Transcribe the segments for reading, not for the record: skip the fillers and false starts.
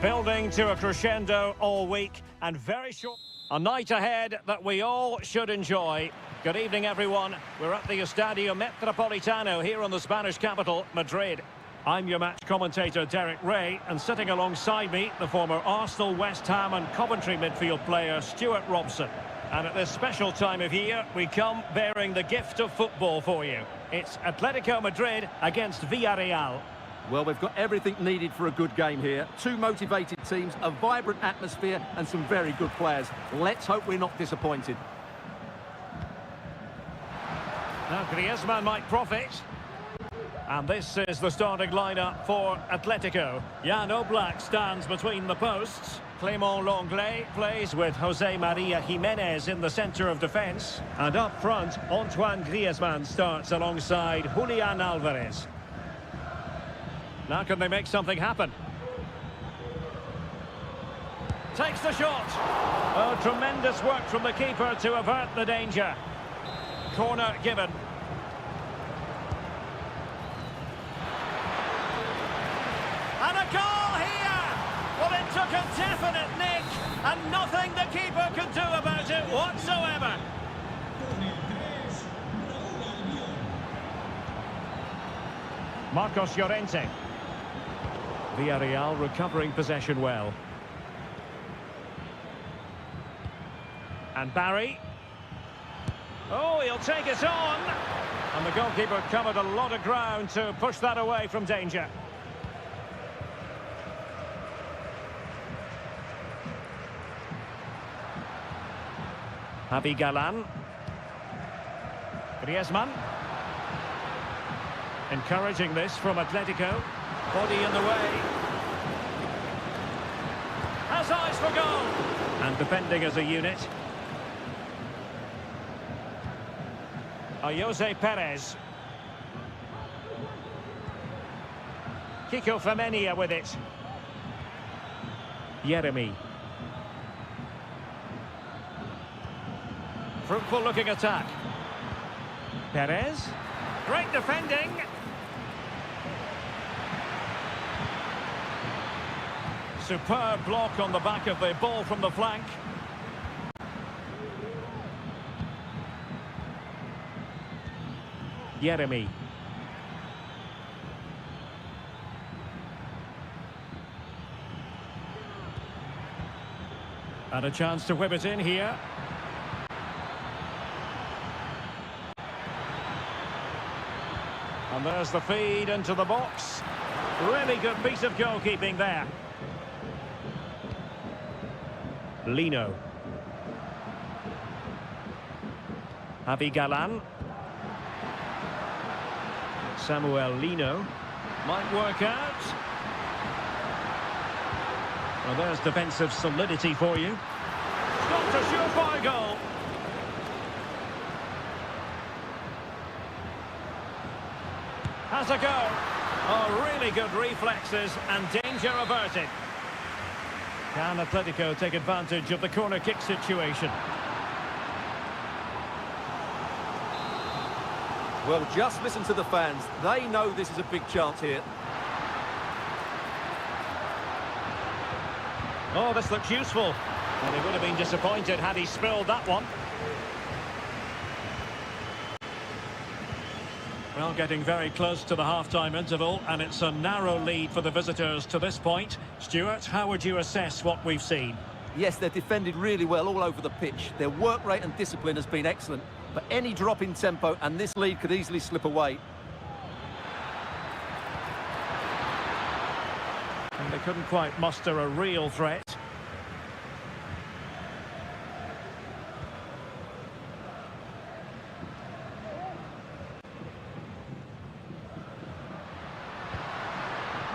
Building to a crescendo all week and very short. A night ahead that we all should enjoy. Good evening, everyone. We're at the Estadio Metropolitano here in the Spanish capital, Madrid. I'm your match commentator, Derek Ray, and sitting alongside me, the former Arsenal, West Ham and Coventry midfield player, Stuart Robson. And at this special time of year, we come bearing the gift of football for you. It's Atletico Madrid against Villarreal. Well, we've got everything needed for a good game here. Two motivated teams, a vibrant atmosphere and some very good players. Let's hope we're not disappointed. Now Griezmann might profit. And this is the starting lineup for Atletico. Jan Oblak stands between the posts. Clément Lenglet plays with Jose Maria Jimenez in the centre of defence. And up front, Antoine Griezmann starts alongside Julian Alvarez. Now can they make something happen? Takes the shot. Oh, tremendous work from the keeper to avert the danger. Corner given. And a goal here! Well, it took a definite nick, and nothing the keeper could do about it whatsoever. Marcos Llorente. Villarreal recovering possession well. And Barry. Oh, he'll take it on. And the goalkeeper covered a lot of ground to push that away from danger. Javi Galan. Griezmann. Encouraging this from Atletico. Body in the way. Has eyes for goal. And defending as a unit. Jose Perez. Kiko Femenia with it. Yeremy. Fruitful looking attack. Perez. Great defending. Superb block on the back of the ball from the flank. Yeremy. And a chance to whip it in here. And there's the feed into the box. Really good piece of goalkeeping there. Lino. Javi Galan. Samuel Lino. Might work out. Well, there's defensive solidity for you. Got a surefire goal. Has a go. Oh, really good reflexes and danger averted. Can Atletico take advantage of the corner kick situation? Well, just listen to the fans. They know this is a big chance here. Oh, this looks useful. Well, he would have been disappointed had he spilled that one. Well, getting very close to the half-time interval, and it's a narrow lead for the visitors to this point. Stuart, how would you assess what we've seen? Yes, they've defended really well all over the pitch. Their work rate and discipline has been excellent. But any drop in tempo, and this lead could easily slip away. And they couldn't quite muster a real threat.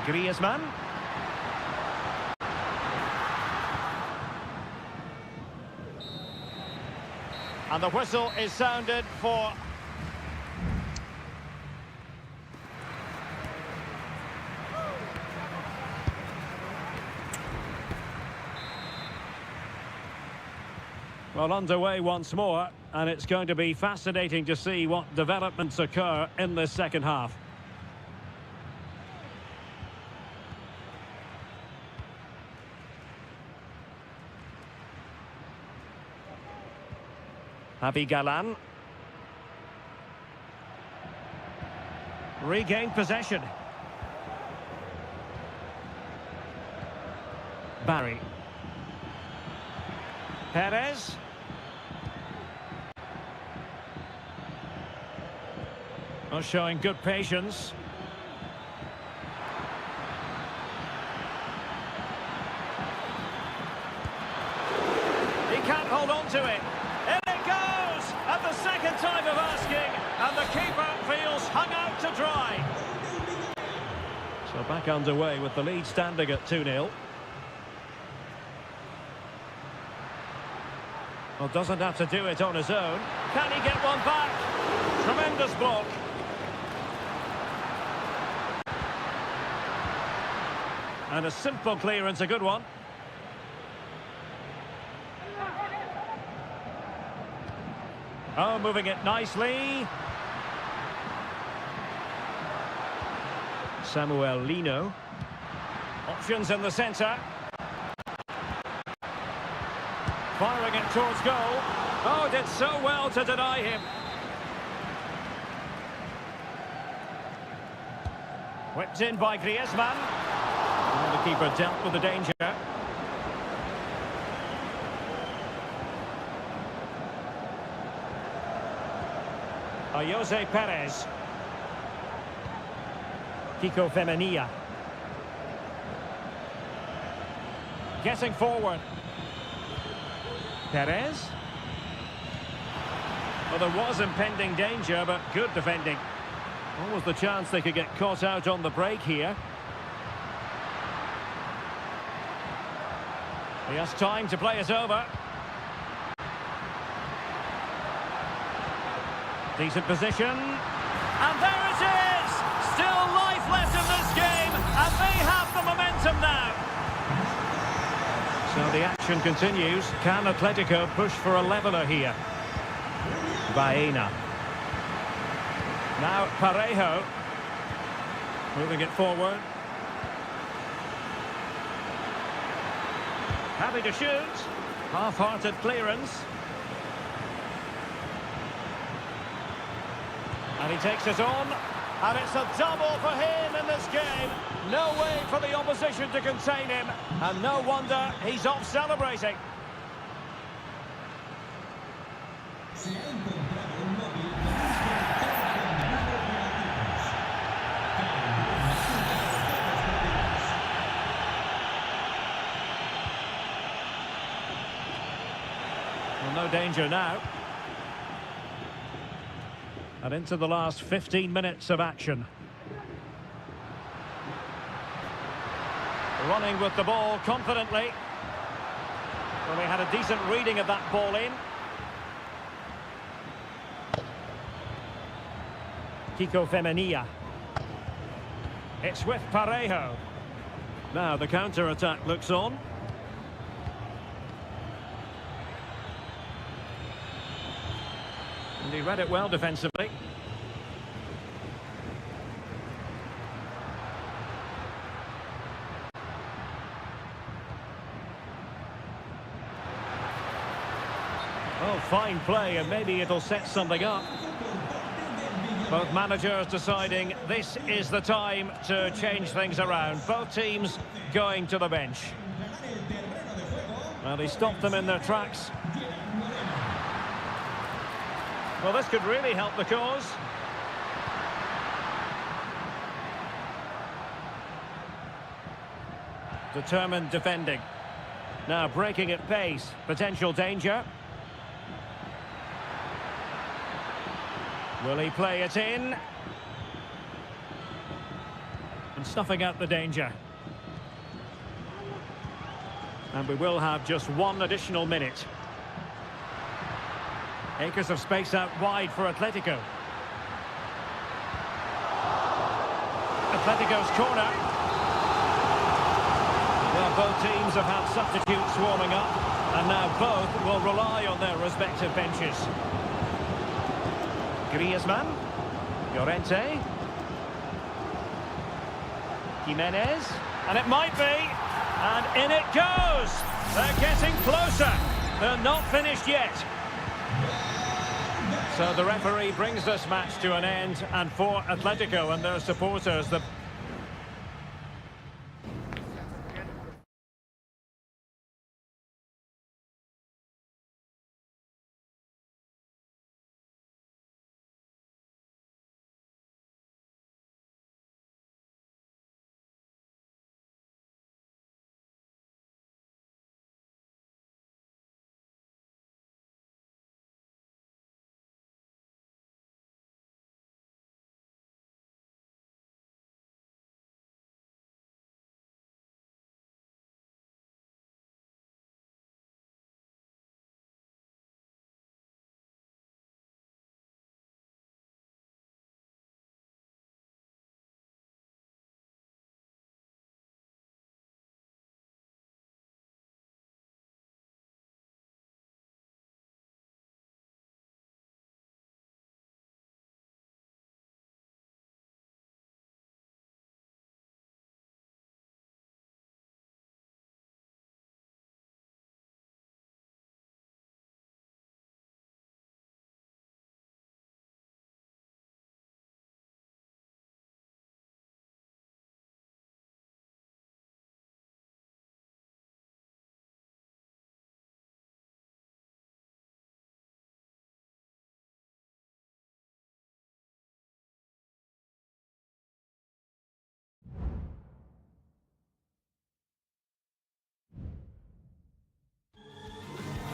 Griezmann. And the whistle is sounded for... Well, underway once more, and it's going to be fascinating to see what developments occur in this second half. Javi Galan. Regained possession. Barry. Perez. Well, showing good patience. He can't hold on to it. In it goes! At the second time of asking, and the keeper feels hung out to dry. So back underway with the lead standing at 2-0. Well, doesn't have to do it on his own. Can he get one back? Tremendous block. And a simple clearance, a good one. Oh, moving it nicely. Samuel Lino. Options in the centre. Firing it towards goal. Oh, did so well to deny him. Whipped in by Griezmann. And the keeper dealt with the danger. Jose Perez. Kiko Femenia. Getting forward. Perez. Well, there was impending danger, but good defending. What was the chance they could get caught out on the break here? He has time to play it over. Decent position. And there it is! Still life left in this game, and they have the momentum now. So the action continues. Can Atletico push for a leveller here? Baena. Now Parejo. Moving it forward. Happy to shoot. Half-hearted clearance. And he takes it on. And it's a double for him in this game. No way for the opposition to contain him. And no wonder he's off celebrating. Well, no danger now. And into the last 15 minutes of action. Running with the ball confidently. Well, they had a decent reading of that ball in. Kiko Femenia. It's with Parejo. Now the counter-attack looks on. And he read it well defensively. Oh, fine play, and maybe it'll set something up. Both managers deciding this is the time to change things around. Both teams going to the bench. Well, he stopped them in their tracks. Well, this could really help the cause. Determined defending. Now breaking at pace. Potential danger. Will he play it in? And snuffing out the danger. And we will have just one additional minute. Acres of space out wide for Atletico. Atletico's corner. Well, both teams have had substitutes warming up, and now both will rely on their respective benches. Griezmann. Llorente. Jimenez. And it might be. And in it goes. They're getting closer. They're not finished yet. So the referee brings this match to an end, and for Atletico and their supporters, the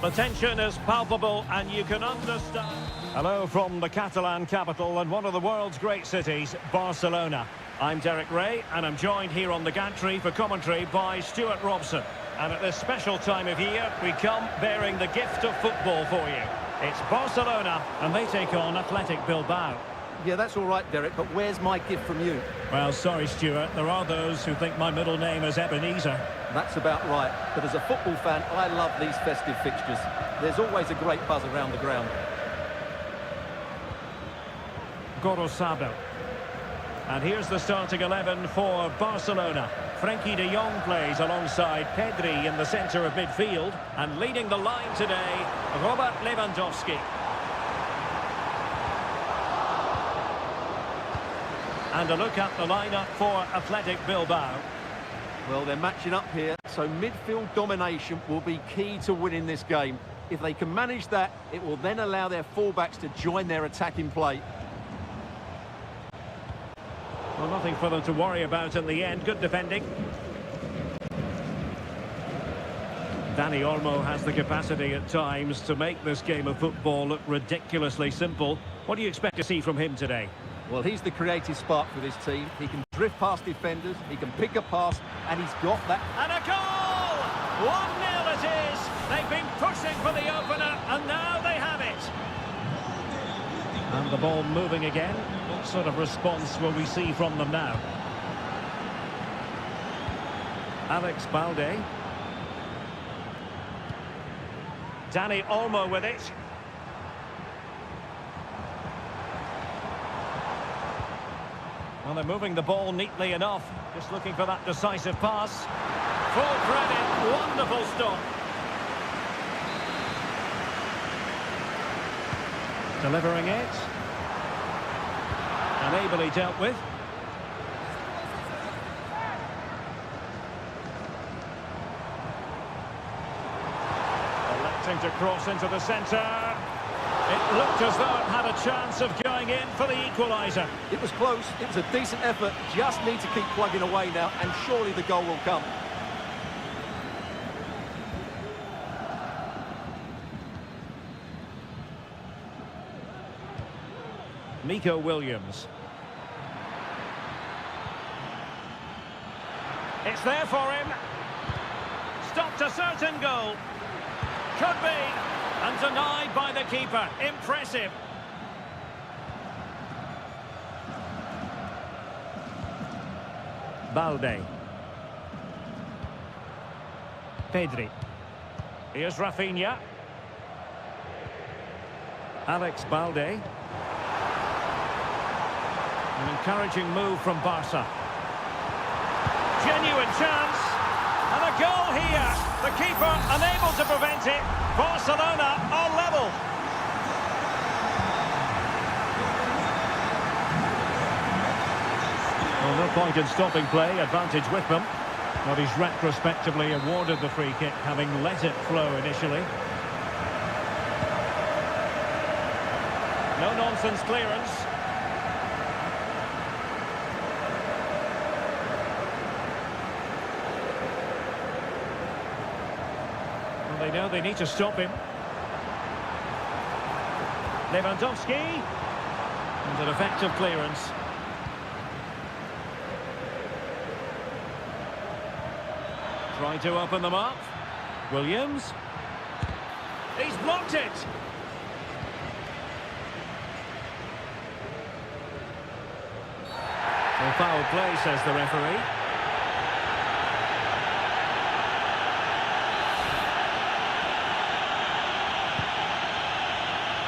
The tension is palpable and you can understand. Hello from the Catalan capital and one of the world's great cities, Barcelona. I'm Derek Ray and I'm joined here on the gantry for commentary by Stuart Robson. And at this special time of year, we come bearing the gift of football for you. It's Barcelona and they take on Athletic Bilbao. Yeah, that's all right, Derek, but where's my gift from you? Well, sorry, Stuart. There are those who think my middle name is Ebenezer. That's about right. But as a football fan, I love these festive fixtures. There's always a great buzz around the ground. Gorosado. And here's the starting 11 for Barcelona. Frenkie de Jong plays alongside Pedri in the centre of midfield. And leading the line today, Robert Lewandowski. And a look at the lineup for Athletic Bilbao. Well, they're matching up here, so midfield domination will be key to winning this game. If they can manage that, it will then allow their fullbacks to join their attacking play. Well, nothing for them to worry about in the end. Good defending. Dani Olmo has the capacity at times to make this game of football look ridiculously simple. What do you expect to see from him today? Well, he's the creative spark for this team. He can drift past defenders, he can pick a pass, and he's got that. And a goal! 1-0 it is. They've been pushing for the opener, and now they have it. And the ball moving again. What sort of response will we see from them now? Alex Balde. Dani Olmo with it. Well, they're moving the ball neatly enough. Just looking for that decisive pass. Full credit. Wonderful stop. Delivering it. And ably dealt with. Electing to cross into the centre. It looked as though it had a chance of going in for the equaliser. It was close, it was a decent effort, just need to keep plugging away now, and surely the goal will come. Nico Williams. It's there for him. Stopped a certain goal. Could be. And denied by the keeper. Impressive. Balde. Pedri. Here's Rafinha. Alex Balde. An encouraging move from Barca. Genuine chance. And a goal here. The keeper unable to prevent it. Barcelona on level. Well, no point in stopping play, advantage with them. But he's retrospectively awarded the free kick, having let it flow initially. No-nonsense clearance. Well, they know they need to stop him. Lewandowski. And an effective clearance. Trying to open them up. Williams. He's blocked it. Well, foul play, says the referee.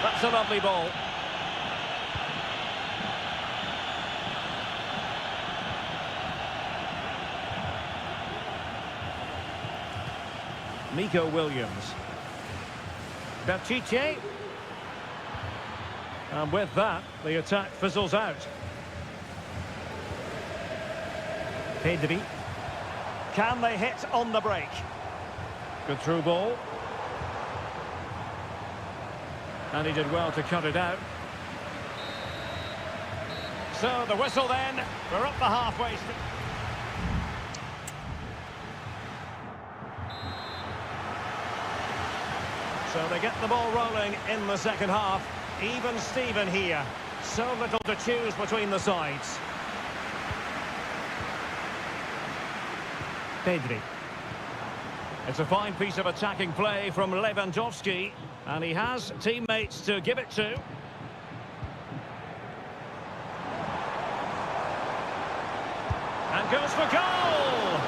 That's a lovely ball. Nico Williams. Pishit. And with that, the attack fizzles out. Pedri. Can they hit on the break? Good through ball. And he did well to cut it out. So the whistle then. We're up the halfway straight. So they get the ball rolling in the second half. Even Steven here. So little to choose between the sides. Pedri. It's a fine piece of attacking play from Lewandowski. And he has teammates to give it to. And goes for goal!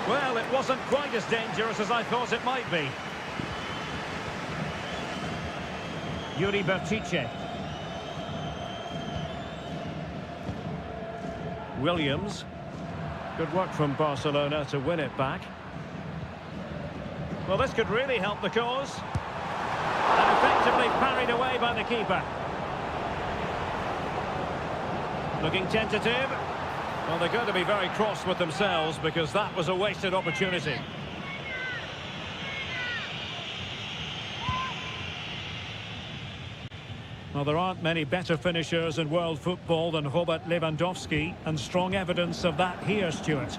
Well, it wasn't quite as dangerous as I thought it might be. Yuri Pishit. Williams. Good work from Barcelona to win it back. Well, this could really help the cause. And effectively parried away by the keeper. Looking tentative. Well, they're going to be very cross with themselves because that was a wasted opportunity. Well, there aren't many better finishers in world football than Robert Lewandowski, and strong evidence of that here, Stuart.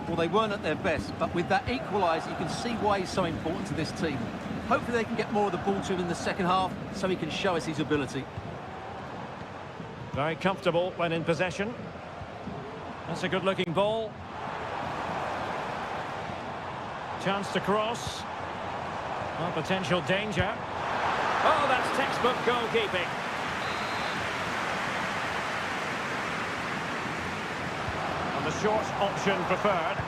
Well, they weren't at their best, but with that equaliser, you can see why he's so important to this team. Hopefully they can get more of the ball to him in the second half, so he can show us his ability. Very comfortable when in possession. That's a good-looking ball. Chance to cross. Well, potential danger. Oh, that's textbook goalkeeping. And the short option preferred.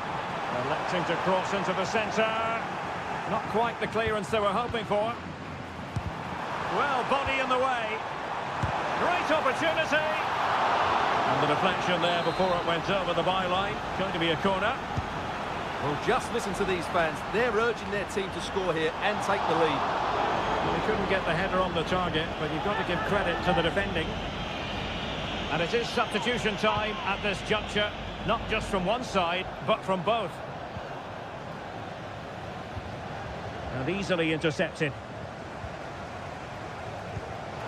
Electing to cross into the centre. Not quite the clearance they were hoping for. Well, body in the way. Great opportunity. And the deflection there before it went over the byline. Going to be a corner. Well, just listen to these fans. They're urging their team to score here and take the lead. They couldn't get the header on the target, but you've got to give credit to the defending. And it is substitution time at this juncture, not just from one side, but from both. And easily intercepted.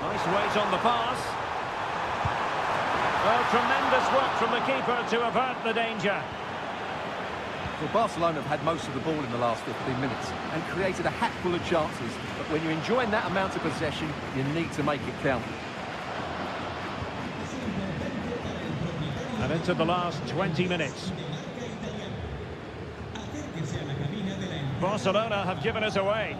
Nice weight on the pass. Well, tremendous work from the keeper to avert the danger. Well, Barcelona have had most of the ball in the last 15 minutes and created a hatful of chances. But when you're enjoying that amount of possession, you need to make it count. And into the last 20 minutes. Barcelona have given us away.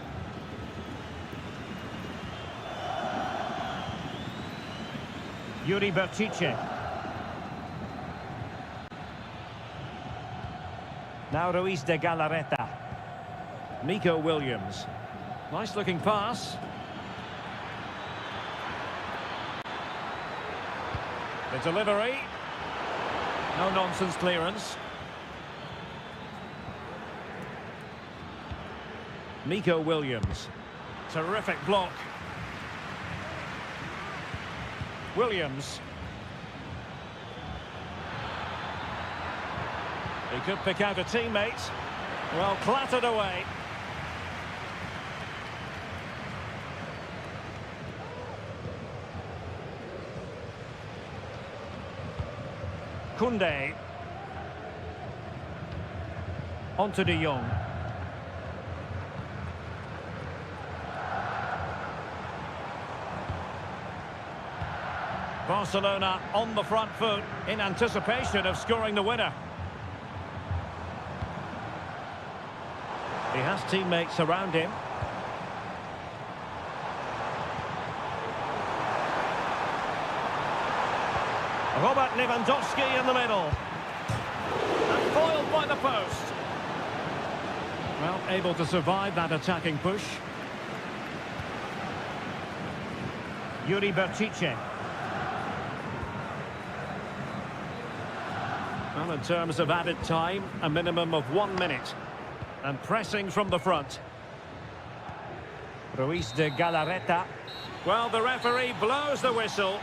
Yuri Pishit. Now Ruiz de Galarreta. Nico Williams. Nice looking pass. The delivery. No nonsense clearance. Nico Williams. Terrific block. Williams. He could pick out a teammate. Well, clattered away. Koundé. On to De Jong. Barcelona on the front foot in anticipation of scoring the winner. He has teammates around him. Robert Lewandowski in the middle. And foiled by the post. Well, able to survive that attacking push. Yuri Berchiche. Well, in terms of added time, a minimum of 1 minute. And pressing from the front. Ruiz de Galarreta. Well, the referee blows the whistle.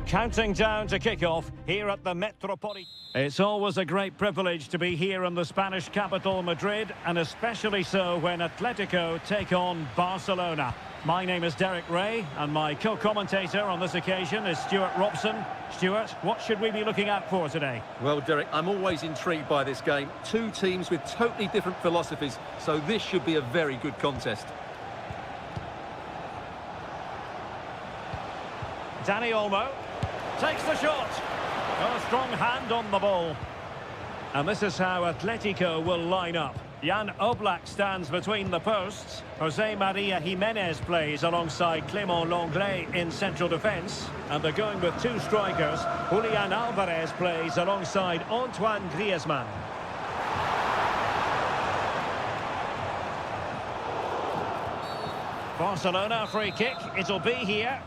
Counting down to kick-off here at the Metropolitan. It's always a great privilege to be here in the Spanish capital, Madrid, and especially so when Atletico take on Barcelona. My name is Derek Ray, and my co-commentator on this occasion is Stuart Robson. Stuart, what should we be looking out for today? Well, Derek, I'm always intrigued by this game. Two teams with totally different philosophies, so this should be a very good contest. Dani Olmo takes the shot. Got a strong hand on the ball. And this is how Atletico will line up. Jan Oblak stands between the posts. Jose Maria Jimenez plays alongside Clément Lenglet in central defence. And they're going with two strikers. Julian Alvarez plays alongside Antoine Griezmann. Barcelona free kick. It'll be here.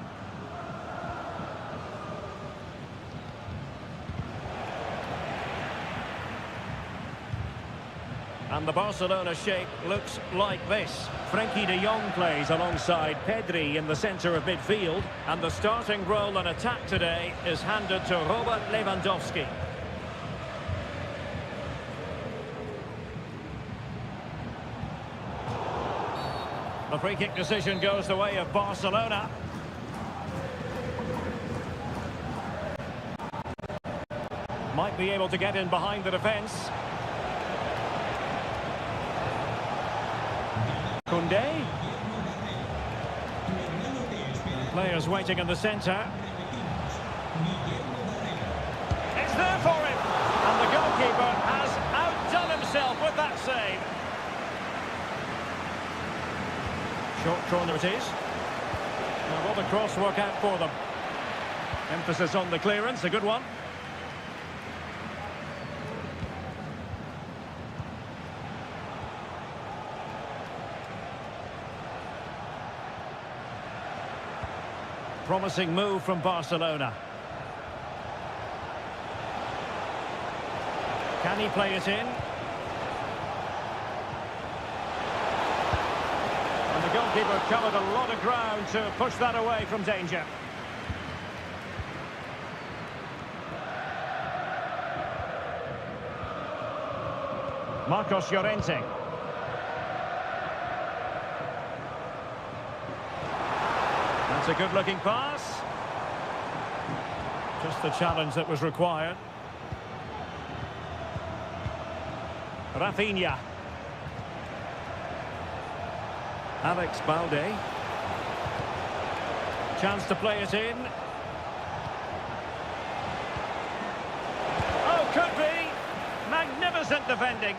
And the Barcelona shape looks like this. Frenkie de Jong plays alongside Pedri in the centre of midfield. And the starting role in attack today is handed to Robert Lewandowski. The free kick decision goes the way of Barcelona. Might be able to get in behind the defence. Koundé. Players waiting in the centre. It's there for him. And the goalkeeper has outdone himself with that save. Short corner it is. Now will the cross work out for them? Emphasis on the clearance, a good one. Promising move from Barcelona. Can he play it in? And the goalkeeper covered a lot of ground to push that away from danger. Marcos Llorente. That's a good-looking pass. Just the challenge that was required. Rafinha. Alex Balde. Chance to play it in. Oh, could be. Magnificent defending.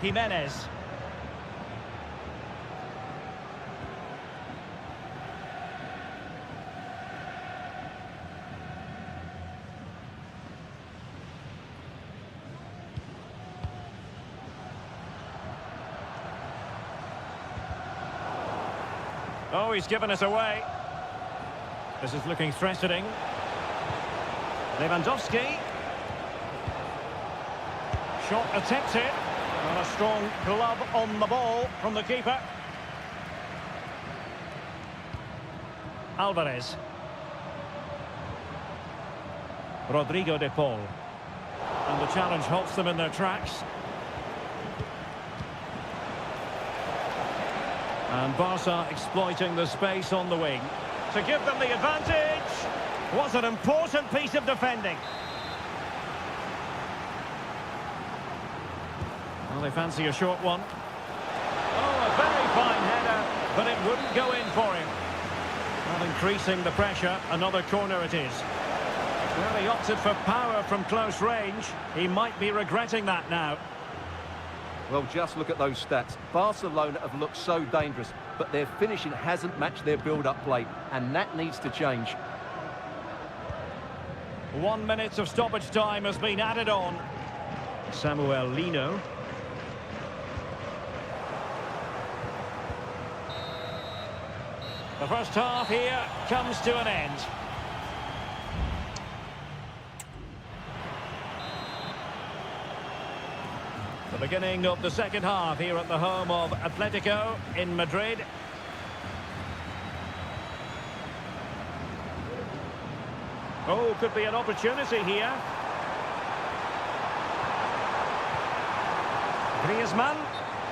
Jimenez. Oh, he's given it away. This is looking threatening. Lewandowski. Shot attempted. And a strong glove on the ball from the keeper. Alvarez. Rodrigo de Paul. And the challenge halts them in their tracks. And Barca exploiting the space on the wing to give them the advantage. Was an important piece of defending. Well, they fancy a short one. Oh, a very fine header, but it wouldn't go in for him. Well, increasing the pressure, another corner it is. Well, he opted for power from close range. He might be regretting that now. Well, just look at those stats. Barcelona have looked so dangerous, but their finishing hasn't matched their build-up play, and that needs to change. 1 minute of stoppage time has been added on. Samuel Lino. The first half here comes to an end. The beginning of the second half here at the home of Atletico in Madrid. Oh, could be an opportunity here. Griezmann.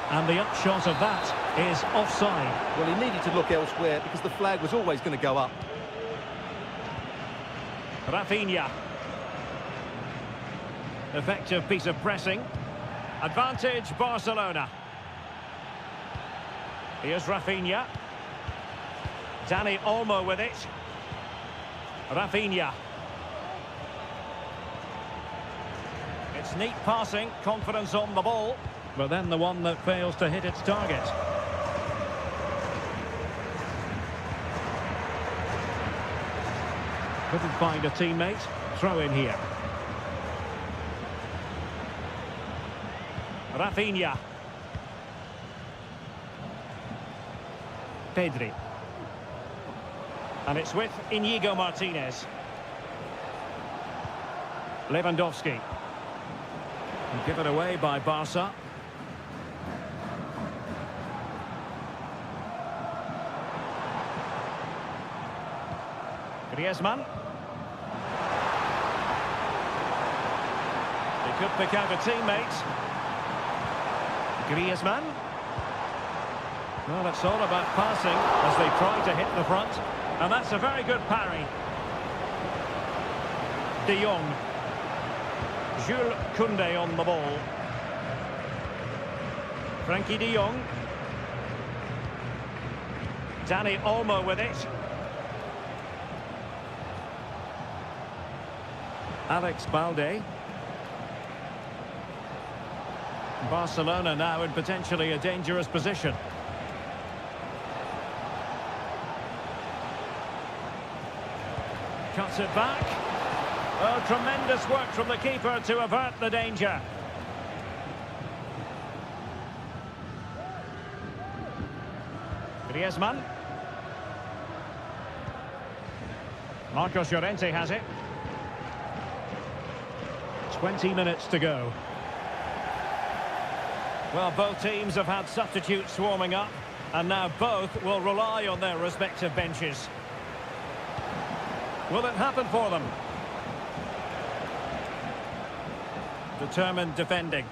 And the upshot of that is offside. Well, he needed to look elsewhere because the flag was always going to go up. Rafinha. Effective piece of pressing. Advantage Barcelona. Here's Rafinha. Dani Olmo with it. Rafinha. It's neat passing, confidence on the ball, but then the one that fails to hit its target. Couldn't find a teammate. Throw in here. Rafinha. Pedri. And it's with Inigo Martinez. Lewandowski. And given away by Barca. Griezmann. He could pick out a teammate. Griezmann. Well, it's all about passing as they try to hit the front. And that's a very good parry. De Jong. Jules Koundé on the ball. Frankie de Jong. Dani Olmo with it. Alex Balde. Barcelona now in potentially a dangerous position. Cuts it back. Oh, tremendous work from the keeper to avert the danger. Griezmann. Marcos Llorente has it. 20 minutes to go. Well, both teams have had substitutes warming up, and now both will rely on their respective benches. Will it happen for them? Determined defending.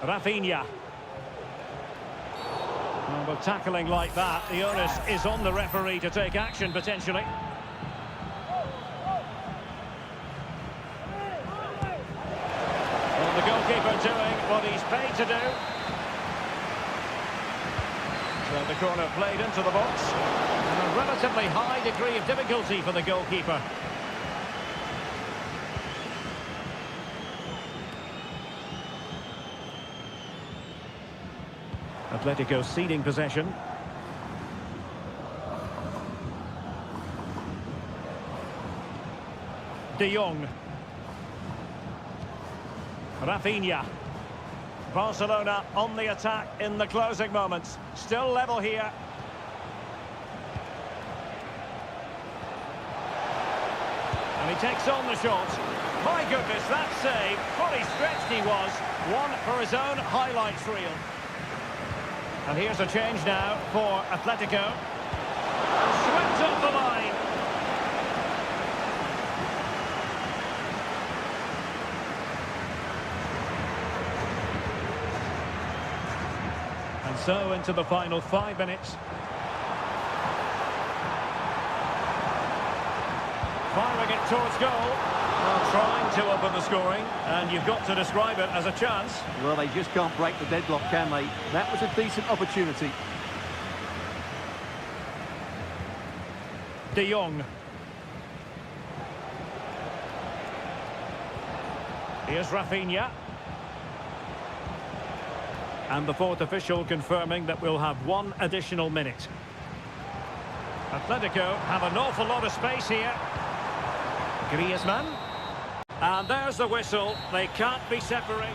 Rafinha. Well, with tackling like that, the onus is on the referee to take action, potentially. Well, the goalkeeper doing what he's paid to do. So the corner played into the box. And a relatively high degree of difficulty for the goalkeeper. Atletico ceding possession. De Jong. Rafinha. Barcelona on the attack in the closing moments. Still level here. And he takes on the shot. My goodness, that save. Fully stretched he was. One for his own highlights reel. And here's a change now for Atletico. And swept off the line. And so into the final 5 minutes. Firing it towards goal. Well, trying to open the scoring, and you've got to describe it as a chance. Well, they just can't break the deadlock, can they? That was a decent opportunity. De Jong. Here's Rafinha. And the fourth official confirming that we'll have one additional minute. Atletico have an awful lot of space here. Griezmann. And there's the whistle. They can't be separated.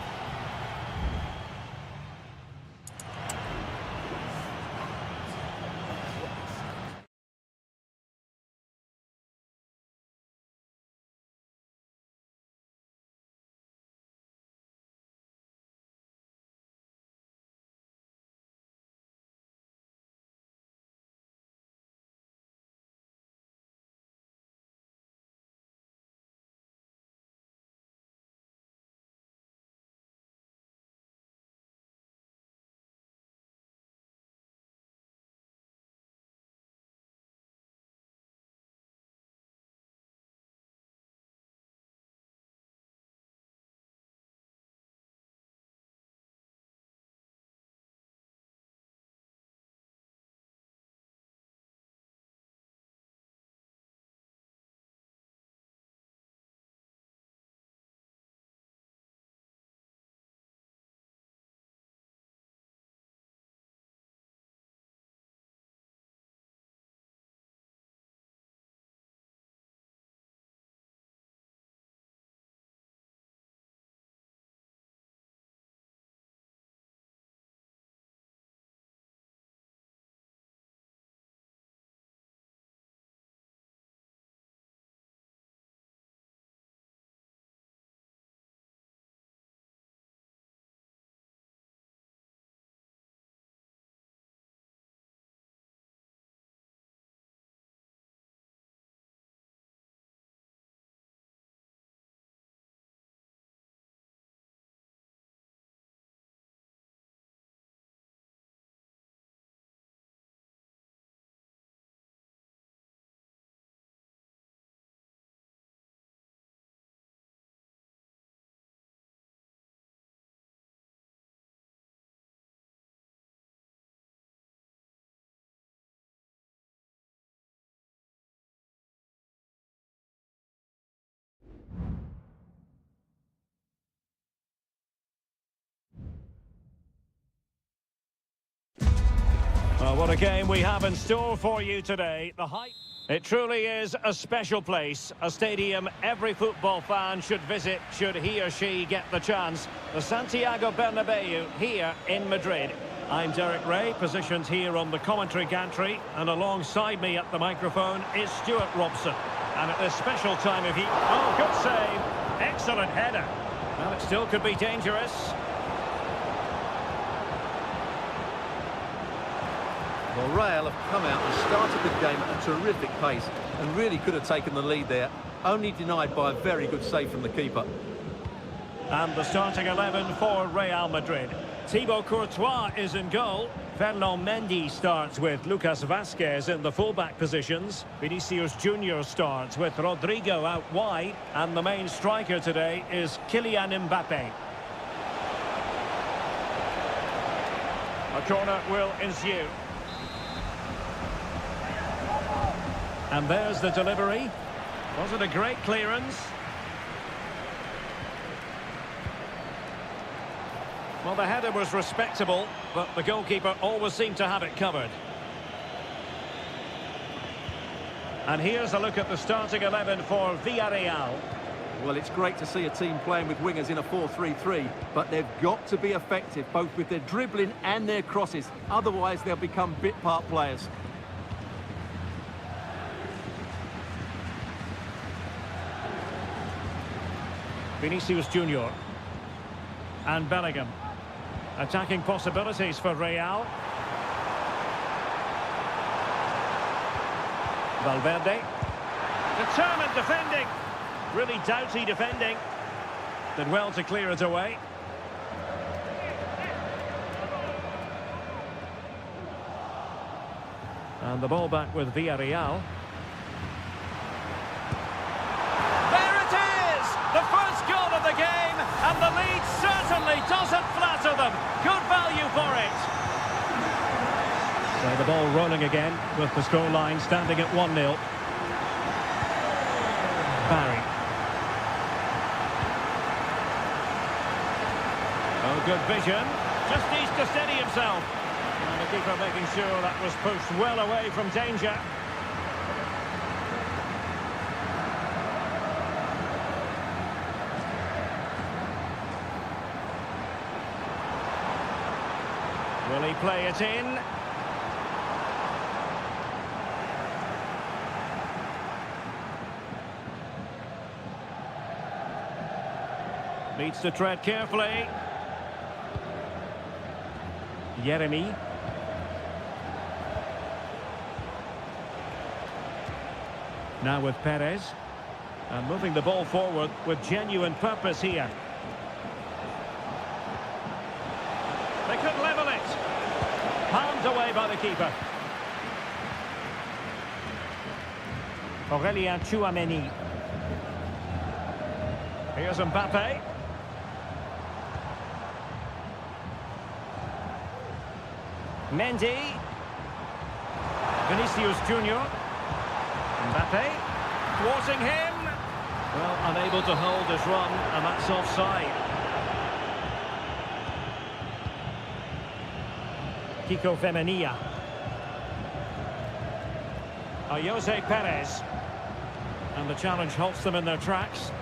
Well, what a game we have in store for you today. The hype. It truly is a special place, a stadium every football fan should visit should he or she get the chance. The Santiago Bernabeu here in Madrid. I'm Derek Ray, positioned here on the commentary gantry, and alongside me at the microphone is Stuart Robson. And at this special time of year... Oh, good save. Excellent header. Well, it still could be dangerous. Well, Real have come out and started the game at a terrific pace and really could have taken the lead there, only denied by a very good save from the keeper. And the starting 11 for Real Madrid. Thibaut Courtois is in goal. Ferland Mendy starts with Lucas Vazquez in the fullback positions. Vinicius Junior starts with Rodrigo out wide. And the main striker today is Kylian Mbappe. A corner will ensue. And there's the delivery. Was it a great clearance? Well, the header was respectable, but the goalkeeper always seemed to have it covered. And here's a look at the starting 11 for Villarreal. Well, it's great to see a team playing with wingers in a 4-3-3, but they've got to be effective, both with their dribbling and their crosses. Otherwise, they'll become bit-part players. Vinicius Junior and Bellingham. Attacking possibilities for Real. Valverde. Determined defending. Really doughty defending. Did well to clear it away. And the ball back with Villarreal. The first goal of the game, and the lead certainly doesn't flatter them. Good value for it. So the ball rolling again with the scoreline standing at 1-0. Barry. Oh, good vision. Just needs to steady himself. And the keeper making sure that was pushed well away from danger. Will he play it in? Needs to tread carefully. Jeremy. Now with Perez. And moving the ball forward with genuine purpose here. They could level it. Palmed away by the keeper. Aurélien Tchouameni. Here's Mbappe. Mendy. Vinicius Junior. Mbappe. Thwarting him. Well, unable to hold his run, and that's offside. Kiko Femenia. Jose Perez. And the challenge halts them in their tracks.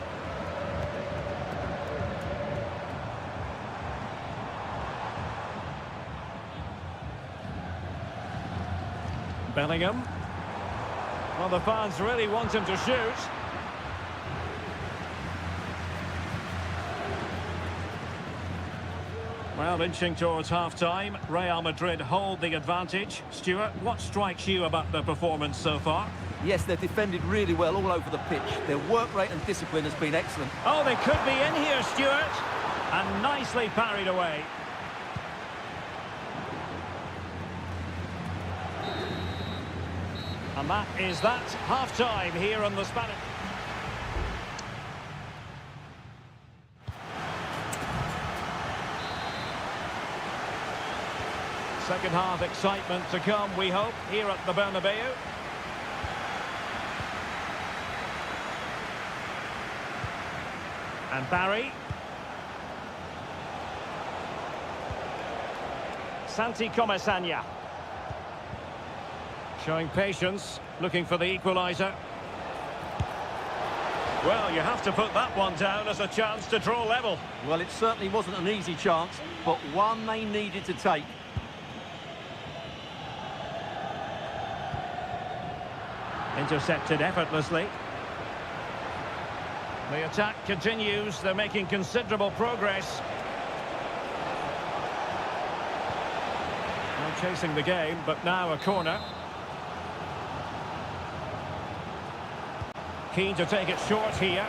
Bellingham. Well, the fans really want him to shoot. Well, inching towards half-time, Real Madrid hold the advantage. Stuart, what strikes you about their performance so far? Yes, they've defended really well all over the pitch. Their work rate and discipline has been excellent. Oh, they could be in here, Stuart. And nicely parried away. And that is that half-time here on the Spanish... Second half excitement to come, we hope, here at the Bernabeu. And Barry. Santi Comesaña. Showing patience, looking for the equaliser. Well, you have to put that one down as a chance to draw level. Well, it certainly wasn't an easy chance, but one they needed to take. Intercepted effortlessly. The attack continues. They're making considerable progress. Now chasing the game, but now a corner. Keen to take it short here.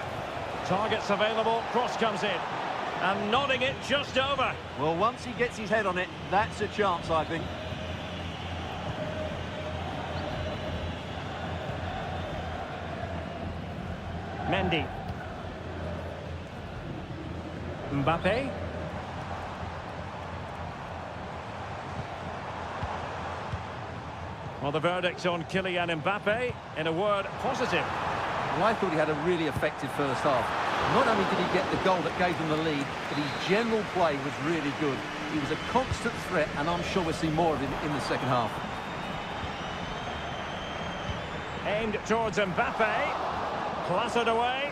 Targets available, cross comes in. And nodding it just over. Well, once he gets his head on it, that's a chance, I think. Mendy. Mbappe. Well, the verdict on Kylian Mbappe, in a word, positive. Well, I thought he had a really effective first half. Not only did he get the goal that gave them the lead, but his general play was really good. He was a constant threat, and I'm sure we'll see more of him in the second half. Aimed towards Mbappe. Clattered away.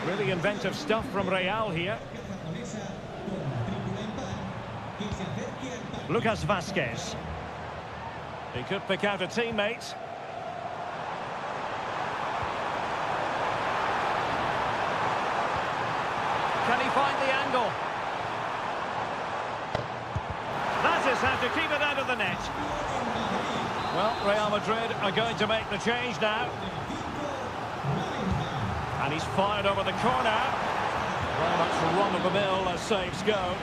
Really inventive stuff from Real here. Lucas Vazquez. He could pick out a teammate. Can he find the angle? That is how to keep it out of the net. Well, Real Madrid are going to make the change now. And he's fired over the corner. Very much run-of-the-mill as saves go.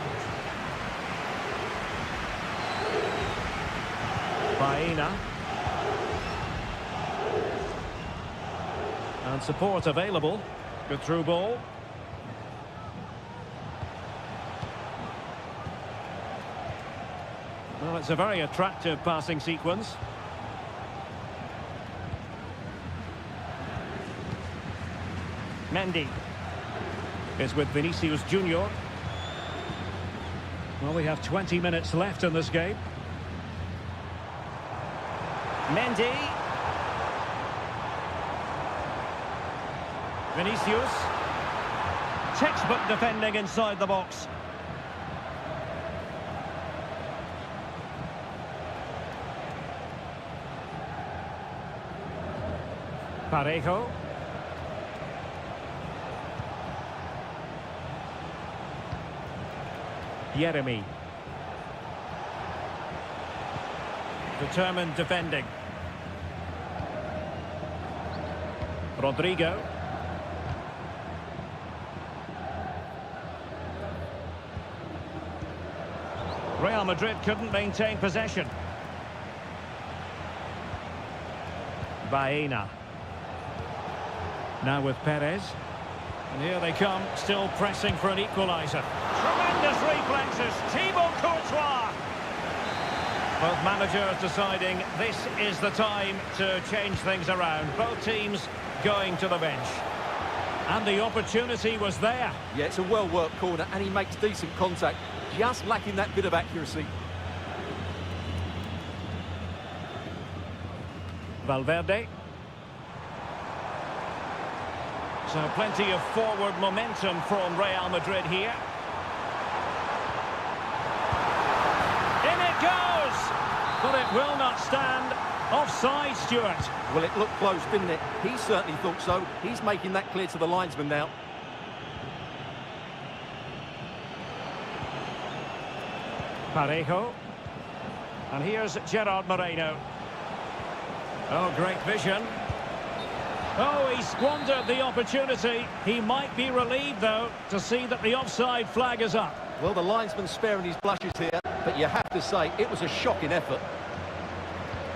Baena. And support available. Good through ball. Well, it's a very attractive passing sequence. Mendy is with Vinicius Junior. Well, we have 20 minutes left in this game. Mendy. Vinicius. Textbook defending inside the box. Parejo. Jeremy. Determined defending. Rodrigo. Real Madrid couldn't maintain possession. Baena. Now with Perez. And here they come, still pressing for an equaliser. Tremendous reflexes, Thibaut Courtois. Both managers deciding this is the time to change things around. Both teams going to the bench. And the opportunity was there. Yeah, it's a well-worked corner, and he makes decent contact. Just lacking that bit of accuracy. Valverde. So plenty of forward momentum from Real Madrid here. In it goes! But it will not stand. Offside, Stuart. Well, it looked close, didn't it? He certainly thought so. He's making that clear to the linesman now. Parejo. And here's Gerard Moreno. Oh, great vision. Oh, he squandered the opportunity. He might be relieved, though, to see that the offside flag is up. Well, the linesman's sparing his blushes here, but you have to say it was a shocking effort.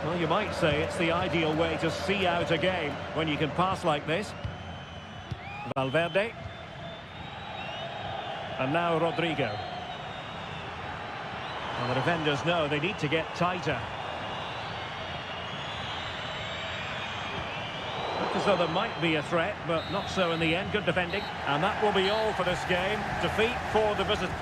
Well, you might say it's the ideal way to see out a game when you can pass like this. Valverde. And now Rodrigo. Well, the defenders know they need to get tighter. Looked as though there might be a threat, but not so in the end. Good defending. And that will be all for this game. Defeat for the visitors.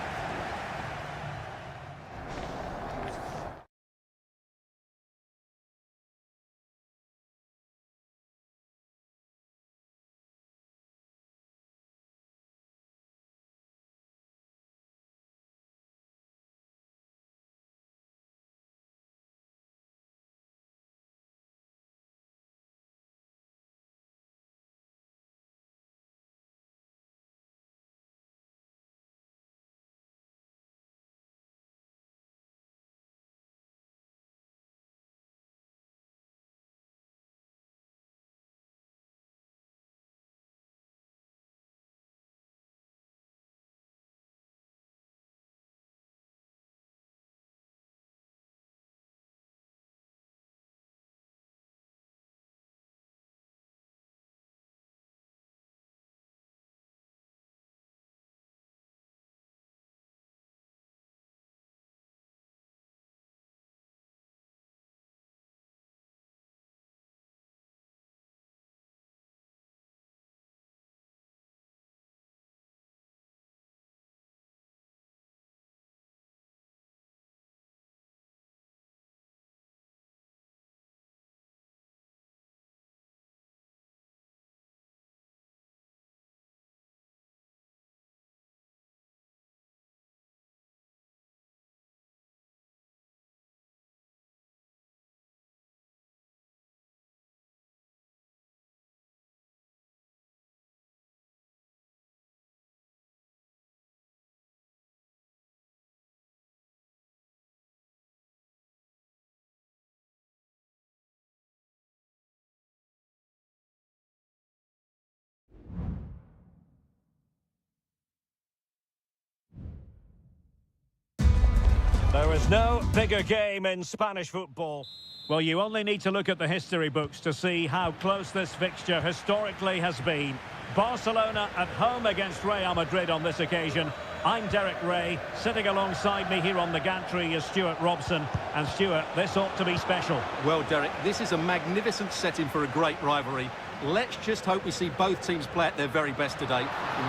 is no bigger game in Spanish football. Well, you only need to look at the history books to see how close this fixture historically has been. Barcelona at home against Real Madrid on this occasion. I'm Derek Ray. Sitting alongside me here on the gantry is Stuart Robson. And Stuart, this ought to be special. Well, Derek, this is a magnificent setting for a great rivalry. Let's just hope we see both teams play at their very best today.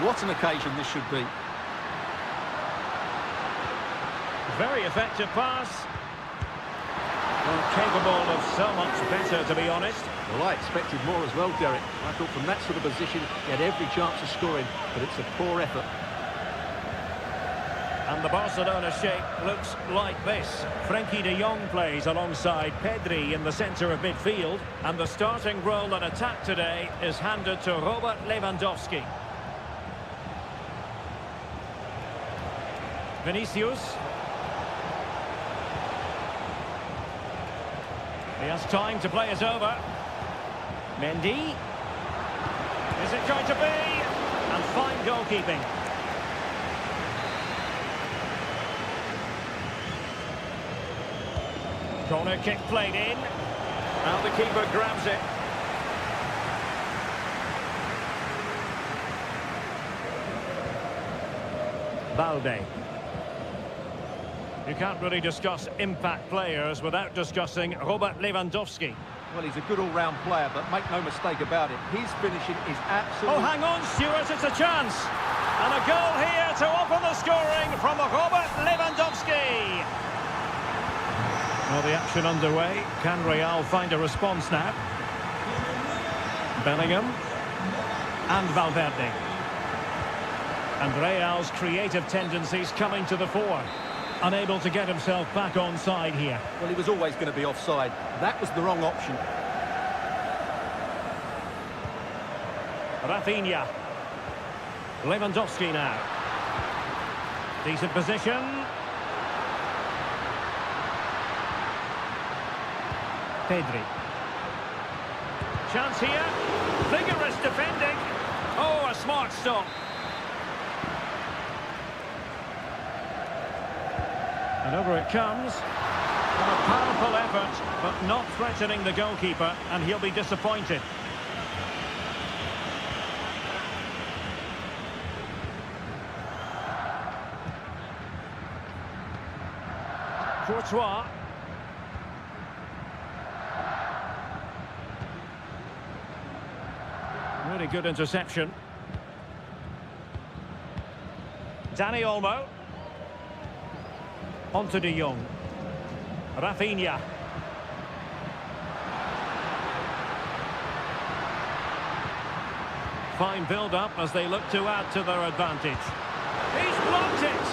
What an occasion this should be. Very effective pass. Well, capable of so much better, to be honest. Well, I expected more as well, Derek. I thought from that sort of position, he had every chance of scoring, but it's a poor effort. And the Barcelona shape looks like this. Frenkie de Jong plays alongside Pedri in the centre of midfield. And the starting role in attack today is handed to Robert Lewandowski. Vinicius. He has time to play it over. Mendy. Is it going to be? And fine goalkeeping. Corner kick played in. Now the keeper grabs it. Balde. You can't really discuss impact players without discussing Robert Lewandowski. Well, he's a good all-round player, but make no mistake about it, his finishing is absolutely... Oh, hang on, Stuart, it's a chance. And a goal here to open the scoring from Robert Lewandowski. Well, the action underway. Can Real find a response now? Bellingham. And Valverde. And Real's creative tendencies coming to the fore. Unable to get himself back on side here. Well, he was always going to be offside. That was the wrong option. Rafinha. Lewandowski now. Decent position. Pedri. Chance here. Vigorous defending. Oh, a smart stop. And over it comes. And a powerful effort, but not threatening the goalkeeper, and he'll be disappointed. Courtois. Really good interception. Dani Olmo. On to de Jong. Rafinha. Fine build-up as they look to add to their advantage. He's blocked it!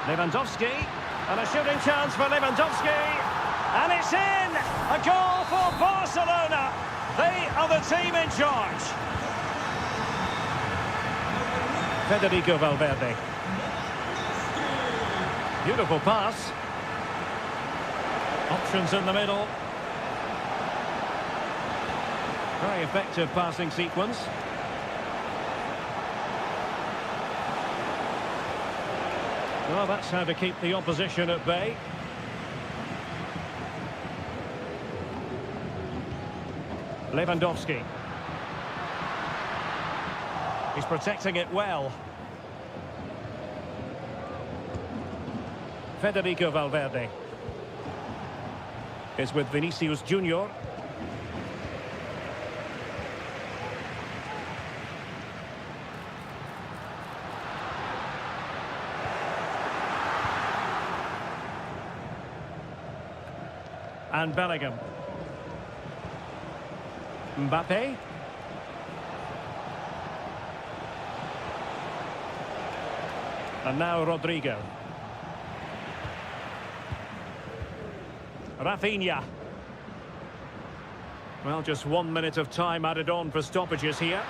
Lewandowski. And a shooting chance for Lewandowski. And it's in! A goal for Barcelona! They are the team in charge. Federico Valverde. Beautiful pass. Options in the middle. Very effective passing sequence. Well, that's how to keep the opposition at bay. Lewandowski. He's protecting it well. Federico Valverde is with Vinicius Junior. And Bellingham. Mbappe. And now Rodrigo. Rafinha. Well, just 1 minute of time added on for stoppages here.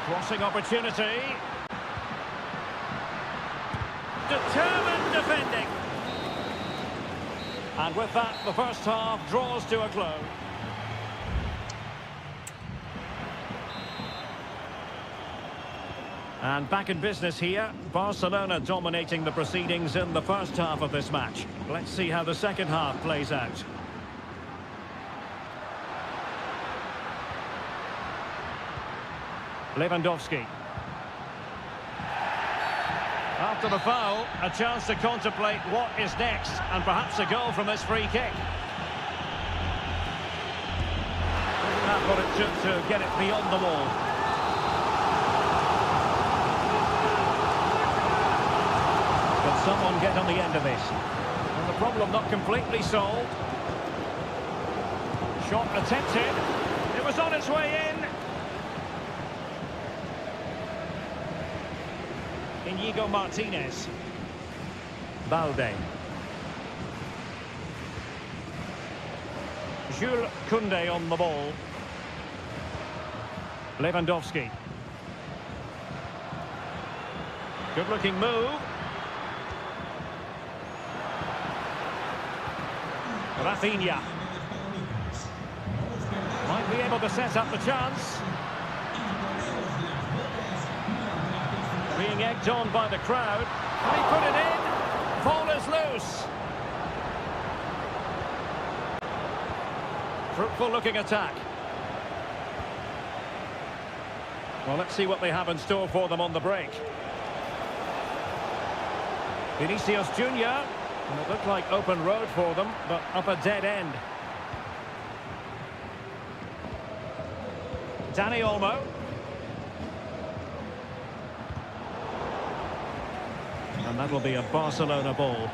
Crossing opportunity. Determined defending. And with that, the first half draws to a close. And back in business here, Barcelona dominating the proceedings in the first half of this match. Let's see how the second half plays out. Lewandowski. After the foul, a chance to contemplate what is next, and perhaps a goal from this free kick. Doesn't have what it took to get it beyond the wall. Can someone get on the end of this? And the problem not completely solved. Shot attempted. It was on its way in. Inigo Martinez. Balde. Jules Koundé on the ball. Lewandowski. Good-looking move. Rafinha. Might be able to set up the chance. Being egged on by the crowd. Can he put it in? Ball is loose. Fruitful looking attack. Well, let's see what they have in store for them on the break. Vinicius Junior. And it looked like open road for them, but up a dead end. Dani Olmo. And that will be a Barcelona ball.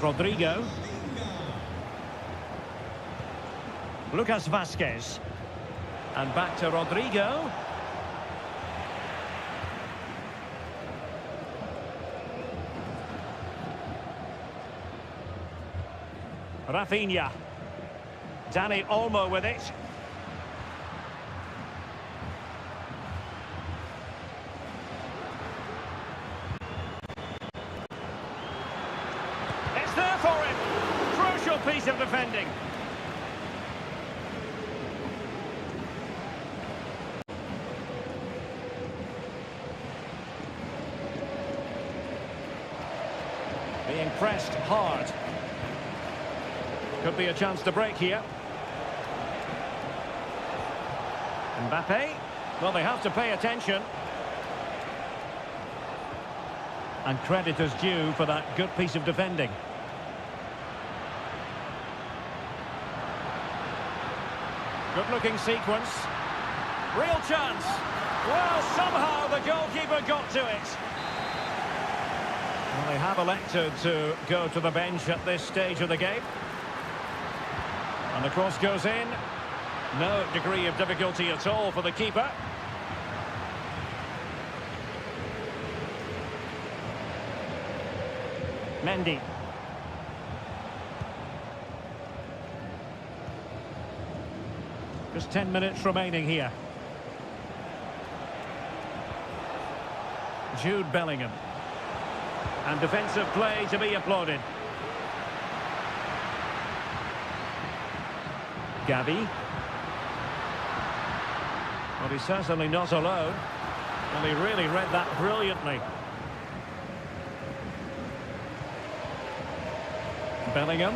Rodrigo. Lucas Vazquez. And back to Rodrigo. Rafinha. Dani Olmo with it. It's there for him. Crucial piece of defending. Being pressed hard. Could be a chance to break here. Mbappe. Well, they have to pay attention. And credit is due for that good piece of defending. Good-looking sequence. Real chance. Well, somehow the goalkeeper got to it. Well, they have elected to go to the bench at this stage of the game. And the cross goes in. No degree of difficulty at all for the keeper. Mendy. Just 10 minutes remaining here. Jude Bellingham. And defensive play to be applauded. Gavi. Well, he's certainly not alone. And he really read that brilliantly. Bellingham.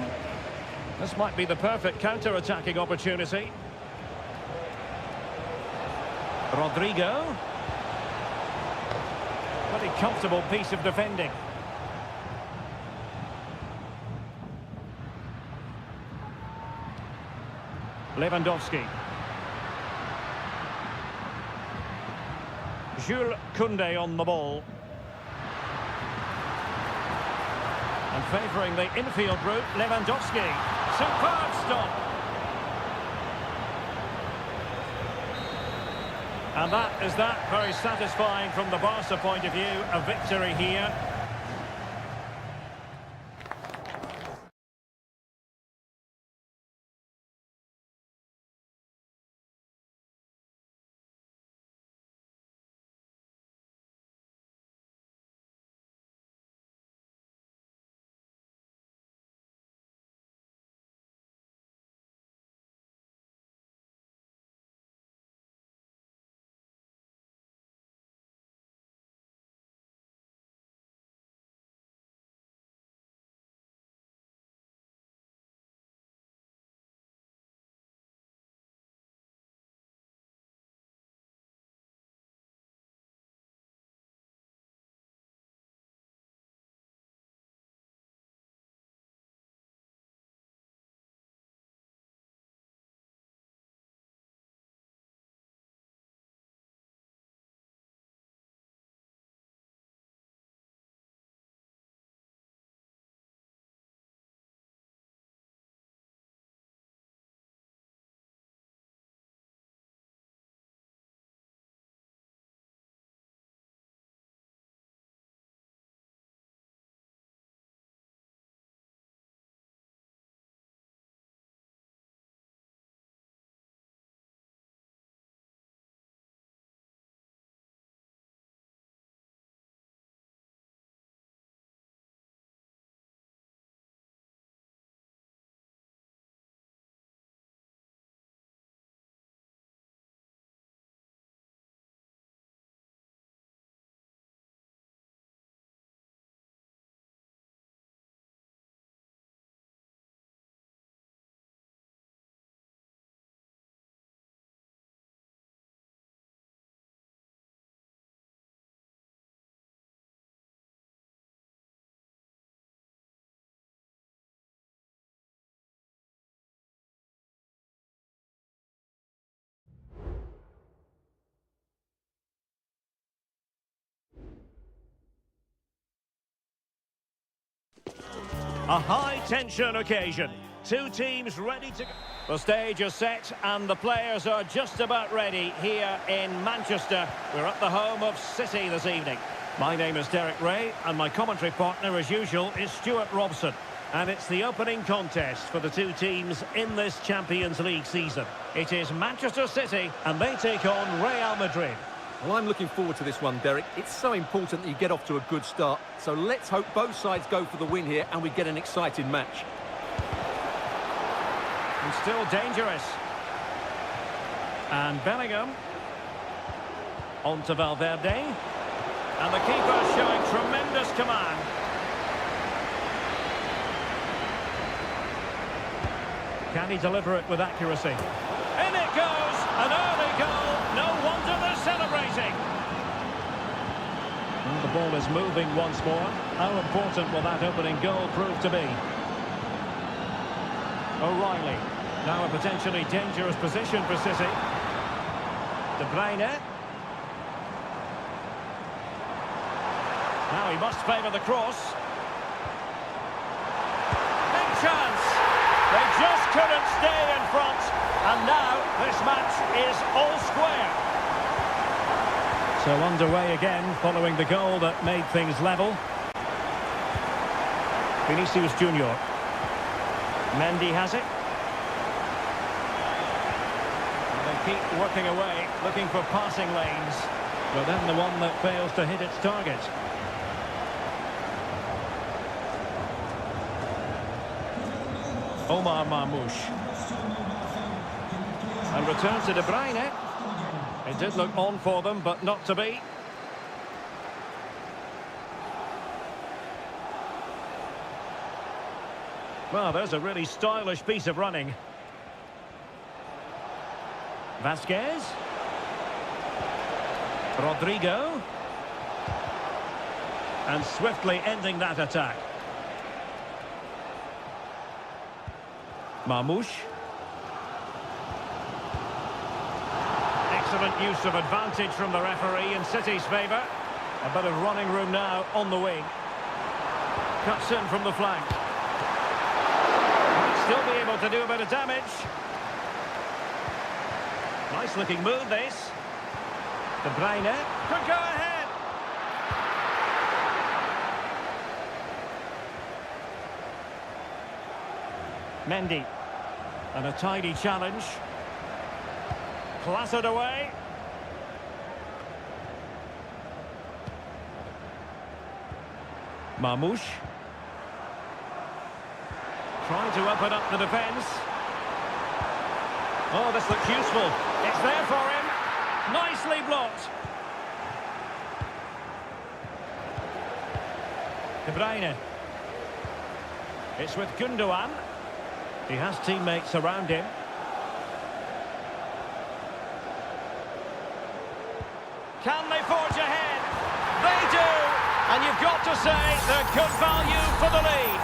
This might be the perfect counter-attacking opportunity. Rodrigo. Pretty comfortable piece of defending. Lewandowski. Jules Koundé on the ball. And favouring the infield route, Lewandowski. Superb stop. And that is that. Very satisfying from the Barca point of view. A victory here. A high-tension occasion. Two teams ready to go. The stage is set and the players are just about ready here in Manchester. We're at the home of City this evening. My name is Derek Ray and my commentary partner, as usual, is Stuart Robson. And it's the opening contest for the two teams in this Champions League season. It is Manchester City and they take on Real Madrid. Well, I'm looking forward to this one, Derek. It's so important that you get off to a good start. So let's hope both sides go for the win here and we get an exciting match. And still dangerous. And Bellingham. On to Valverde. And the keeper showing tremendous command. Can he deliver it with accuracy? In it goes! An early goal! No wonder they're celebrating! And the ball is moving once more. How important will that opening goal prove to be? O'Reilly. Now a potentially dangerous position for City. De Bruyne. Now he must favour the cross. Big chance! They just couldn't stay in front. And now this match is all square. So underway again following the goal that made things level. Vinicius Junior. Mendy has it. And they keep working away, looking for passing lanes. But then the one that fails to hit its target. Omar Marmoush. And return to De Bruyne. It did look on for them, but not to be. Well, there's a really stylish piece of running. Vasquez. Rodrigo. And swiftly ending that attack. Marmoush. Excellent use of advantage from the referee in City's favour. A bit of running room now on the wing. Cuts in from the flank. Might still be able to do a bit of damage. Nice looking move this. De Bruyne could go ahead. Mendy. And a tidy challenge. Clattered away. Marmoush. Trying to open up the defence. Oh, this looks useful. It's there for him. Nicely blocked. De Bruyne. It's with Gundogan. He has teammates around him. Can they forge ahead? They do! And you've got to say they're good value for the lead.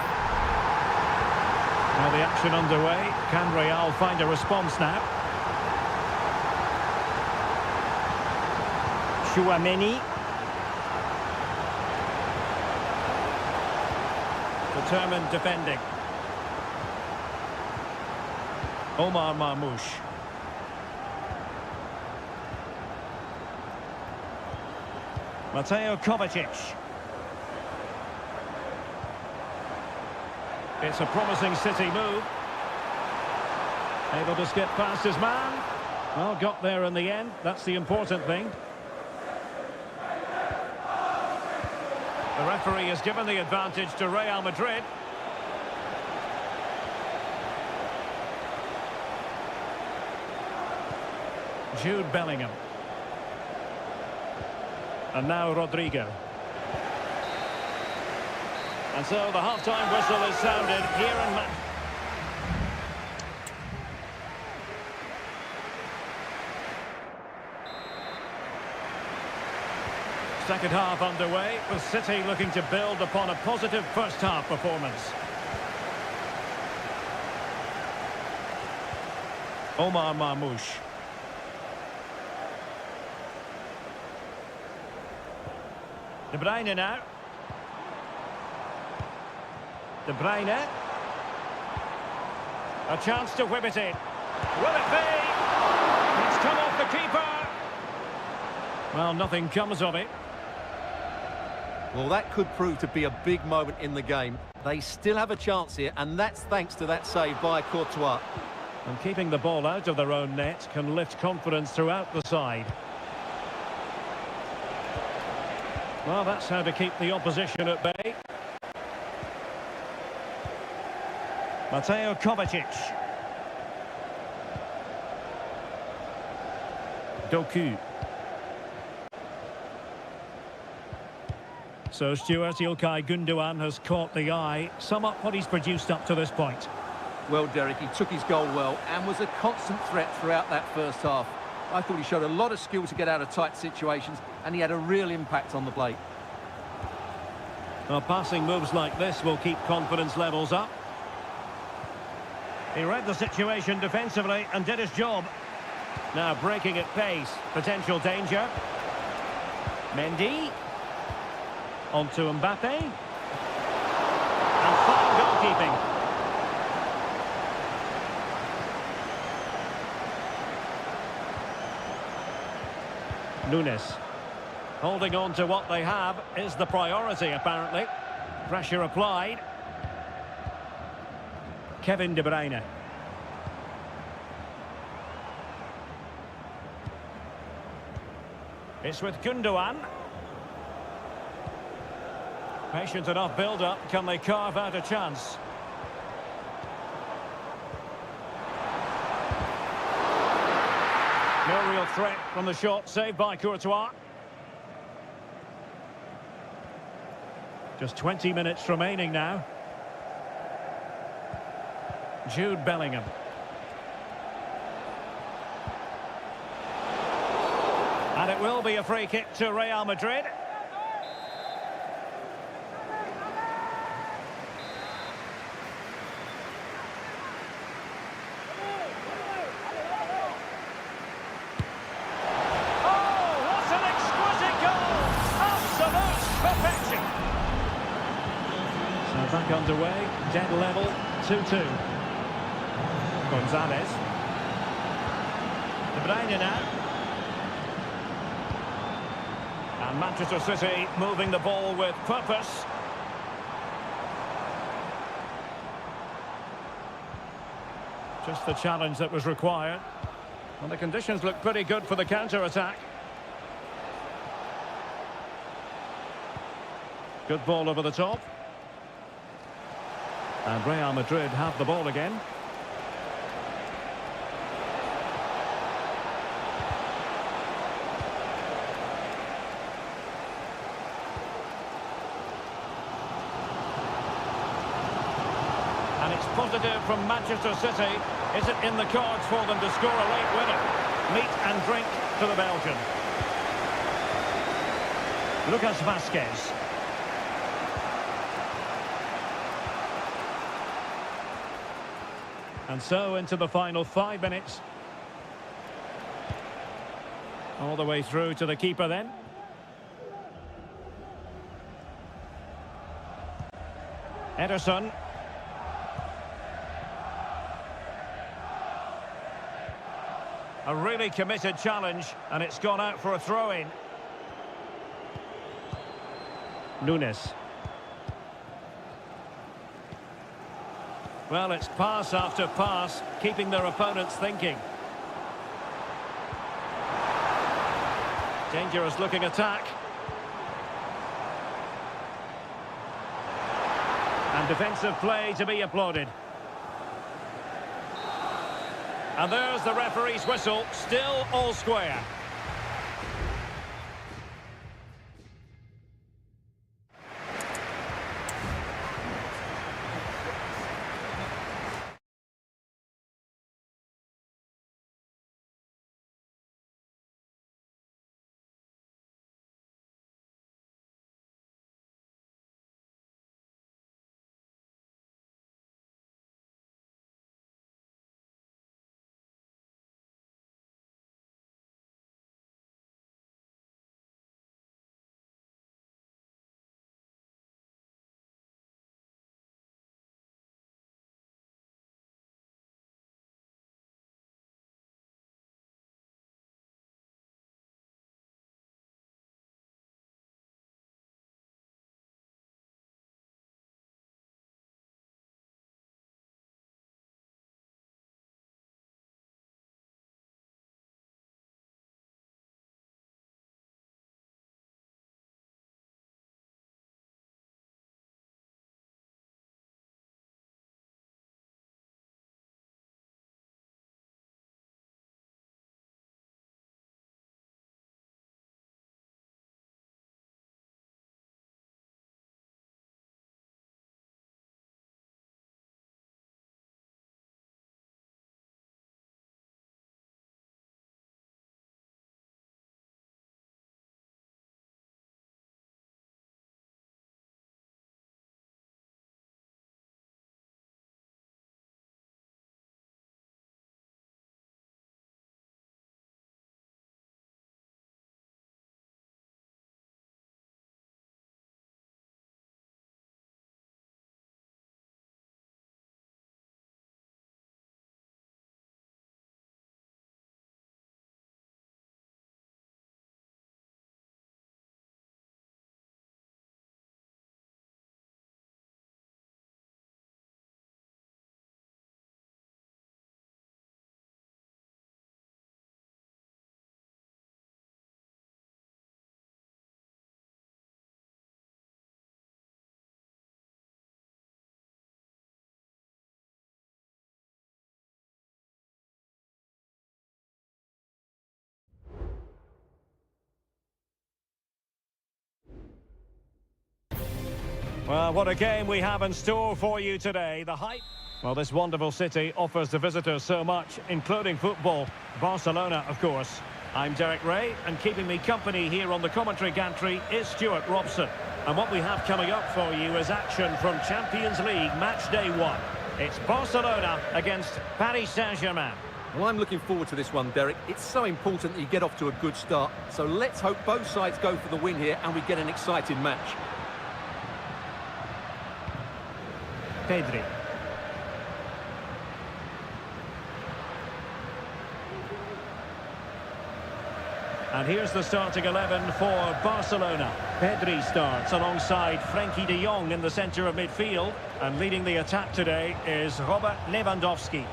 Now the action underway. Can Real find a response now? Chouameni. Determined defending. Omar Marmoush. Mateo Kovacic. It's a promising City move. Able to skip past his man. Well, got there in the end. That's the important thing. The referee has given the advantage to Real Madrid. Jude Bellingham. And now Rodrigo. And so the half-time whistle is sounded here in second half underway, with City looking to build upon a positive first-half performance. Omar Marmoush. De Bruyne now. De Bruyne. A chance to whip it in. Will it be? It's come off the keeper. Well, nothing comes of it. Well, that could prove to be a big moment in the game. They still have a chance here, and that's thanks to that save by Courtois. And keeping the ball out of their own net can lift confidence throughout the side. Well, that's how to keep the opposition at bay. Mateo Kovacic. Doku. So Stuart Ilkay Gundogan has caught the eye. Sum up what he's produced up to this point. Well, Derek, he took his goal well and was a constant threat throughout that first half. I thought he showed a lot of skill to get out of tight situations, and he had a real impact on the plate. Well, passing moves like this will keep confidence levels up. He read the situation defensively and did his job. Now breaking at pace, potential danger. Mendy. On to Mbappe. And fine goalkeeping. Nunes. Holding on to what they have is the priority, apparently. Pressure applied. Kevin De Bruyne. It's with Gundogan. Patient enough build-up. Can they carve out a chance? No real threat from the shot, saved by Courtois. Just 20 minutes remaining now. Jude Bellingham. And it will be a free kick to Real Madrid. Back underway, dead level, 2-2. Gonzalez. De Bruyne now. And Manchester City moving the ball with purpose. Just the challenge that was required. And the conditions look pretty good for the counter-attack. Good ball over the top. And Real Madrid have the ball again. And it's positive from Manchester City. Is it in the cards for them to score a late winner? Meat and drink to the Belgian. Lucas Vazquez. And so into the final 5 minutes. All the way through to the keeper then. Ederson. A really committed challenge, and it's gone out for a throw-in. Nunes. Well, it's pass after pass, keeping their opponents thinking. Dangerous looking attack. And defensive play to be applauded. And there's the referee's whistle, still all square. Well, what a game we have in store for you today. The hype. Well, this wonderful city offers the visitors so much, including football. Barcelona, of course. I'm Derek Ray, and keeping me company here on the commentary gantry is Stuart Robson. And what we have coming up for you is action from Champions League match day 1. It's Barcelona against Paris Saint-Germain. Well, I'm looking forward to this one, Derek. It's so important that you get off to a good start. So let's hope both sides go for the win here and we get an exciting match. Pedri. And here's the starting 11 for Barcelona. Pedri starts alongside Frenkie de Jong in the centre of midfield. And leading the attack today is Robert Lewandowski.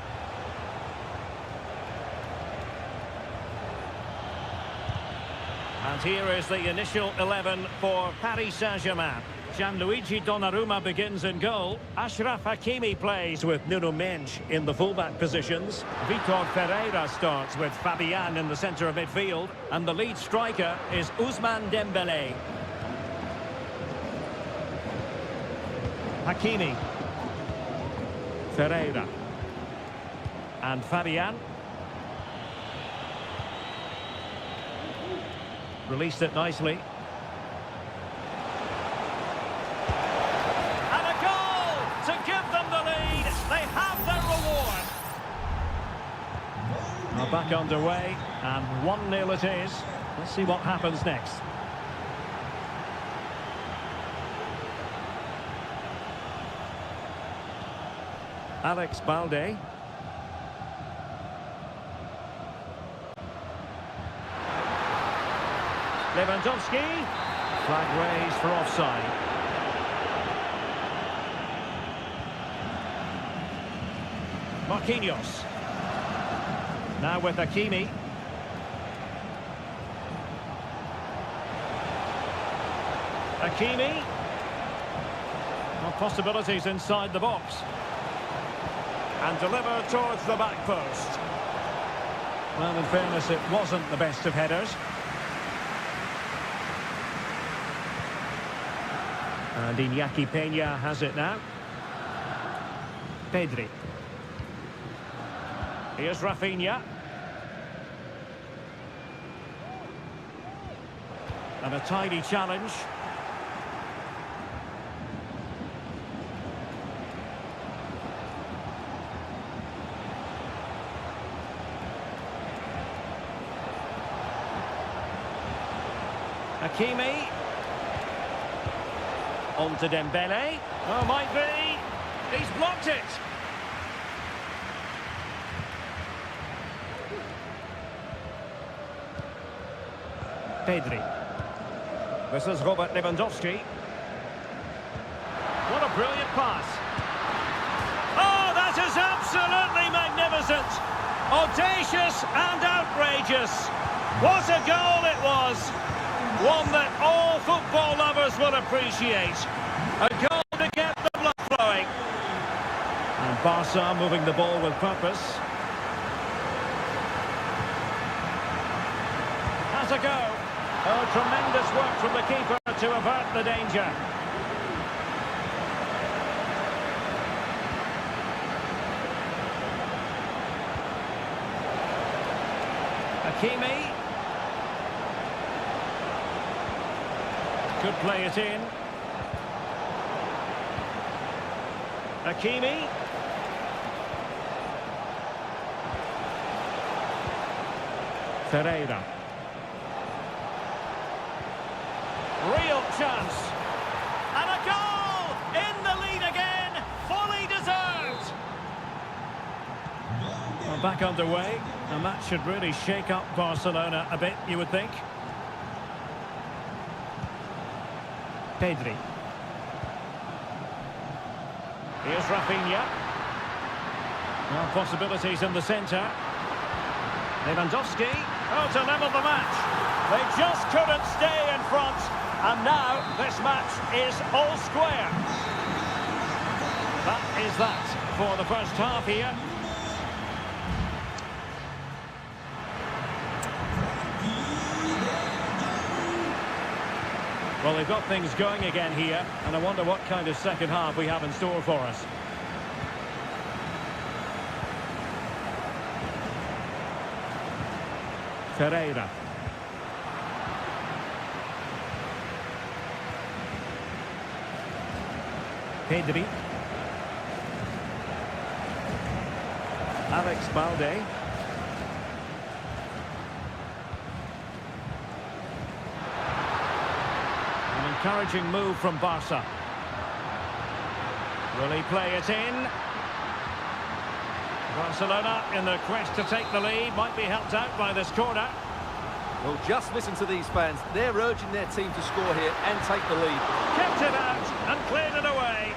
And here is the initial 11 for Paris Saint-Germain. Gianluigi Donnarumma begins in goal. Achraf Hakimi plays with Nuno Mendes in the fullback positions. Vitor Ferreira starts with Fabian in the centre of midfield. And the lead striker is Ousmane Dembélé. Hakimi. Ferreira. And Fabian. Released it nicely. And a goal to give them the lead. They have their reward. Now back underway, and 1-0 it is. Let's see what happens next. Alex Balde. Lewandowski. Flag raised for offside. Marquinhos. Now with Hakimi. Hakimi. Well, possibilities inside the box. And delivered towards the back post. Well, in fairness, it wasn't the best of headers. And Iñaki Peña has it now. Pedri. Here's Rafinha. And a tidy challenge. Hakimi. On to Dembele. Oh, might be. He's blocked it. Pedri. This is Robert Lewandowski. What a brilliant pass. Oh, that is absolutely magnificent. Audacious and outrageous. What a goal it was. One that all football lovers will appreciate. A goal to get the blood flowing. And Barca moving the ball with purpose. Has a go. Oh, tremendous work from the keeper to avert the danger. Hakimi. Could play it in. Hakimi. Ferreira. Real chance. And a goal! In the lead again. Fully deserved. Well, back underway. And that should really shake up Barcelona a bit, you would think. Pedri. Here's Rafinha. Well, possibilities in the centre. Lewandowski. Oh, to level the match. They just couldn't stay in front. And now this match is all square. That is that for the first half here. Well, they've got things going again here, and I wonder what kind of second half we have in store for us. Ferreira. Pedri. Alex Balde. An encouraging move from Barca. Will he play it in? Barcelona in the quest to take the lead, might be helped out by this corner. Well, just listen to these fans. They're urging their team to score here and take the lead. Kept it out and cleared it away.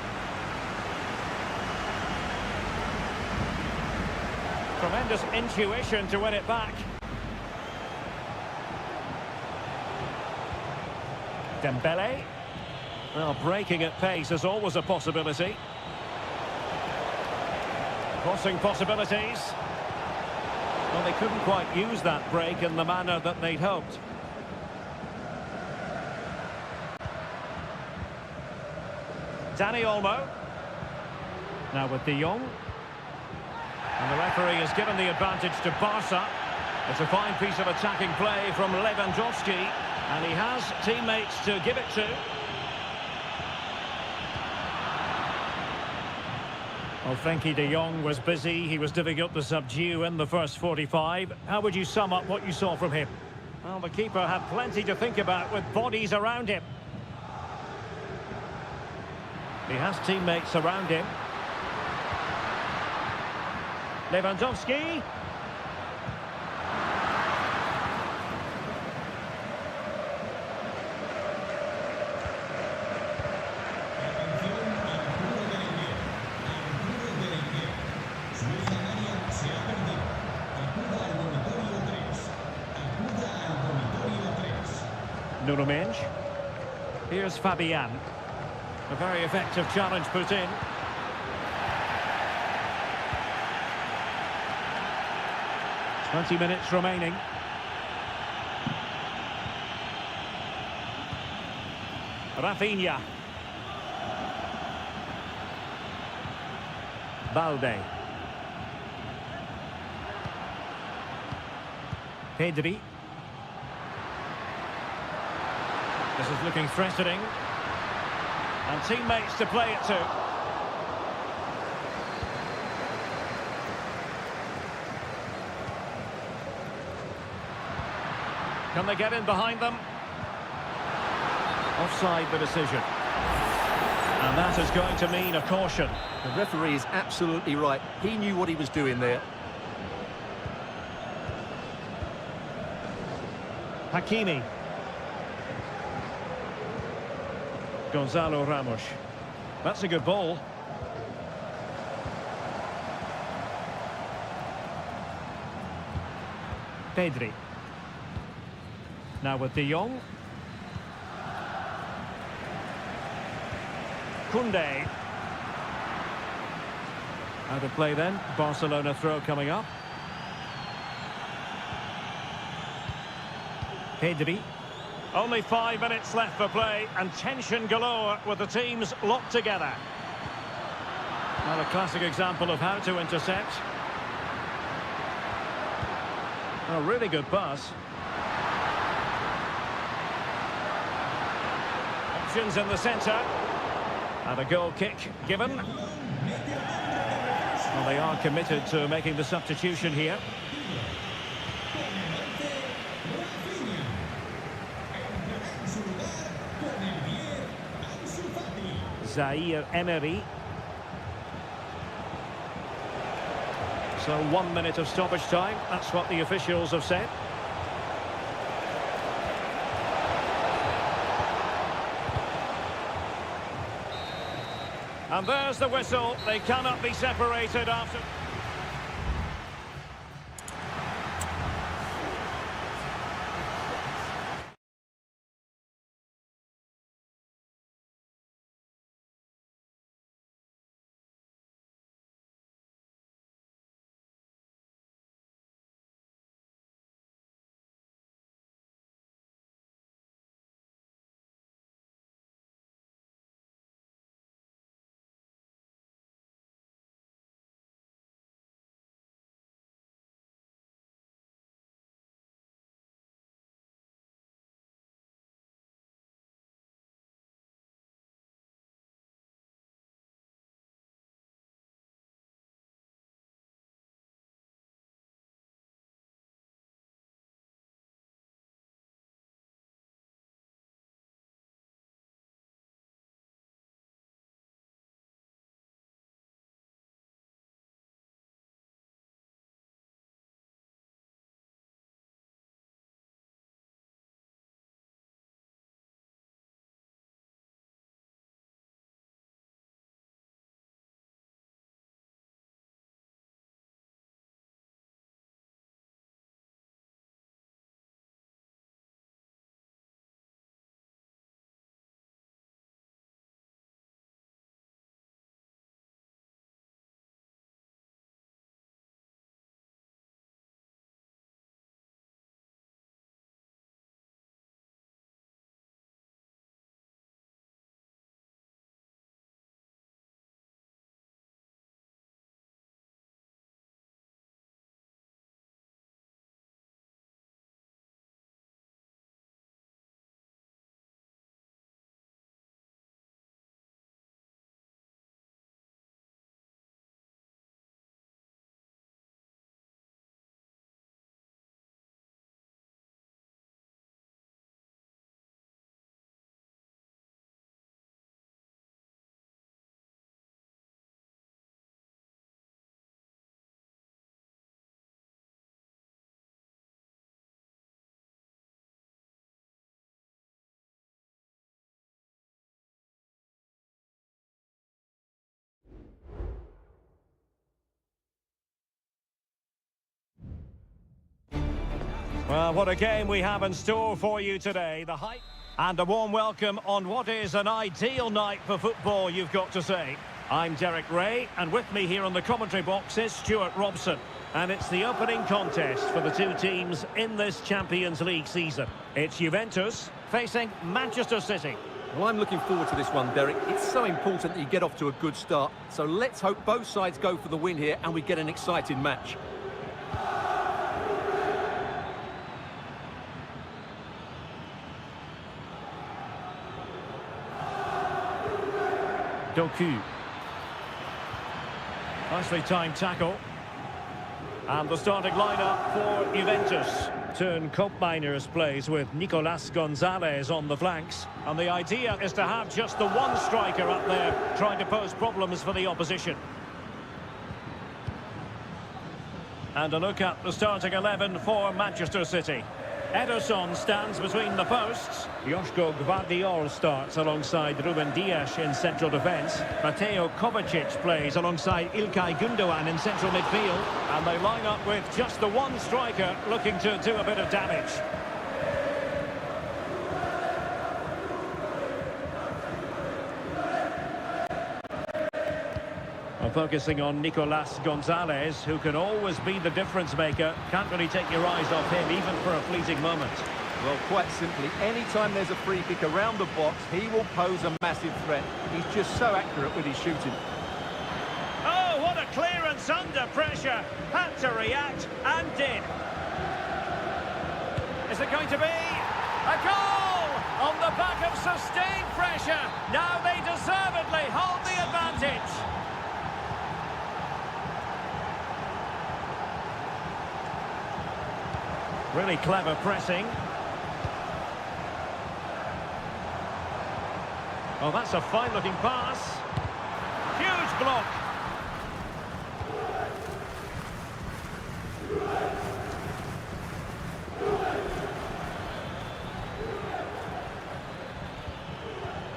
Tremendous intuition to win it back. Dembele. Well, breaking at pace is always a possibility. Crossing possibilities. Well, they couldn't quite use that break in the manner that they'd hoped. Dani Olmo. Now with De Jong. And the referee has given the advantage to Barca. It's a fine piece of attacking play from Lewandowski. And he has teammates to give it to. Well, Frenkie de Jong was busy. He was difficult to subdue in the first 45. How would you sum up what you saw from him? Well, the keeper had plenty to think about with bodies around him. He has teammates around him. Lewandowski. Nuno Mendes. Here's Fabian. A very effective challenge put in. "20 minutes remaining. Rafinha. Balde. Pedri. This is looking threatening. And teammates to play it to. Can they get in behind them? Offside the decision. And that is going to mean a caution. The referee is absolutely right. He knew what he was doing there. Hakimi. Gonzalo Ramos. That's a good ball. Pedri. Now with De Jong. Koundé. Out of play then. Barcelona throw coming up. Pedri. Only 5 minutes left for play and tension galore with the teams locked together. Well, a classic example of how to intercept. A really good pass. Options in the centre. And a goal kick given. Well, they are committed to making the substitution here. Zaire Emery. So 1 minute of stoppage time. That's what the officials have said. And there's the whistle. They cannot be separated after... Well, what a game we have in store for you today. The hype and a warm welcome on what is an ideal night for football, you've got to say. I'm Derek Ray, and with me here on the commentary box is Stuart Robson. And it's the opening contest for the two teams in this Champions League season. It's Juventus facing Manchester City. Well, I'm looking forward to this one, Derek. It's so important that you get off to a good start. So let's hope both sides go for the win here and we get an exciting match. Doku. Nicely timed tackle. And the starting lineup for Juventus. Turn Koopmeiners plays with Nicolas Gonzalez on the flanks. And the idea is to have just the one striker up there trying to pose problems for the opposition. And a look at the starting 11 for Manchester City. Ederson stands between the posts. Joško Gvardiol starts alongside Ruben Dias in central defence. Mateo Kovacic plays alongside Ilkay Gundogan in central midfield. And they line up with just the one striker looking to do a bit of damage. Focusing on Nicolas Gonzalez, who can always be the difference maker. Can't really take your eyes off him, even for a fleeting moment. Well, quite simply, anytime there's a free kick around the box, he will pose a massive threat. He's just so accurate with his shooting. Oh, what a clearance under pressure. Had to react and did. Is it going to be a goal on the back of sustained pressure? Now they deservedly hold the advantage. Really clever pressing. Oh, that's a fine-looking pass. Huge block.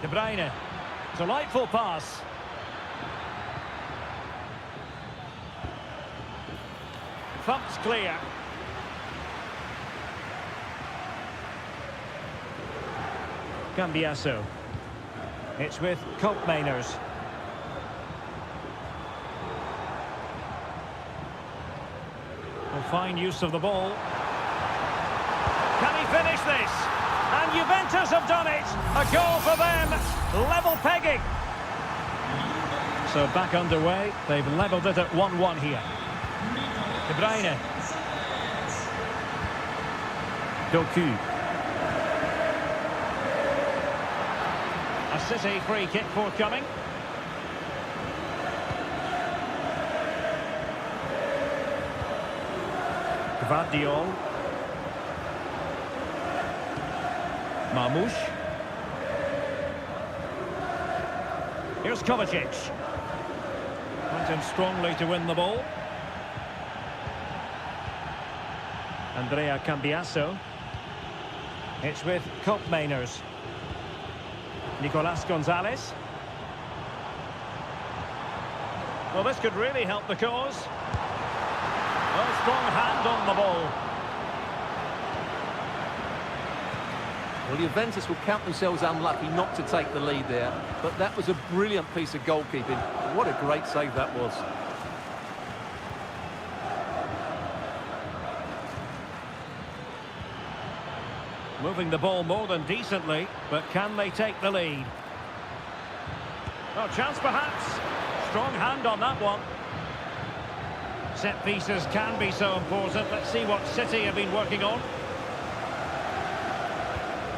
De Bruyne. Delightful pass. Thumped clear. Cambiasso. It's with Koopmeiners. Well, fine use of the ball. Can he finish this? And Juventus have done it. A goal for them. Level pegging. So back underway. They've levelled it at 1-1 here. De Bruyne. Doku. A City free kick forthcoming. Gvardiol. Marmoush. Here's Kovacic. Went in strongly to win the ball. Andrea Cambiasso. It's with Koopmeiners. Nicolas Gonzalez. Well, this could really help the cause. Well, strong hand on the ball. Well, Juventus will count themselves unlucky not to take the lead there, but that was a brilliant piece of goalkeeping. What a great save that was. Moving the ball more than decently, but can they take the lead? Oh, chance perhaps. Strong hand on that one. Set pieces can be so important. Let's see what City have been working on.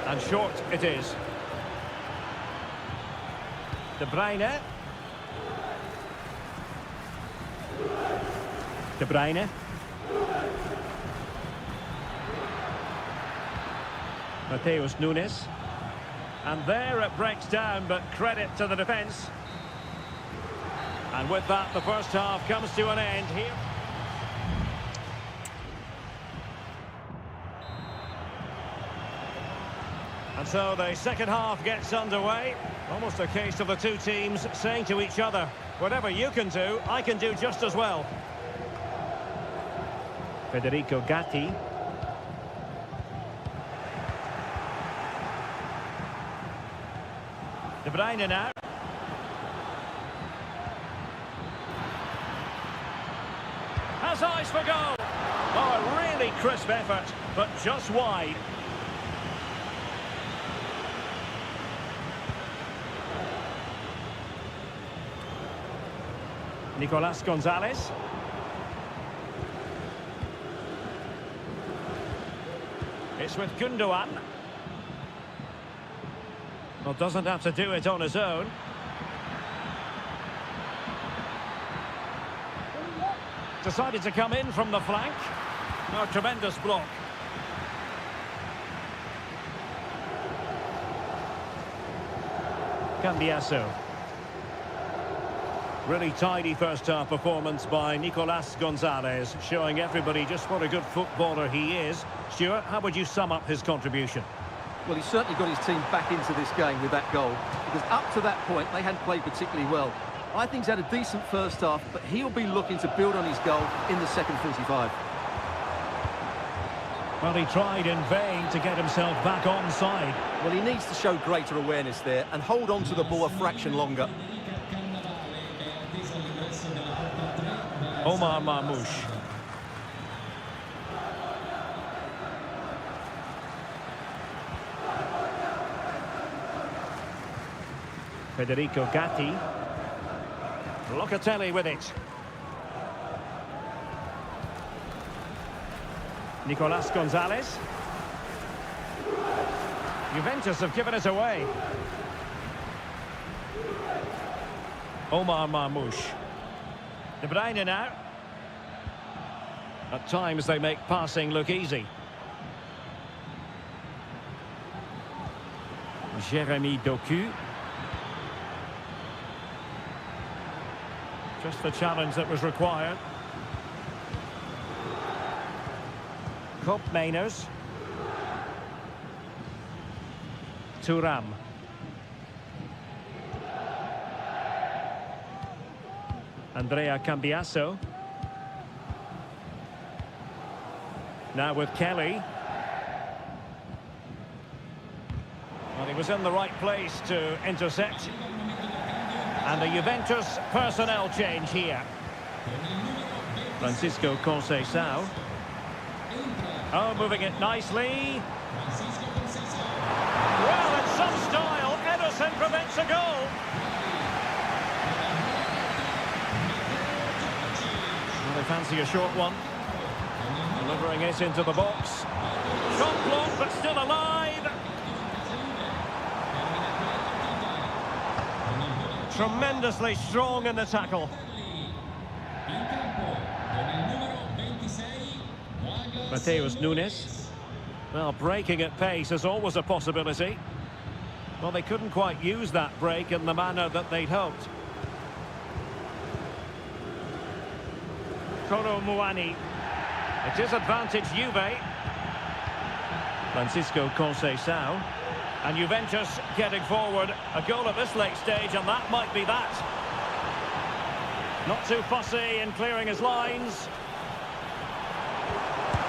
And short it is. De Bruyne. De Bruyne. Mateus Nunes. And there it breaks down, but credit to the defence. And with that, the first half comes to an end here. And so the second half gets underway. Almost a case of the two teams saying to each other, whatever you can do, I can do just as well. Federico Gatti. De Bruyne now. Has eyes for goal. Oh, a really crisp effort, but just wide. Nicolas Gonzalez. It's with Gundogan. Well, doesn't have to do it on his own. Decided to come in from the flank. Oh, tremendous block. Cambiasso. Really tidy first-half performance by Nicolas Gonzalez, showing everybody just what a good footballer he is. Stuart, how would you sum up his contribution? Well, he certainly got his team back into this game with that goal, because up to that point, they hadn't played particularly well. I think he's had a decent first half, but he'll be looking to build on his goal in the second 45. Well, he tried in vain to get himself back onside. Well, he needs to show greater awareness there and hold on to the ball a fraction longer. Omar Marmoush. Federico Gatti. Locatelli with it. Nicolas Gonzalez. Juventus have given it away. Omar Marmoush. De Bruyne now. At times they make passing look easy. Jeremy Doku. Just the challenge that was required. Kopp Mainers. Thuram. Andrea Cambiasso. Now with Kelly. Well, he was in the right place to intercept. And the Juventus personnel change here. Francisco Conceição. Oh, moving it nicely. Well, in some style, Ederson prevents a goal. Well, they fancy a short one. Delivering it into the box. Shot blocked, but still alive. Tremendously strong in the tackle. Mateus Nunes. Well, breaking at pace is always a possibility. Well, they couldn't quite use that break in the manner that they'd hoped. Kolo Muani. It is advantage Juve. Francisco Conceição. And Juventus getting forward. A goal at this late stage, and that might be that. Not too fussy in clearing his lines.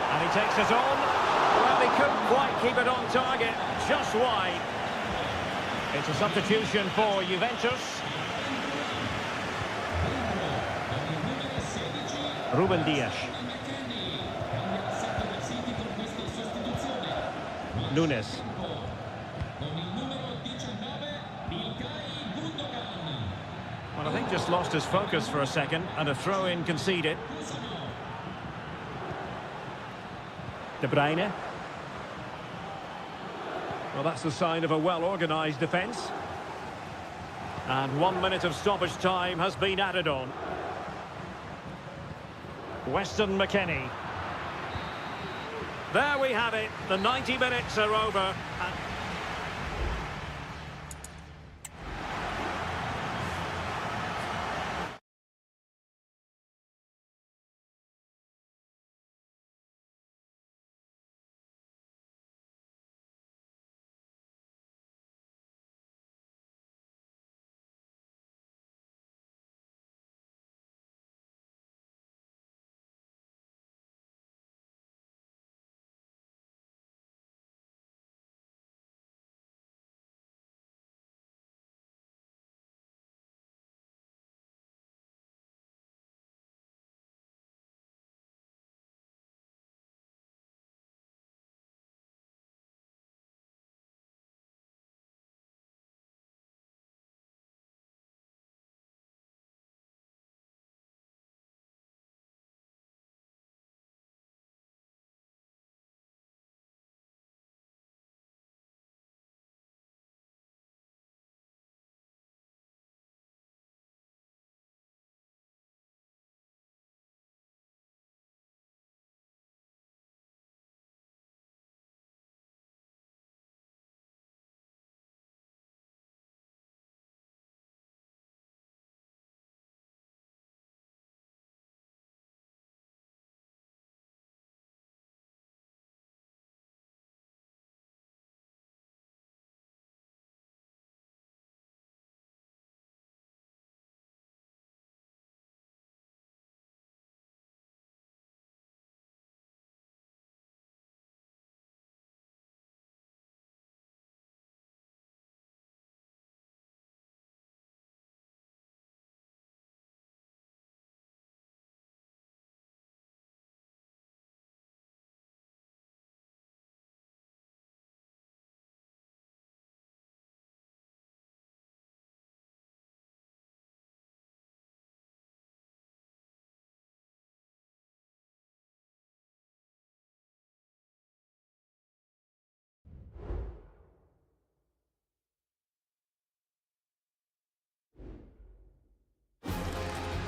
And he takes it on. Well, he couldn't quite keep it on target. Just wide. It's a substitution for Juventus. Ruben Dias. Nunes. Well, I think just lost his focus for a second, and a throw-in conceded. De Bruyne. Well, that's the sign of a well-organised defence. And 1 minute of stoppage time has been added on. Weston McKennie. There we have it. The 90 minutes are over.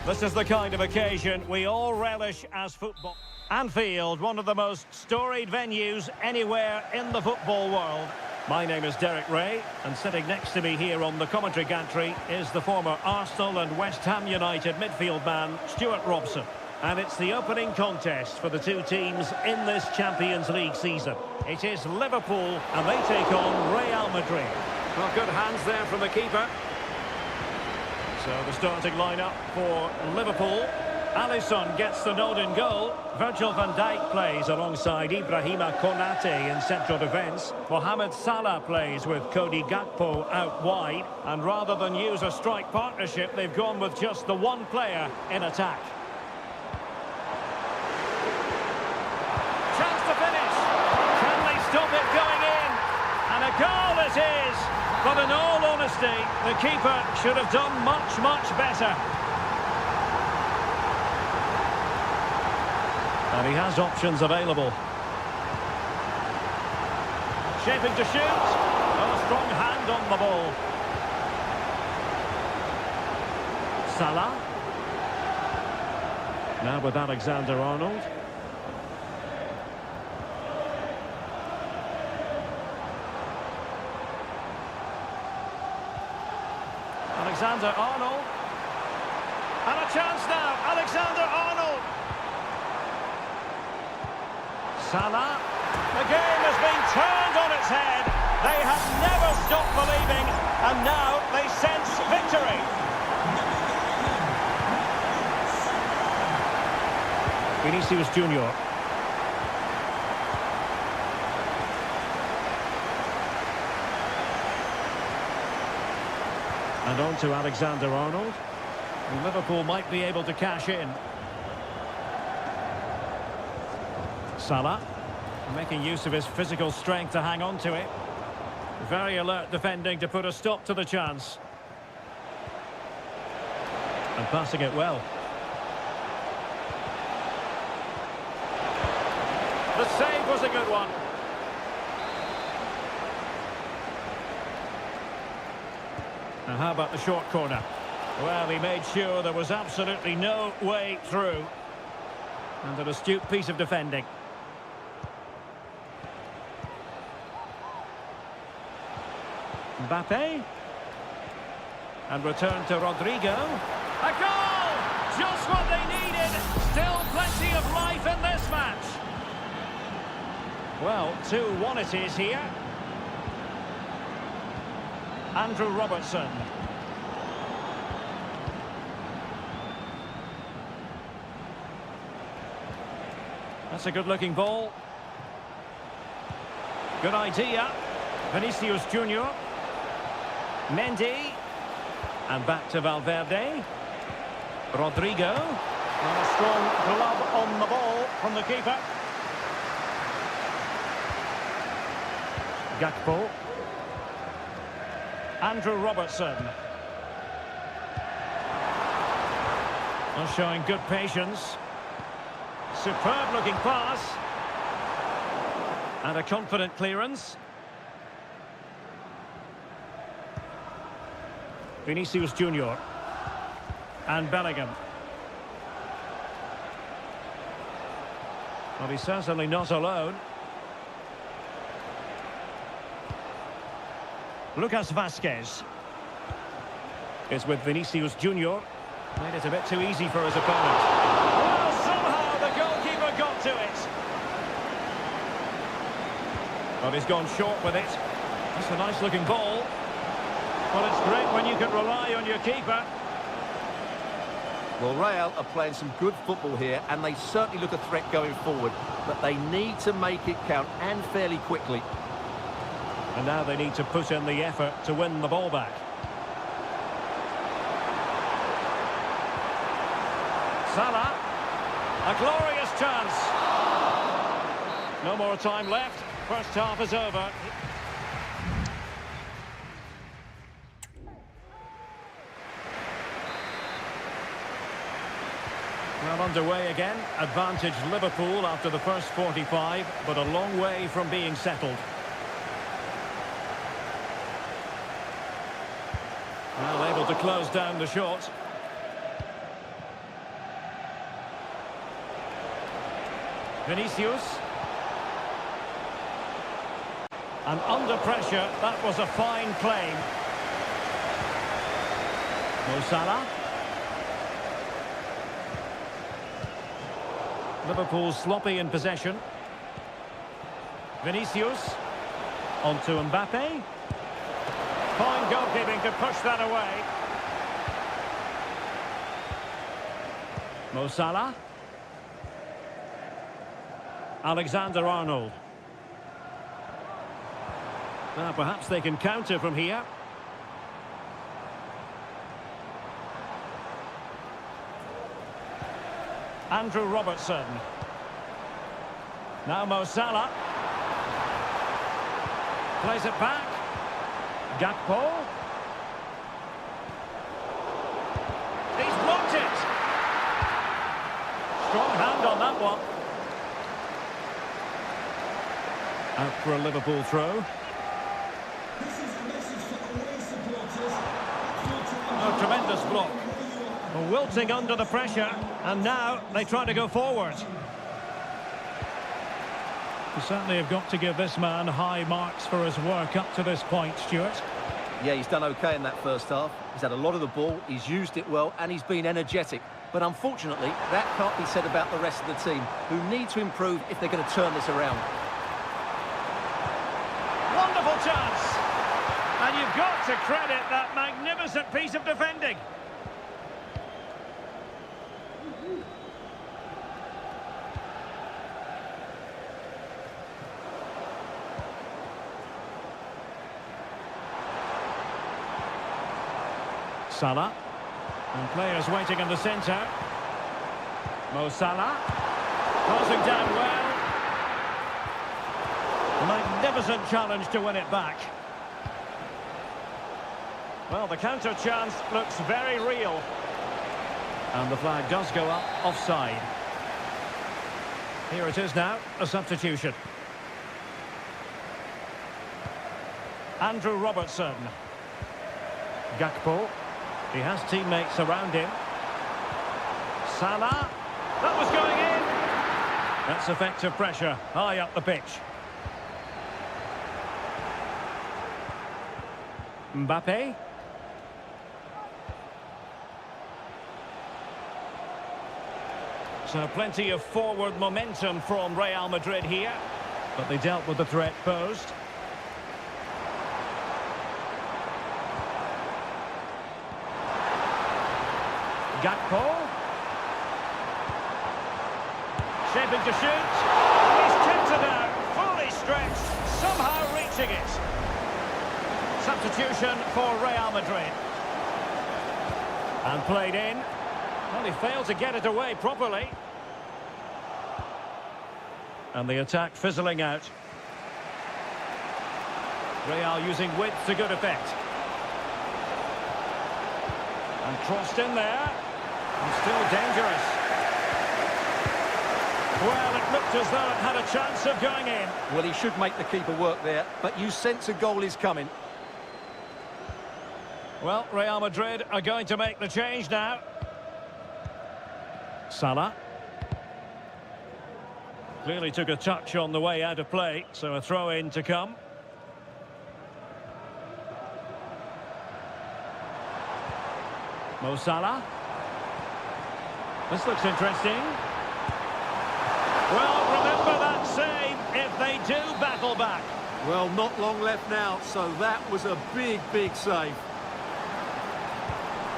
This is the kind of occasion we all relish as football. Anfield, one of the most storied venues anywhere in the football world. My name is Derek Ray, and sitting next to me here on the commentary gantry is the former Arsenal and West Ham United midfield man, Stuart Robson. And it's the opening contest for the two teams in this Champions League season. It is Liverpool, and they take on Real Madrid. Well, good hands there from the keeper. So the starting lineup for Liverpool. Alisson gets the nod in goal. Virgil van Dijk plays alongside Ibrahima Konate in central defence. Mohamed Salah plays with Cody Gakpo out wide. And rather than use a strike partnership, they've gone with just the one player in attack. Chance to finish. Can they stop it going in? And a goal it is. But in all honesty, the keeper should have done much, much better. And he has options available. Shaping to shoot. Oh, a strong hand on the ball. Salah. Now with Alexander-Arnold. Alexander-Arnold. And a chance now. Alexander-Arnold. Salah. The game has been turned on its head. They have never stopped believing, and now they sense victory. Vinicius Junior. And on to Alexander-Arnold. Liverpool might be able to cash in. Salah, making use of his physical strength to hang on to it. Very alert defending to put a stop to the chance. And passing it well. The save was a good one. Now how about the short corner? Well, he made sure there was absolutely no way through. And an astute piece of defending. Mbappe. And return to Rodrigo. A goal! Just what they needed. Still plenty of life in this match. Well, 2-1 it is here. Andrew Robertson. That's a good-looking ball. Good idea. Vinicius Junior. Mendy. And back to Valverde. Rodrigo. And a strong glove on the ball from the keeper. Gakpo. Andrew Robertson. Well, showing good patience. Superb looking pass. And a confident clearance. Vinicius Junior. And Bellingham. Well, he's certainly not alone. Lucas Vazquez is with Vinicius Junior. Made it a bit too easy for his opponent. Well, somehow the goalkeeper got to it. But he's gone short with it. That's a nice looking ball. Well, it's great when you can rely on your keeper. Well, Real are playing some good football here, and they certainly look a threat going forward. But they need to make it count, and fairly quickly. And now they need to put in the effort to win the ball back. Salah. A glorious chance. No more time left. First half is over. Well, underway again. Advantage Liverpool after the first 45, but a long way from being settled. Well, able to close down the shot. Vinicius. And under pressure, that was a fine claim. Mo Salah. Liverpool sloppy in possession. Vinicius. On to Mbappe. Fine goalkeeping to push that away. Mo Salah. Alexander-Arnold. Now perhaps they can counter from here. Andrew Robertson. Now Mo Salah. Plays it back. Gakpo. He's blocked it. Strong hand on that one. Out for a Liverpool throw. Oh, tremendous block. Well, wilting under the pressure, and now they try to go forward. You certainly have got to give this man high marks for his work up to this point, Stuart. Yeah, he's done okay in that first half. He's had a lot of the ball, he's used it well, and he's been energetic. But unfortunately, that can't be said about the rest of the team, who need to improve if they're going to turn this around. Wonderful chance! And you've got to credit that magnificent piece of defending. Salah. And players waiting in the centre. Mo Salah. Crossing down well. Magnificent challenge to win it back. Well, the counter chance looks very real. And the flag does go up offside. Here it is now, a substitution. Andrew Robertson. Gakpo. He has teammates around him. Salah. That was going in. That's effective pressure, high up the pitch. Mbappe. So plenty of forward momentum from Real Madrid here, but they dealt with the threat posed. Gakpo. Shaping to shoot. He's kept it out, fully stretched, somehow reaching it. Substitution for Real Madrid. And played in. Well, he failed to get it away properly. And the attack fizzling out. Real using width to good effect. And crossed in there. And still dangerous. Well, it looked as though it had a chance of going in. Well, he should make the keeper work there, but you sense a goal is coming. Well, Real Madrid are going to make the change now. Salah. Clearly took a touch on the way out of play, so a throw-in to come. Mo Salah. This looks interesting. Well, remember that save if they do battle back. Well, not long left now, so that was a big, big save.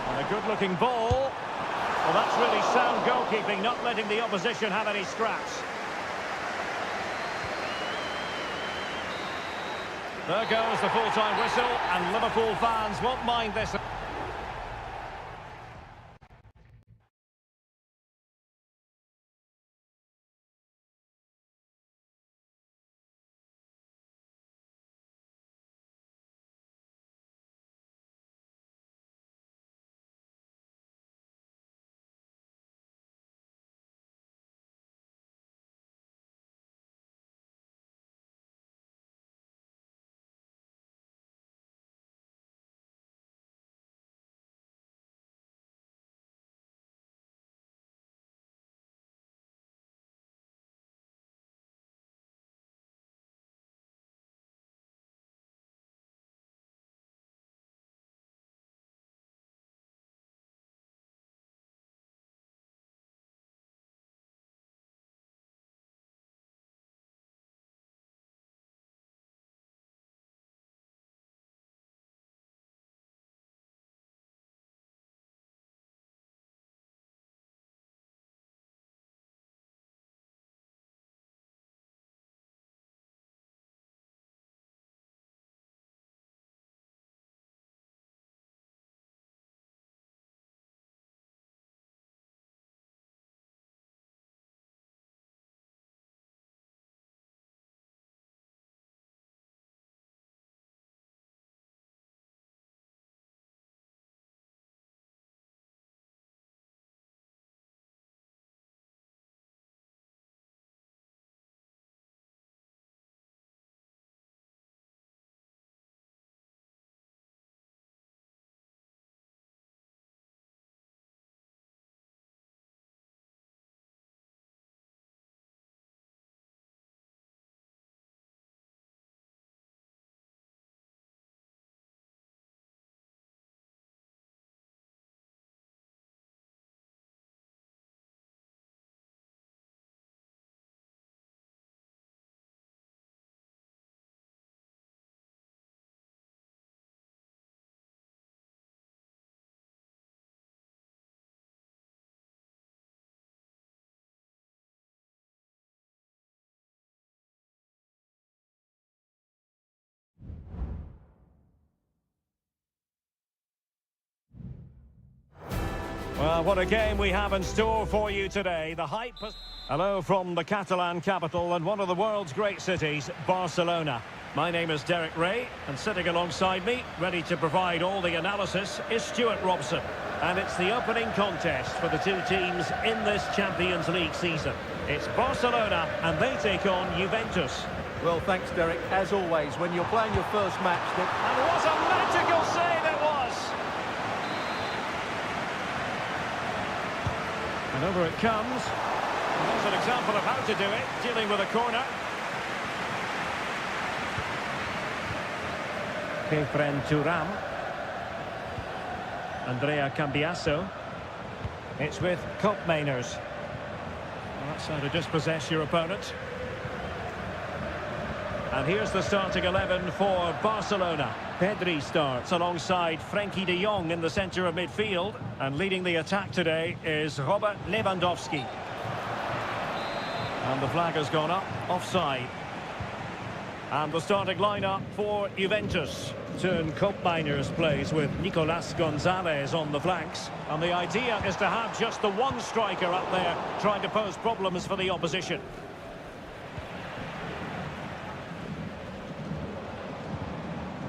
And a good-looking ball. Well, that's really sound goalkeeping, not letting the opposition have any scraps. There goes the full-time whistle, and Liverpool fans won't mind this. Well, what a game we have in store for you today. The hype has... Hello from the Catalan capital and one of the world's great cities, Barcelona. My name is Derek Ray, and sitting alongside me, ready to provide all the analysis, is Stuart Robson. And it's the opening contest for the two teams in this Champions League season. It's Barcelona, and they take on Juventus. Well, thanks, Derek. As always, when you're playing your first match... And what a magical save it was! And over it comes. And there's an example of how to do it, dealing with a corner. Kefren Turam. Andrea Cambiasso. It's with Koopmeiners. Well, that's how to dispossess your opponent. And here's the starting 11 for Barcelona. Pedri starts alongside Frenkie de Jong in the centre of midfield. And leading the attack today is Robert Lewandowski. And the flag has gone up, offside. And the starting lineup for Juventus. Turn Koopmeiners plays with Nicolas Gonzalez on the flanks. And the idea is to have just the one striker up there trying to pose problems for the opposition.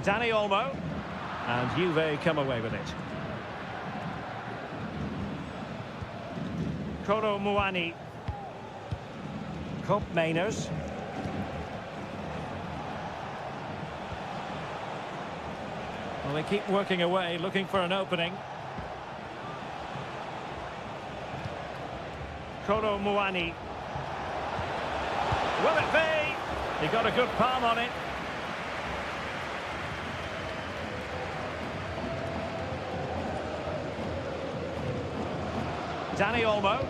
Dani Olmo. And Juve come away with it. Kolo Muani. Koopmeiners. Well, they keep working away, looking for an opening. Kolo Muani. Will it be? He got a good palm on it. Dani Olmo.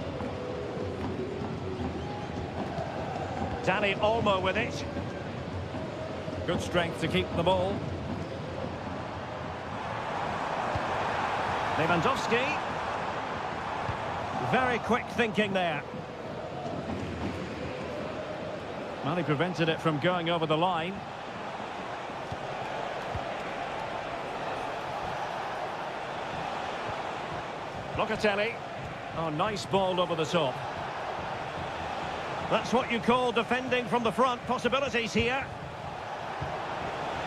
Dani Olmo with it. Good strength to keep the ball. Lewandowski. Very quick thinking there. Well, he prevented it from going over the line. Locatelli. Oh, nice ball over the top. That's what you call defending from the front. Possibilities here.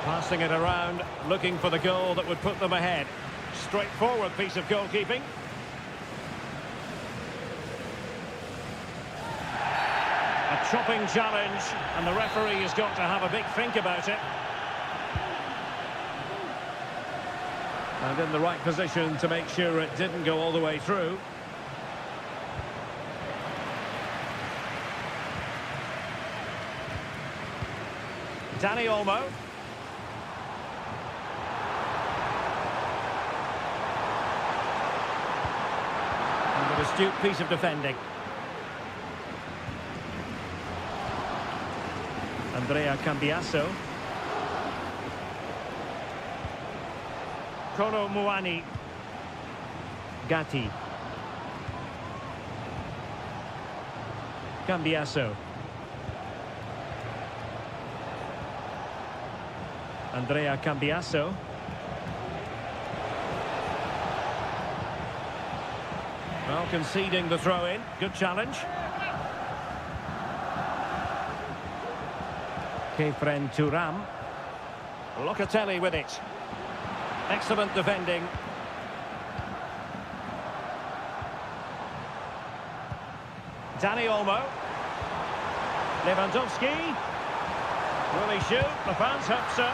Passing it around, looking for the goal that would put them ahead. Straightforward piece of goalkeeping. A chopping challenge, and the referee has got to have a big think about it. And in the right position to make sure it didn't go all the way through. Dani Olmo. And an astute piece of defending. Andrea Cambiasso. Kolo Muani. Gatti. Cambiasso. Andrea Cambiasso. Well, conceding the throw-in. Good challenge. Kefren Turam. Locatelli with it. Excellent defending. Dani Olmo. Lewandowski. Will he shoot? The fans hope so.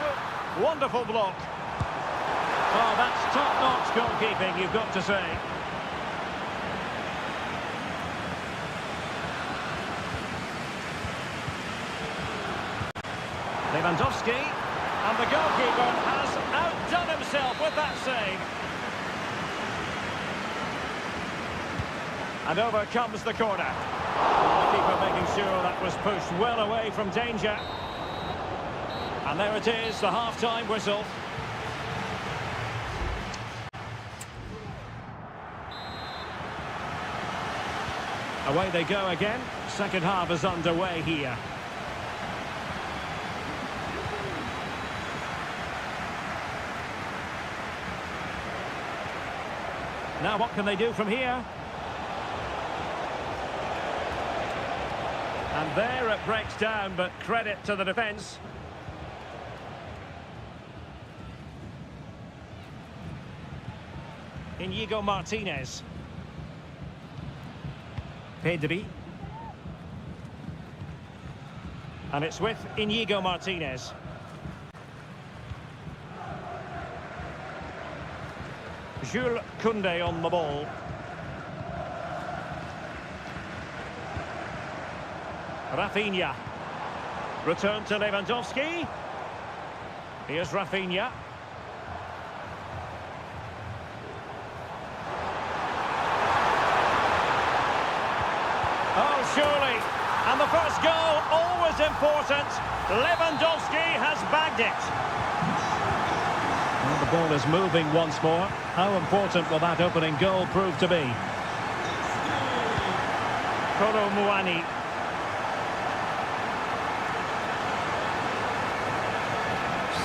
Wonderful block. Oh, that's top-notch goalkeeping, you've got to say. Lewandowski, and the goalkeeper has outdone himself with that save. And over comes the corner. The keeper making sure that was pushed well away from danger. And there it is, the half-time whistle. Away they go again. Second half is underway here. Now what can they do from here? And there it breaks down, but credit to the defence. Inigo Martinez. Pedri. And it's with Inigo Martinez. Jules Koundé on the ball. Rafinha. Return to Lewandowski. Here's Rafinha. Oh, surely. And the first goal, always important. Lewandowski has bagged it. And the ball is moving once more. How important will that opening goal prove to be? Kolo Muani.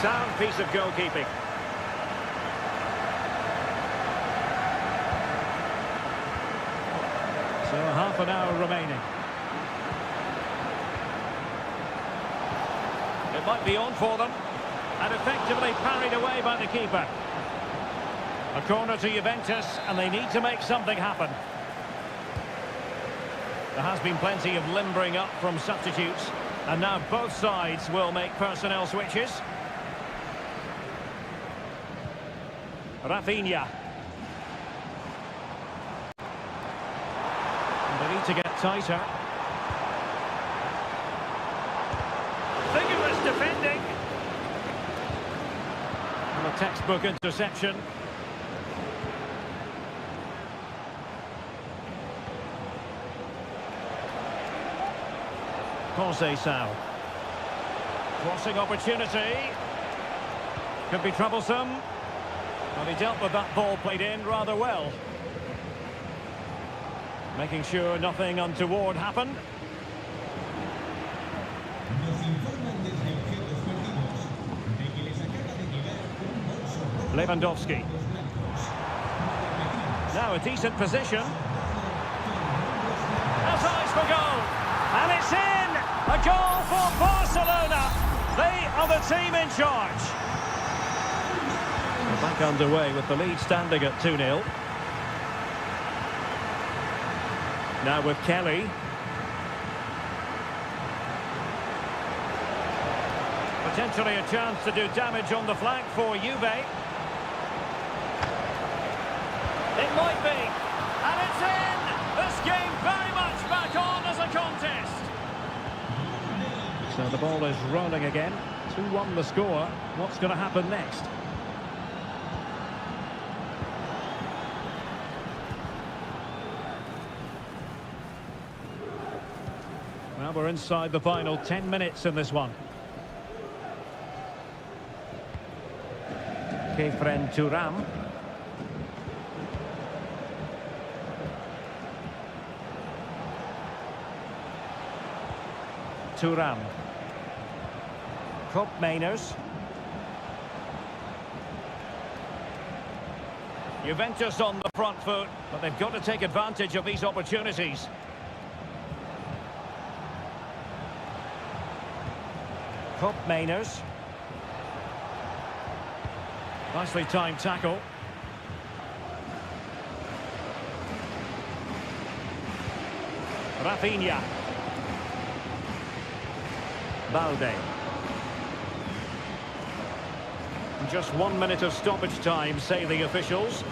Sound piece of goalkeeping. So half an hour remaining. It might be on for them. And effectively parried away by the keeper. A corner to Juventus, and they need to make something happen. There has been plenty of limbering up from substitutes. And now both sides will make personnel switches. Rafinha. They need to get tighter. Vigorous defending. And a textbook interception. Conceição. Crossing opportunity. Could be troublesome. But he dealt with that ball played in rather well. Making sure nothing untoward happened. Lewandowski. Now a decent position. Has eyes for goal. And it's in! A goal for Barcelona. They are the team in charge. We're back underway with the lead standing at 2-0. Now with Kelly. Potentially a chance to do damage on the flank for Juve. It might be. And it's in! This game very much back on as a contest. So the ball is rolling again. 2-1 the score. What's going to happen next? Well, we're inside the final 10 minutes in this one. Kefren Thuram. Thuram. Koopmeiners. Juventus on the front foot, but they've got to take advantage of these opportunities. Koopmeiners. Nicely timed tackle. Rafinha. Balde. Just 1 minute of stoppage time, say the officials.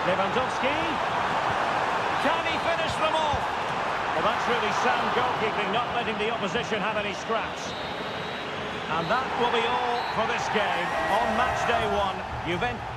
Lewandowski. Can he finish them off? Well, that's really sound goalkeeping, not letting the opposition have any scraps. And that will be all for this game. On match day 1, Juventus.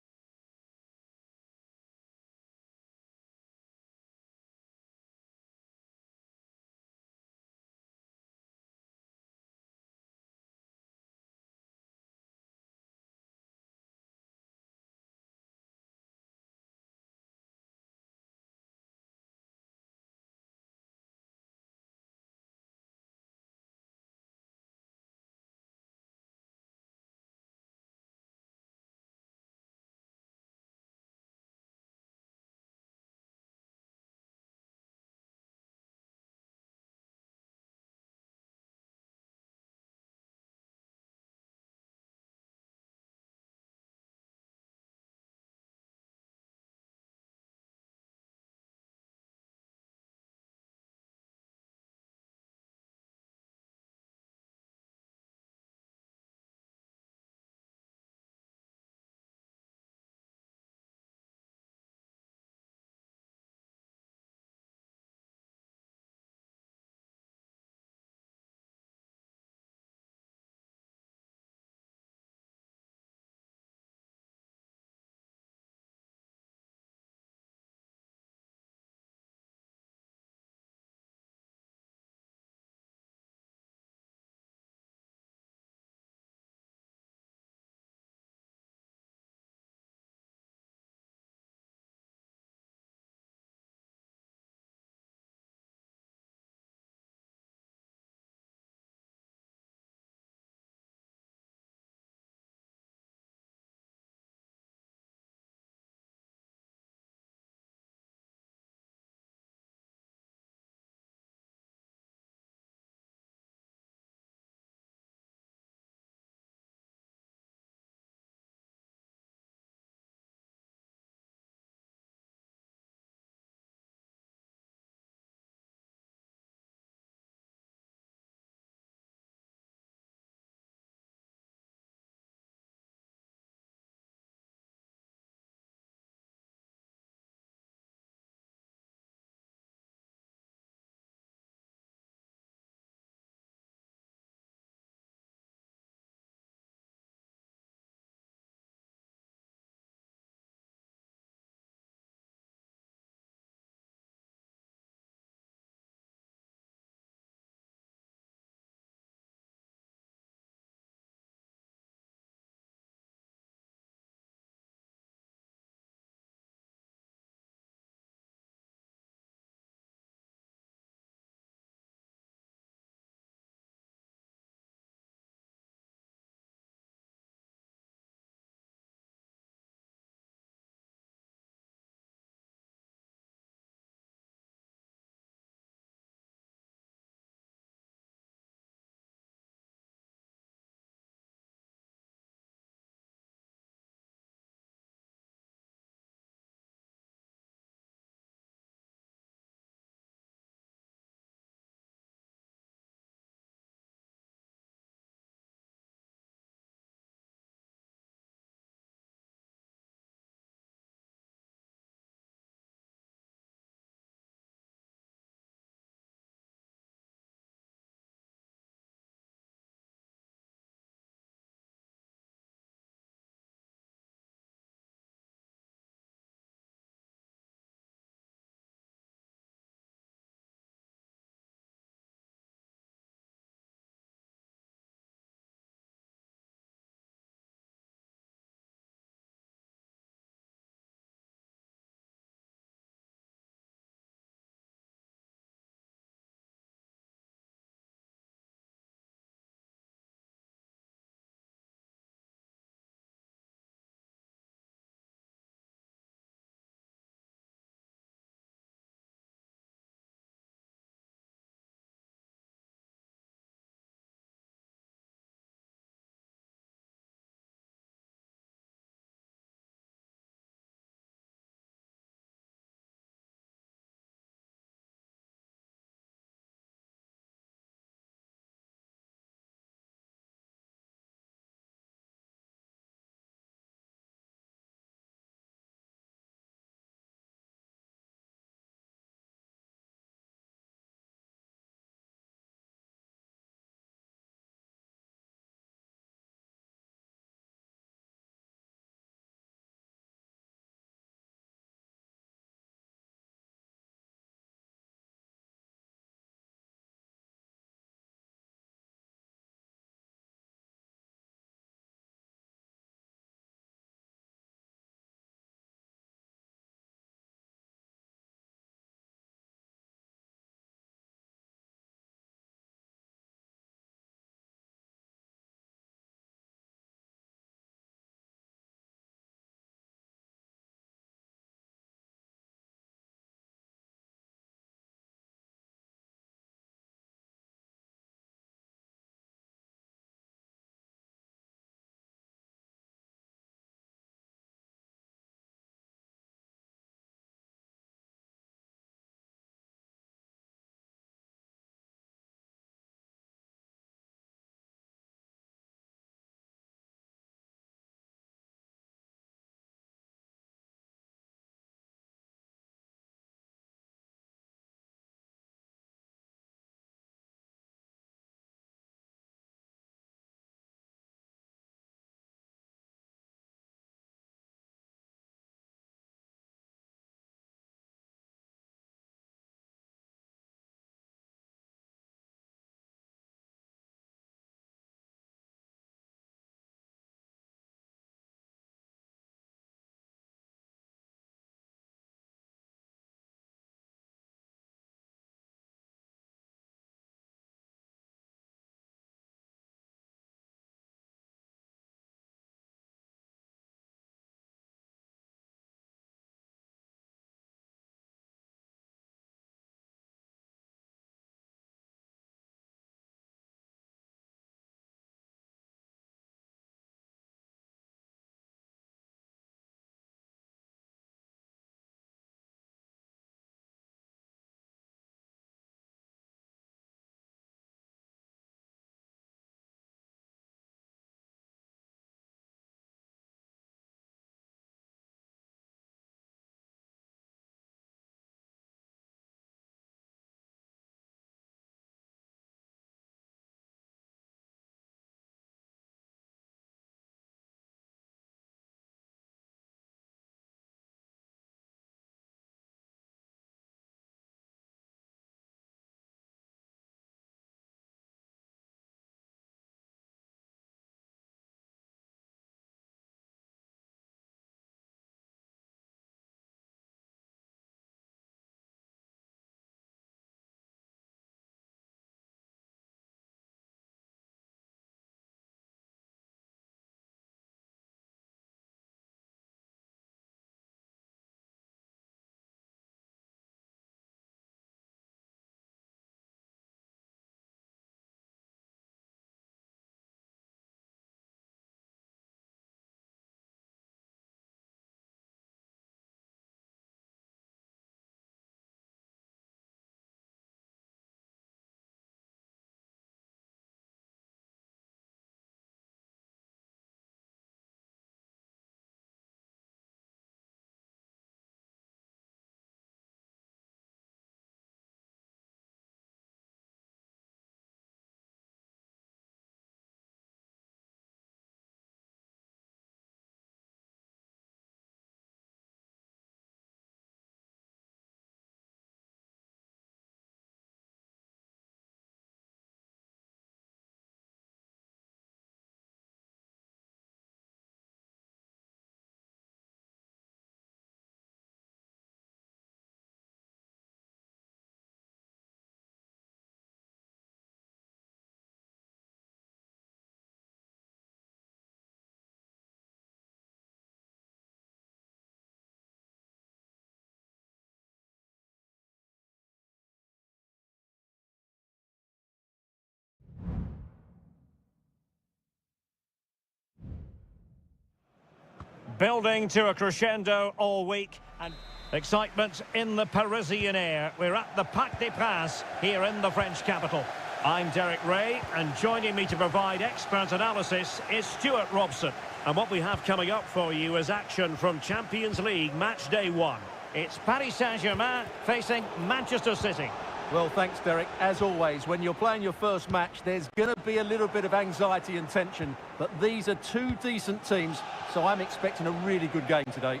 Building to a crescendo all week, and excitement in the Parisian air. We're at the Parc des Princes here in the French capital. I'm Derek Ray, and joining me to provide expert analysis is Stuart Robson. And what we have coming up for you is action from Champions League match day 1. It's Paris Saint-Germain facing Manchester City. Well, thanks, Derek. As always, when you're playing your first match, there's going to be a little bit of anxiety and tension. But these are two decent teams, so I'm expecting a really good game today.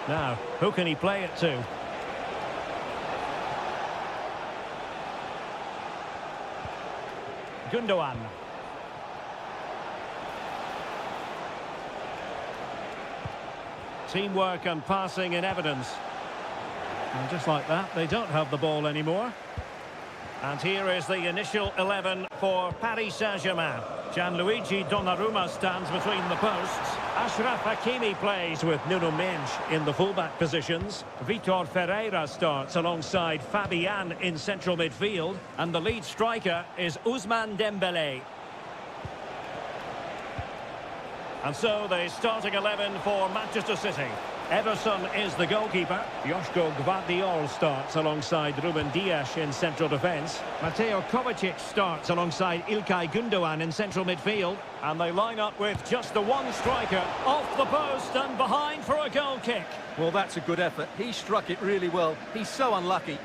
Now, who can he play it to? Gundogan. Teamwork and passing in evidence. And just like that, they don't have the ball anymore. And here is the initial 11 for Paris Saint-Germain. Gianluigi Donnarumma stands between the posts. Achraf Hakimi plays with Nuno Mendes in the fullback positions. Vitor Ferreira starts alongside Fabian in central midfield. And the lead striker is Ousmane Dembélé. And so the starting 11 for Manchester City. Ederson is the goalkeeper. Joško Gvardiol starts alongside Ruben Dias in central defence. Mateo Kovacic starts alongside İlkay Gundogan in central midfield. And they line up with just the one striker off the post and behind for a goal kick. Well, that's a good effort. He struck it really well. He's so unlucky.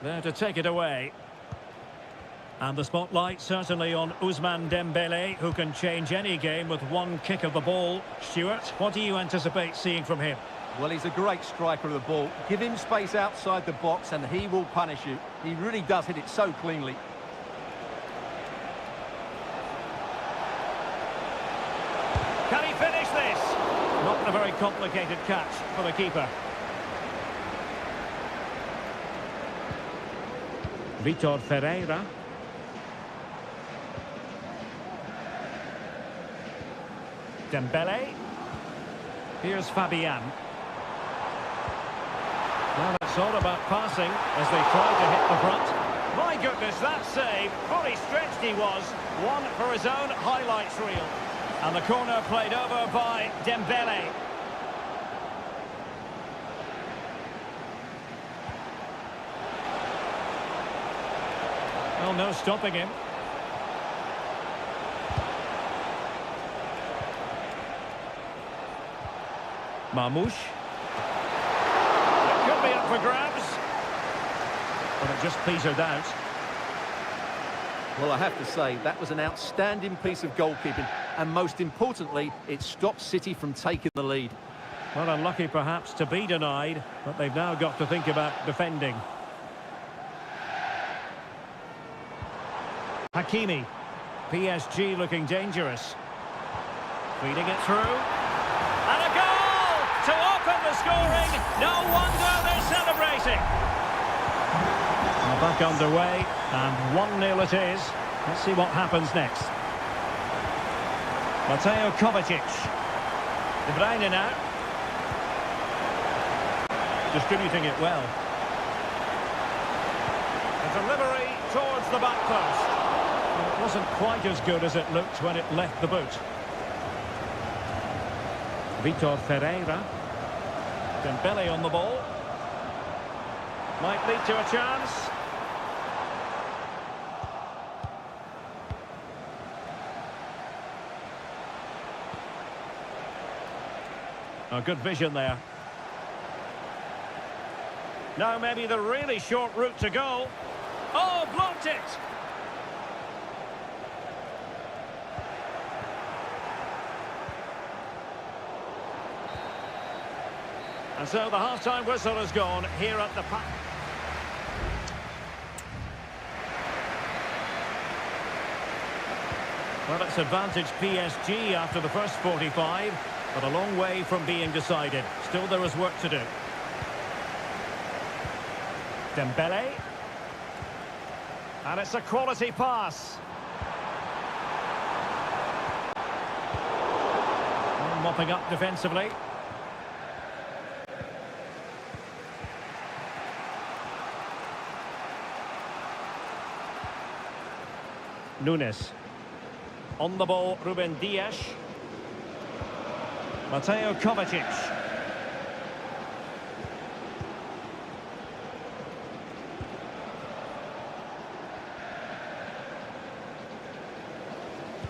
There to take it away. And the spotlight certainly on Ousmane Dembélé, who can change any game with one kick of the ball. Stuart, what do you anticipate seeing from him? Well, he's a great striker of the ball. Give him space outside the box and he will punish you. He really does hit it so cleanly. Can he finish this? Not a very complicated catch for the keeper. Vitor Ferreira. Dembélé. Here's Fabian. Well, it's all about passing as they try to hit the front. My goodness, that save. Fully stretched he was. One for his own highlights reel. And the corner played over by Dembélé. Well, no stopping him. Marmoush. It could be up for grabs. But it just petered out. Well, I have to say, that was an outstanding piece of goalkeeping. And most importantly, it stopped City from taking the lead. Well, unlucky perhaps to be denied, but they've now got to think about defending. Hakimi. PSG looking dangerous. Feeding it through. And a goal to open the scoring. No wonder they're celebrating. Well, back underway, and 1-0 it is. Let's see what happens next. Mateo Kovacic. De Bruyne now. Distributing it well. A delivery towards the back post. It wasn't quite as good as it looked when it left the boot. Vitor Ferreira. Dembélé on the ball. Might lead to a chance. A good vision there. Now maybe the really short route to goal. Oh, blocked it! And so the half-time whistle has gone here at the park. Well, it's advantage PSG after the first 45, but a long way from being decided. Still there is work to do. Dembélé. And it's a quality pass. And mopping up defensively. Nunes. On the ball, Ruben Dias. Mateo Kovacic.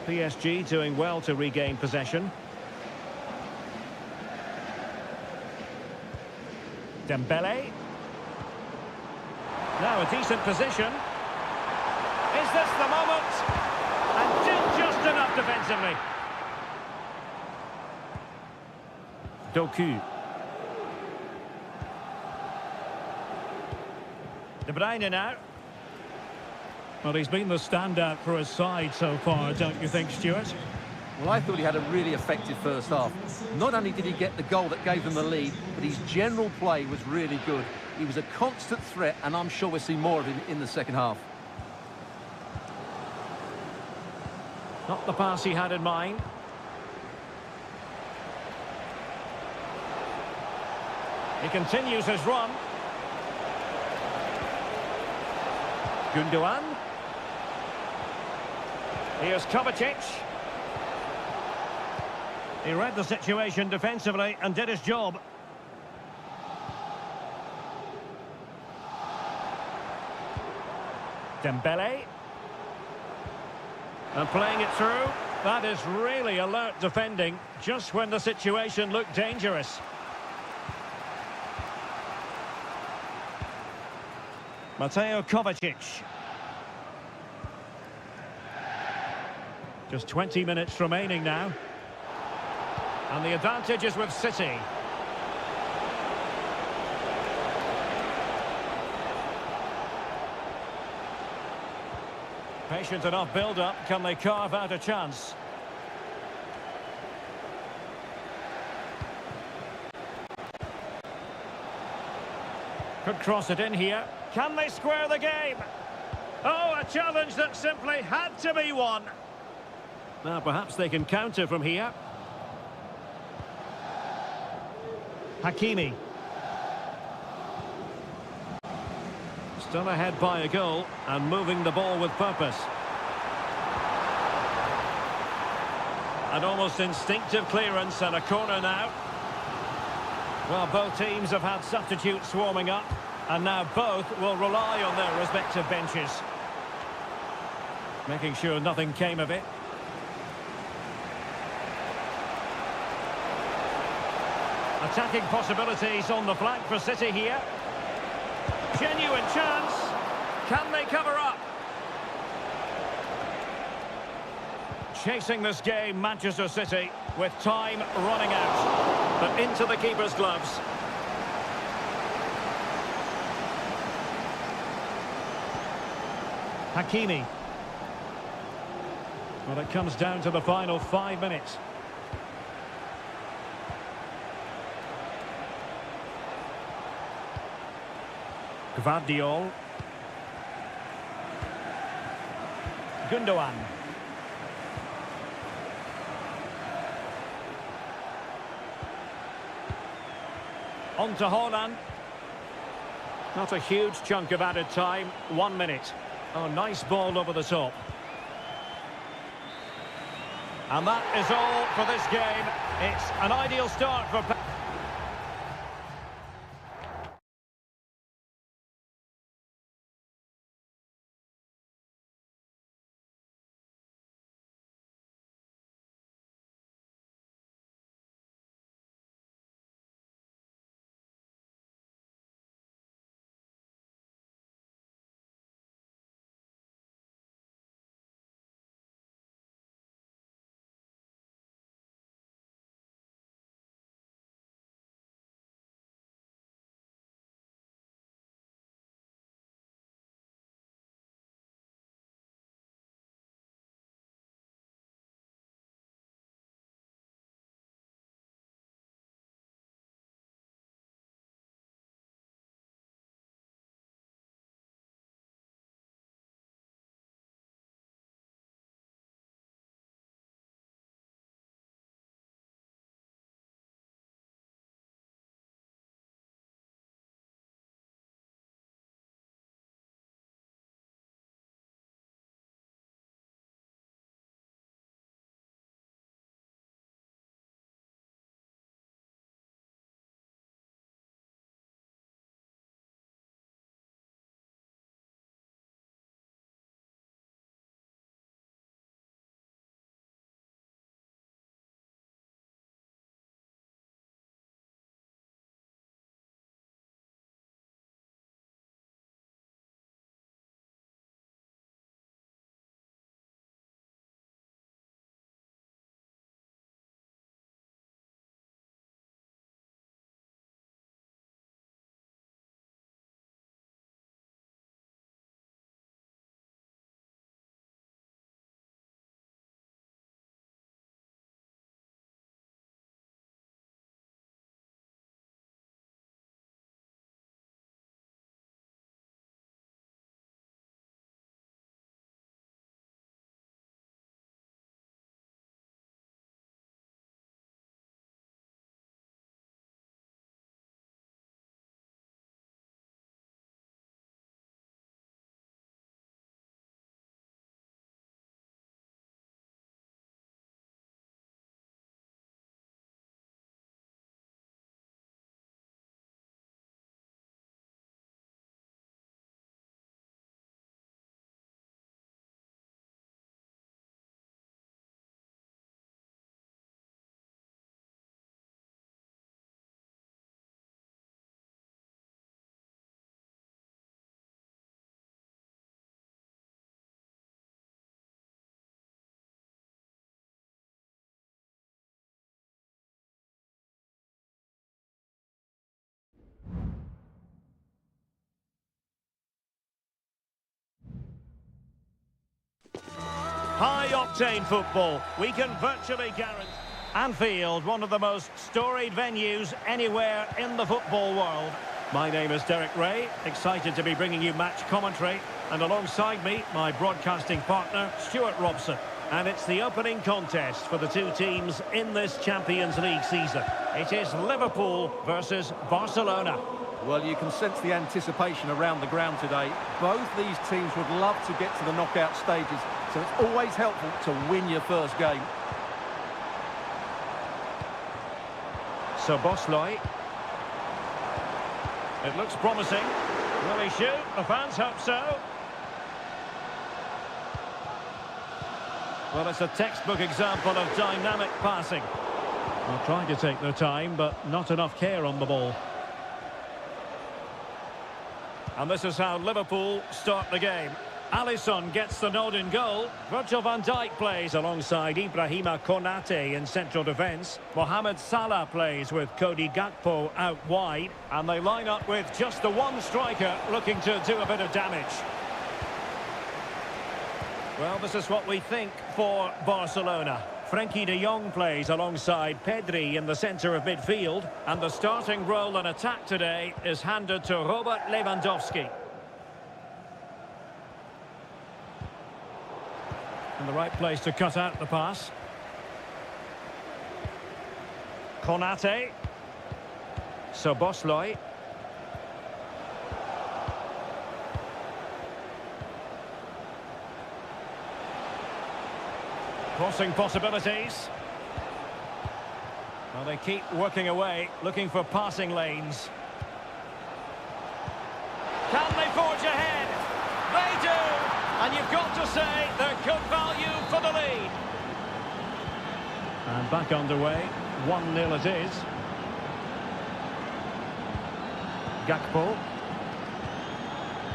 PSG doing well to regain possession. Dembele. Now a decent position. Is this the moment? And did just enough defensively. Doku. De Bruyne now. Well, he's been the standout for his side so far, don't you think, Stuart? Well, I thought he had a really effective first half. Not only did he get the goal that gave them the lead, but his general play was really good. He was a constant threat, and I'm sure we'll see more of him in the second half. Not the pass he had in mind. He continues his run. Gundogan. Here's Kovacic. He read the situation defensively and did his job. Dembele. And playing it through. That is really alert defending, just when the situation looked dangerous. Mateo Kovacic. Just 20 minutes remaining now. And the advantage is with City. Patient enough build-up. Can they carve out a chance? Could cross it in here. Can they square the game? Oh, a challenge that simply had to be won. Now perhaps they can counter from here. Hakimi. Still ahead by a goal and moving the ball with purpose. An almost instinctive clearance and a corner now. Well, both teams have had substitutes warming up, and now both will rely on their respective benches. Making sure nothing came of it. Attacking possibilities on the flank for City here. Genuine chance. Can they cover up? Chasing this game, Manchester City, with time running out. But into the keeper's gloves. Hakimi. Well, it comes down to the final 5 minutes. Gvardiol. Gundogan. On to Haaland. Not a huge chunk of added time. 1 minute. Oh, nice ball over the top. And that is all for this game. It's an ideal start for... high-octane football. We can virtually guarantee... Anfield, one of the most storied venues anywhere in the football world. My name is Derek Ray, excited to be bringing you match commentary. And alongside me, my broadcasting partner, Stuart Robson. And it's the opening contest for the two teams in this Champions League season. It is Liverpool versus Barcelona. Well, you can sense the anticipation around the ground today. Both these teams would love to get to the knockout stages, so it's always helpful to win your first game. So Bosley. It looks promising. Will he shoot? The fans hope so. Well, it's a textbook example of dynamic passing. They're trying to take their time, but not enough care on the ball. And this is how Liverpool start the game. Alisson gets the nod in goal. Virgil van Dijk plays alongside Ibrahima Konate in central defence. Mohamed Salah plays with Cody Gakpo out wide. And they line up with just the one striker looking to do a bit of damage. Well, this is what we think for Barcelona. Frenkie de Jong plays alongside Pedri in the centre of midfield. And the starting role in attack today is handed to Robert Lewandowski. In the right place to cut out the pass. Konate. Szoboszlai. Crossing possibilities. Well, they keep working away, looking for passing lanes. Can they forge ahead? They do! And you've got to say they're good value for the lead. And back underway, 1-0 it is. Gakpo.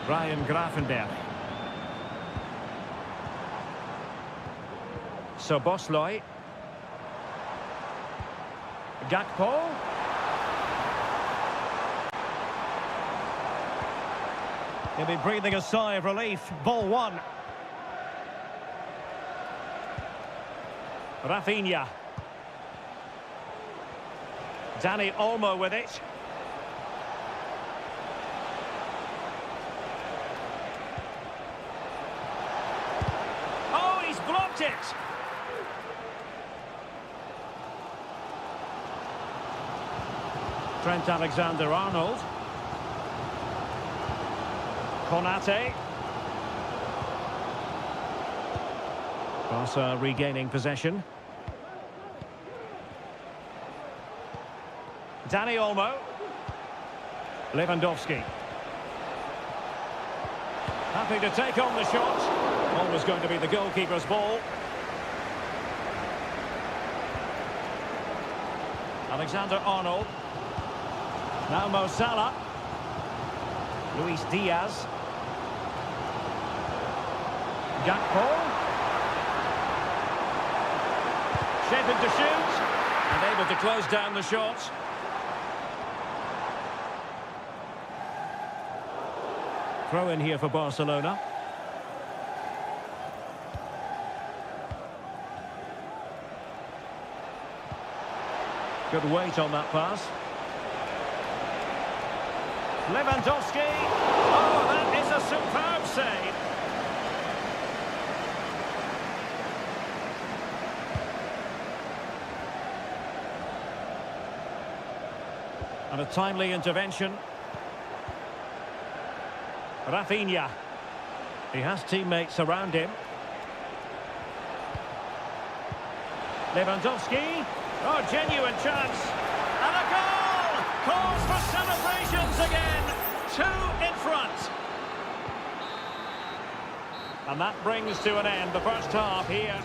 Ryan Gravenberch. Szoboszlai. Gakpo. He'll be breathing a sigh of relief. Ball one. Rafinha. Dani Olmo with it. Oh, he's blocked it. Trent Alexander-Arnold. Konate. Barca regaining possession. Dani Olmo. Lewandowski. Happy to take on the shot. Always going to be the goalkeeper's ball. Alexander-Arnold. Now Mo Salah. Luis Diaz. Gakpo. Shaping to shoot. And able to close down the shot. Throw in here for Barcelona. Good weight on that pass. Lewandowski. Oh, that is a superb save. And a timely intervention. Rafinha. He has teammates around him. Lewandowski. Oh, genuine chance. And a goal! Calls for celebrations again. 2 in front. And that brings to an end the first half here.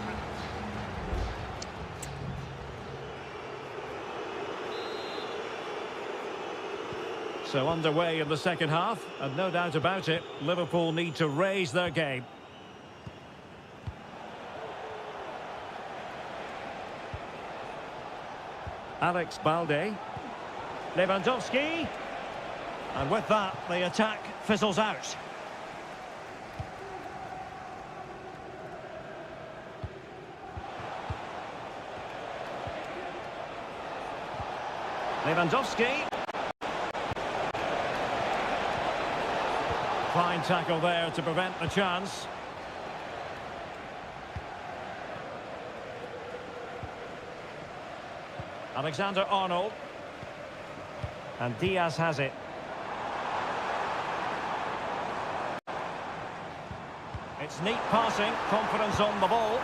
So underway in the second half, and no doubt about it, Liverpool need to raise their game. Alex Balde. Lewandowski. And with that, the attack fizzles out. Lewandowski. Fine tackle there to prevent the chance. Alexander-Arnold. And Diaz has it. It's neat passing, confidence on the ball.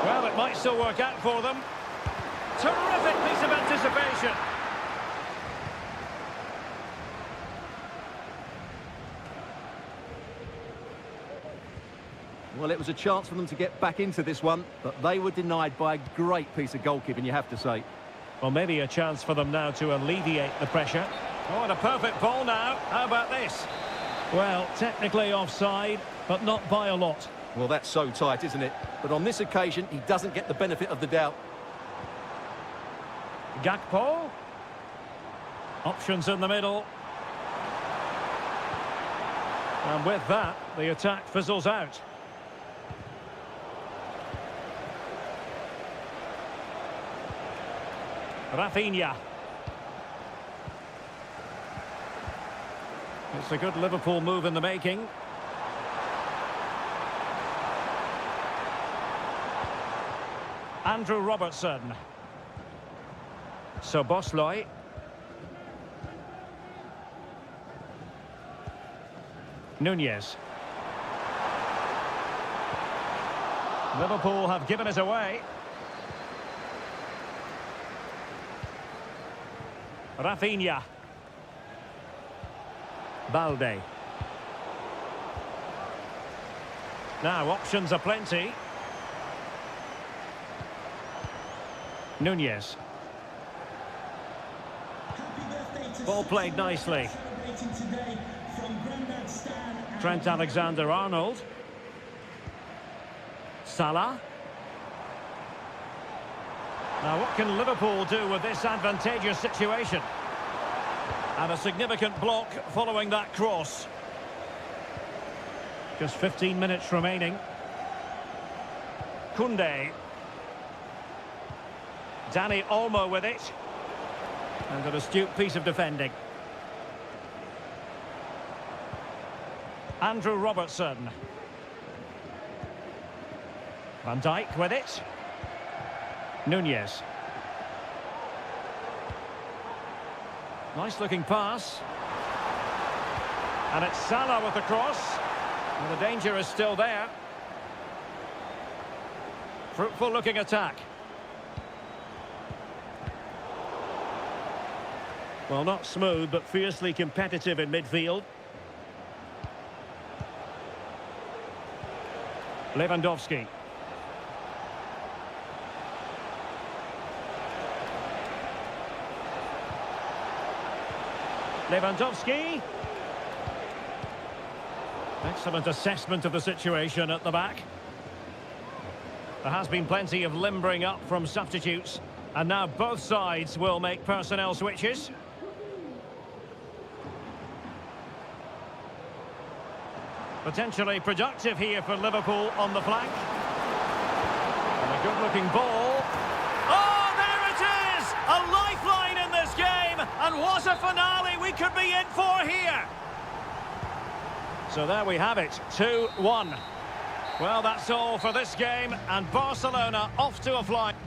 Well, it might still work out for them. Terrific piece of anticipation. Well, it was a chance for them to get back into this one, but they were denied by a great piece of goalkeeping, you have to say. Well, maybe a chance for them now to alleviate the pressure. Oh, and a perfect ball now. How about this? Well, technically offside, but not by a lot. Well, that's so tight, isn't it? But on this occasion, he doesn't get the benefit of the doubt. Gakpo. Options in the middle. And with that, the attack fizzles out. Rafinha. It's a good Liverpool move in the making. Andrew Robertson. Szoboszlai. Nunez. Liverpool have given it away. Rafinha. Balde. Now options are plenty. Nunez. Ball played nicely. Trent Alexander-Arnold. Salah. Now what can Liverpool do with this advantageous situation? And a significant block following that cross. Just 15 minutes remaining. Koundé. Dani Olmo with it. And an astute piece of defending. Andrew Robertson. Van Dijk with it. Nunez. Nice looking pass. And it's Salah with the cross. And the danger is still there. Fruitful looking attack. Well, not smooth, but fiercely competitive in midfield. Lewandowski. Lewandowski. Excellent assessment of the situation at the back. There has been plenty of limbering up from substitutes, and now both sides will make personnel switches. Potentially productive here for Liverpool on the flank. And a good-looking ball. Oh, there it is! A lifeline in this game! And what a finale we could be in for here! So there we have it, 2-1. Well, that's all for this game, and Barcelona off to a flying...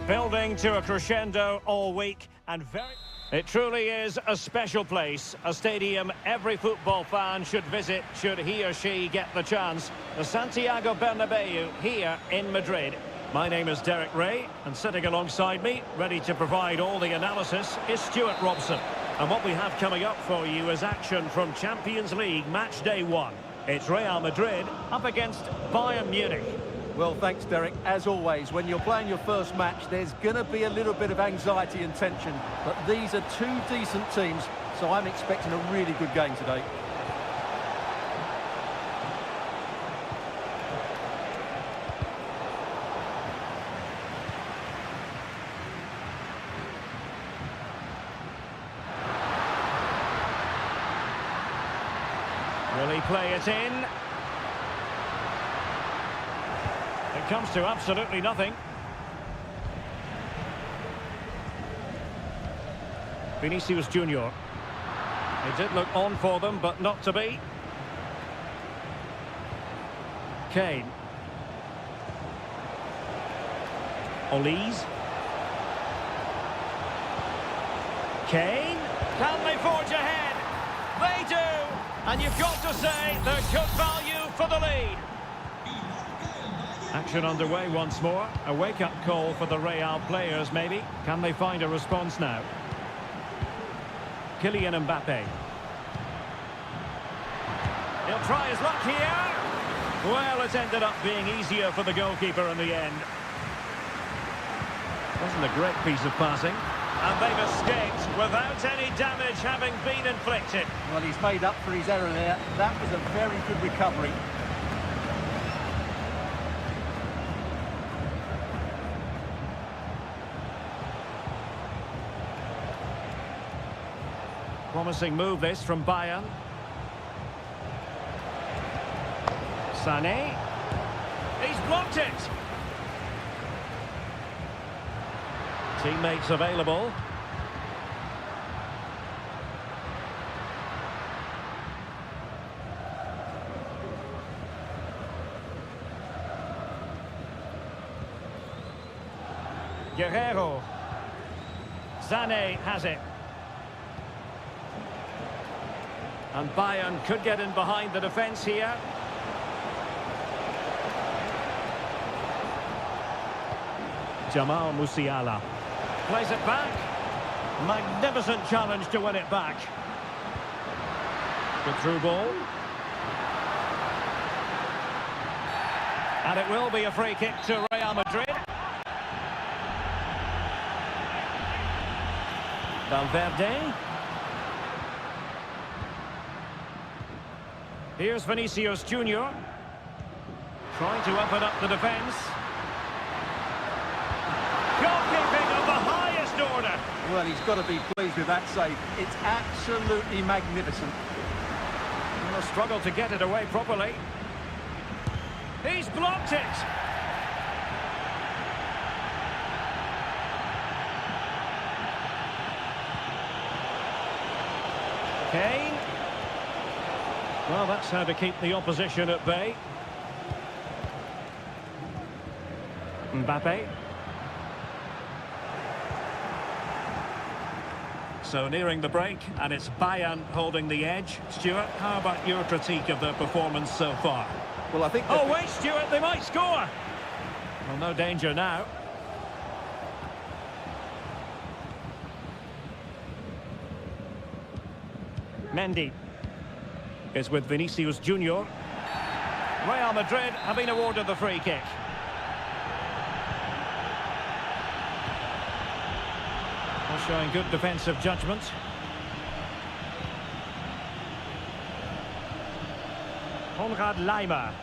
Building to a crescendo all week and It truly is a special place, a stadium every football fan should visit should he or she get the chance. The Santiago Bernabeu here in Madrid. My name is Derek Ray, and sitting alongside me, ready to provide all the analysis, is Stuart Robson. And what we have coming up for you is action from Champions League match day 1. It's Real Madrid up against Bayern Munich. Well, thanks, Derek. As always, when you're playing your first match, there's going to be a little bit of anxiety and tension. But these are two decent teams, so I'm expecting a really good game today. Will he play it in? It comes to absolutely nothing. Vinicius Junior. It did look on for them, but not to be. Kane. Olise. Kane. Can they forge ahead? They do! And you've got to say they're good value for the lead. Action underway once more. A wake-up call for the Real players, maybe. Can they find a response now? Kylian Mbappe. He'll try his luck here. Well, it ended up being easier for the goalkeeper in the end. Wasn't a great piece of passing. And they've escaped without any damage having been inflicted. Well, he's made up for his error there. That was a very good recovery. Promising move this from Bayern. Sané. He's blocked it. Teammates available. Guerrero. Sané has it. And Bayern could get in behind the defence here. Jamal Musiala. Plays it back. Magnificent challenge to win it back. Good through ball. And it will be a free kick to Real Madrid. Valverde. Here's Vinicius Junior. Trying to open up the defence. Goalkeeping of the highest order. Well, he's got to be pleased with that save. It's absolutely magnificent. And a struggle to get it away properly. He's blocked it. Kane. Well, that's how to keep the opposition at bay. Mbappe. So nearing the break, and it's Bayern holding the edge. Stuart, how about your critique of their performance so far? Well, I think... Oh, wait, Stuart, they might score! Well, no danger now. Mendy is with Vinicius Junior. Real Madrid have been awarded the free kick. Well, showing good defensive judgment. Konrad Laimer.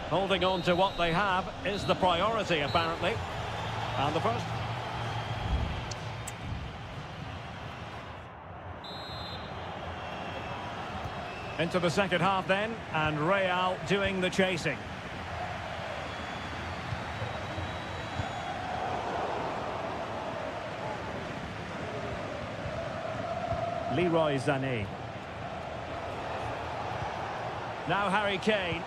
Holding on to what they have is the priority, apparently. And the first. Into the second half then, and Real doing the chasing. Leroy Sané. Now Harry Kane.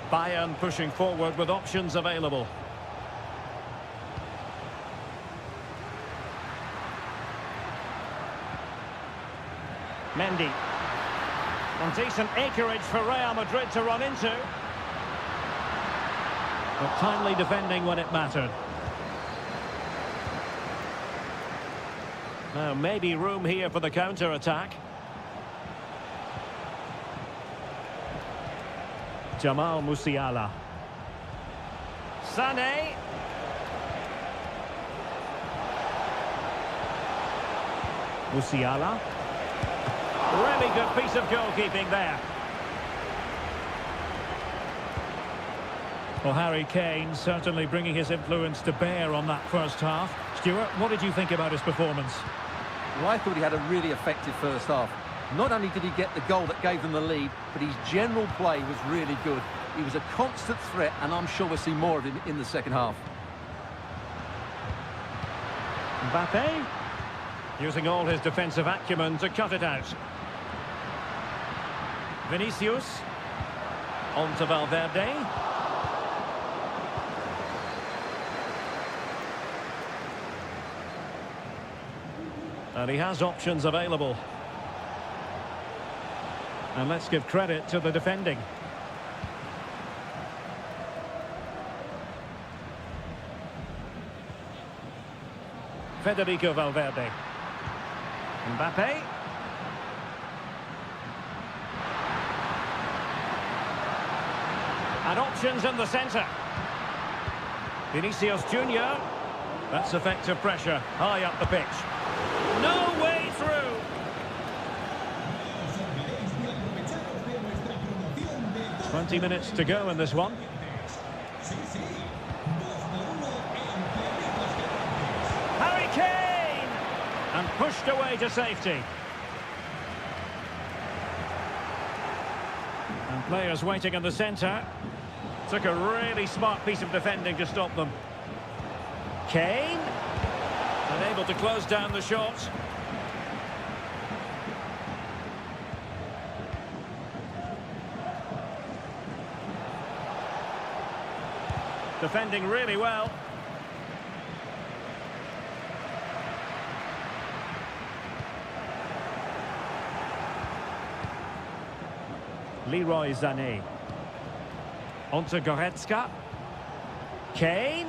Bayern pushing forward with options available. Mendy. And decent acreage for Real Madrid to run into. But timely defending when it mattered. Now maybe room here for the counter-attack. Jamal Musiala. Sané. Musiala. Really good piece of goalkeeping there. Well, Harry Kane certainly bringing his influence to bear on that first half. Stuart, what did you think about his performance? Well, I thought he had a really effective first half. Not only did he get the goal that gave them the lead, but his general play was really good. He was a constant threat, and I'm sure we'll see more of him in the second half. Mbappe, using all his defensive acumen to cut it out. Vinicius, on to Valverde. And he has options available. And let's give credit to the defending. Federico Valverde. Mbappe. And options in the centre. Vinicius Junior. That's effective pressure, high up the pitch. No way through. "20 minutes to go in this one. Harry Kane! And pushed away to safety. And players waiting in the centre. Took a really smart piece of defending to stop them. Kane. Unable to close down the shot. Defending really well. Leroy Sané. Onto Goretzka. Kane.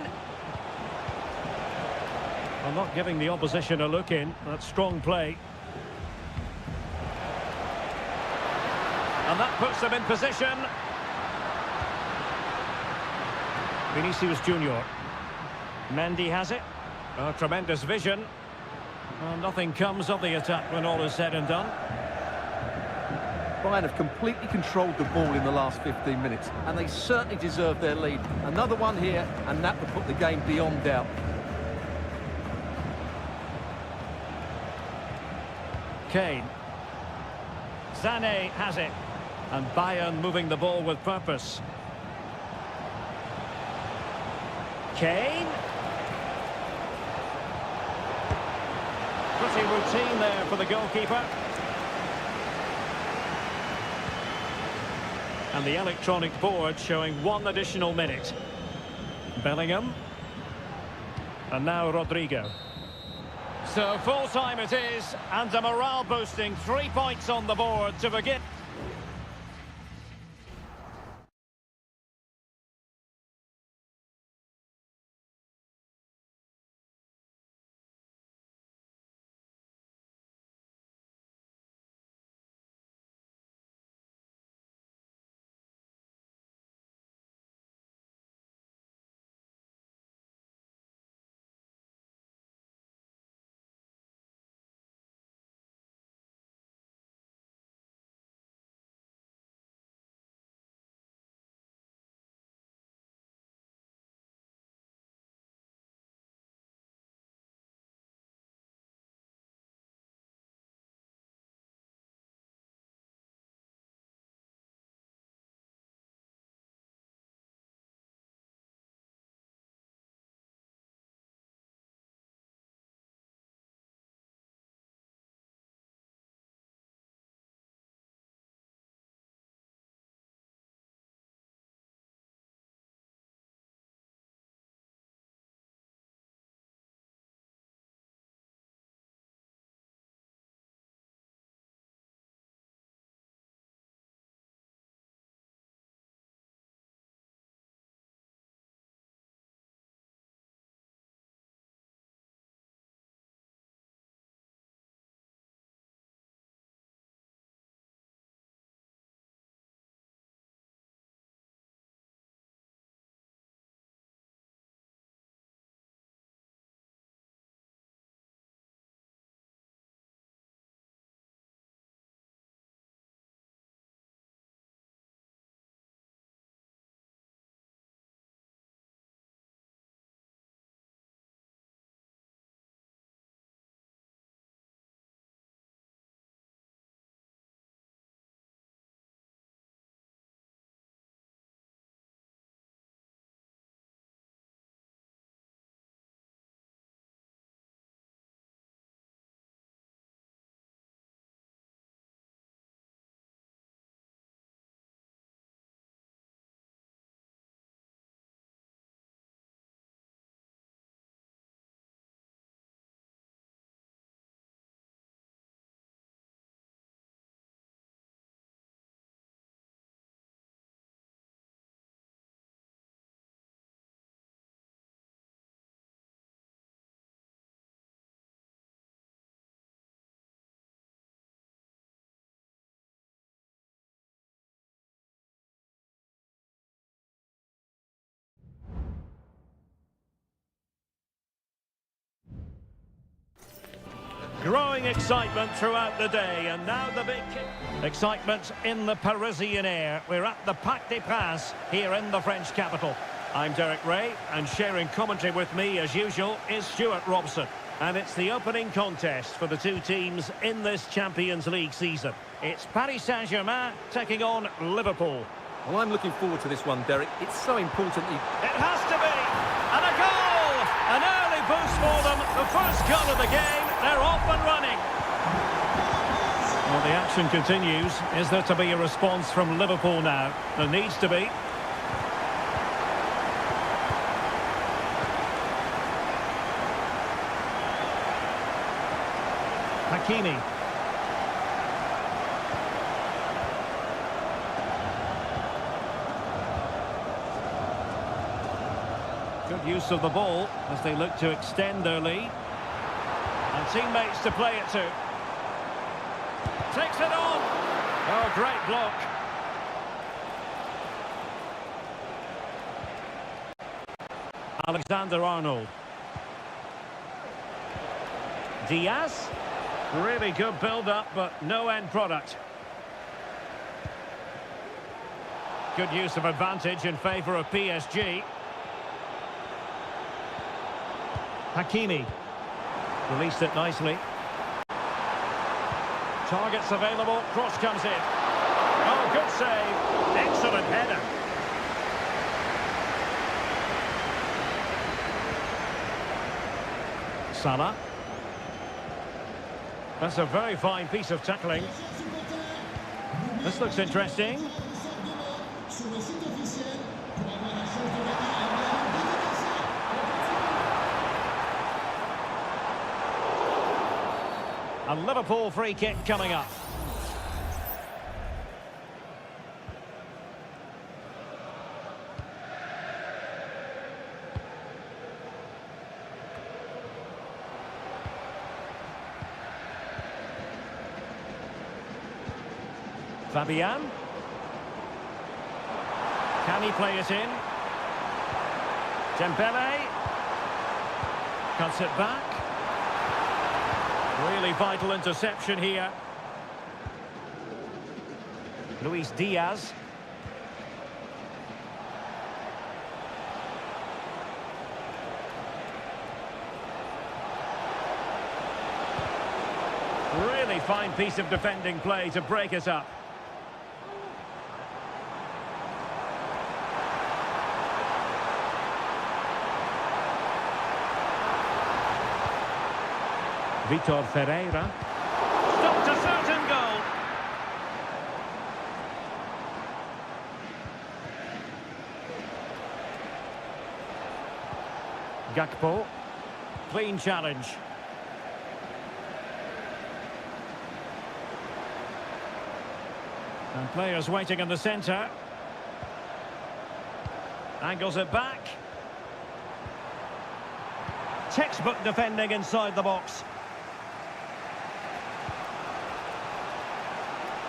Well, not giving the opposition a look in. That's strong play. And that puts them in position. Vinicius Junior. Mendy has it. Oh, tremendous vision. Well, nothing comes of the attack when all is said and done. Bayern have completely controlled the ball in the last 15 minutes, and they certainly deserve their lead. Another one here, and that would put the game beyond doubt. Kane. Sané has it. And Bayern moving the ball with purpose. Kane. Pretty routine there for the goalkeeper. And the electronic board showing 1 additional minute. Bellingham. And now Rodrigo. So full time it is, and a morale boosting 3 points on the board to begin. Growing excitement throughout the day, and now the big kick. Excitement in the Parisian air. We're at the Parc des Princes here in the French capital. I'm Derek Ray, and sharing commentary with me as usual is Stuart Robson. And it's the opening contest for the two teams in this Champions League season. It's Paris Saint-Germain taking on Liverpool. Well, I'm looking forward to this one, Derek. It's so important. It has to be! And a goal! An early boost for them. The first goal of the game. They're off and running. Well, the action continues. Is there to be a response from Liverpool now? There needs to be. Hakimi. Good use of the ball as they look to extend their lead. And teammates to play it to. Takes it on. Oh, great block. Alexander-Arnold. Diaz. Really good build-up, but no end product. Good use of advantage in favour of PSG. Hakimi. Released it nicely. Targets available. Cross comes in. Oh, good save. Excellent header. Salah. That's a very fine piece of tackling. This looks interesting. A Liverpool free kick coming up. Fabian. Can he play it in? Dembele. Cuts it back. Really vital interception here. Luis Diaz. Really fine piece of defending play to break it up. Vitor Ferreira. Stopped a certain goal. Gakpo. Clean challenge. And players waiting in the centre. Angles it back. Textbook defending inside the box.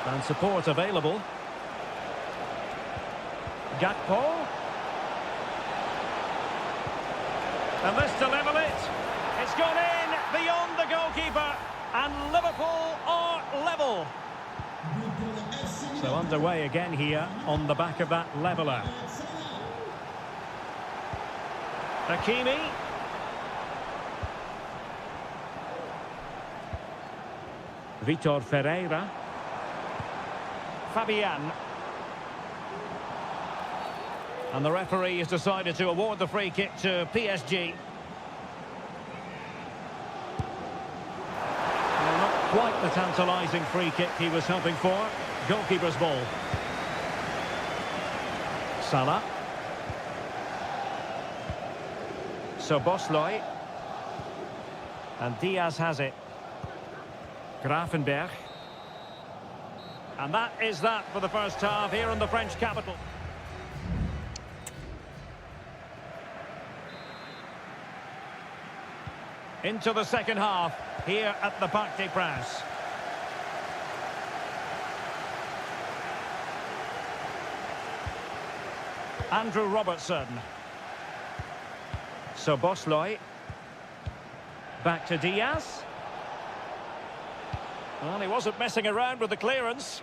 And support available. Gakpo. And this to level it. It's gone in beyond the goalkeeper. And Liverpool are level. So underway again here on the back of that leveller. Hakimi. Vitor Ferreira. Fabian. And the referee has decided to award the free kick to PSG. Well, not quite the tantalising free kick he was hoping for. Goalkeeper's ball. Salah. Szoboszlai. And Diaz has it. Gravenberch. And that is that for the first half here in the French capital. Into the second half here at the Parc des Princes. Andrew Robertson. Szoboszlai. Back to Diaz. Well, he wasn't messing around with the clearance.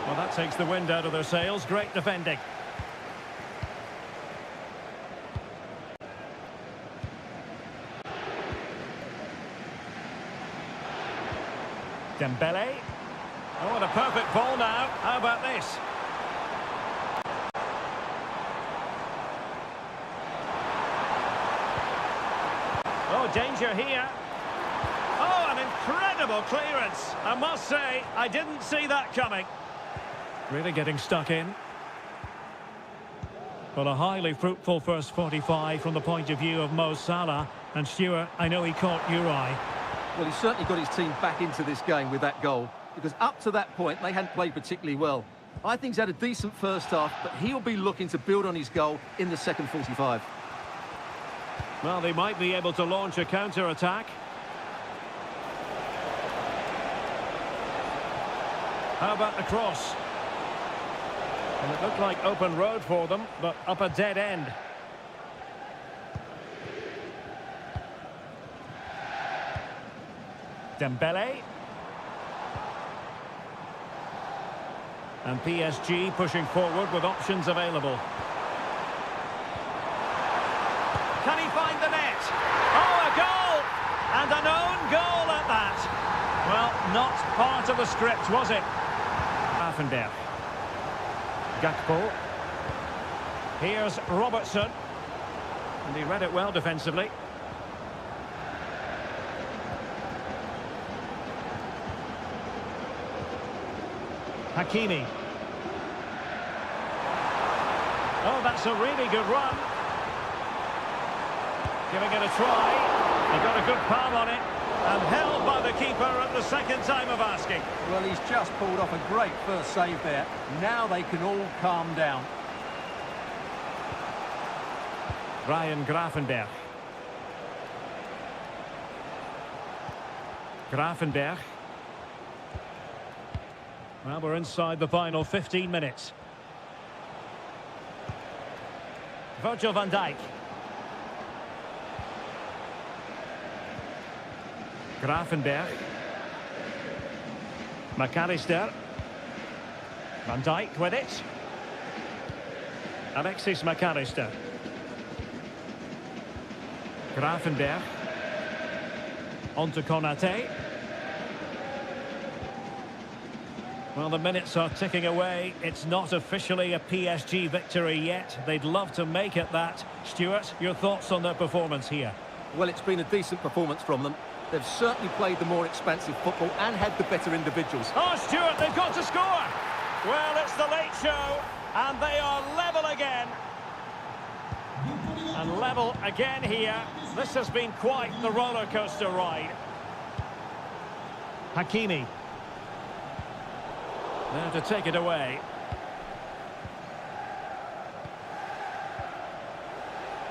Well, that takes the wind out of their sails. Great defending. Dembele. Oh, and a perfect ball now. How about this? Oh, danger here. Oh, an incredible clearance. I must say, I didn't see that coming. Really getting stuck in. Well, a highly fruitful first 45 from the point of view of Mo Salah. And Stuart, I know he caught your eye. Well, he certainly got his team back into this game with that goal, because up to that point, they hadn't played particularly well. I think he's had a decent first half, but he'll be looking to build on his goal in the second 45. Well, they might be able to launch a counter-attack. How about the cross? And it looked like open road for them, but up a dead end. Dembele. And PSG pushing forward with options available. Can he find the net? Oh, a goal! And an own goal at that. Well, not part of the script, was it? Gravenberch. Gakpo. Here's Robertson. And he read it well defensively. Hakimi. Oh, that's a really good run. Giving it a try. He got a good palm on it. And held by the keeper at the second time of asking. Well, he's just pulled off a great first save there. Now they can all calm down. Ryan Gravenberch. Gravenberch. Well, we're inside the final 15 minutes. Virgil van Dijk. Gravenberch. McAllister. Van Dijk with it. Alexis McAllister. Gravenberch. On to Konate. Well, the minutes are ticking away. It's not officially a PSG victory yet. They'd love to make it that. Stuart, your thoughts on their performance here? Well, it's been a decent performance from them. They've certainly played the more expansive football and had the better individuals. Oh, Stuart, they've got to score! Well, it's the late show, and they are level again. And level again here. This has been quite the roller coaster ride. Hakimi. Now to take it away.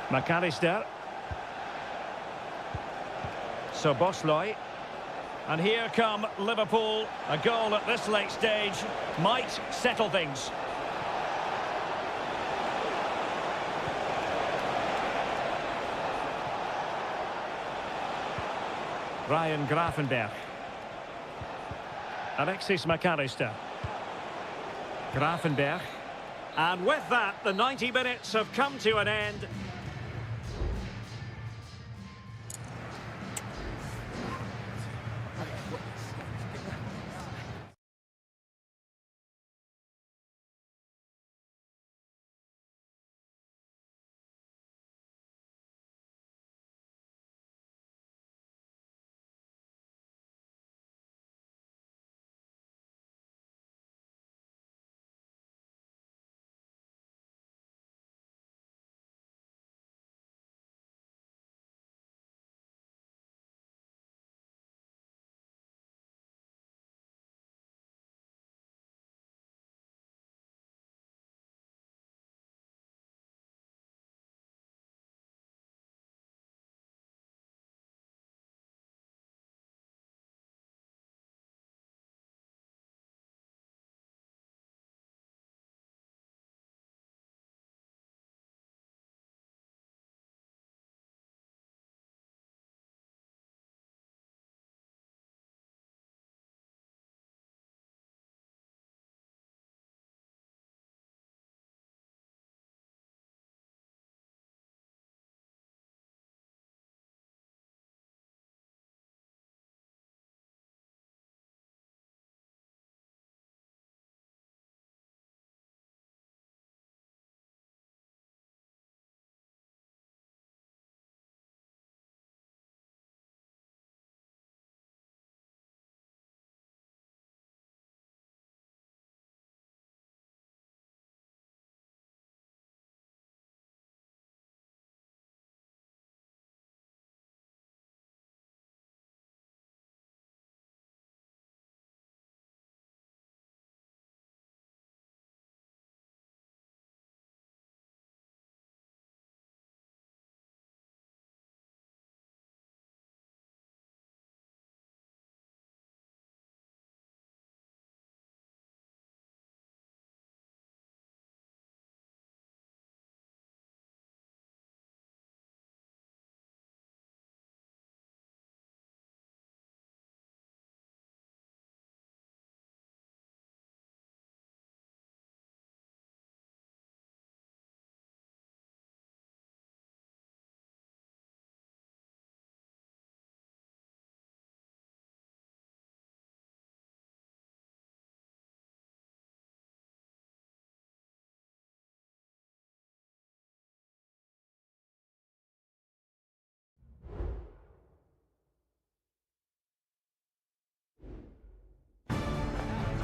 McAllister. Soboslai. And here come Liverpool. A goal at this late stage might settle things. Ryan Gravenberch. Alexis McAllister. Gravenberch. And with that, the 90 minutes have come to an end.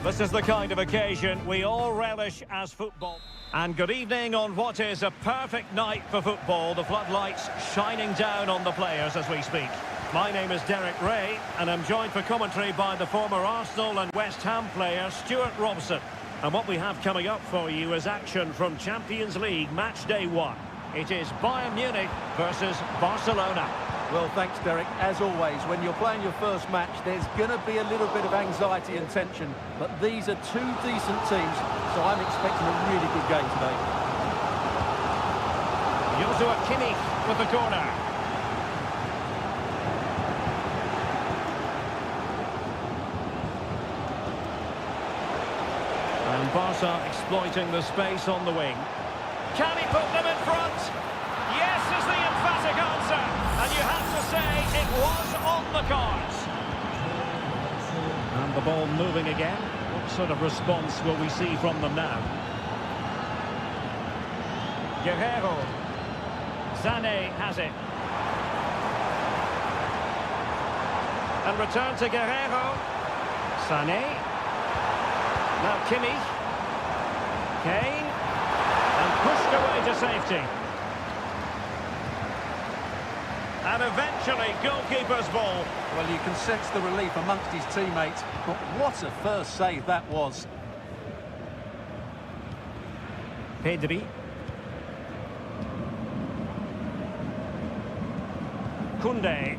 This is the kind of occasion we all relish as football. And good evening on what is a perfect night for football. The floodlights shining down on the players as we speak. My name is Derek Ray, and I'm joined for commentary by the former Arsenal and West Ham player Stuart Robson. And what we have coming up for you is action from Champions League match day 1. It is Bayern Munich versus Barcelona. Well, thanks, Derek. As always, when you're playing your first match, there's going to be a little bit of anxiety and tension. But these are two decent teams, so I'm expecting a really good game today. Kimmich with the corner. And Barca exploiting the space on the wing. Can he put them in front? Yes is the emphatic answer. And you have to say it was on the cards. And the ball moving again. What sort of response will we see from them now? Guerrero. Sané has it. And return to Guerrero. Sané. Now Kimmich. Kane. And pushed away to safety. And eventually, goalkeeper's ball. Well, you can sense the relief amongst his teammates, but what a first save that was. Pedri. Koundé.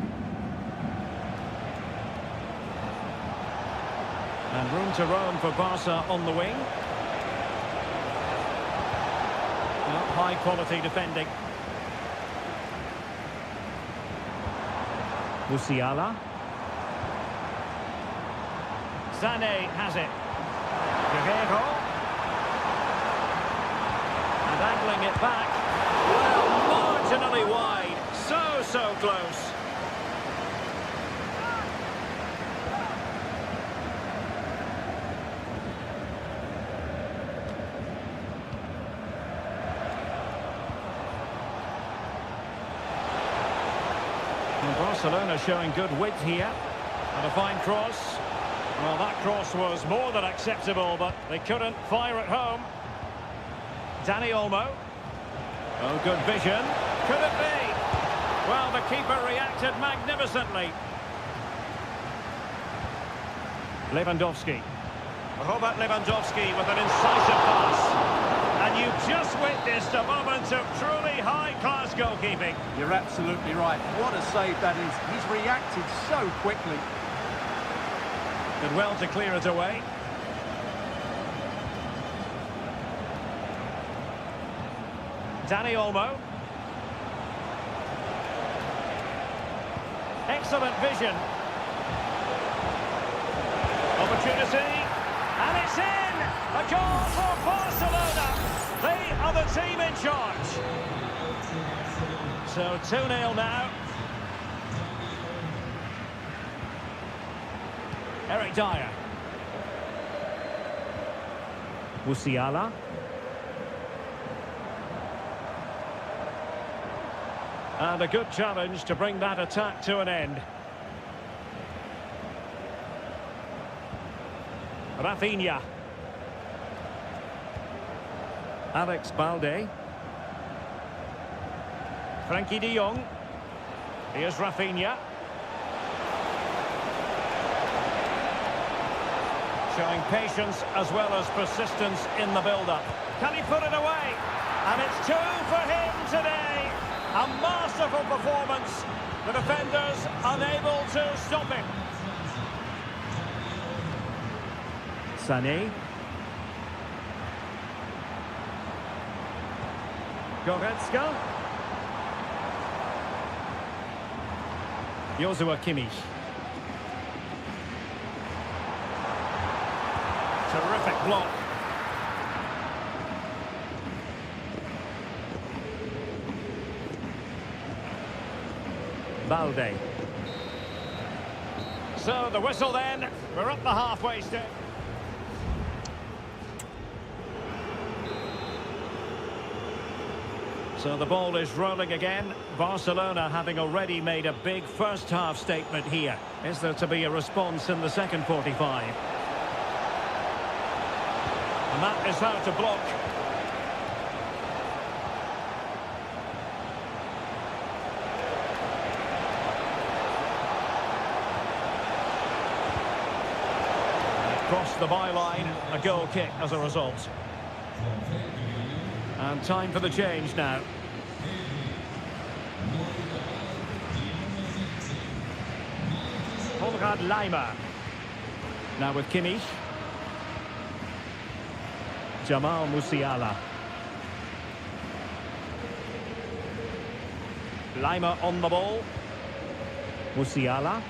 And room to roam for Barca on the wing. Well, high quality defending. Musiala. Sané has it. Guerrero. And angling it back. Well, marginally wide. So close. Barcelona showing good width here. And a fine cross. Well, that cross was more than acceptable, but they couldn't fire it home. Dani Olmo. Oh, good vision. Could it be? Well, the keeper reacted magnificently. Lewandowski. Robert Lewandowski with an incisive pass. And you've just witnessed a moment of truly high-class goalkeeping. You're absolutely right. What a save that is. He's reacted so quickly. Did well to clear it away. Dani Olmo. Excellent vision. Opportunity. And it's in! A goal for Barcelona! They are the team in charge. So 2-0 now. Eric Dyer. Musiala. And a good challenge to bring that attack to an end. Rafinha. Alex Balde. Frankie de Jong. Here's Rafinha. Showing patience as well as persistence in the build-up. Can he put it away? And it's 2 for him today. A masterful performance. The defenders unable to stop him. Sané. Goretzka. Kimmich. Terrific block. Balde. So the whistle then. We're up the halfway stage. So the ball is rolling again. Barcelona having already made a big first half statement here. Is there to be a response in the second 45? And that is how to block. Crossed the byline, a goal kick as a result. And time for the change now. Konrad Laimer. Now with Kimmich. Jamal Musiala. Laimer on the ball. Musiala.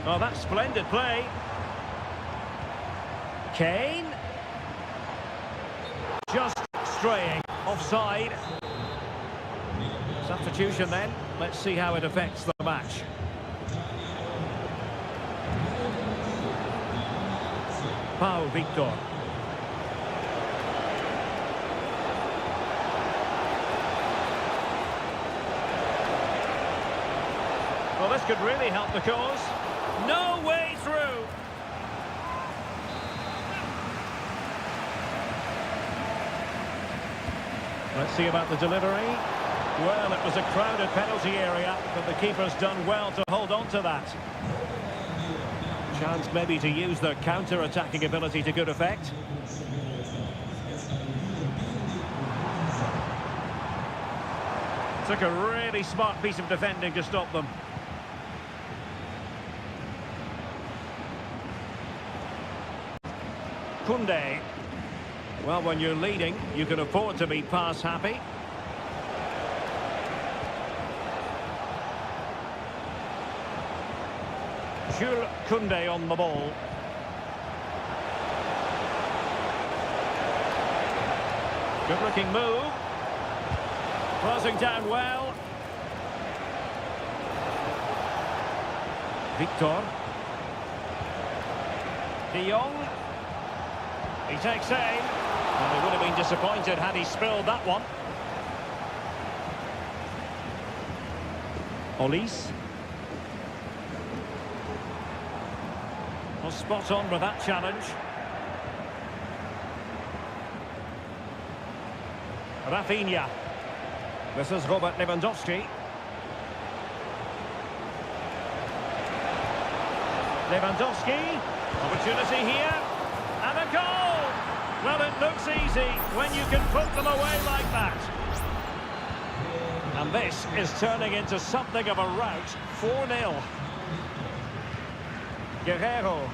Oh, that's splendid play. Kane. Just straying offside. Substitution then. Let's see how it affects the match. Pau Victor. Well, this could really help the cause. No way through. Let's see about the delivery. Well, it was a crowded penalty area, but the keeper's done well to hold on to that. Chance maybe to use their counter-attacking ability to good effect. Took a really smart piece of defending to stop them. Koundé. Well, when you're leading, you can afford to be pass happy. Jules Koundé on the ball. Good-looking move. Closing down well. Victor. De Jong. He takes aim. Well, he would have been disappointed had he spilled that one. Olise. Well, spot on with that challenge. Rafinha. This is Robert Lewandowski. Lewandowski. Opportunity here. And a goal! Well, it looks easy when you can put them away like that. And this is turning into something of a rout. 4-0. Guerrero.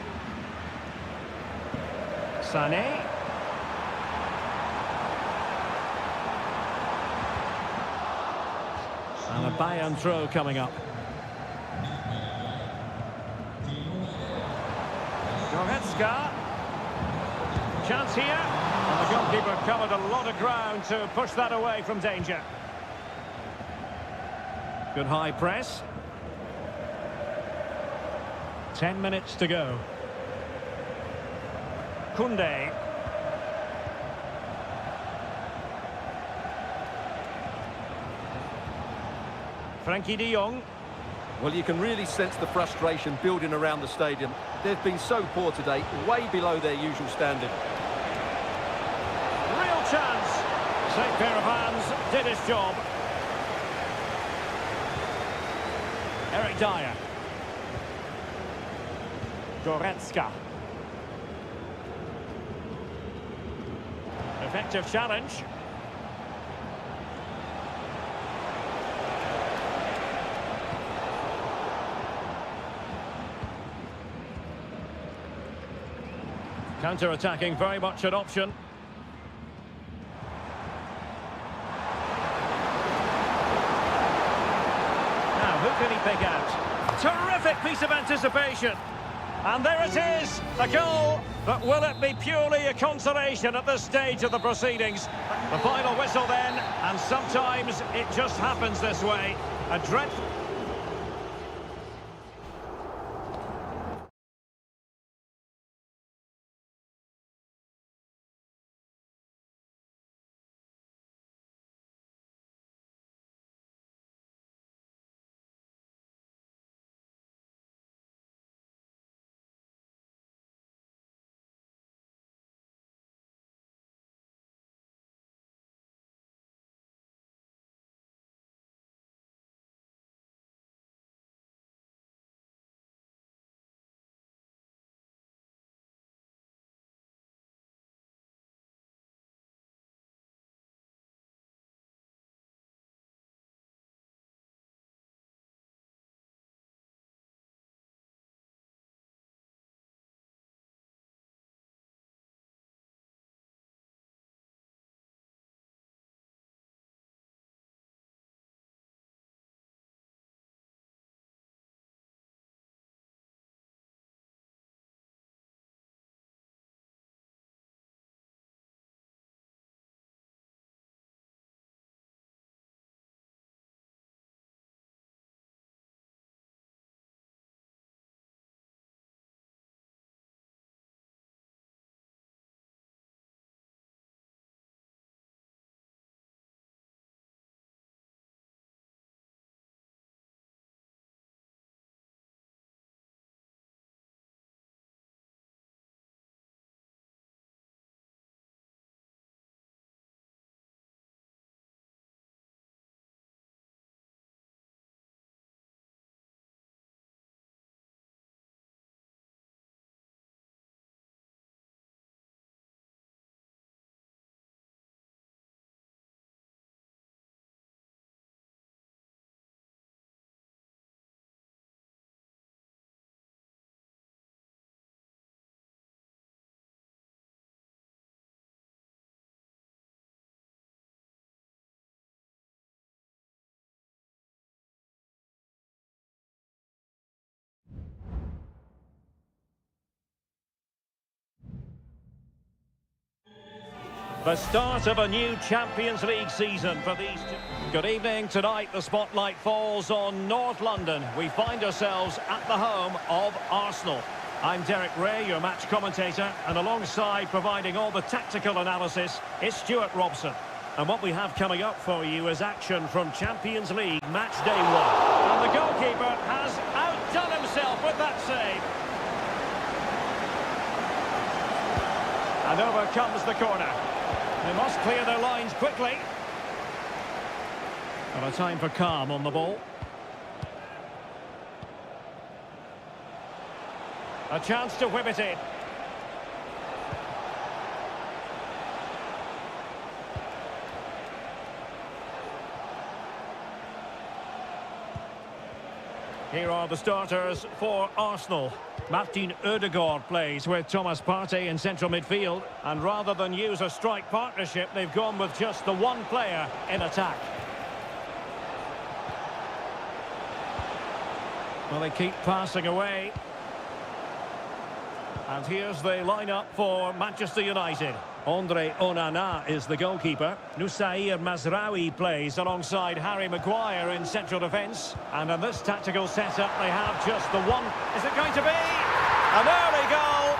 Sané. And a Bayern throw coming up. Goretzka. Chance here. And the goalkeeper covered a lot of ground to push that away from danger. Good high press. 10 minutes to go. Koundé. Frankie de Jong. Well, you can really sense the frustration building around the stadium. They've been so poor today, way below their usual standard. Real chance. Safe pair of hands, did his job. Eric Dyer. Goretzka. Effective challenge. Counter-attacking, very much an option. Now, who can he pick out? Terrific piece of anticipation. And there it is, the goal. But will it be purely a consolation at this stage of the proceedings? The final whistle then, and sometimes it just happens this way. A dreadful... The start of a new Champions League season for these two. Good evening. Tonight the spotlight falls on North London. We find ourselves at the home of Arsenal. I'm Derek Ray, your match commentator, and alongside providing all the tactical analysis is Stuart Robson. And what we have coming up for you is action from Champions League match day 1. And the goalkeeper has outdone himself with that save. And over comes the corner. They must clear their lines quickly. And a time for calm on the ball. A chance to whip it in. Here are the starters for Arsenal. Martin Ødegaard plays with Thomas Partey in central midfield. And rather than use a strike partnership, they've gone with just the one player in attack. Well, they keep passing away. And here's the lineup for Manchester United. Andre Onana is the goalkeeper. Nusair Mazraoui plays alongside Harry Maguire in central defence. And in this tactical setup, they have just the one. Is it going to be? An early goal.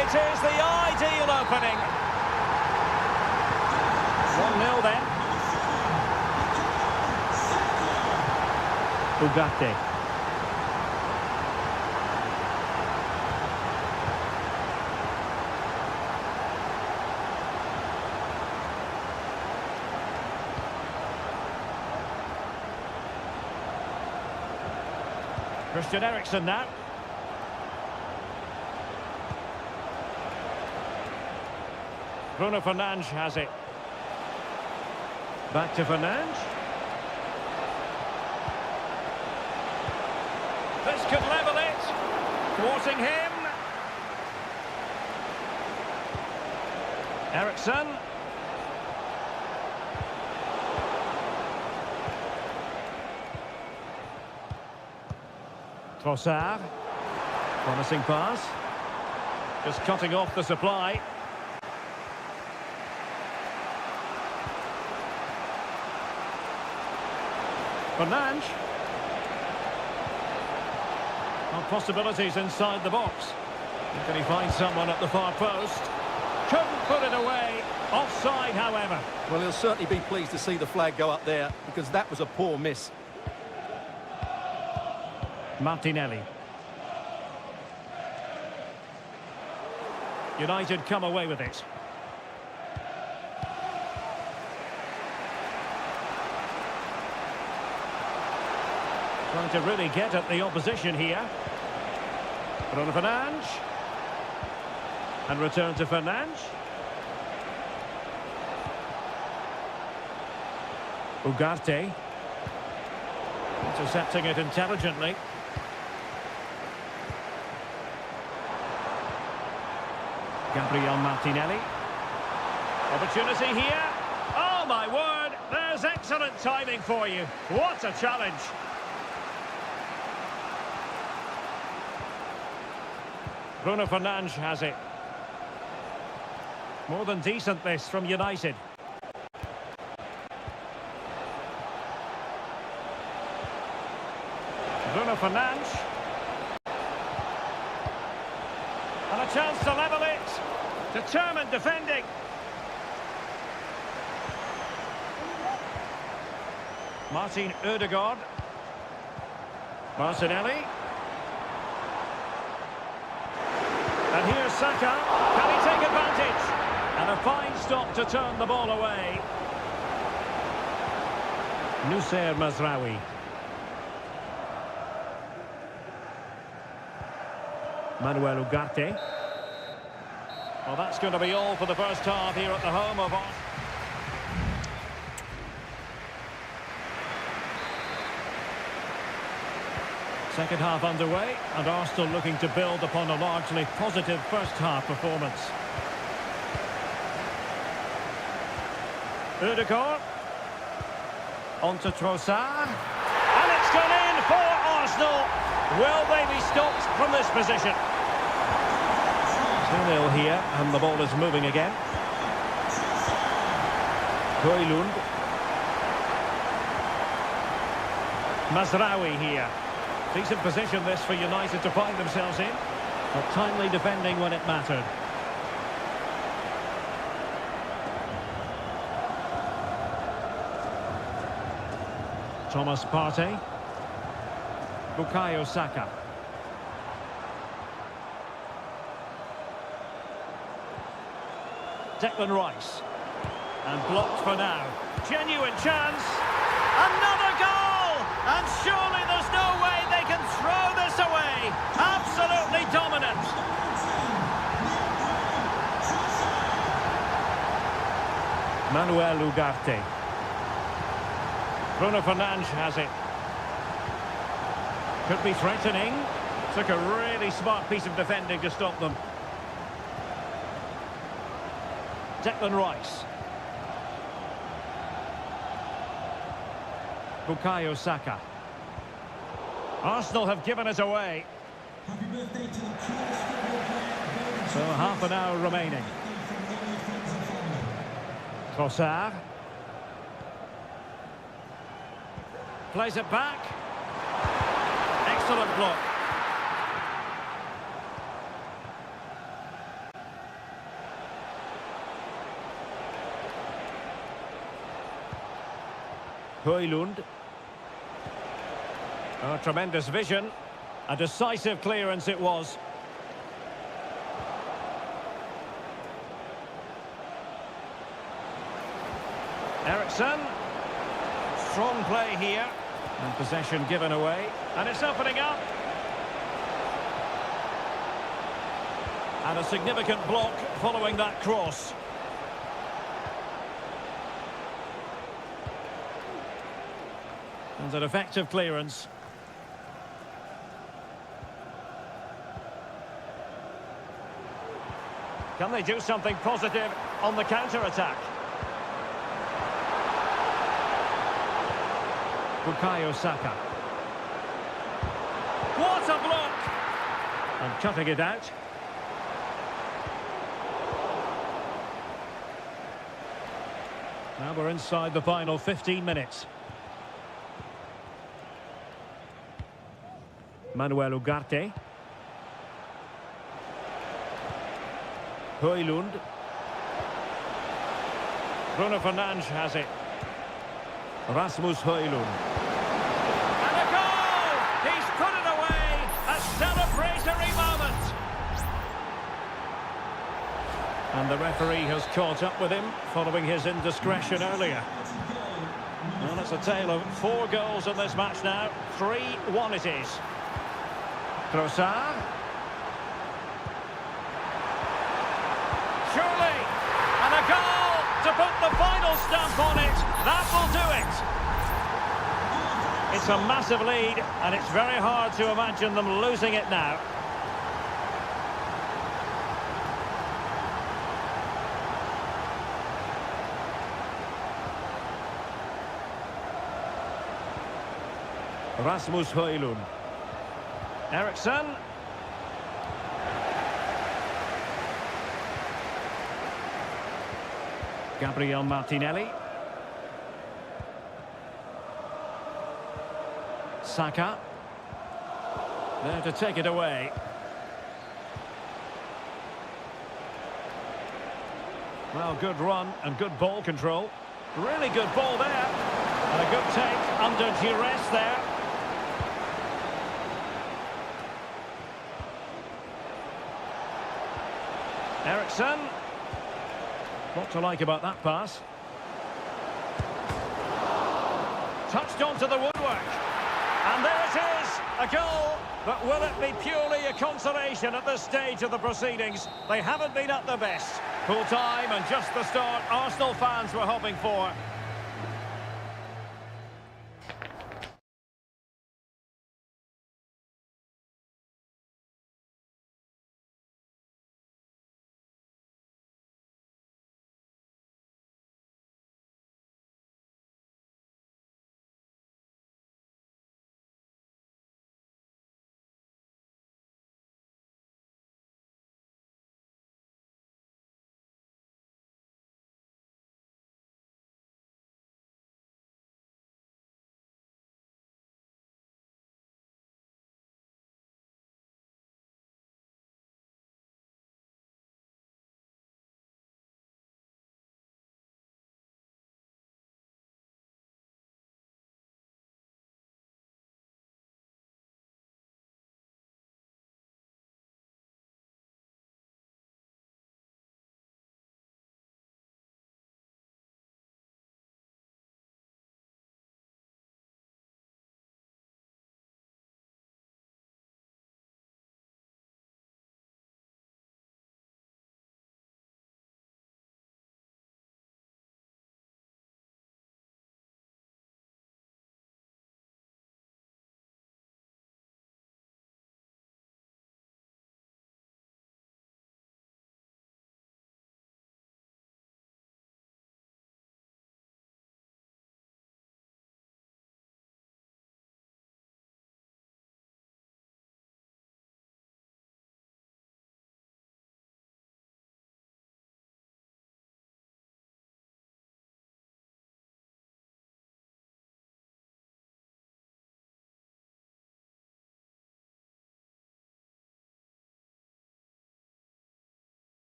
It is the ideal opening. 1-0 then. Ugarte. Christian Eriksen now. Bruno Fernandes has it. Back to Fernandes. This could level it. Thwarting him. Eriksen. Trossard. Promising pass. Just cutting off the supply. Fernandes. Well, possibilities inside the box. Can he find someone at the far post? Couldn't put it away. Offside, however. Well, he'll certainly be pleased to see the flag go up there, because that was a poor miss. Martinelli. United come away with it. Trying to really get at the opposition here. Bruno Fernandes. And return to Fernandes. Ugarte. Intercepting it intelligently. Gabriel Martinelli. Opportunity here. Oh, my word. There's excellent timing for you. What a challenge. Bruno Fernandes has it. More than decent this from United. Bruno Fernandes. And a chance to level it. Determined defending. Martin Ødegaard. Martinelli. And here's Saka. Can he take advantage? And a fine stop to turn the ball away. Nusair Mazraoui. Manuel Ugarte. Well, that's going to be all for the first half here at the home of Arsenal. Second half underway, and Arsenal looking to build upon a largely positive first half performance. Ødegaard. On to Trossard. And it's gone in for Arsenal. Will they be stopped from this position? 2-0 here, and the ball is moving again. Højlund. Mazraoui here. Decent position this for United to find themselves in. But timely defending when it mattered. Thomas Partey. Bukayo Saka. Declan Rice. And blocked for now. Genuine chance. Another goal! And surely there's no way they can throw this away. Absolutely dominant. Manuel Ugarte. Bruno Fernandes has it. Could be threatening. Took a really smart piece of defending to stop them. Declan Rice. Bukayo Saka. Arsenal have given it away. So half an hour remaining. Trossard. Plays it back. Excellent block. Højlund. Oh, tremendous vision. A decisive clearance it was. Eriksson. Strong play here. And possession given away. And it's opening up. And a significant block following that cross. And an effective clearance. Can they do something positive on the counter-attack? Bukayo Saka. What a block! And cutting it out. Now we're inside the final 15 minutes. Manuel Ugarte. Højlund. Bruno Fernandes has it. Rasmus Højlund. And a goal! He's put it away! A celebratory moment! And the referee has caught up with him following his indiscretion earlier. Well, it's a tale of 4 goals in this match now. 3-1 it is. Trossard. Surely! And a goal to put the final stamp on it. That will do it. It's a massive lead, and it's very hard to imagine them losing it now. Rasmus Højlund. Eriksson. Gabriel Martinelli. Saka. There to take it away. Well, good run and good ball control. Really good ball there. And a good take under duress there. Eriksson. What to like about that pass? Touched onto the woodwork. And there it is, a goal. But will it be purely a consolation at this stage of the proceedings? They haven't been at their best. Full time and just the start Arsenal fans were hoping for.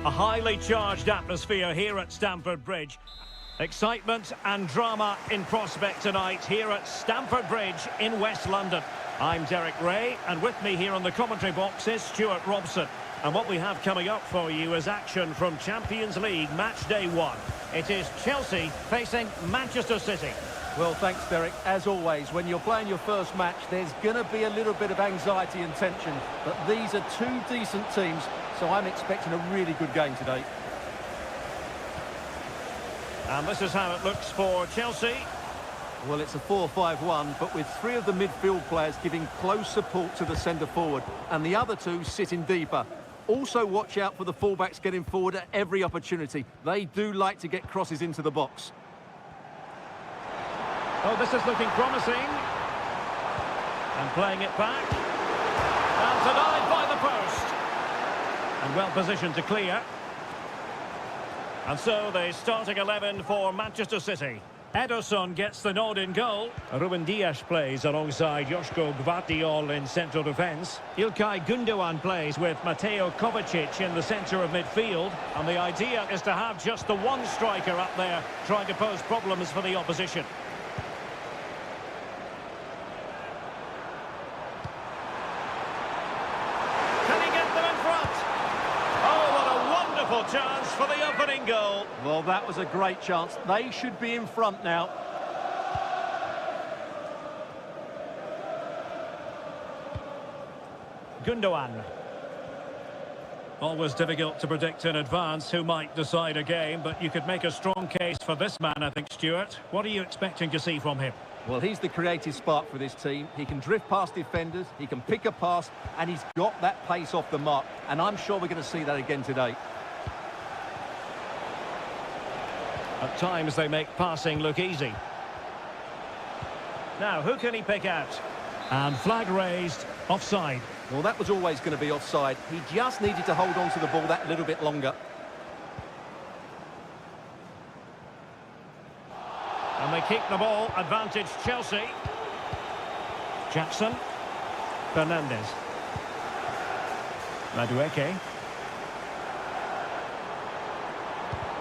A highly charged atmosphere here at Stamford Bridge. Excitement and drama in prospect tonight here at Stamford Bridge in West London. I'm Derek Ray, and with me here on the commentary box is Stuart Robson. And what we have coming up for you is action from Champions League match day 1. It is Chelsea facing Manchester City. Well, thanks, Derek. As always, when you're playing your first match, there's going to be a little bit of anxiety and tension. But these are two decent teams, so I'm expecting a really good game today. And this is how it looks for Chelsea. Well, it's a 4-5-1, but with three of the midfield players giving close support to the centre-forward, and the other two sitting deeper. Also watch out for the fullbacks getting forward at every opportunity. They do like to get crosses into the box. Oh, this is looking promising. And playing it back. And denied by the post. And well positioned to clear. And so the starting 11 for Manchester City. Ederson gets the nod in goal. Ruben Dias plays alongside Joško Gvardiol in central defence. Ilkay Gundogan plays with Mateo Kovacic in the centre of midfield. And the idea is to have just the one striker up there trying to pose problems for the opposition. Chance for the opening goal. Well, that was a great chance. They should be in front now. Gundogan. Always difficult to predict in advance who might decide a game, but you could make a strong case for this man, I think, Stuart. What are you expecting to see from him? Well, he's the creative spark for this team. He can drift past defenders, he can pick a pass, and he's got that pace off the mark. And I'm sure we're going to see that again today. At times they make passing look easy. Now, who can he pick out? And flag raised, offside. Well, that was always going to be offside. He just needed to hold on to the ball that little bit longer. And they keep the ball, advantage Chelsea. Jackson. Fernandez. Madueke.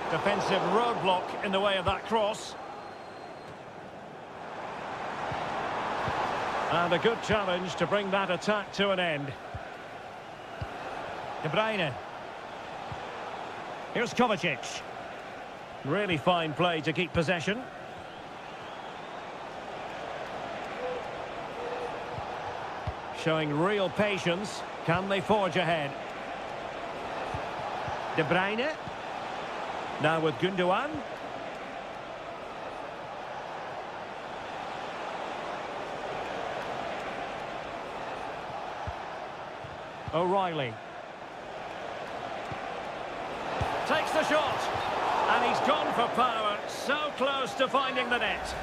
Defensive roadblock in the way of that cross. And a good challenge to bring that attack to an end. De Bruyne. Here's Kovacic. Really fine play to keep possession. Showing real patience. Can they forge ahead? De Bruyne. Now with Gundogan. O'Reilly. Takes the shot. And he's gone for power. So close to finding the net.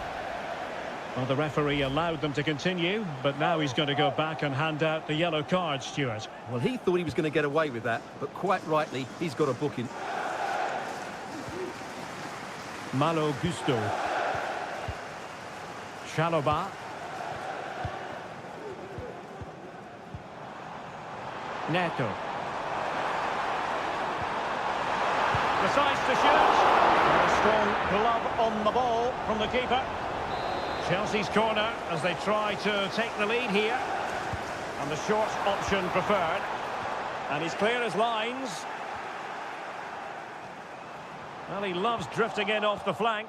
Well, the referee allowed them to continue, but now he's going to go back and hand out the yellow card, Stuart. Well, he thought he was going to get away with that, but quite rightly, he's got a booking. Malo Gusto. Chalobah. Neto. Decides to shoot. A strong glove on the ball from the keeper. Chelsea's corner as they try to take the lead here. And the short option preferred. And he's clear as lines. Well, he loves drifting in off the flank.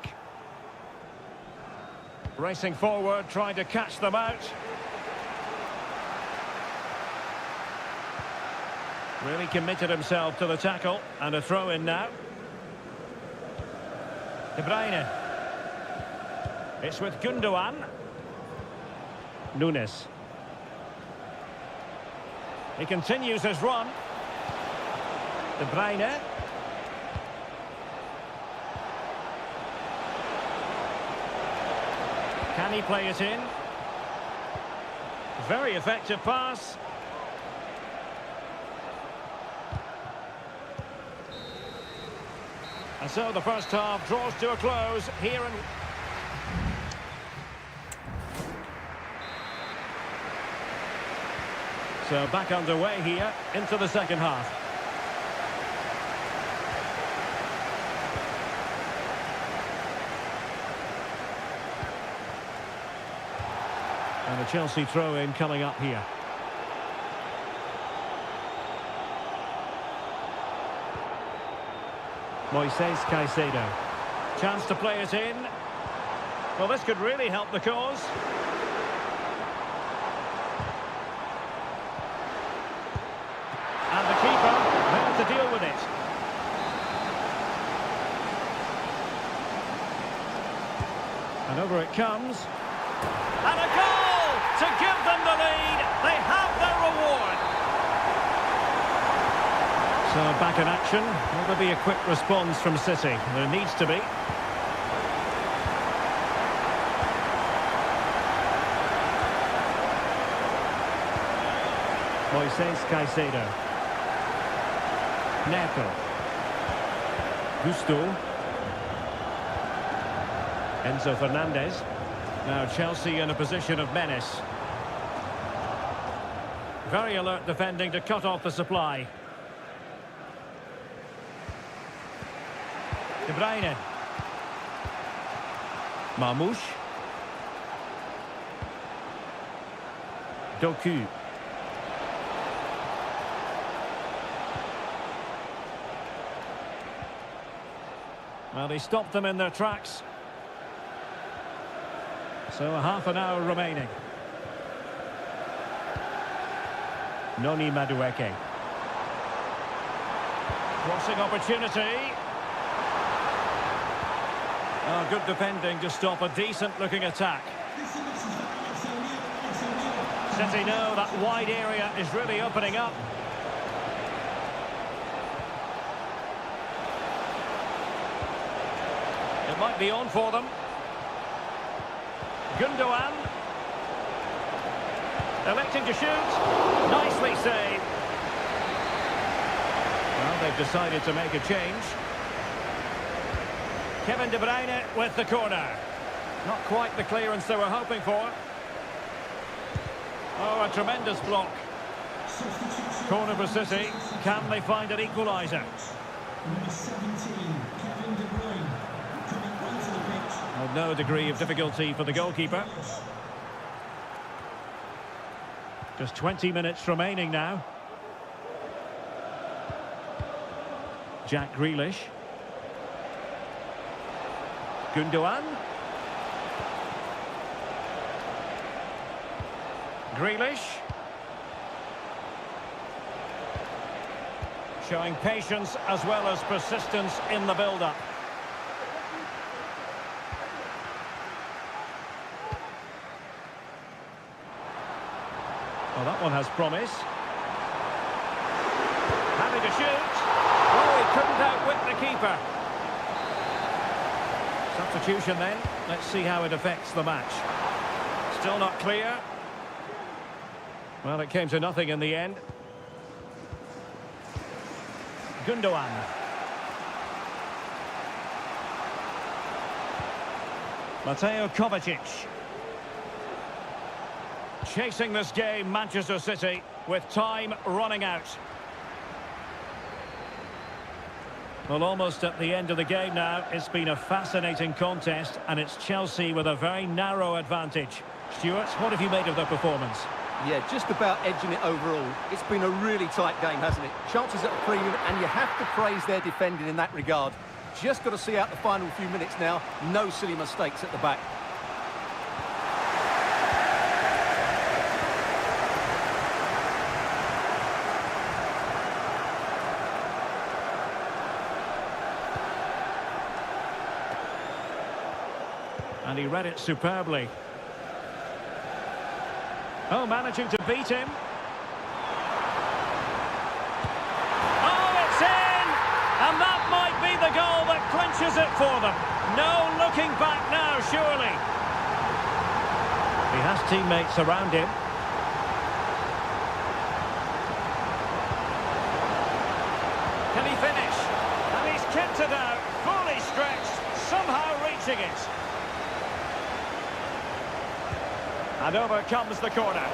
Racing forward, trying to catch them out. Really committed himself to the tackle. And a throw-in now. De Bruyne. It's with Gundogan. Nunes. He continues his run. De Bruyne. Can he play it in? Very effective pass. And so the first half draws to a close here in... So back underway here into the second half. And a Chelsea throw-in coming up here. Moises Caicedo. Chance to play it in. Well, this could really help the cause. And the keeper there to deal with it. And over it comes. And a goal to give them the lead. They have their reward. So back in action. Will there be a quick response from City? There needs to be. Moises Caicedo. Neto. Gusto. Enzo Fernandez. Now Chelsea in a position of menace. Very alert defending to cut off the supply. De Bruyne. Marmoush. Doku. Well, he stopped them in their tracks. So a half an hour remaining. Noni Madueke. Crossing opportunity. Oh, good defending to stop a decent-looking attack. City know that wide area is really opening up. It might be on for them. Gundogan. Electing to shoot. Nicely saved. Well, they've decided to make a change. Kevin De Bruyne with the corner. Not quite the clearance they were hoping for. Oh, a tremendous block. Corner for City. Can they find an equaliser? Number 17, Kevin De Bruyne. Coming onto the pitch. Well, no degree of difficulty for the goalkeeper. Just 20 minutes remaining now. Jack Grealish. Gundogan. Grealish. Showing patience as well as persistence in the build-up. Well, that one has promise. Happy to shoot. Oh, he couldn't outwit the keeper. Substitution then. Let's see how it affects the match. Still not clear. Well, it came to nothing in the end. Gundogan. Mateo Kovacic. Chasing this game, Manchester City, with time running out. Well, almost at the end of the game now. It's been a fascinating contest, and it's Chelsea with a very narrow advantage. Stuart, what have you made of their performance? Yeah, just about edging it overall. It's been a really tight game, hasn't it? Chances at a premium, and you have to praise their defending in that regard. Just got to see out the final few minutes now. No silly mistakes at the back. And he read it superbly. Oh, managing to beat him. Oh, it's in! And that might be the goal that clinches it for them. No looking back now, surely. He has teammates around him. Can he finish? And he's kept it out, fully stretched, somehow reaching it. And over comes the corner.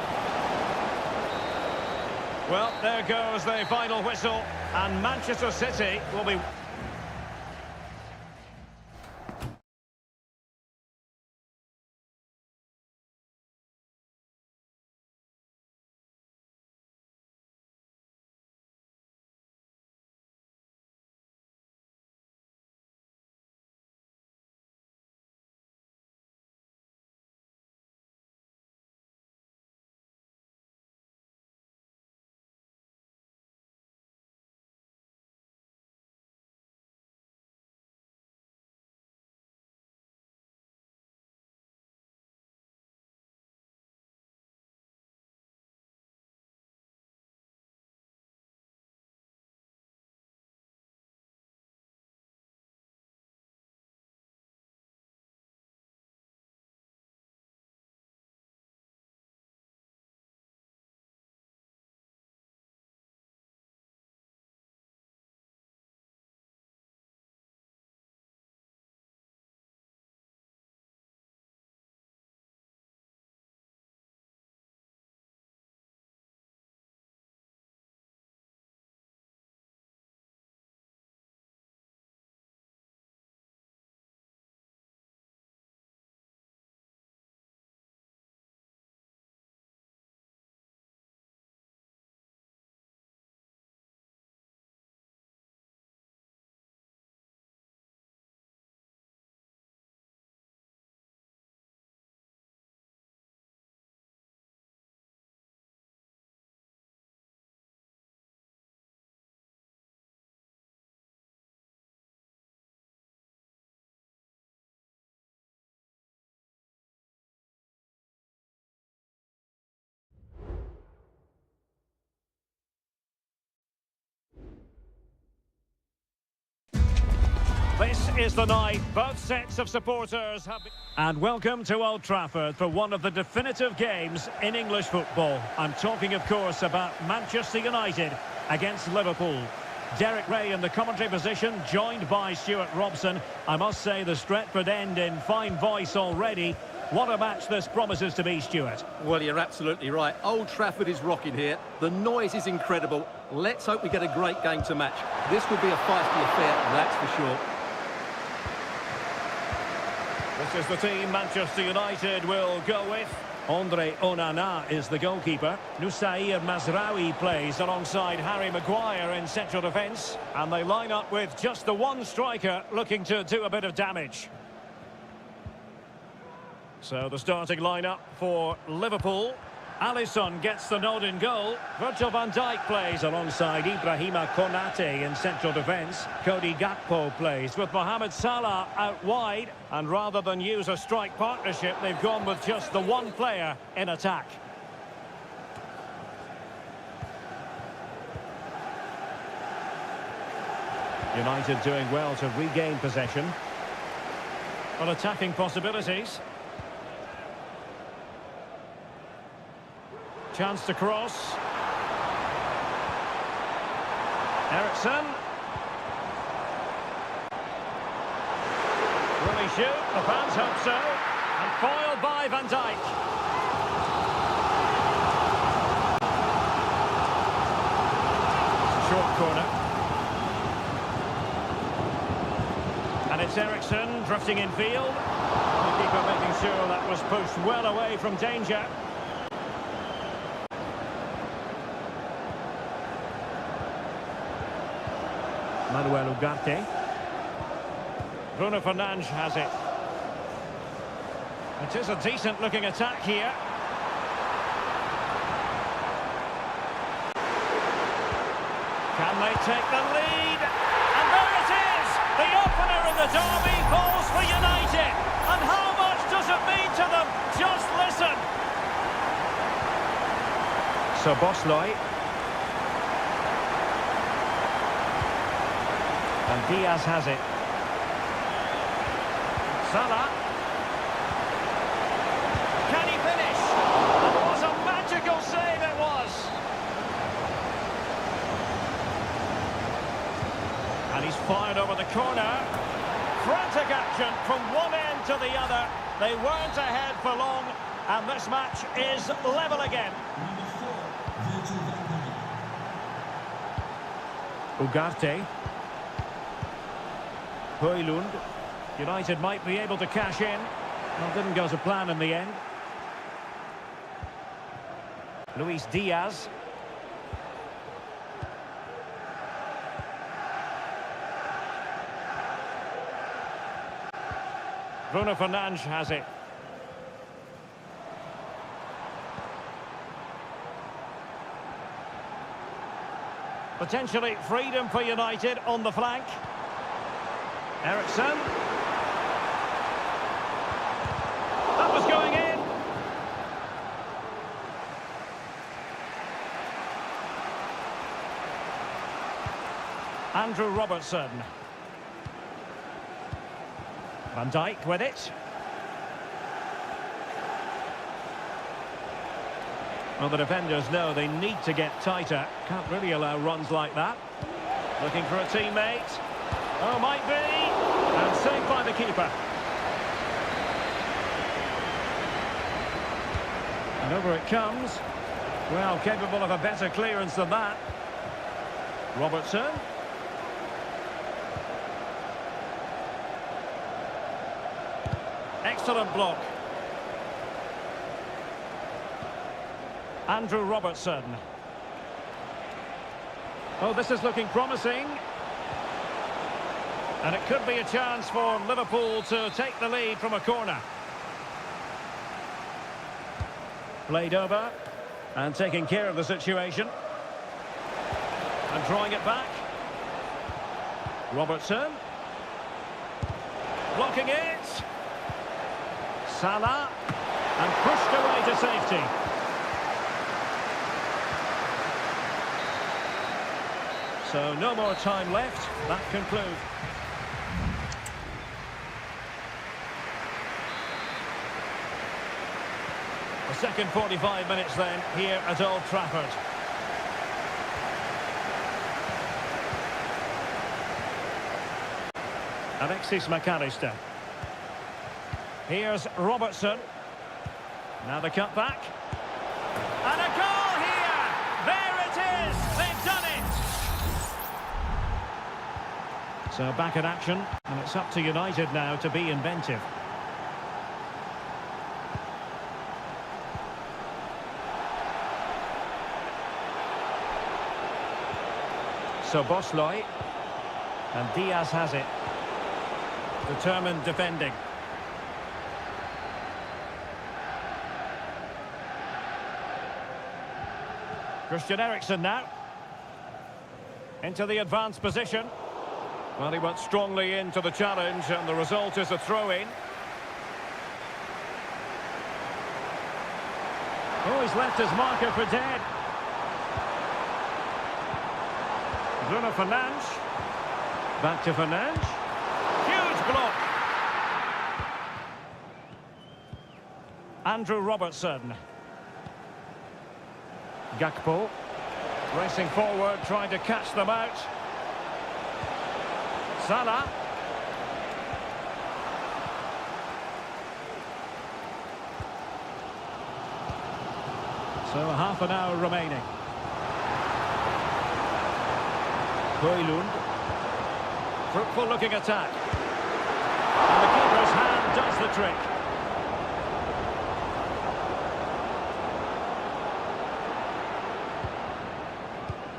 Well, there goes the final whistle, and Manchester City will be... is the night. Both sets of supporters have been... And welcome to Old Trafford for one of the definitive games in English football. I'm talking, of course, about Manchester United against Liverpool. Derek Ray in the commentary position, joined by Stuart Robson. I must say the Stretford end in fine voice already. What a match this promises to be, Stuart. Well, you're absolutely right. Old Trafford is rocking here. The noise is incredible. Let's hope we get a great game to match. This will be a feisty affair, that's for sure. This is the team Manchester United will go with. Andre Onana is the goalkeeper. Nusair Mazraoui plays alongside Harry Maguire in central defence. And they line up with just the one striker looking to do a bit of damage. So the starting lineup for Liverpool. Alisson gets the nod in goal. Virgil van Dijk plays alongside Ibrahima Konate in central defence. Cody Gakpo plays with Mohamed Salah out wide. And rather than use a strike partnership, they've gone with just the one player in attack. United doing well to regain possession. But attacking possibilities. Chance to cross. Ericsson. Will he shoot? The fans hope so. And foiled by Van Dijk. Short corner. And it's Ericsson drifting in field. The keeper making sure that was pushed well away from danger. Manuel Ugarte. Bruno Fernandes has it. It is a decent-looking attack here. Can they take the lead? And there it is! The opener in the derby falls for United. And how much does it mean to them? Just listen. Szoboszlai. And Diaz has it. Salah. Can he finish? And what a magical save it was. And he's fired over the corner. Frantic action from one end to the other. They weren't ahead for long, and this match is level again. Number 4, Virgil van Dijk. Ugarte. Højlund. United might be able to cash in. Well, didn't go to plan in the end. Luis Diaz. Bruno Fernandes has it. Potentially freedom for United on the flank. Ericsson. That was going in. Andrew Robertson. Van Dijk with it. Well, the defenders know they need to get tighter. Can't really allow runs like that. Looking for a teammate. Oh, might be. And saved by the keeper. And over it comes. Well, capable of a better clearance than that. Robertson. Excellent block. Andrew Robertson. Oh, this is looking promising. And it could be a chance for Liverpool to take the lead from a corner. Played over and taking care of the situation. And drawing it back. Robertson. Blocking it. Salah. And pushed away to safety. So no more time left. That concludes. The second 45 minutes then here at Old Trafford. Alexis McAllister. Here's Robertson. Now the cut back. And a goal here! There it is! They've done it! So back in action, and it's up to United now to be inventive. So Bosley, and Diaz has it. Determined defending. Christian Eriksen now. Into the advanced position. Well, he went strongly into the challenge, and the result is a throw-in. Oh, he's left his marker for dead. Bruno Fernandes. Back to Fernandes. Huge block. Andrew Robertson. Gakpo. Racing forward, trying to catch them out. Salah. So half an hour remaining. Højlund. Fruitful looking attack. And the keeper's hand does the trick.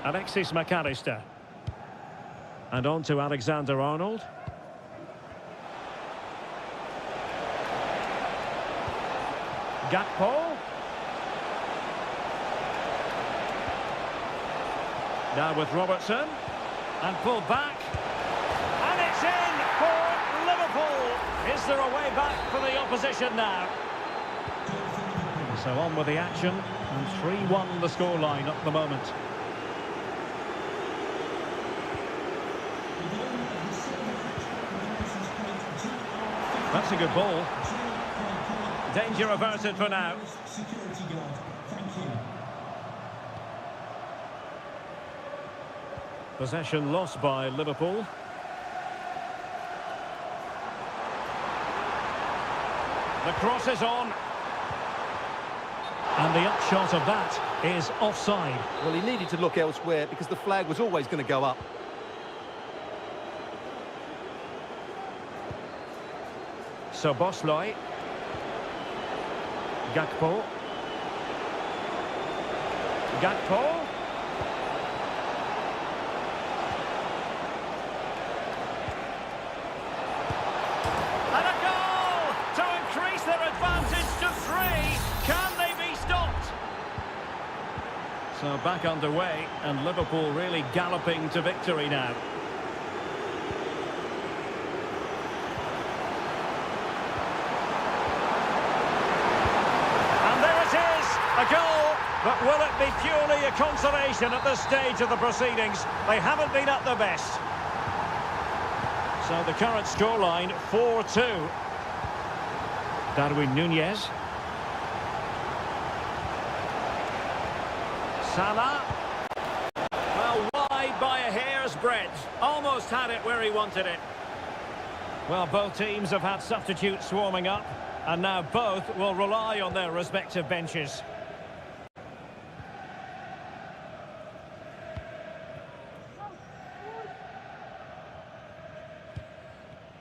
Alexis McAllister. And on to Alexander-Arnold. Gakpo. Now with Robertson. And pulled back. And it's in for Liverpool. Is there a way back for the opposition now? So on with the action. And 3-1 the scoreline at the moment. That's a good ball. Danger averted for now. Security guard. Thank you. Possession lost by Liverpool. The cross is on. And the upshot of that is offside. Well, he needed to look elsewhere because the flag was always going to go up. So Bosley. Gakpo. Gakpo. And a goal to increase their advantage to 3. Can they be stopped? So back underway, and Liverpool really galloping to victory now. A goal, but will it be purely a consolation at this stage of the proceedings? They haven't been at their best. So the current scoreline, 4-2. Darwin Núñez. Salah. Well, wide by a hair's breadth. Almost had it where he wanted it. Well, both teams have had substitutes swarming up, and now both will rely on their respective benches.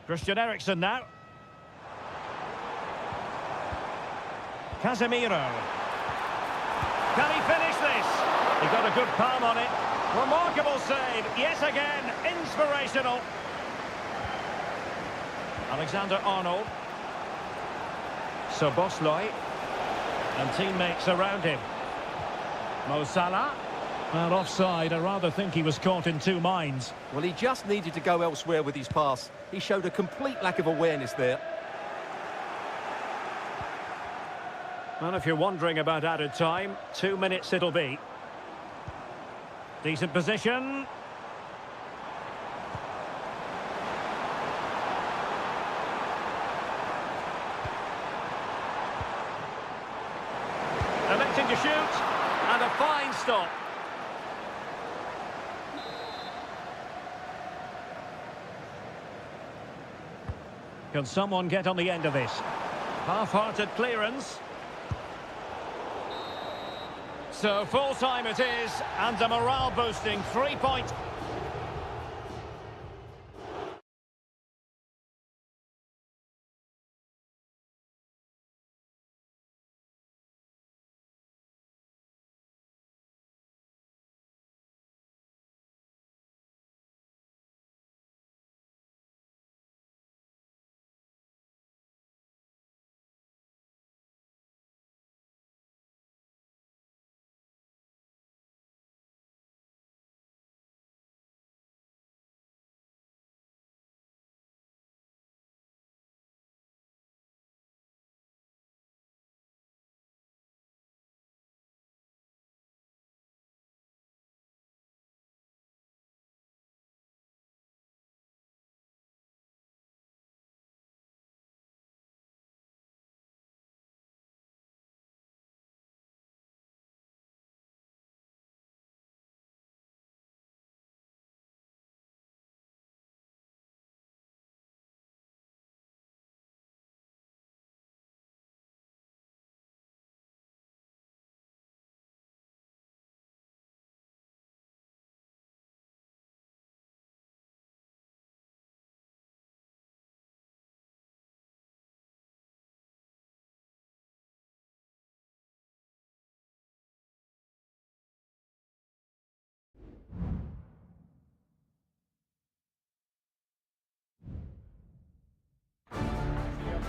Christian Eriksen now. Casemiro. Can he finish this? He got a good palm on it. Remarkable save, yet again, inspirational. Alexander-Arnold. So Bosley. And teammates around him. Mo Salah. Well, offside. I rather think he was caught in two minds. Well, he just needed to go elsewhere with his pass. He showed a complete lack of awareness there. Well, if you're wondering about added time, 2 minutes it'll be. Decent position. shoot, and a fine stop. Can someone get on the end of this? Half-hearted clearance. So full time it is, and a morale-boosting 3-point.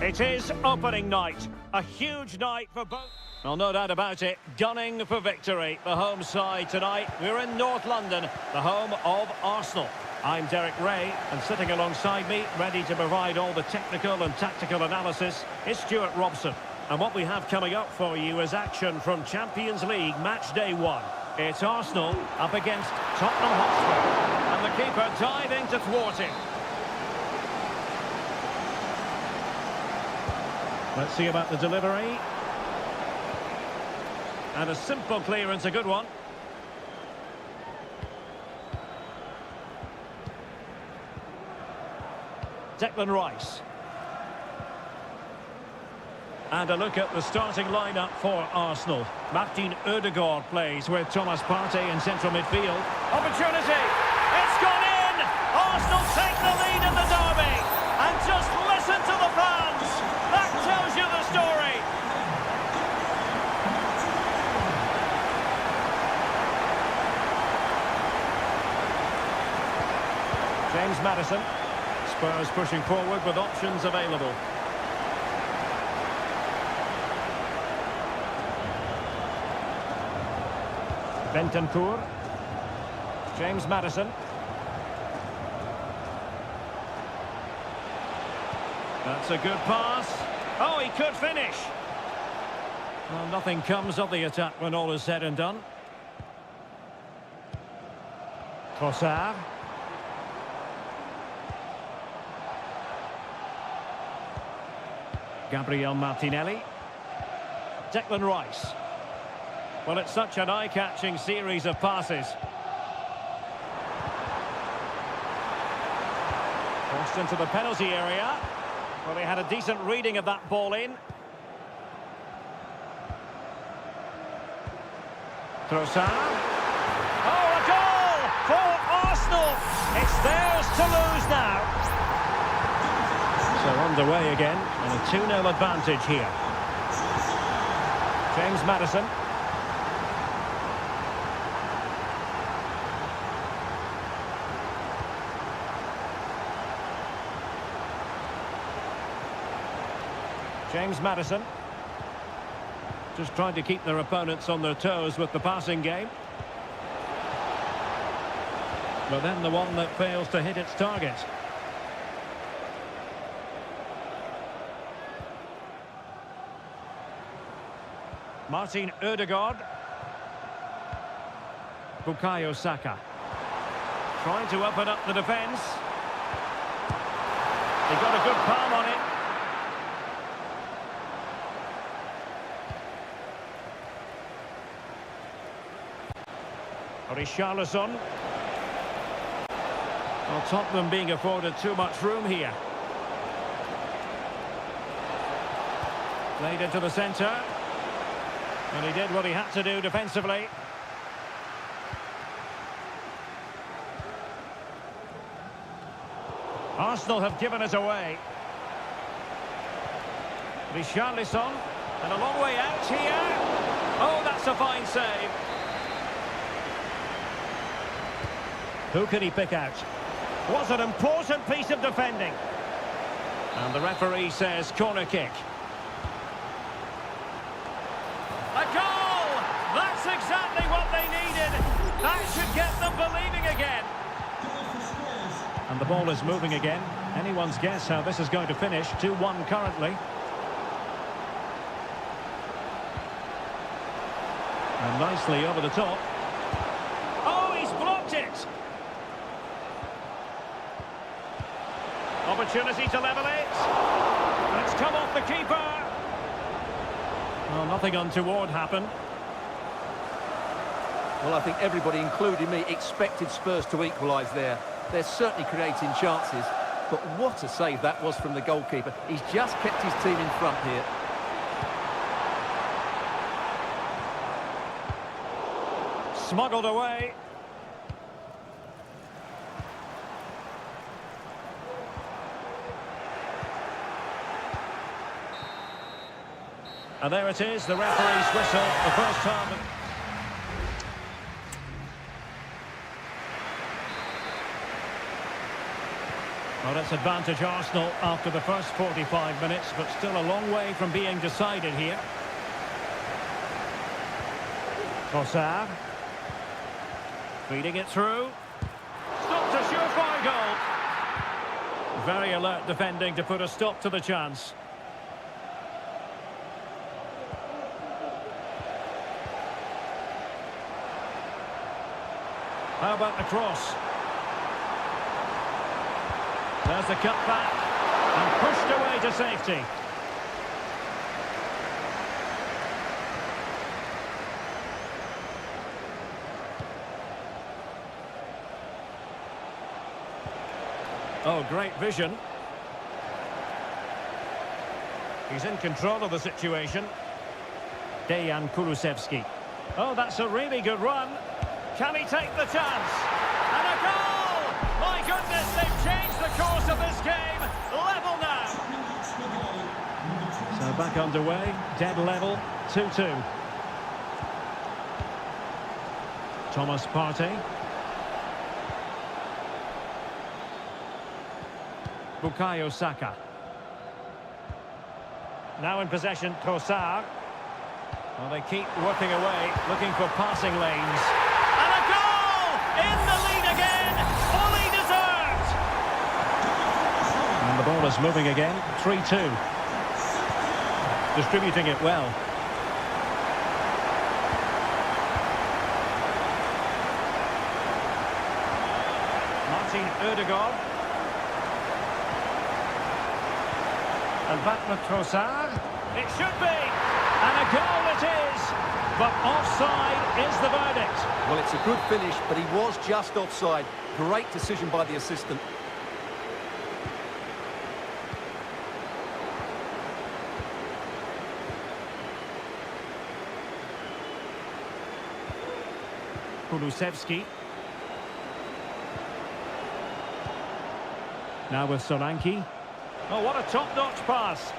It is opening night, a huge night for both. Well, no doubt about it, gunning for victory. The home side tonight, we're in North London, the home of Arsenal. I'm Derek Ray, and sitting alongside me, ready to provide all the technical and tactical analysis, is Stuart Robson. And what we have coming up for you is action from Champions League match day 1. It's Arsenal up against Tottenham Hotspur, and the keeper diving to thwart him. Let's see about the delivery. And a simple clearance, a good one. Declan Rice. And a look at the starting lineup for Arsenal. Martin Ødegaard plays with Thomas Partey in central midfield. Opportunity! It's gone in! Arsenal take the lead in the derby. And just listen to the fans! That tells you the story! James Maddison. Spurs pushing forward with options available. Bentancur. James Maddison. That's a good pass. Oh, he could finish. Well, nothing comes of the attack when all is said and done. Trossard. Gabriel Martinelli. Declan Rice. Well, it's such an eye-catching series of passes. Crossed into the penalty area. Well, they had a decent reading of that ball in. Trossard. Oh, a goal for Arsenal! It's theirs to lose now. So underway again, and a 2-0 advantage here. James Maddison. James Maddison. Just trying to keep their opponents on their toes with the passing game. But then the one that fails to hit its target. Martin Ødegaard. Bukayo Saka. Trying to open up the defence. He got a good palm on it. Richarlison. Well, Tottenham being afforded too much room here. Played into the centre. And he did what he had to do defensively. Arsenal have given it away. Richarlison. And a long way out here. Oh, that's a fine save. Who can he pick out? Was an important piece of defending. And the referee says corner kick. A goal! That's exactly what they needed. That should get them believing again. And the ball is moving again. Anyone's guess how this is going to finish. 2-1 currently. And nicely over the top. Oh, he's blocked it! Opportunity to level it. And it's come off the keeper. Well, nothing untoward happened. Well, I think everybody, including me, expected Spurs to equalise there. They're certainly creating chances, but what a save that was from the goalkeeper. He's just kept his team in front here. Smuggled away. And there it is, the referee's whistle, the first time. Well, it's advantage Arsenal after the first 45 minutes, but still a long way from being decided here. Trossard. Feeding it through. Stopped a surefire goal. Very alert defending to put a stop to the chance. How about the cross? There's the cut back. And pushed away to safety. Oh, great vision. He's in control of the situation. Dejan Kulusevski. Oh, that's a really good run. Can he take the chance? And a goal! My goodness, they've changed the course of this game. Level now. So back underway. Dead level. 2-2. Thomas Partey. Bukayo Saka. Now in possession, Trossard. Well, they keep working away, looking for passing lanes. And a goal! In the lead again! Fully deserved! And the ball is moving again, 3-2. Distributing it well. Martin Ødegaard. And back with Trossard. It should be. And a goal it is. But offside is the verdict. Well, it's a good finish, but he was just offside. Great decision by the assistant. Kulusevski. Now with Solanke. Oh, what a top-notch pass.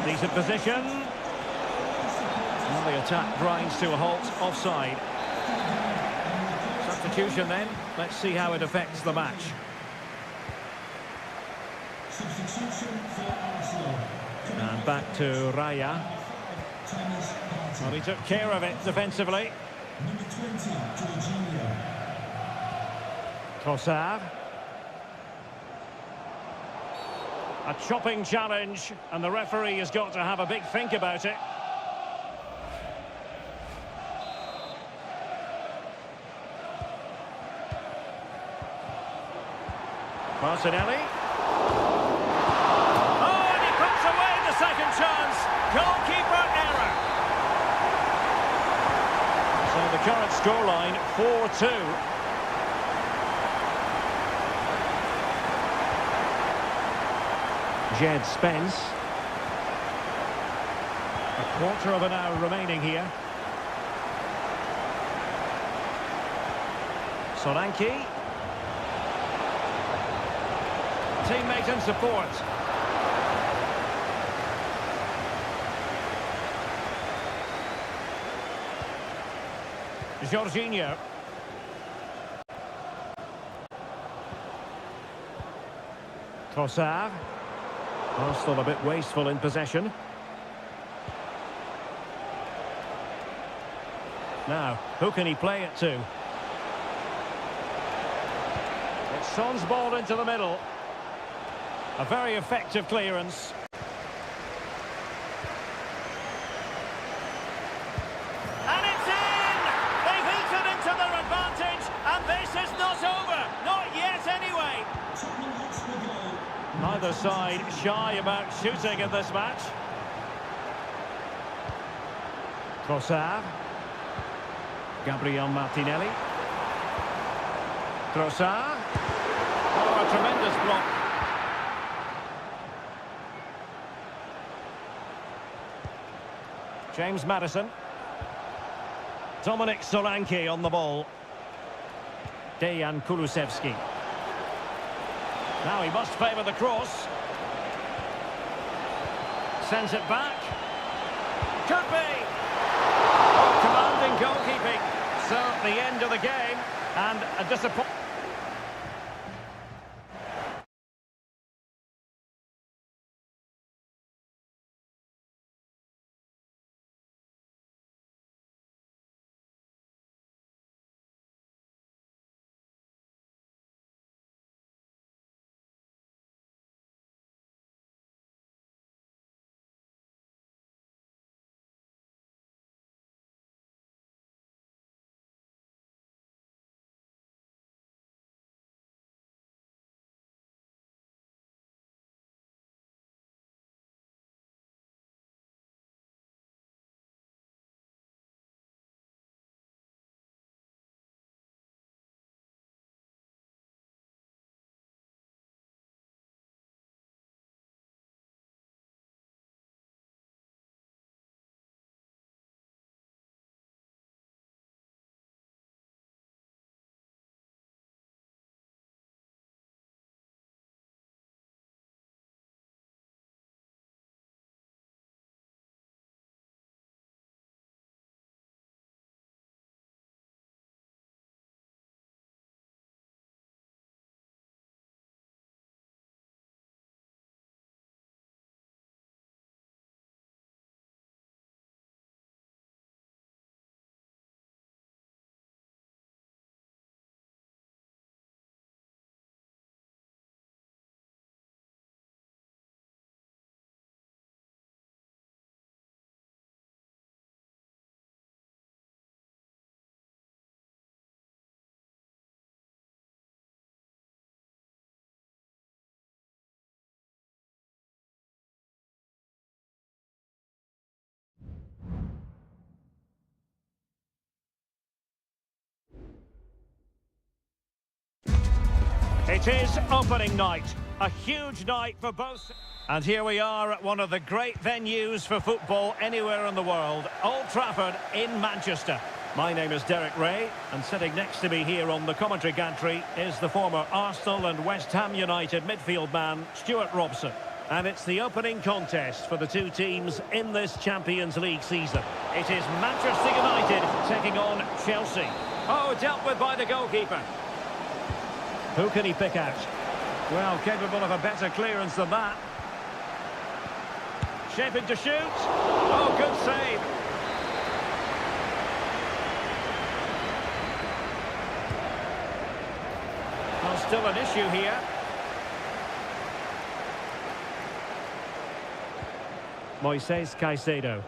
Decent position. Well, the attack grinds to a halt, offside. Substitution then. Let's see how it affects the match. Substitution for Arsenal. And back to Raya. Well, he took care of it defensively. Number 20, Jorginho. Trossard. A chopping challenge, and the referee has got to have a big think about it. Martinelli. Oh, and he puts away the second chance. Goalkeeper error. scoreline 4-2. Jed Spence. A quarter of an hour remaining here. Solanke. Teammate and support. Jorginho. Trossard. Arsenal a bit wasteful in possession. Now, who can he play it to? It's Son's ball into the middle. A very effective clearance. And it's in! They've eaten into their advantage, and this is not over. Not yet, anyway. Tottenham Hotspur goal. Neither side shy about shooting in this match. Trossard. Gabriel Martinelli. Trossard. Oh, a tremendous block. James Maddison. Dominic Solanke on the ball. Dejan Kulusevski. Now he must favour the cross. Sends it back. Could be. Oh, commanding goalkeeping. So, the end of the game, and a disappointment. It is opening night, a huge night for both. And here we are at one of the great venues for football anywhere in the world, Old Trafford in Manchester. My name is Derek Ray, and sitting next to me here on the commentary gantry is the former Arsenal and West Ham United midfield man, Stuart Robson. And it's the opening contest for the two teams in this Champions League season. It is Manchester United taking on Chelsea. Oh, dealt with by the goalkeeper. Who can he pick out? Well, capable of a better clearance than that. Shaping to shoot. Oh, good save. Well, still an issue here. Moises Caicedo.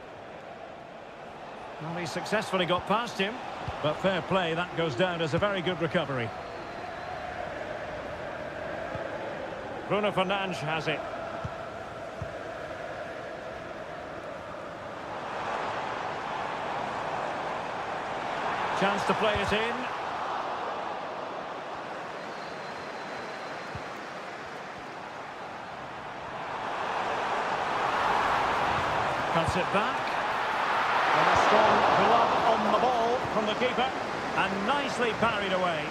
Well, he successfully got past him, but fair play, that goes down as a very good recovery. Bruno Fernandes has it. Chance to play it in. Cuts it back. And a strong glove on the ball from the keeper. And nicely parried away.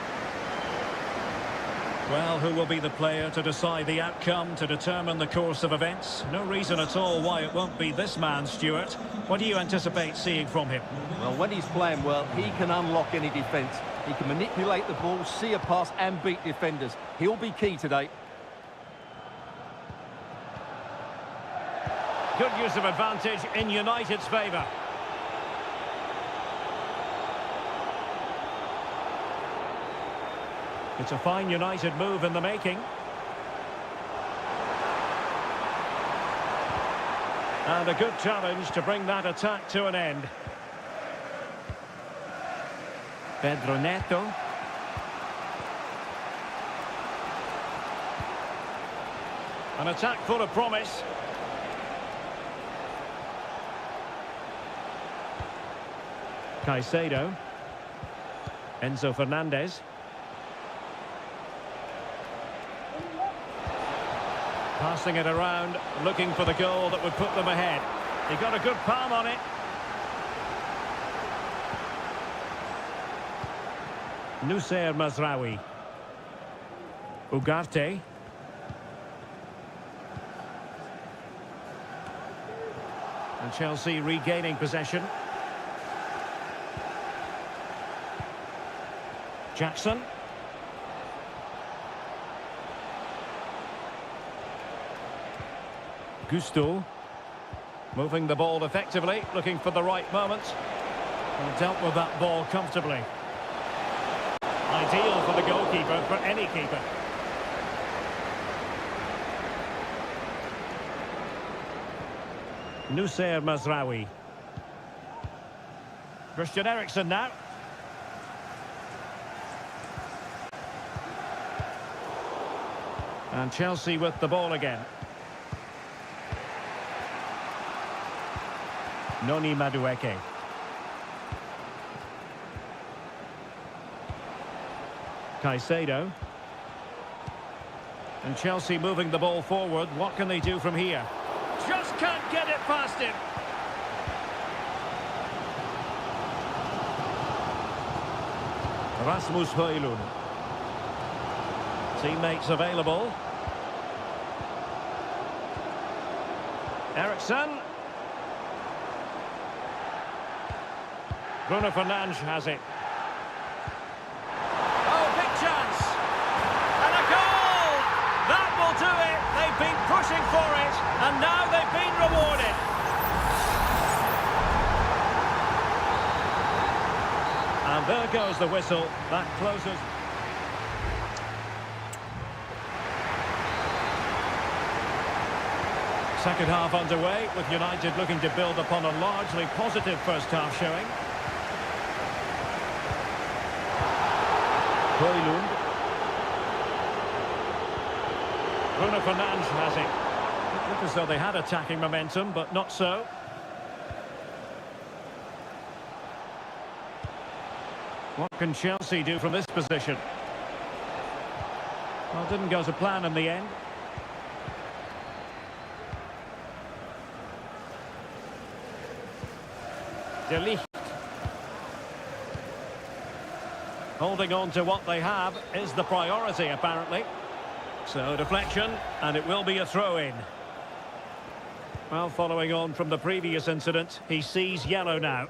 Well, who will be the player to decide the outcome, to determine the course of events? No reason at all why it won't be this man, Stuart. What do you anticipate seeing from him? Well, when he's playing well, he can unlock any defence. He can manipulate the ball, see a pass and beat defenders. He'll be key today. Good use of advantage in United's favour. It's a fine United move in the making. And a good challenge to bring that attack to an end. Pedro Neto. An attack full of promise. Caicedo. Enzo Fernandez. Passing it around, looking for the goal that would put them ahead. He got a good palm on it. Nussair Mazraoui. Ugarte. And Chelsea regaining possession. Jackson. Gusto. Moving the ball effectively, looking for the right moment. And dealt with that ball comfortably. Ideal for the goalkeeper, for any keeper. Nussair Mazraoui. Christian Eriksen now. And Chelsea with the ball again. Noni Madueke. Caicedo. And Chelsea moving the ball forward. What can they do from here? Just can't get it past him. Rasmus Højlund. Teammates available. Eriksen. Bruno Fernandes has it. Oh, big chance. And a goal! That will do it. They've been pushing for it, and now they've been rewarded. And there goes the whistle. That closes. Second half underway, with United looking to build upon a largely positive first half showing. Højlund. Bruno Fernandes has it. It looked as though they had attacking momentum, but not so. What can Chelsea do from this position? Well, it didn't go to plan in the end. De Ligt. Holding on to what they have is the priority, apparently. So, deflection, and it will be a throw-in. Well, following on from the previous incident, he sees yellow now.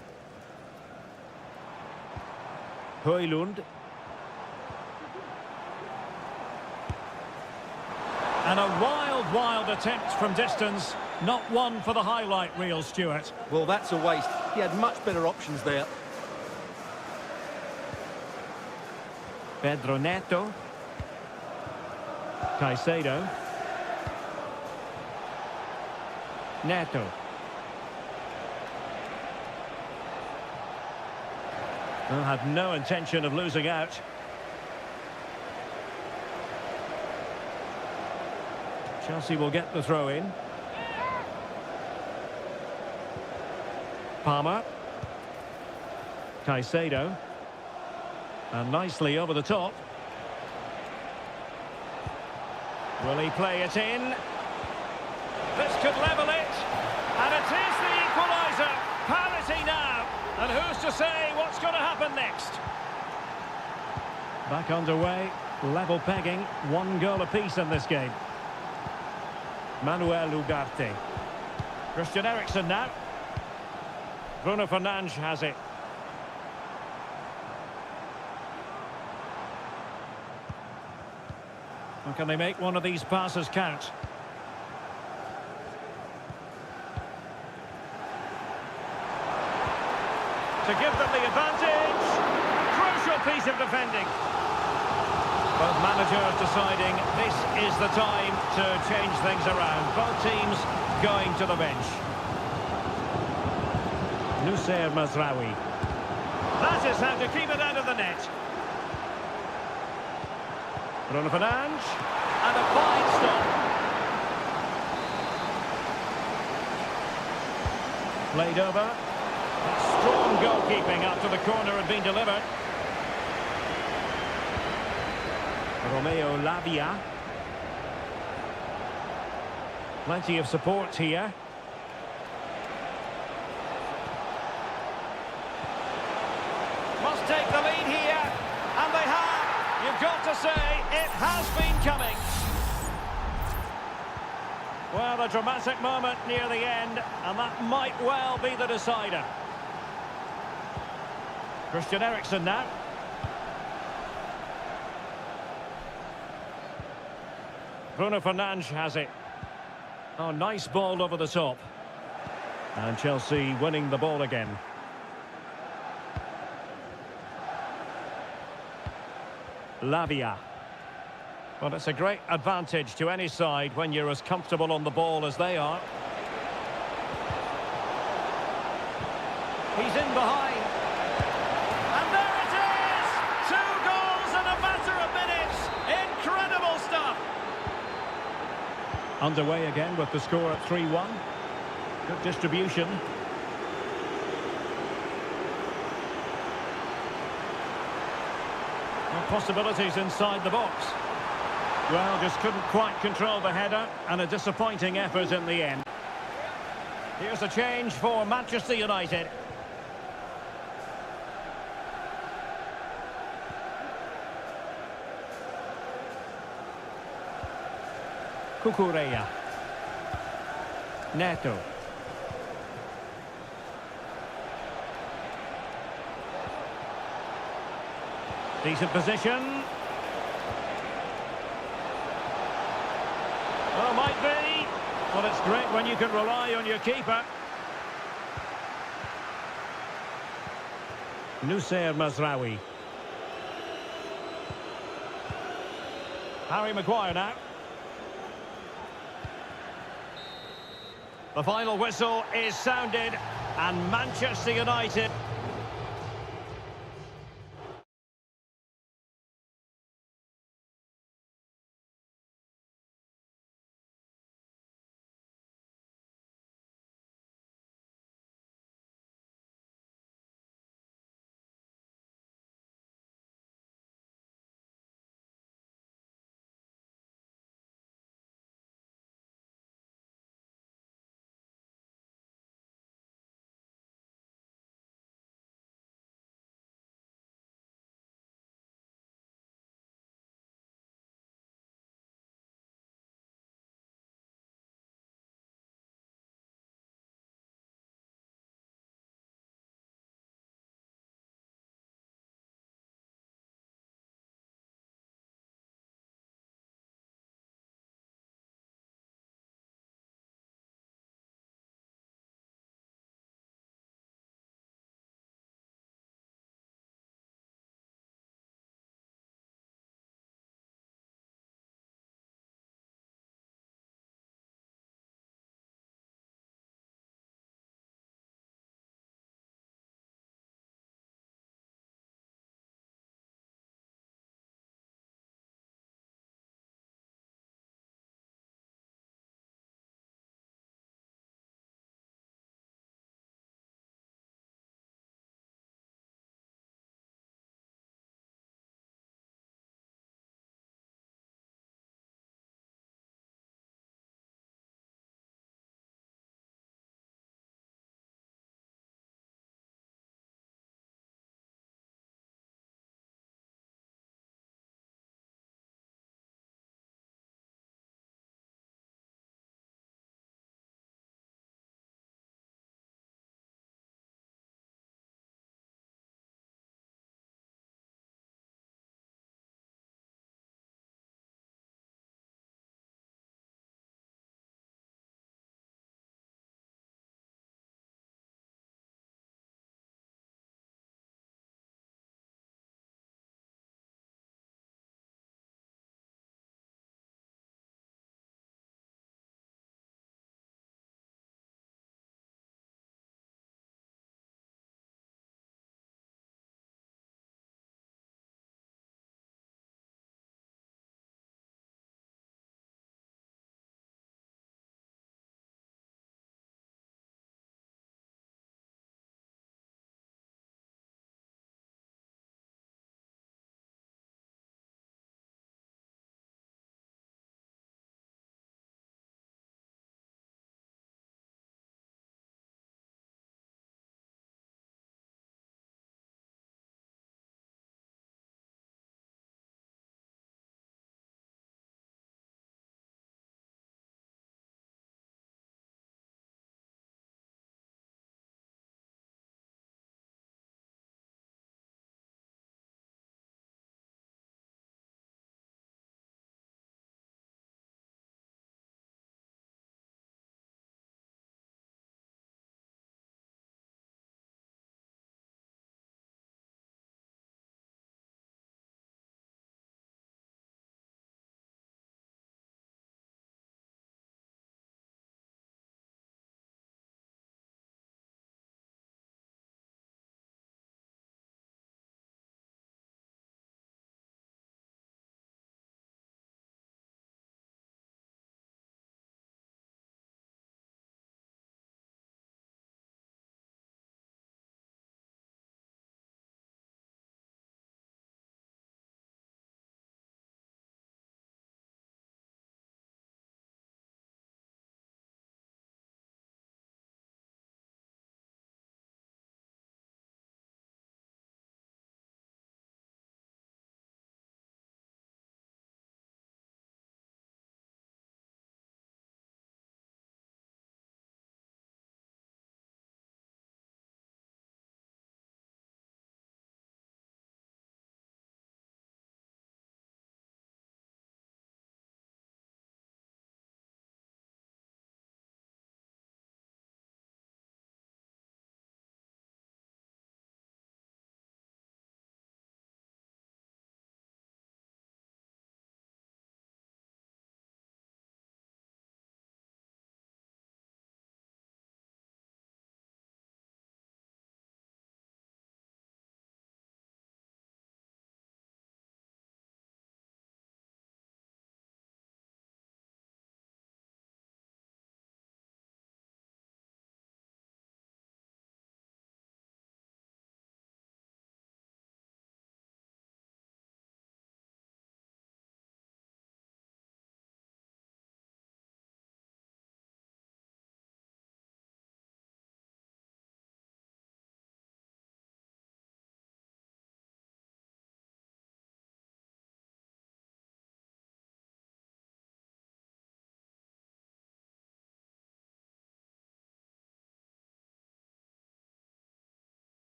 Højlund. And a wild attempt from distance. Not one for the highlight reel, Stuart. Well, that's a waste. He had much better options there. Pedro Neto. Caicedo. Neto. Well, had no intention of losing out. Chelsea will get the throw in. Palmer. Caicedo. And nicely over the top. Will he play it in? This could level it. And it is the equaliser. Parity now. And who's to say what's going to happen next? Back underway. Level pegging. 1 goal apiece in this game. Manuel Ugarte. Christian Eriksen now. Bruno Fernandes has it. And can they make one of these passes count? To give them the advantage. A crucial piece of defending. Both managers deciding this is the time to change things around. Both teams going to the bench. Nusayr Mazraoui. That is how to keep it out of the net. Bruno Fernandes. And a fine stop. Played over. Strong goalkeeping after the corner had been delivered. Romeo Lavia. Plenty of support here. Must take the lead here. And they have. You've got to say, it has been coming. Well, a dramatic moment near the end, and that might well be the decider. Christian Eriksen now. Bruno Fernandes has it. Oh, nice ball over the top. And Chelsea winning the ball again. Lavia. Well, it's a great advantage to any side when you're as comfortable on the ball as they are. He's in behind. And there it is! 2 goals in a matter of minutes. Incredible stuff. Underway again with the score at 3-1. Good distribution. Possibilities inside the box. Well, just couldn't quite control the header, and a disappointing effort in the end. Here's a change for Manchester United. Cucurella. Neto. Decent position. Well, might be. Well, it's great when you can rely on your keeper. Nusayr Mazraoui. Harry Maguire now. The final whistle is sounded, and Manchester United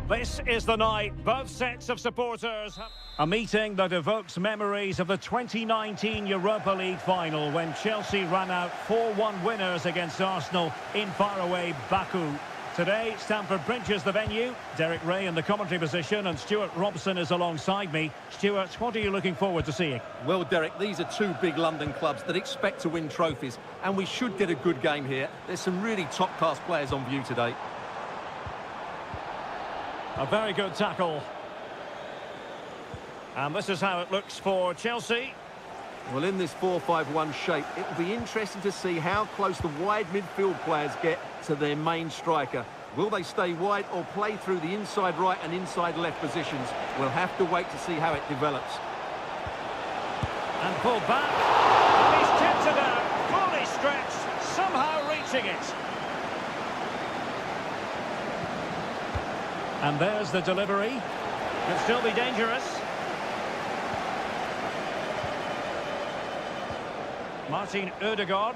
This is the night both sets of supporters have... A meeting that evokes memories of the 2019 Europa League final when Chelsea ran out 4-1 winners against Arsenal in faraway Baku. Today, Stamford Bridge is the venue. Derek Ray in the commentary position and Stuart Robson is alongside me. Stuart, what are you looking forward to seeing? Well, Derek, these are two big London clubs that expect to win trophies, and we should get a good game here. There's some really top-class players on view today. A very good tackle. And this is how it looks for Chelsea. Well, in this 4-5-1 shape, it will be interesting to see how close the wide midfield players get to their main striker. Will they stay wide or play through the inside right and inside left positions? We'll have to wait to see how it develops. And pulled back. And he's tipped it out. Fully stretched. Somehow reaching it. And there's the delivery. Could still be dangerous. Martin Ødegaard.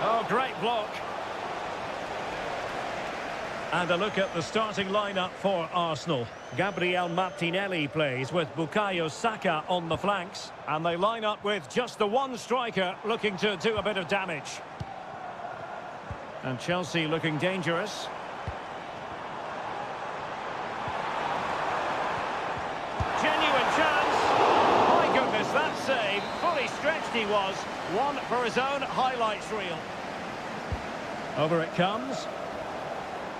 Oh, great block. And a look at the starting lineup for Arsenal. Gabriel Martinelli plays with Bukayo Saka on the flanks. And they line up with just the one striker looking to do a bit of damage. And Chelsea looking dangerous. Genuine chance. My goodness, that save. Fully stretched he was. One for his own highlights reel. Over it comes.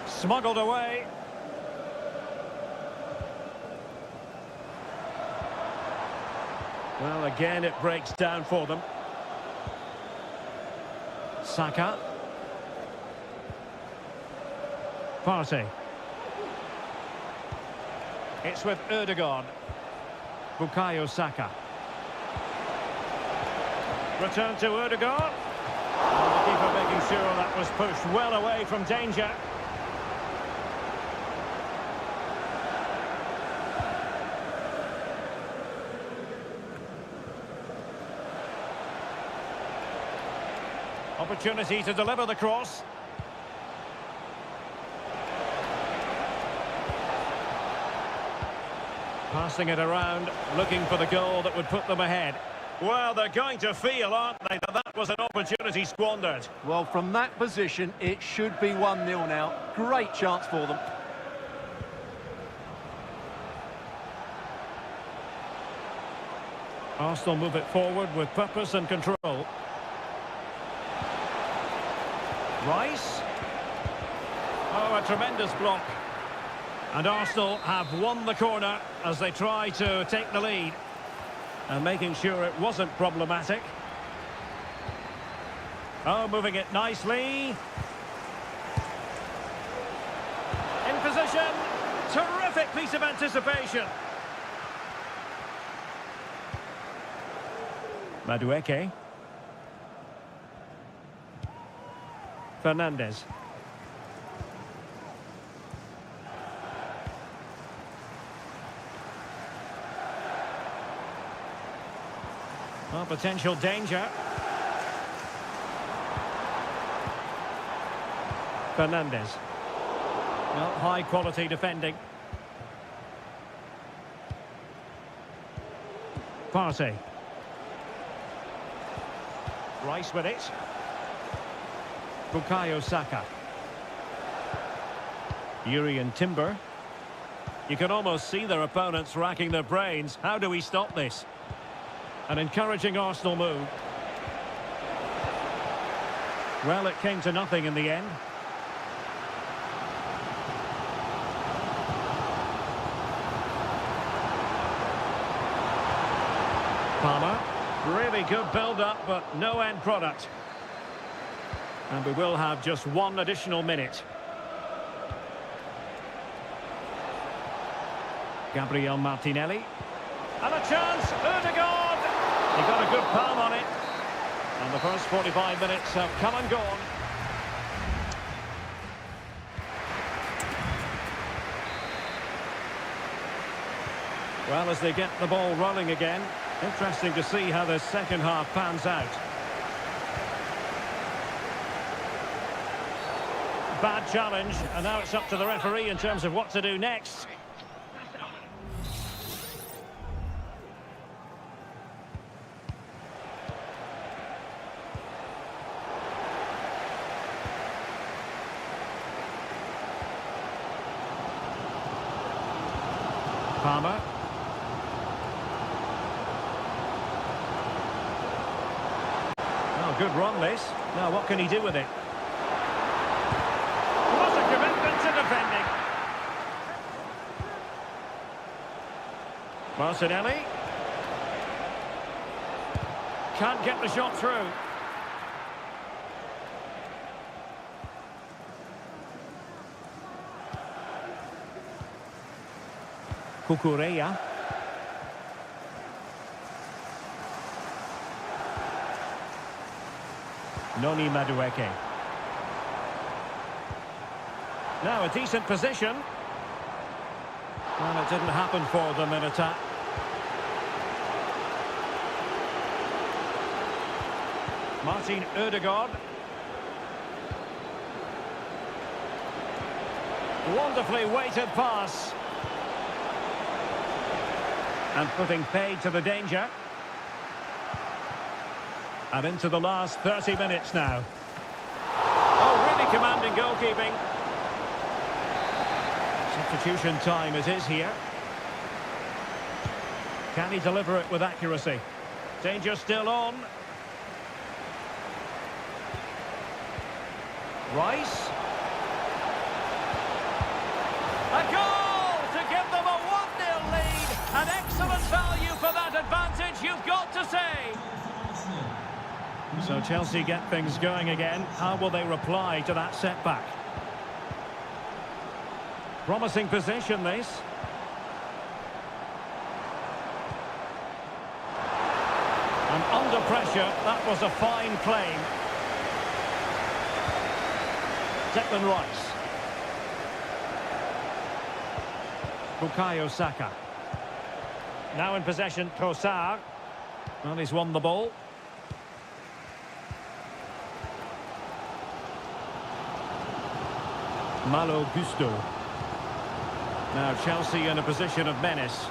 Smuggled away. Well, again, it breaks down for them. Saka. Partey. It's with Ødegaard. Bukayo Saka. Return to Ødegaard. And the keeper making sure that was pushed well away from danger. Opportunity to deliver the cross. Passing it around, looking for the goal that would put them ahead. Well, they're going to feel, aren't they, that that was an opportunity squandered. Well, from that position, it should be 1-0 now. Great chance for them. Arsenal move it forward with purpose and control. Rice. Oh, a tremendous block. And Arsenal have won the corner as they try to take the lead. And making sure it wasn't problematic. Oh, moving it nicely. In position. Terrific piece of anticipation. Madueke. Fernandez. Well, potential danger. Fernandez. Well, high quality defending. Partey. Rice with it. Bukayo Saka. Yuri and Timber. You can almost see their opponents racking their brains. How do we stop this? An encouraging Arsenal move. Well, it came to nothing in the end. Palmer. Really good build-up, but no end product. And we will have just one additional minute. Gabriel Martinelli. And a chance, Ødegaard! He got a good palm on it. And the first 45 minutes have come and gone. Well, as they get the ball rolling again, interesting to see how the second half pans out. bad challenge, and now it's up to the referee in terms of what to do next. Palmer. Oh, good run this. Now what can he do with it? What a commitment to defending. Martinelli. Can't get the shot through. Cucurella. Noni Madueke. Now a decent position. And it didn't happen for them in attack. Martin Ødegaard. Wonderfully weighted pass. And putting paid to the danger. And into the last 30 minutes now. Oh, really commanding goalkeeping. Substitution time it is here. Can he deliver it with accuracy? Danger still on. Rice. A goal to give them a 1-0 lead. An excellent value for that advantage, you've got to say. So Chelsea get things going again. How will they reply to that setback? Promising position, this. And under pressure, that was a fine claim. Declan Rice. Bukayo Saka. Now in possession, Trossard. Well, he's won the ball. Malo Gusto. Now Chelsea in a position of menace.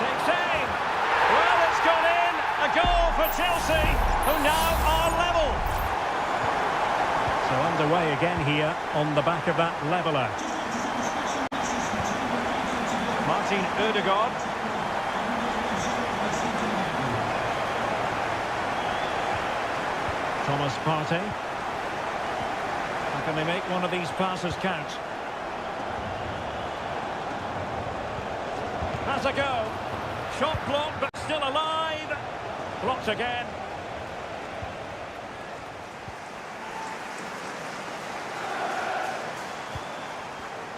Takes aim. Well, it's gone in. A goal for Chelsea, who now are level. So underway again here on the back of that leveller. Martin Ødegaard. Thomas Partey. How can they make one of these passes count? Has a go. Shot blocked, but still alive. Blocked again.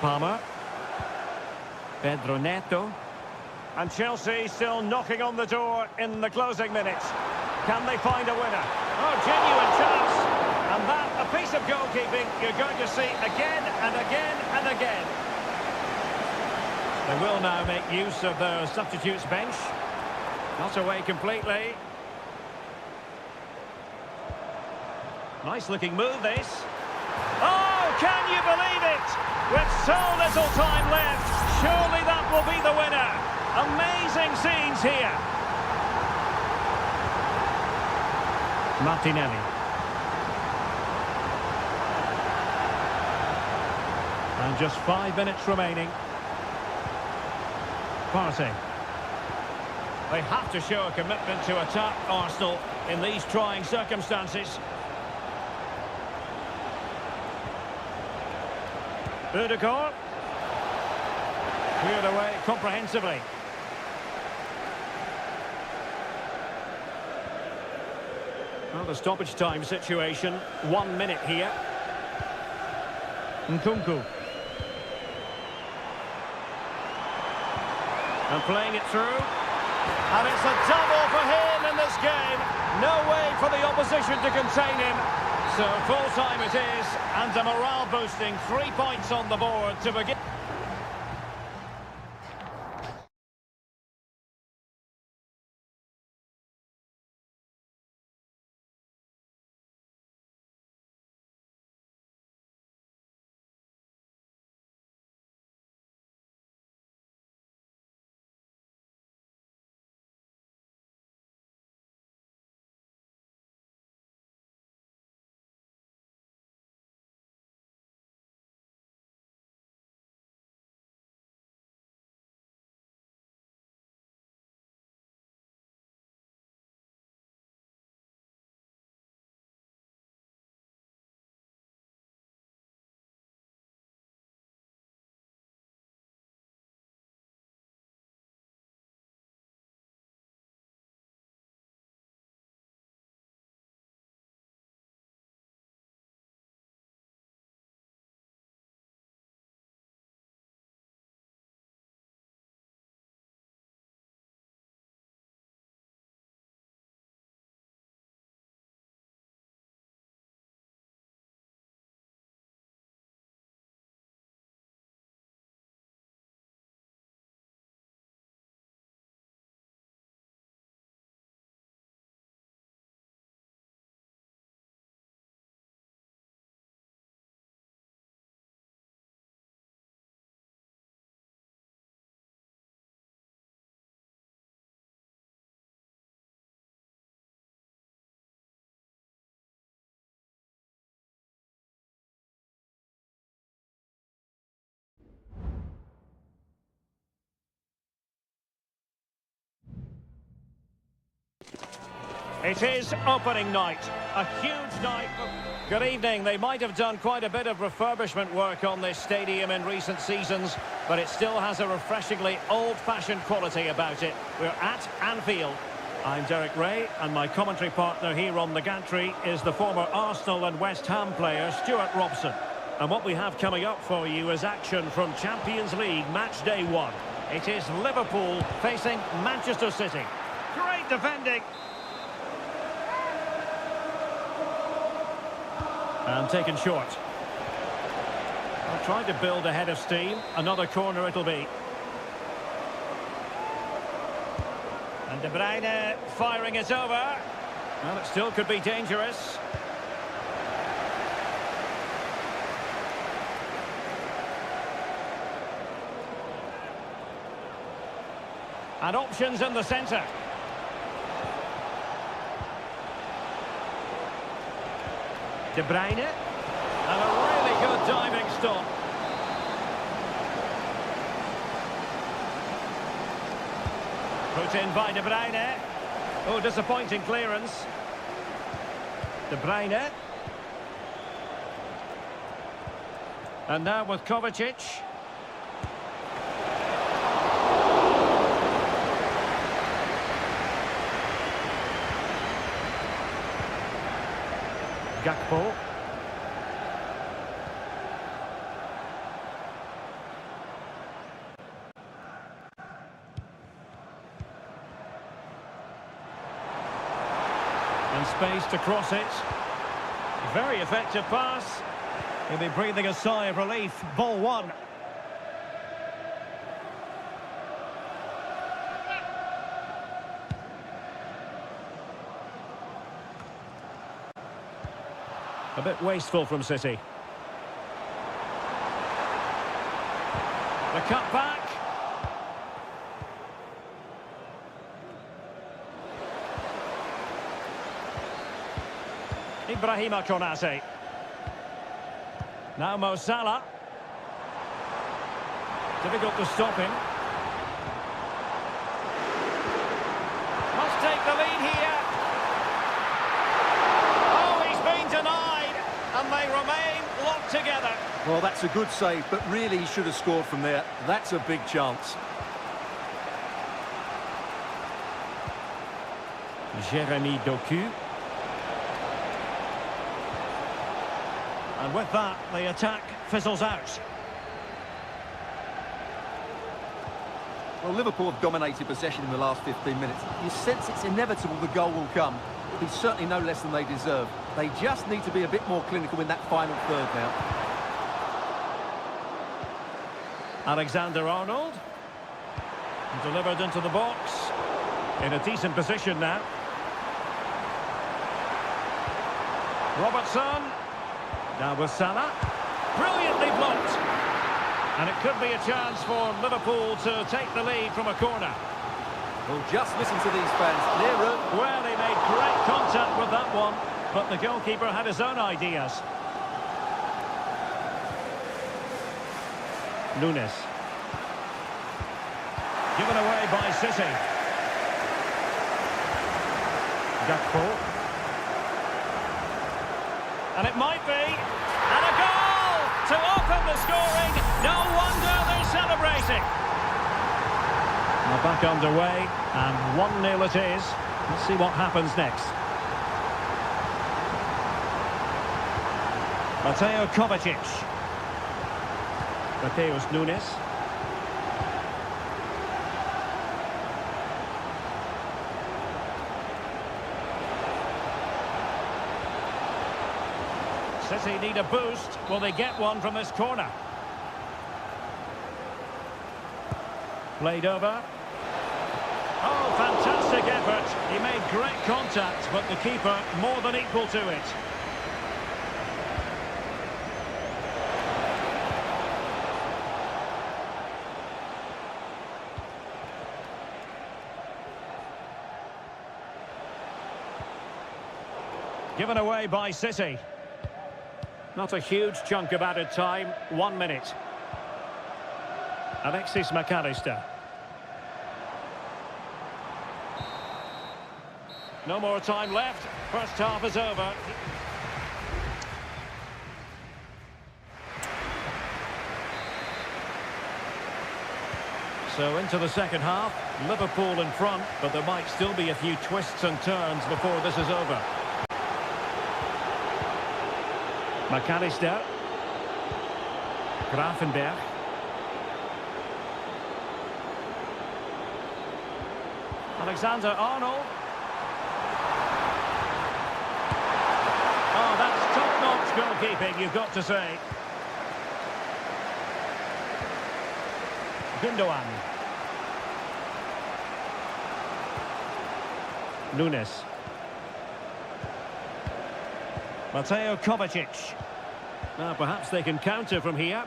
Palmer. Pedro Neto. And Chelsea still knocking on the door in the closing minutes. Can they find a winner? Oh, genuine chance. And that, a piece of goalkeeping you're going to see again and again and again. They will now make use of their substitutes bench. Not away completely. Nice looking move, this. Oh, can you believe it? With so little time left, surely that will be the winner. Amazing scenes here. Martinelli. And just 5 minutes remaining. Partey. They have to show a commitment to attack Arsenal in these trying circumstances. Ødegaard. Cleared away comprehensively. Well, the stoppage time situation, 1 minute here. Nkunku. And playing it through. And it's a double for him in this game. No way for the opposition to contain him. So full time it is, and a morale boosting 3 points on the board to begin. It is opening night, a huge night. Good evening. They might have done quite a bit of refurbishment work on this stadium in recent seasons, but it still has a refreshingly old-fashioned quality about it. We're at Anfield. I'm Derek Ray, and my commentary partner here on the gantry is the former Arsenal and West Ham player Stuart Robson. And what we have coming up for you is action from Champions League match day 1. It is Liverpool facing Manchester City. Great defending. And taken short. Well, trying to build a head of steam. Another corner it'll be. And De Bruyne firing it over. Well, it still could be dangerous. And options in the centre. De Bruyne. And a really good diving stop. Put in by De Bruyne. Oh, disappointing clearance. De Bruyne. And now with Kovacic. Gakpo. And space to cross it. Very effective pass. He'll be breathing a sigh of relief. Ball one. A bit wasteful from City. The cut back. Ibrahima Konate. Now Mo Salah. Difficult to stop him. Must take the lead here. Oh, he's been denied. And they remain locked together. Well, that's a good save, but really he should have scored from there. That's a big chance. Jeremy Doku. And with that, the attack fizzles out. Well, Liverpool have dominated possession in the last 15 minutes. You sense it's inevitable the goal will come. It'll be certainly no less than they deserve. They just need to be a bit more clinical in that final third now. Alexander-Arnold. Delivered into the box. In a decent position now. Robertson. Now with Salah. Brilliantly blocked. And it could be a chance for Liverpool to take the lead from a corner. Well, just listen to these fans. They're Well, he made great contact with that one, but the goalkeeper had his own ideas. Nunes. Given away by City. Gakpo. And it might be. And a goal to open the scoring. No wonder they're celebrating. Now back underway, and 1-0 it is. Let's see what happens next. Mateo Kovacic. Mateus Nunes. City need a boost. Will they get one from this corner? Played over. Oh, fantastic effort. He made great contact, but the keeper more than equal to it. Given away by City. Not a huge chunk of added time. 1 minute. Alexis McAllister. No more time left. First half is over. So into the second half, Liverpool in front, but there might still be a few twists and turns before this is over. McAllister. Grafenberg. Alexander-Arnold. Oh, that's top-notch goalkeeping, you've got to say. Gundogan. Nunes. Mateo Kovacic. Now perhaps they can counter from here.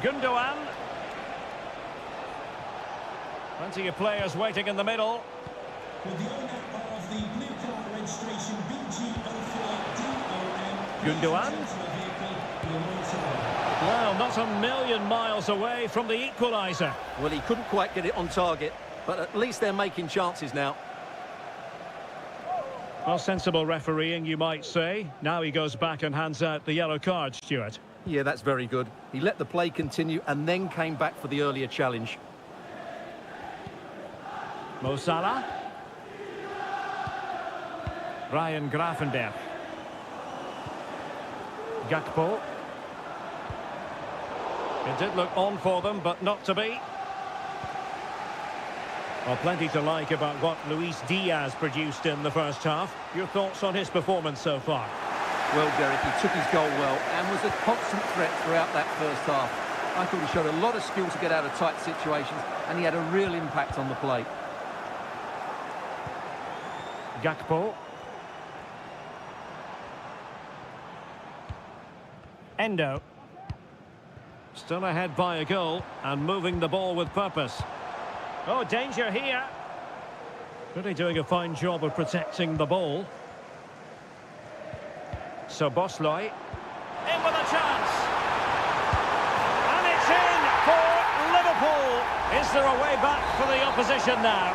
Gundogan. Plenty of players waiting in the middle. With the owner of the blue card registration BG04DOM. Gundogan. Well, not a million miles away from the equaliser. Well, he couldn't quite get it on target, but at least they're making chances now. Well, sensible refereeing, you might say. Now he goes back and hands out the yellow card, Stuart. Yeah, that's very good. He let the play continue and then came back for the earlier challenge. Mo Salah. Ryan Grafenberg. Gakpo. It did look on for them, but not to be. Well, plenty to like about what Luis Diaz produced in the first half. Your thoughts on his performance so far? Well, Derek, he took his goal well and was a constant threat throughout that first half. I thought he showed a lot of skill to get out of tight situations, and he had a real impact on the play. Gakpo. Endo. Still ahead by a goal and moving the ball with purpose. Oh, danger here. Really doing a fine job of protecting the ball. So Bosley. In with a chance. And it's in for Liverpool. Is there a way back for the opposition now?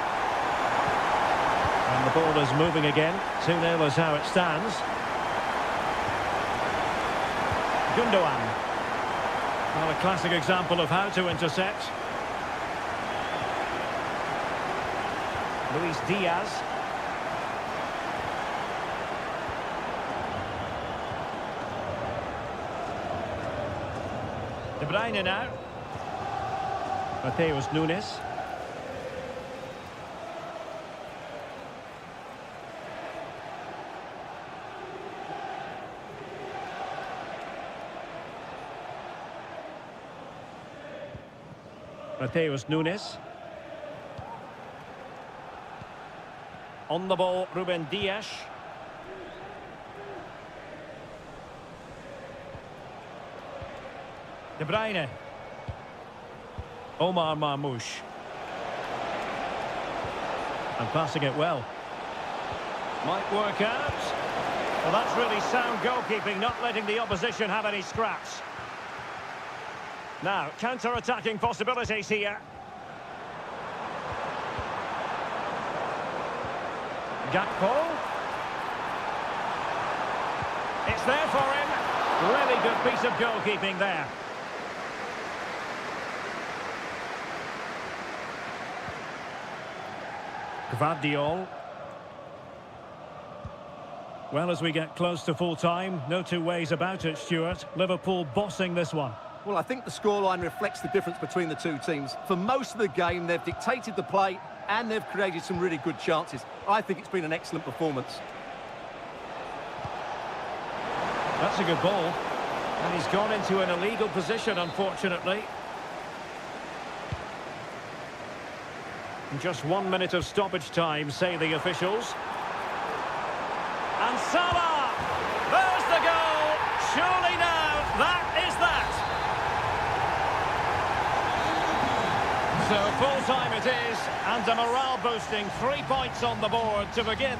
And the ball is moving again. 2-0 is how it stands. Gundogan. Well, a classic example of how to intercept. Luis Diaz. De Bruyne now. Mateus Nunes. Mateus Nunes. On the ball, Ruben Dias. De Bruyne. Omar Marmoush. And passing it well. Might work out. Well, that's really sound goalkeeping, not letting the opposition have any scraps. Now, counter-attacking possibilities here. Gakpo. It's there for him. Really good piece of goalkeeping there. Gvardiol. Well, as we get close to full time, no two ways about it, Stuart. Liverpool bossing this one. Well, I think the scoreline reflects the difference between the two teams. For most of the game, they've dictated the play and they've created some really good chances. I think it's been an excellent performance. That's a good ball. And he's gone into an illegal position, unfortunately. Just 1 minute of stoppage time, say the officials. And Salah! There's the goal! Surely now, that is that! So full-time it is, and a morale-boosting 3 points on the board to begin.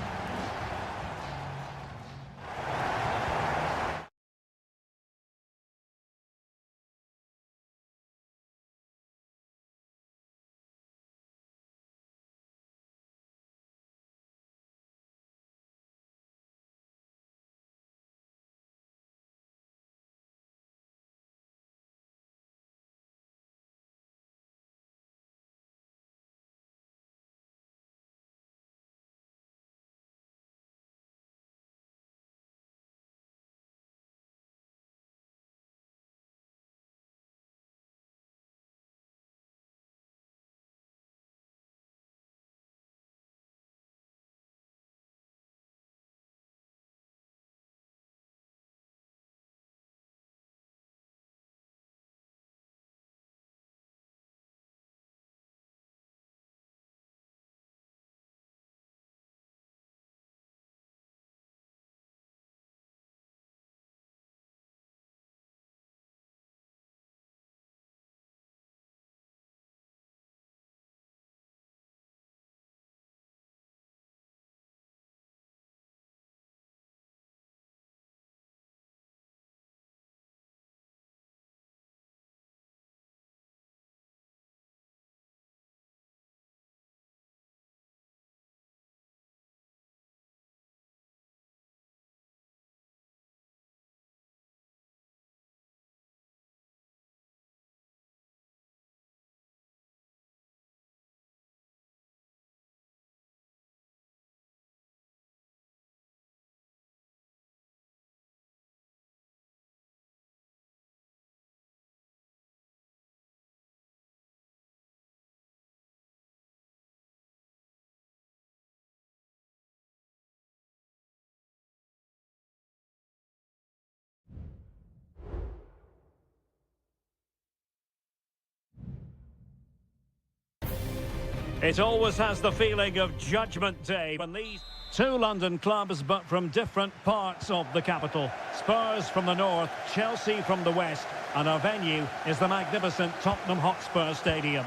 It always has the feeling of Judgment Day when these two London clubs, but from different parts of the capital. Spurs from the north, Chelsea from the west, and our venue is the magnificent Tottenham Hotspur Stadium.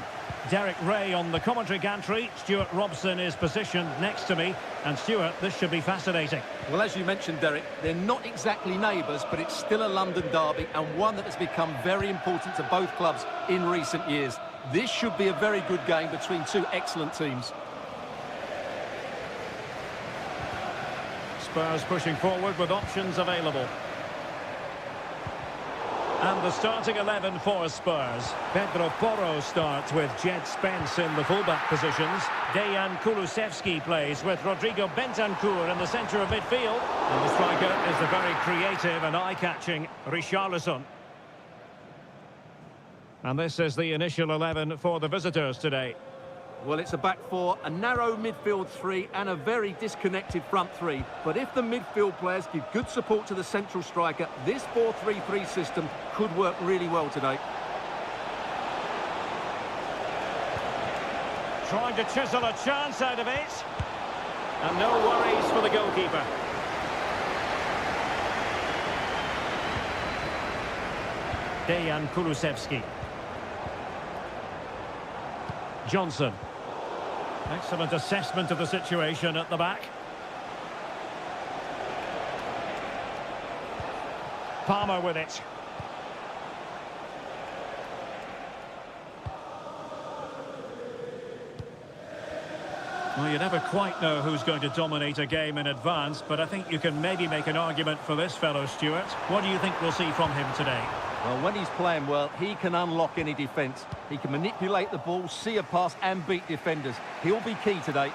Derek Ray on the commentary gantry. Stuart Robson is positioned next to me. And Stuart, this should be fascinating. Well, as you mentioned, Derek, they're not exactly neighbours, but it's still a London derby and one that has become very important to both clubs in recent years. This should be a very good game between two excellent teams. Spurs pushing forward with options available. And the starting 11 for Spurs. Pedro Porro starts with Jed Spence in the fullback positions. Dejan Kulusevski plays with Rodrigo Bentancur in the centre of midfield. And the striker is the very creative and eye-catching Richarlison. And this is the initial 11 for the visitors today. Well, it's a back four, a narrow midfield three and a very disconnected front three. But if the midfield players give good support to the central striker, this 4-3-3 system could work really well today. Trying to chisel a chance out of it. And no worries for the goalkeeper. Dejan Kulusevski. Johnson. Excellent assessment of the situation at the back. Palmer with it. Well, you never quite know who's going to dominate a game in advance, but I think you can maybe make an argument for this fellow, Stuart. What do you think we'll see from him today? Well, when he's playing well, he can unlock any defence. He can manipulate the ball, see a pass and beat defenders. He'll be key today.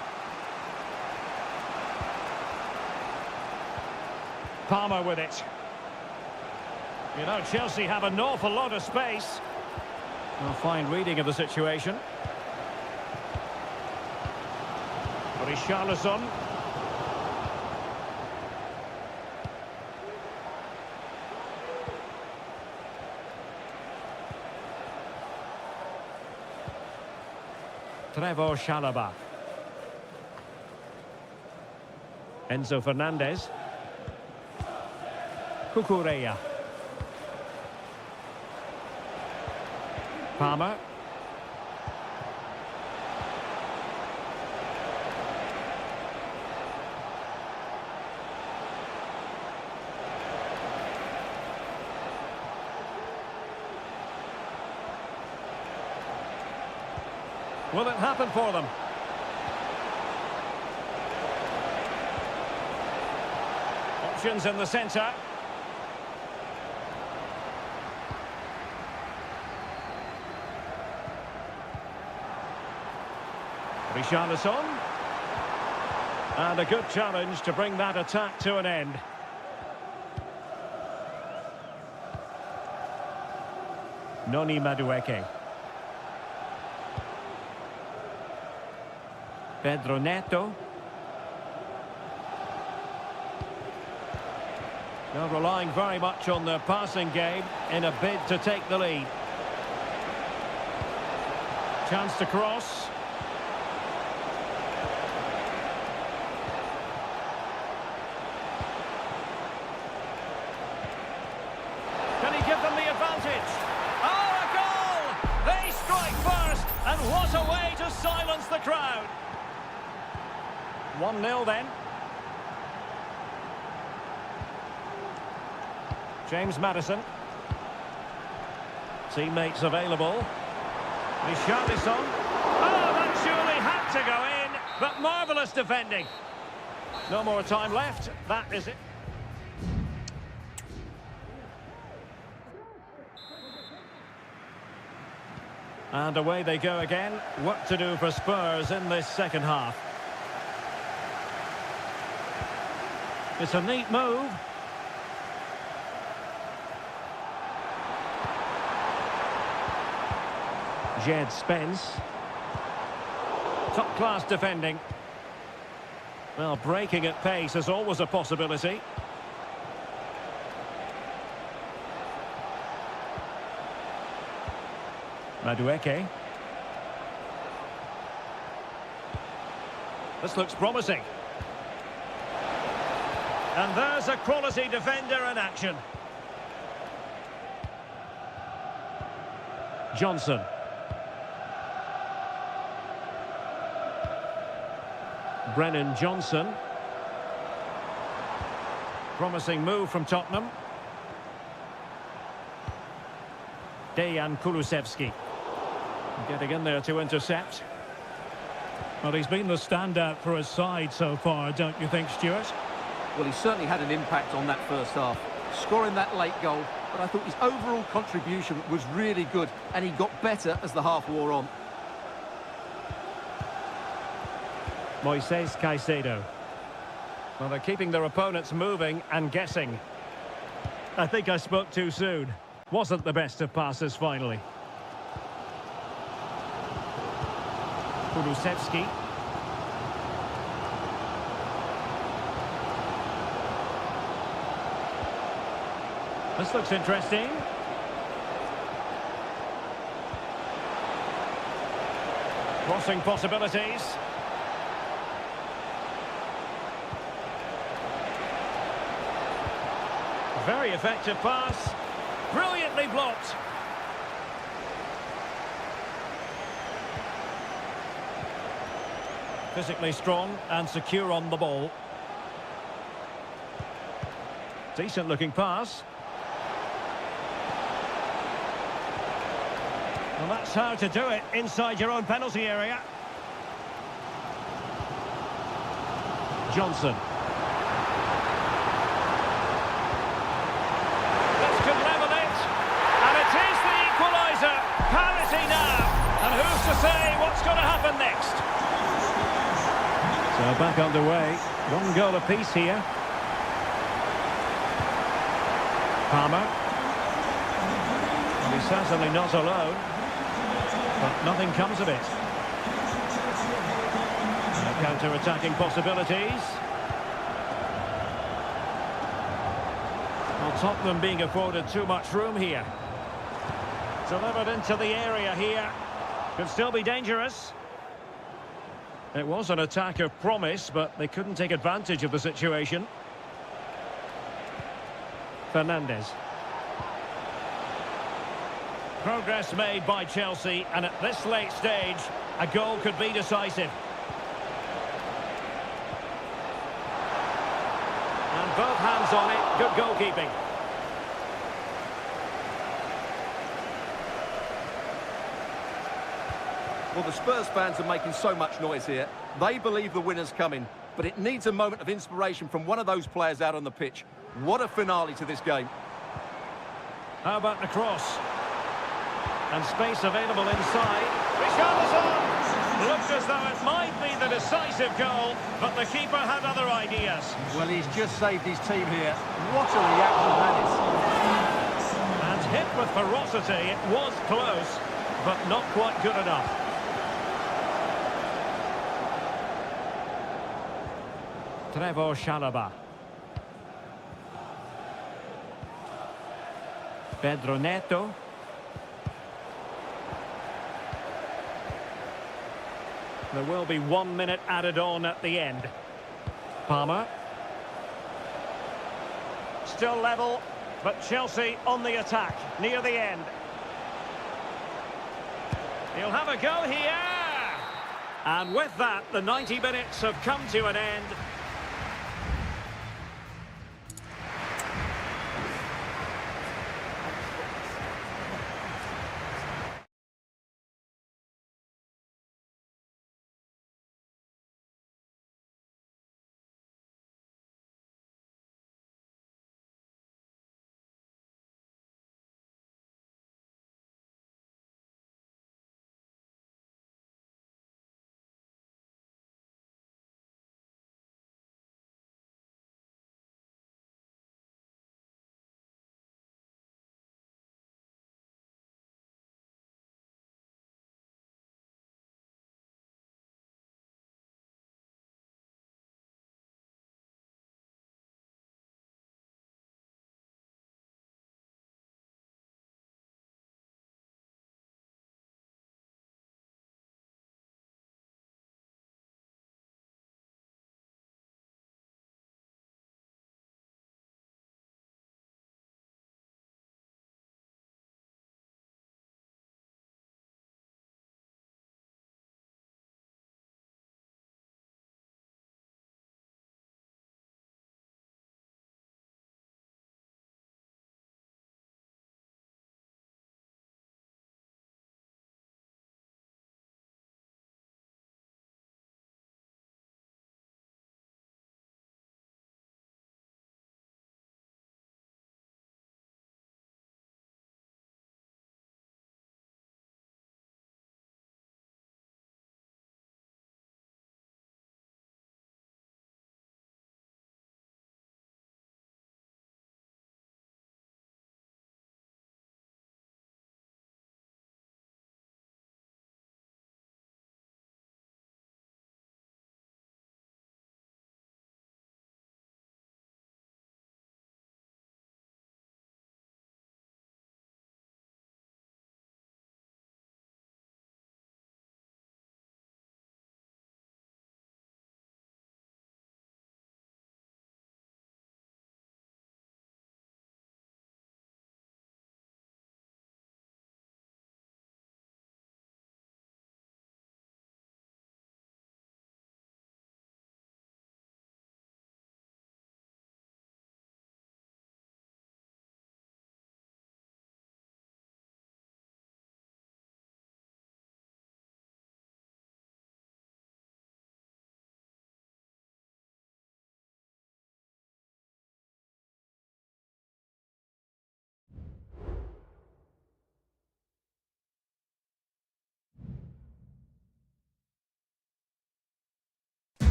Palmer with it. You know, Chelsea have an awful lot of space. Well, fine reading of the situation. Richarlison. Trevor Chalobah. Enzo Fernandez. Cucurella. Palmer. Will it happen for them? Options in the centre. Richarlison. And a good challenge to bring that attack to an end. Noni Madueke. Pedro Neto. They're relying very much on their passing game in a bid to take the lead. Chance to cross. Can he give them the advantage? Oh, a goal! They strike first, and what a way to silence the crowd. 1-0 then. James Maddison. Teammates available. Richarlison. Oh, that surely had to go in, but marvellous defending. No more time left. That is it. And away they go again. Work to do for Spurs in this second half. It's a neat move. Jed Spence. Top-class defending. Well, breaking at pace is always a possibility. Madueke. This looks promising. And there's a quality defender in action. Johnson. Brennan Johnson. Promising move from Tottenham. Dejan Kulusevski. Getting in there to intercept. Well, he's been the standout for his side so far, don't you think, Stuart? Well, he certainly had an impact on that first half, scoring that late goal, but I thought his overall contribution was really good, and he got better as the half wore on. Moises Caicedo. Well, they're keeping their opponents moving and guessing. I think I spoke too soon. Wasn't the best of passes finally. Kulusevski. This looks interesting. Crossing possibilities. Very effective pass. Brilliantly blocked. Physically strong and secure on the ball. Decent looking pass. Well, that's how to do it inside your own penalty area. Johnson. This could level it. And it is the equaliser. Parity now. And who's to say what's going to happen next? So back underway. One goal apiece here. Palmer. And he's certainly not alone. But nothing comes of it. Counter-attacking possibilities. Well, Tottenham being afforded too much room here. Delivered into the area here. Could still be dangerous. It was an attack of promise, but they couldn't take advantage of the situation. Fernandes. Progress made by Chelsea, and at this late stage, a goal could be decisive. And both hands on it, good goalkeeping. Well, the Spurs fans are making so much noise here. They believe the winner's coming, but it needs a moment of inspiration from one of those players out on the pitch. What a finale to this game. How about the cross? And space available inside. Richarlison! Looked as though it might be the decisive goal, but the keeper had other ideas. Well, he's just saved his team here. What a reaction that is. And hit with ferocity, it was close, but not quite good enough. Trevor Chalobah. Pedro Neto. There will be 1 minute added on at the end. Palmer. Still level, but Chelsea on the attack near the end. He'll have a go here. And with that, the 90 minutes have come to an end.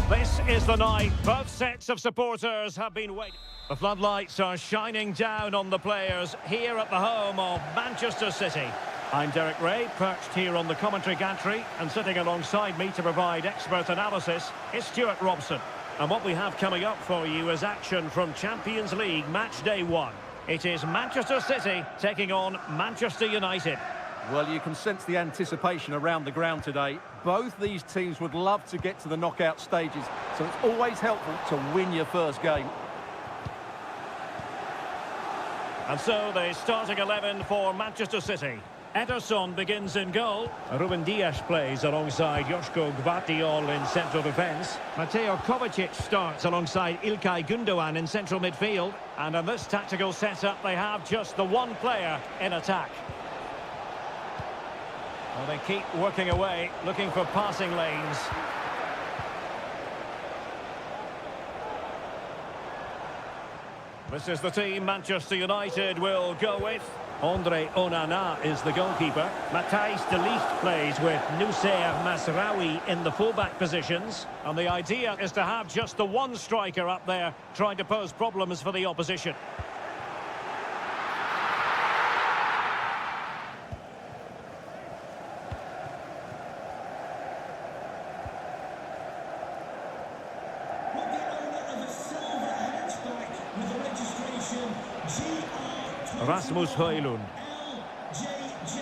This is the night. Both sets of supporters have been waiting. The floodlights are shining down on the players here at the home of Manchester City. I'm Derek Ray, perched here on the commentary gantry, and sitting alongside me to provide expert analysis is Stuart Robson. And what we have coming up for you is action from Champions League match day 1. It is Manchester City taking on Manchester United. Well, you can sense the anticipation around the ground today. Both these teams would love to get to the knockout stages, so it's always helpful to win your first game. And so the starting 11 for Manchester City. Ederson begins in goal. Ruben Dias plays alongside Joško Gvardiol in central defence. Mateo Kovacic starts alongside Ilkay Gundogan in central midfield. And in this tactical setup, they have just the one player in attack. Well, they keep working away, looking for passing lanes. This is the team Manchester United will go with. Andre Onana is the goalkeeper. Matthijs de Ligt plays with Noussair Masraoui in the fullback positions. And the idea is to have just the one striker up there trying to pose problems for the opposition. Will the owner of a silver hatchback with a registration GR20 Rasmus Højlund. LJJ,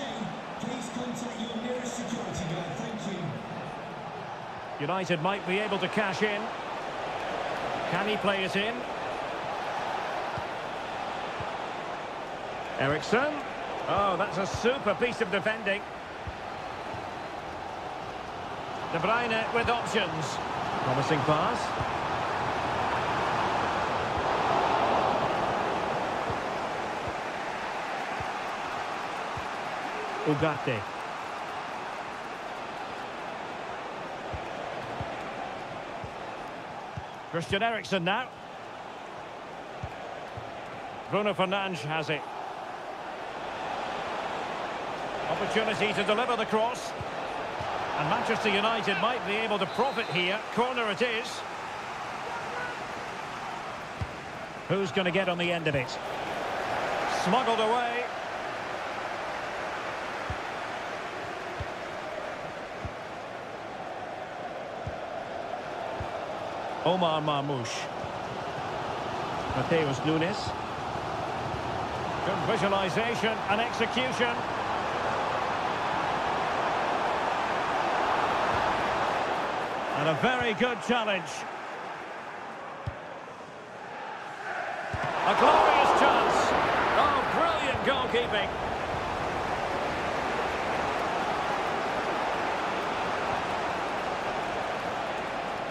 please contact your nearest security guard. Thank you. United might be able to cash in. Can he play it in? Eriksson. Oh, that's a super piece of defending. De Bruyne with options. Promising pass. Ugarte. Christian Eriksen now. Bruno Fernandes has it. Opportunity to deliver the cross. And Manchester United might be able to profit here. Corner it is. Who's going to get on the end of it? Smuggled away. Omar Marmoush. Mateus Nunes. Good visualisation and execution. And a very good challenge. A glorious chance. Oh, brilliant goalkeeping.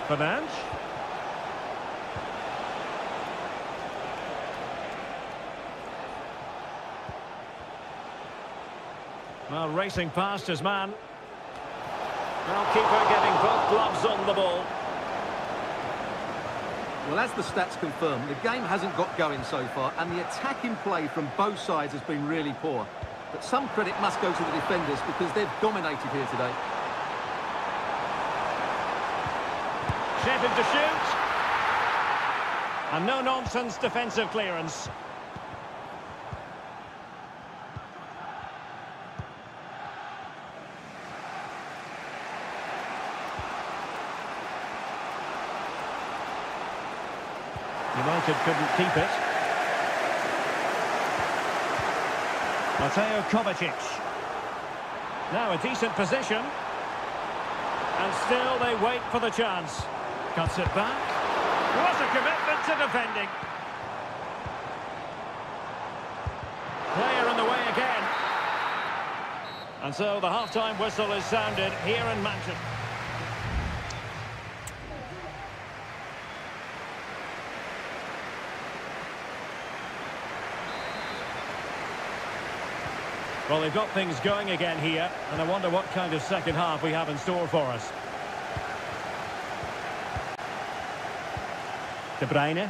Fernandes. Well, racing past his man. Well, keeper getting both gloves on the ball. Well, as the stats confirm, the game hasn't got going so far, and the attacking play from both sides has been really poor. But some credit must go to the defenders because they've dominated here today. Shaping to shoot. And no-nonsense defensive clearance. United couldn't keep it. Mateo Kovacic. Now a decent position. And still they wait for the chance. Cuts it back. What a commitment to defending. Player in the way again. And so the half-time whistle is sounded here in Manchester. Well, they've got things going again here, and I wonder what kind of second half we have in store for us. De Bruyne.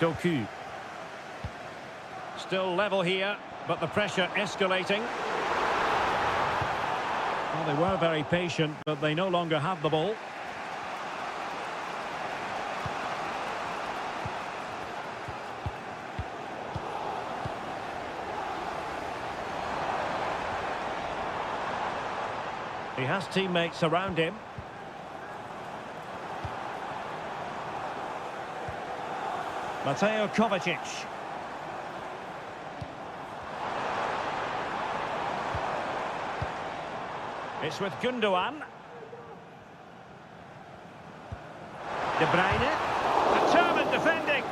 Doku. Still level here, but the pressure escalating. Well, they were very patient, but they no longer have the ball. He has teammates around him. Mateo Kovacic. It's with Gundogan. De Bruyne. Determined defending.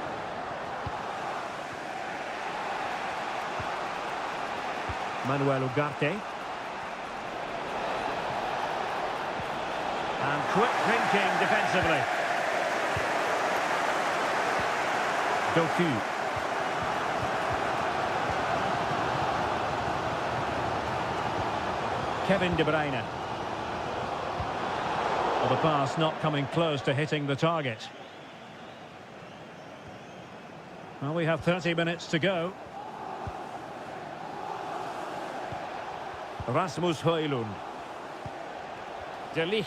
Manuel Ugarte. And quick thinking defensively. Doku. Kevin De Bruyne. Well, the pass not coming close to hitting the target. Well, we have 30 minutes to go. Rasmus Højlund. De Ligt.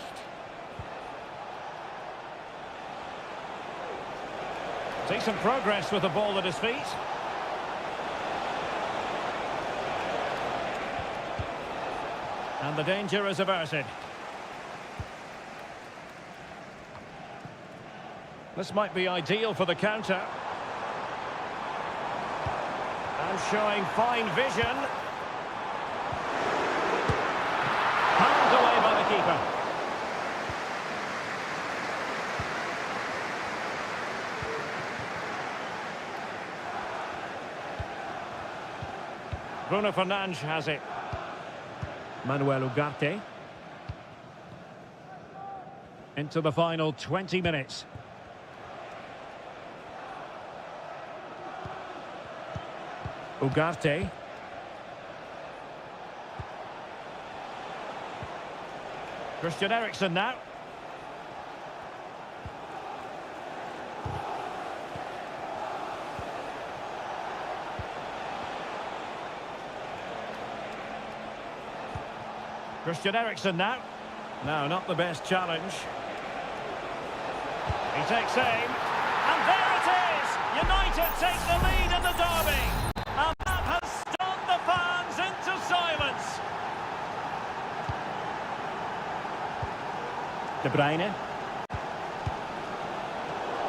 Decent progress with the ball at his feet. And the danger is averted. This might be ideal for the counter. And showing fine vision. Handed away by the keeper. Bruno Fernandes has it. Manuel Ugarte. Into the final 20 minutes. Ugarte. Christian Eriksen now. Christian Eriksen now. No, not the best challenge. He takes aim. And there it is! United take the lead in the derby. And that has stunned the fans into silence. De Bruyne.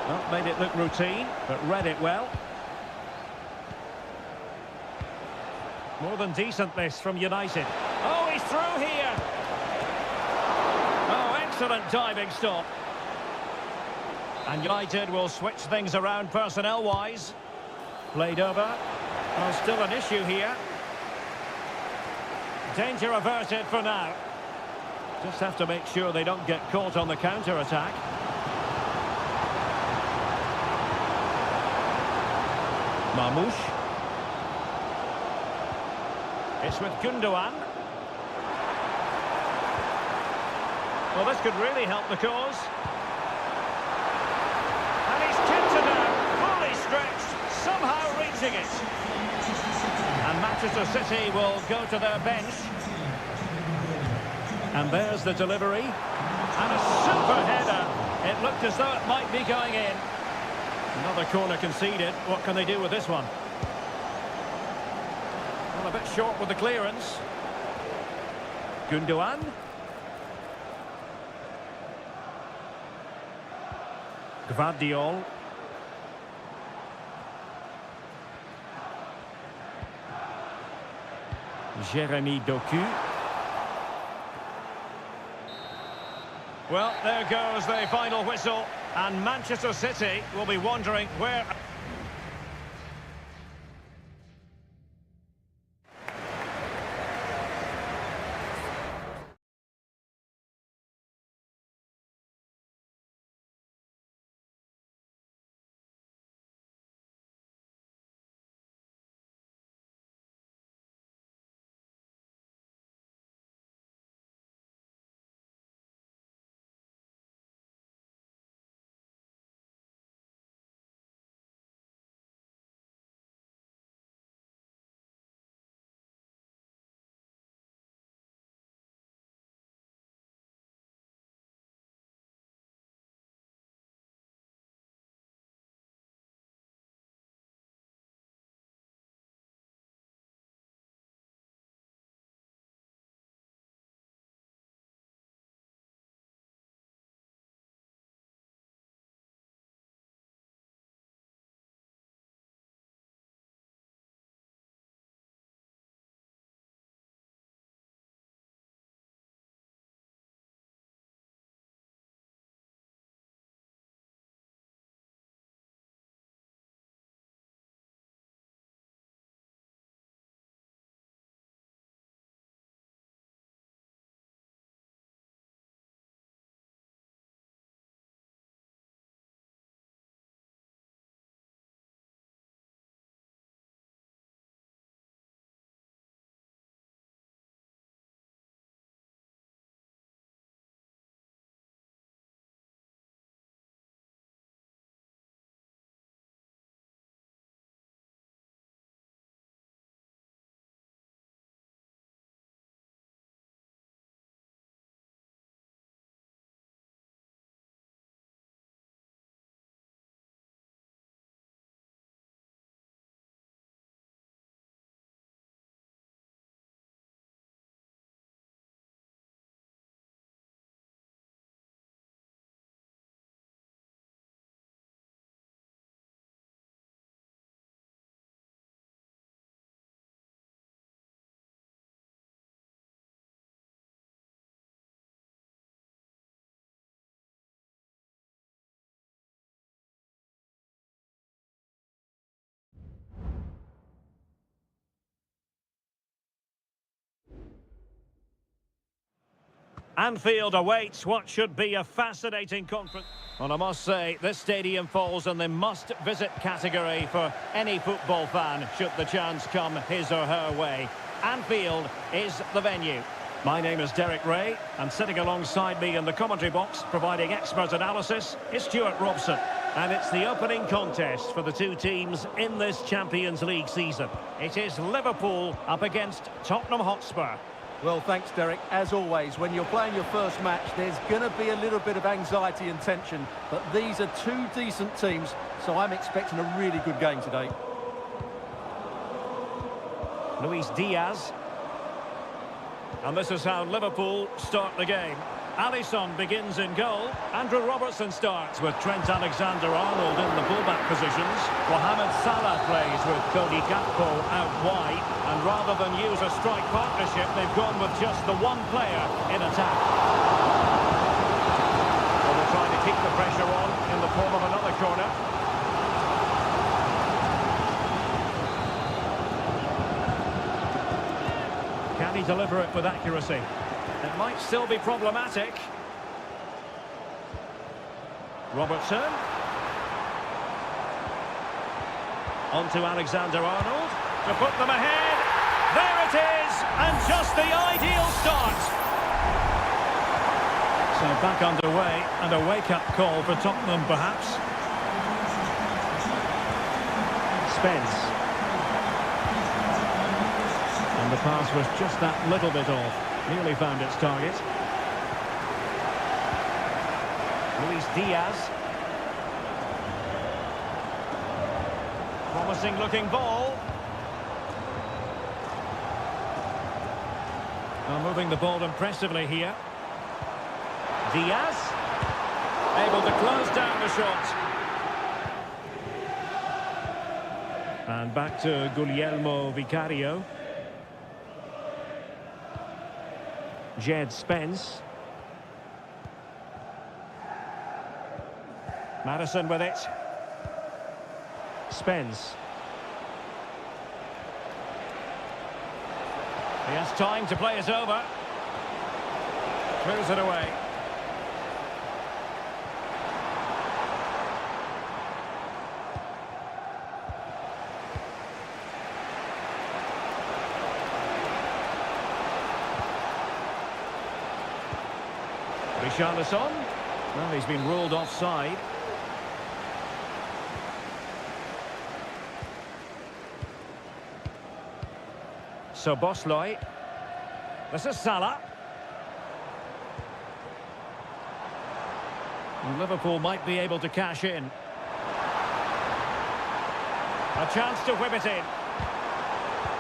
Well, made it look routine, but read it well. More than decent this from United. Oh, he's through here. Oh, excellent diving stop. And United will switch things around personnel-wise. Played over. Oh, still an issue here. Danger averted for now. Just have to make sure they don't get caught on the counter-attack. Marmoush. It's with Gundogan. Well, this could really help the cause. And he's kicked it out, fully stretched, somehow reaching it. And Manchester City will go to their bench. And there's the delivery. And a super header. It looked as though it might be going in. Another corner conceded. What can they do with this one? Well, a bit short with the clearance. Gundogan. Gvardiol. Jeremy Doku. Well, there goes the final whistle, and Manchester City will be wondering where... Anfield awaits what should be a fascinating conference. And I must say, this stadium falls in the must-visit category for any football fan, should the chance come his or her way. Anfield is the venue. My name is Derek Ray, and sitting alongside me in the commentary box, providing expert analysis, is Stuart Robson. And it's the opening contest for the two teams in this Champions League season. It is Liverpool up against Tottenham Hotspur. Well, thanks, Derek. As always, when you're playing your first match, there's going to be a little bit of anxiety and tension. But these are two decent teams, so I'm expecting a really good game today. Luis Diaz. And this is how Liverpool start the game. Alisson begins in goal. Andrew Robertson starts with Trent Alexander-Arnold in the fullback positions. Mohamed Salah plays with Cody Gakpo out wide. And rather than use a strike partnership, they've gone with just the one player in attack. Well, they're trying to keep the pressure on in the form of another corner. Can he deliver it with accuracy? It might still be problematic. Robertson. On to Alexander-Arnold to put them ahead. There it is, and just the ideal start. So back underway, and a wake-up call for Tottenham, perhaps. Spence. And the pass was just that little bit off. Nearly found its target. Luis Diaz. Promising looking ball. Well, moving the ball impressively here. Diaz. Able to close down the shot. And back to Guglielmo Vicario. Jed Spence. Madison with it. Spence. He has time to play it over. Moves it away. Richarlison. Well, he's been ruled offside. So Bosley. This is Salah. And Liverpool might be able to cash in. A chance to whip it in.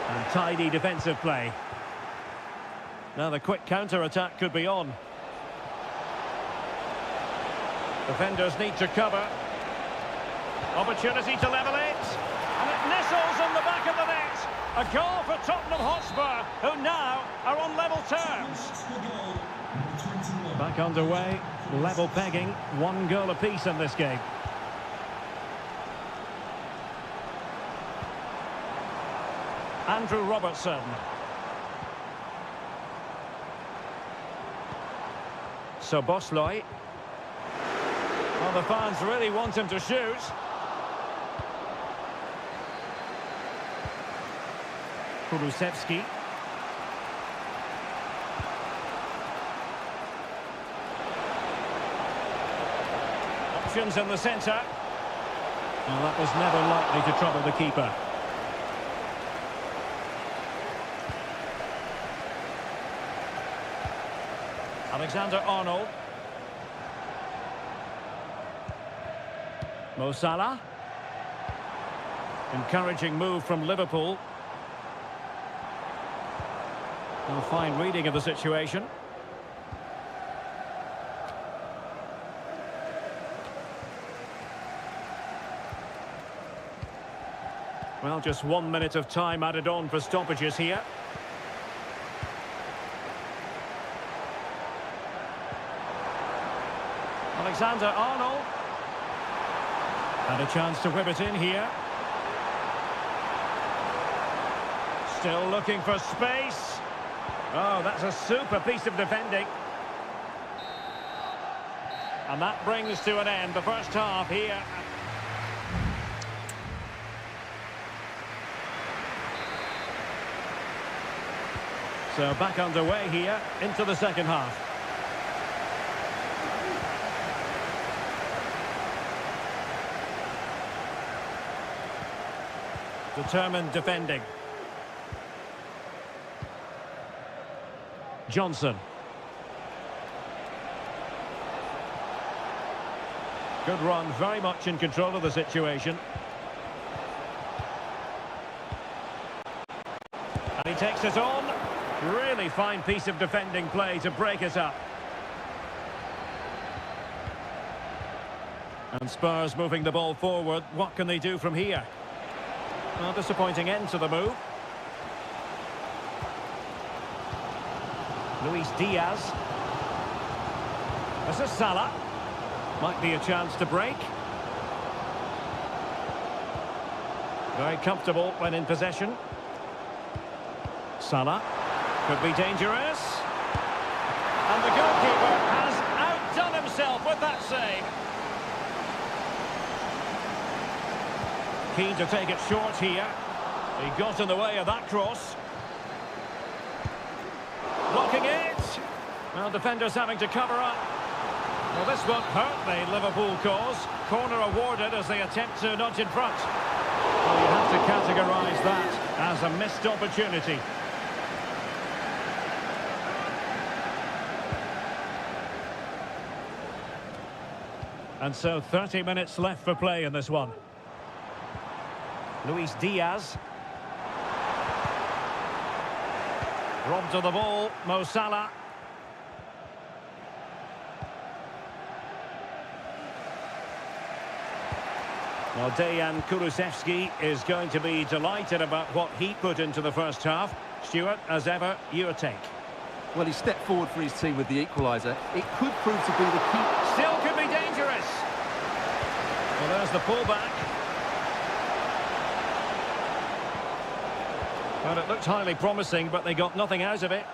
And tidy defensive play. Now the quick counter-attack could be on. Defenders need to cover. Opportunity to level it. And it nestles on the back of the net. A goal for Tottenham Hotspur, who now are on level terms. Back underway, level pegging, 1 goal apiece in this game. Andrew Robertson. So Bosley. Well, the fans really want him to shoot. Kulusevski. Options in the centre. Well, that was never likely to trouble the keeper. Alexander-Arnold. Mo Salah. Encouraging move from Liverpool. A fine reading of the situation. Well, just 1 minute of time added on for stoppages here. Alexander-Arnold. And a chance to whip it in here. Still looking for space. Oh, that's a super piece of defending. And that brings to an end the first half here. So back underway here into the second half. Determined defending. Johnson. Good run, very much in control of the situation. And he takes it on. Really fine piece of defending play to break it up. And Spurs moving the ball forward. What can they do from here? Well, disappointing end to the move. Luis Diaz. This is Salah. Might be a chance to break. Very comfortable when in possession. Salah. Could be dangerous. And the goalkeeper has outdone himself with that save. Keen to take it short here. He got in the way of that cross. Blocking it. Well, defenders having to cover up. Well, this won't hurt the Liverpool cause. Corner awarded as they attempt to nudge in front. Well, you have to categorise that as a missed opportunity. And so 30 minutes left for play in this one. Luis Diaz. Robbed of the ball, Mo Salah. Well, Dejan Kulusevski is going to be delighted about what he put into the first half. Stuart, as ever, your take. Well, he stepped forward for his team with the equaliser. It could prove to be the key. Still could be dangerous. Well, there's the pullback. Well, it looked highly promising, but they got nothing out of it.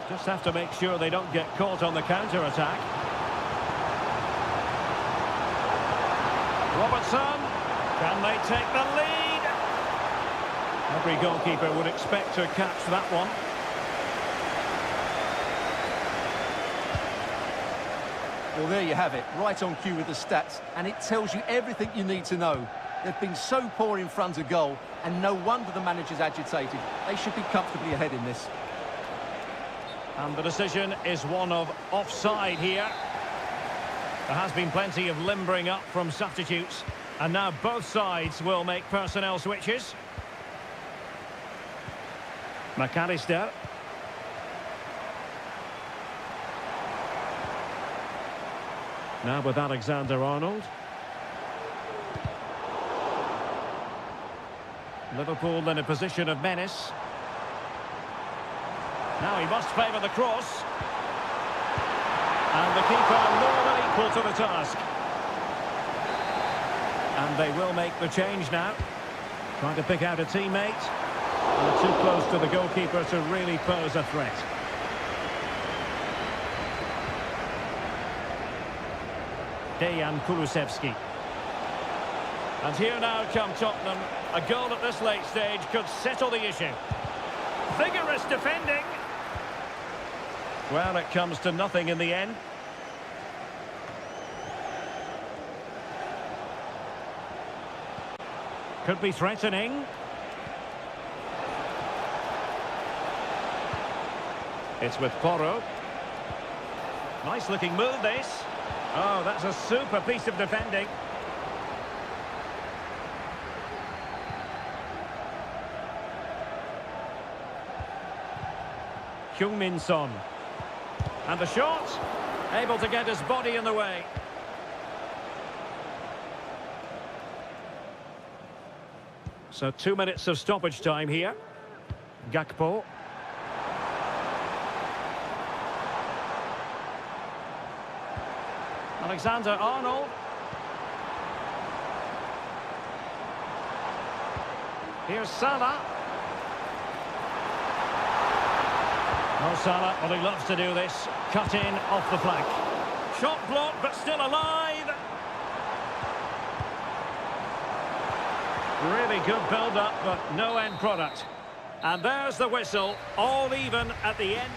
Just have to make sure they don't get caught on the counter-attack. Robertson, can they take the lead? Every goalkeeper would expect to catch that one. Well, there you have it, right on cue with the stats, and it tells you everything you need to know. They've been so poor in front of goal, and no wonder the manager's agitated. They should be comfortably ahead in this. And the decision is one of offside here. There has been plenty of limbering up from substitutes, and now both sides will make personnel switches. McAllister. Now with Alexander-Arnold. Liverpool in a position of menace. Now he must favour the cross. And the keeper more than equal to the task. And they will make the change now. Trying to pick out a teammate. And too close to the goalkeeper to really pose a threat. Dejan Kulusevski. And here now come Tottenham. A goal at this late stage could settle the issue. Vigorous defending. Well, it comes to nothing in the end. Could be threatening. It's with Porro. Nice looking move, this. Oh, that's a super piece of defending. Heung-min Son. And the shot. Able to get his body in the way. So 2 minutes of stoppage time here. Gakpo. Alexander-Arnold. Here's Salah. Mo Salah, well, he loves to do this. Cut in off the flank. Shot blocked, but still alive. Really good build-up, but no end product. And there's the whistle, all even at the end.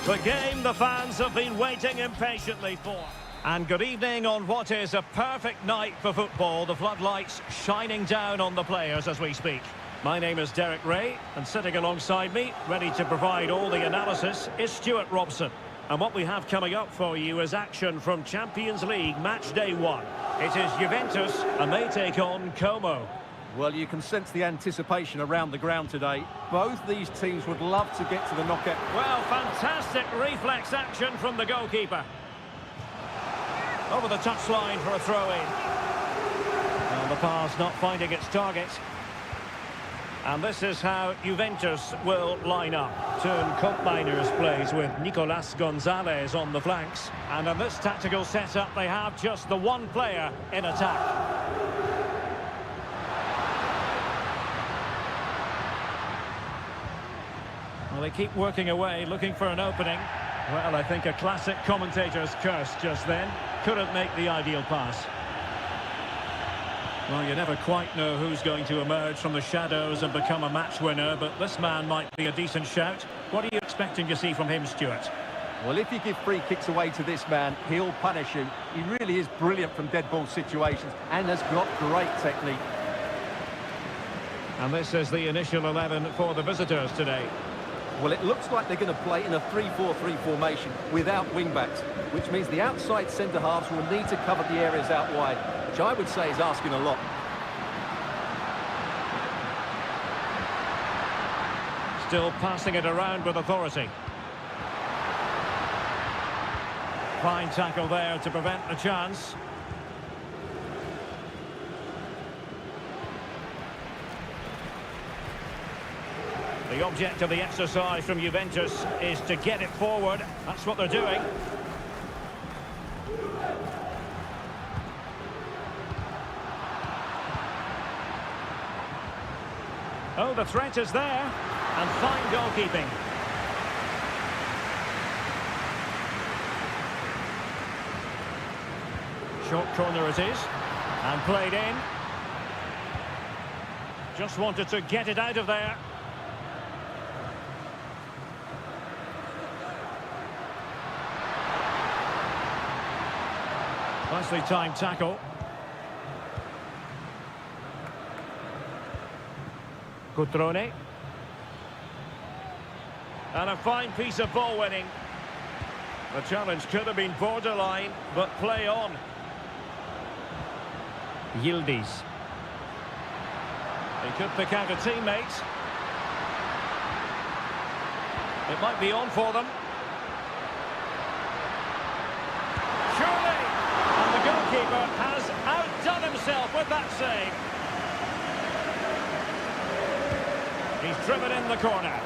The game the fans have been waiting impatiently for. And good evening on what is a perfect night for football. The floodlights shining down on the players as we speak. My name is Derek Ray, and sitting alongside me, ready to provide all the analysis, is Stuart Robson. And what we have coming up for you is action from Champions League match day 1. It is Juventus, and they take on Como. Well, you can sense the anticipation around the ground today. Both these teams would love to get to the knockout. Well, fantastic reflex action from the goalkeeper. Over the touchline for a throw-in. And the pass not finding its target. And this is how Juventus will line up. Turn Koopmeiners plays with Nicolas Gonzalez on the flanks. And in this tactical setup, they have just the one player in attack. Well, they keep working away, looking for an opening. Well, I think a classic commentator's curse just then. Couldn't make the ideal pass. Well, you never quite know who's going to emerge from the shadows and become a match winner, but this man might be a decent shout. What are you expecting to see from him, Stuart? Well, if you give free kicks away to this man, he'll punish you. He really is brilliant from dead ball situations and has got great technique. And this is the initial 11 for the visitors today. Well, it looks like they're going to play in a 3-4-3 formation without wing-backs, which means the outside centre-halves will need to cover the areas out wide, which I would say is asking a lot. Still passing it around with authority. Fine tackle there to prevent the chance. The object of the exercise from Juventus is to get it forward. That's what they're doing. Oh, the threat is there. And fine goalkeeping. Short corner it is. And played in. Just wanted to get it out of there. Nicely timed tackle. Cutrone. And a fine piece of ball winning. The challenge could have been borderline, but play on. Yildiz. He could pick out a teammate. It might be on for them. Surely! And the goalkeeper has outdone himself with that save. He's driven in the corner.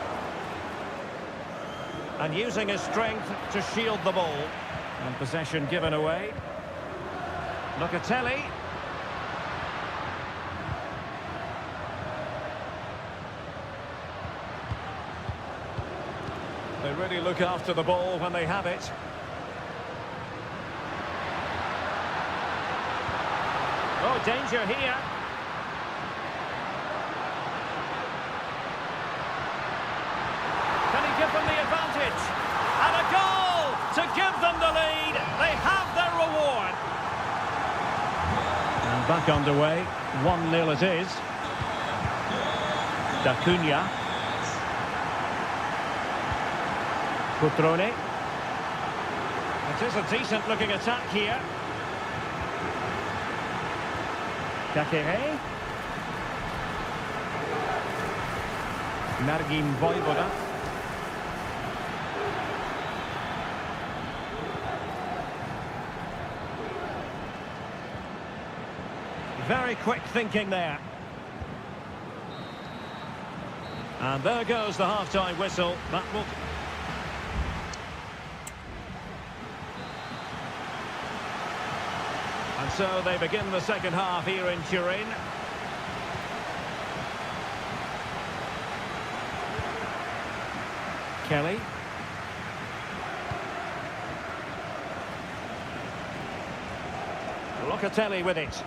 And using his strength to shield the ball. And possession given away. Locatelli. They really look after the ball when they have it. Oh, danger here. Can he give them the advantage? And a goal to give them the lead. They have their reward. And back underway. 1-0 it is. D'Acunha. Cutrone. It is a decent-looking attack here. Kakere. Margin Voivoda. Very quick thinking there. And there goes the half-time whistle. That will... And so they begin the second half here in Turin. Kelly. Locatelli with it.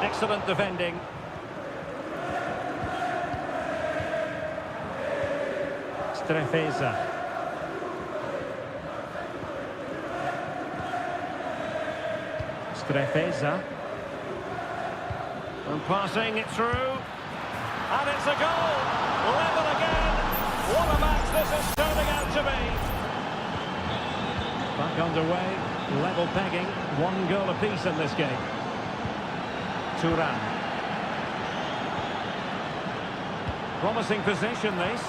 Excellent defending. Strefeza. Strefeza. And passing it through. And it's a goal! Level again! What a match this is turning out to be! Back underway. Level pegging. 1 goal apiece in this game. Turan. Promising position, this.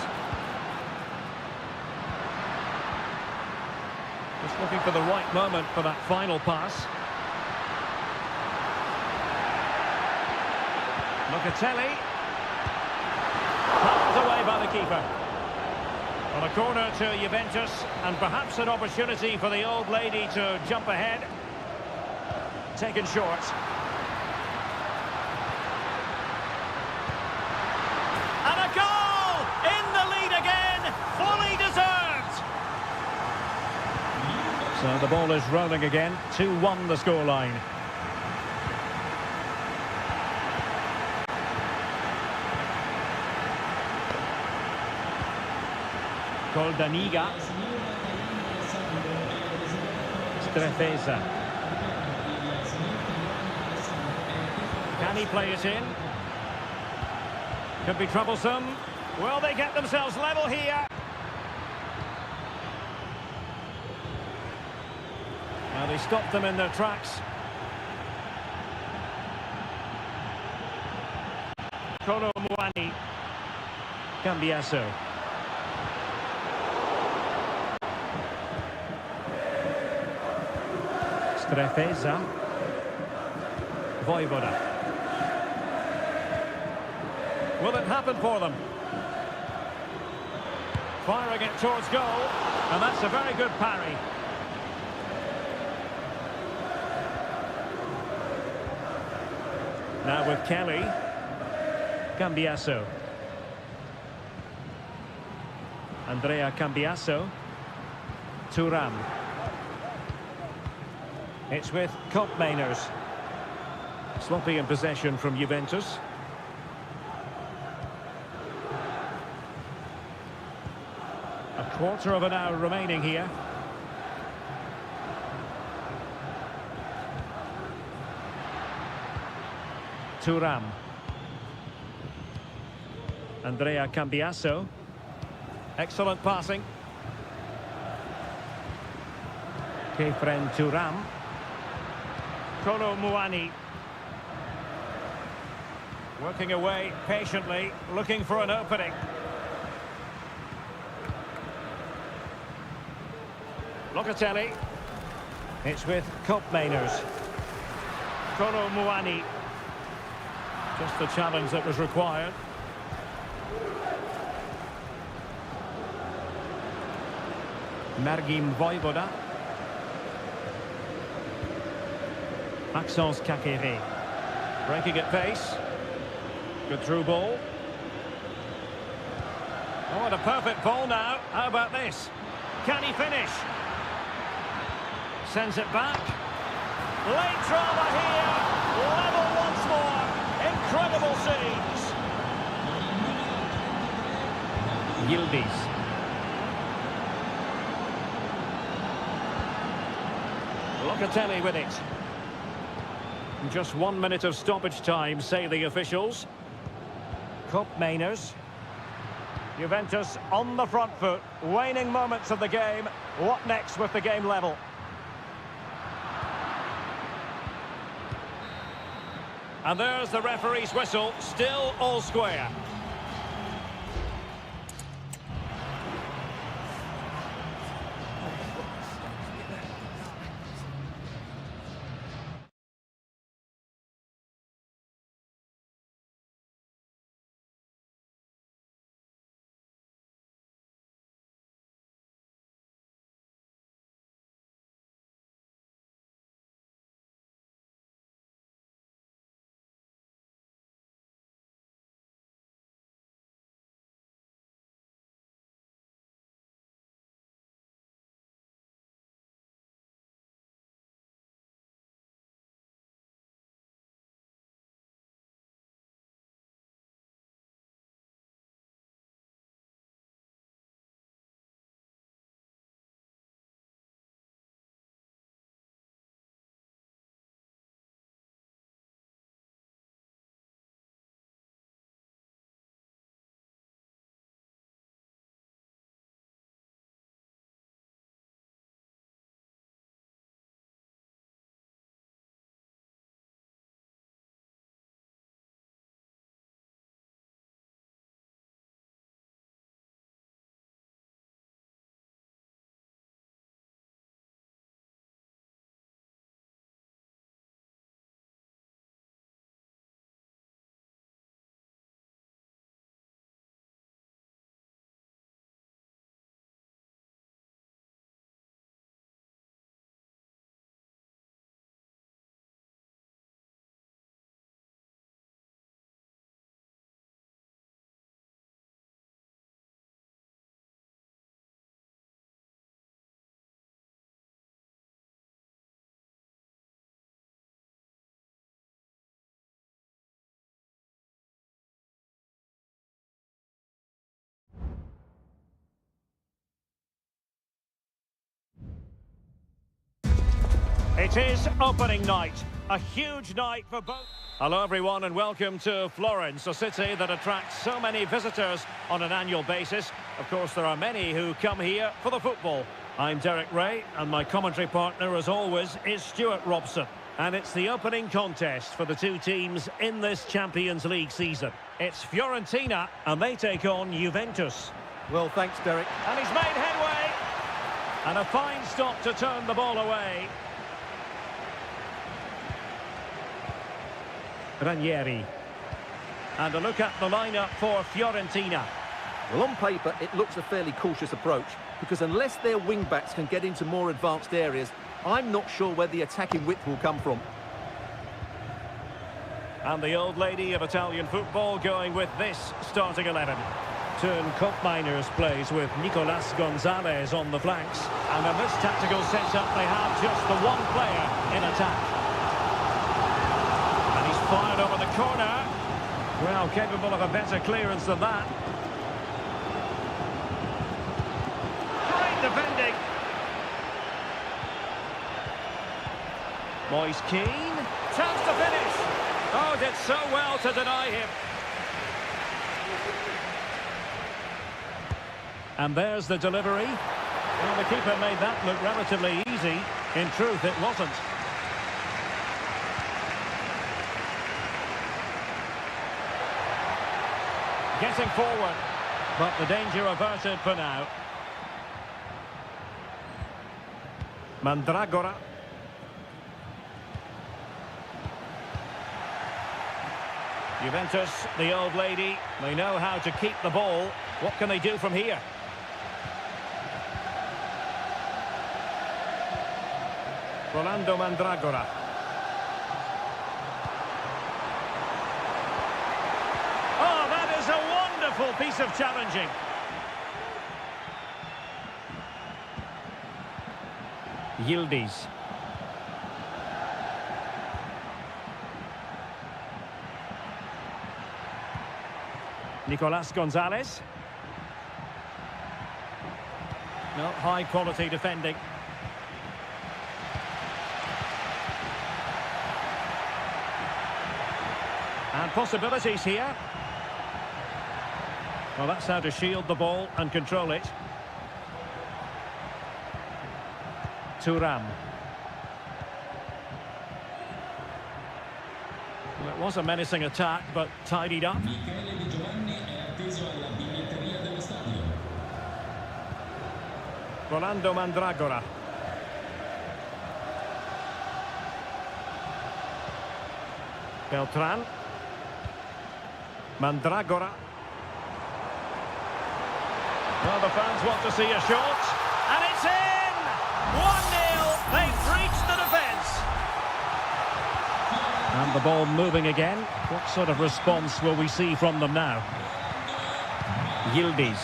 Just looking for the right moment for that final pass. Locatelli. Pulled away by the keeper. On a corner to Juventus, and perhaps an opportunity for the old lady to jump ahead. Taken short. And a goal! In the lead again! Fully deserved! So the ball is rolling again. 2-1 the scoreline. Goldaniga. Strefeza. Can he play it in? Could be troublesome. Will they get themselves level here? Now they stopped them in their tracks. Kolo Muani. Cambiaso. Strefeza. Voivoda. Will it happen for them? Firing it towards goal, and that's a very good parry. Now with Kelly. Cambiaso. Andrea Cambiaso. Turan. It's with Koopmeiners. Sloppy in possession from Juventus. Quarter of an hour remaining here. Thuram. Andrea Cambiasso. Excellent passing. Kefren Thuram. Kolo Muani. Working away patiently, looking for an opening. Locatelli. It's with Kopmeiners. Kolo Muani. Just the challenge that was required. Margim Voivoda. Maxence Kakere. Breaking at pace. Good through ball. Oh, what a perfect ball now. How about this? Can he finish? Sends it back. Late drama here. Level once more. Incredible scenes. Yildiz. Locatelli with it. Just 1 minute of stoppage time, say the officials. Kopmeiners. Juventus on the front foot. Waning moments of the game. What next with the game level? And there's the referee's whistle. Still all square. It is opening night, a huge night for both. Hello everyone and welcome to Florence, a city that attracts so many visitors on an annual basis. Of course, there are many who come here for the football. I'm Derek Ray and my commentary partner, as always, is Stuart Robson. And it's the opening contest for the two teams in this Champions League season. It's Fiorentina and they take on Juventus. Well, thanks, Derek. And he's made headway. And a fine stop to turn the ball away. Ranieri. And a look at the lineup for Fiorentina. Well, on paper, it looks a fairly cautious approach, because unless their wing-backs can get into more advanced areas, I'm not sure where the attacking width will come from. And the old lady of Italian football going with this starting 11. Turn Kopmeiners plays with Nicolas Gonzalez on the flanks. And in this tactical setup, they have just the one player in attack. And he's fired over the corner. Well, capable of a better clearance than that. defending. Moyes Keane. Chance to finish. Oh, did so well to deny him. And there's the delivery. Well, the keeper made that look relatively easy. In truth, it wasn't. Getting forward, but the danger averted for now. Mandragora. Juventus, the old lady, they know how to keep the ball. What can they do from here? Rolando Mandragora. Oh, that is a wonderful piece of challenging. Yildiz. Nicolas Gonzalez. No, high quality defending. And possibilities here. Well, that's how to shield the ball and control it. Thuram. Well, it was a menacing attack, but tidied up. Rolando Mandragora. Beltran. Mandragora. Well, the fans want to see a shot. And it's in! 1-0. They've breached the defence. And the ball moving again. What sort of response will we see from them now? Yildiz.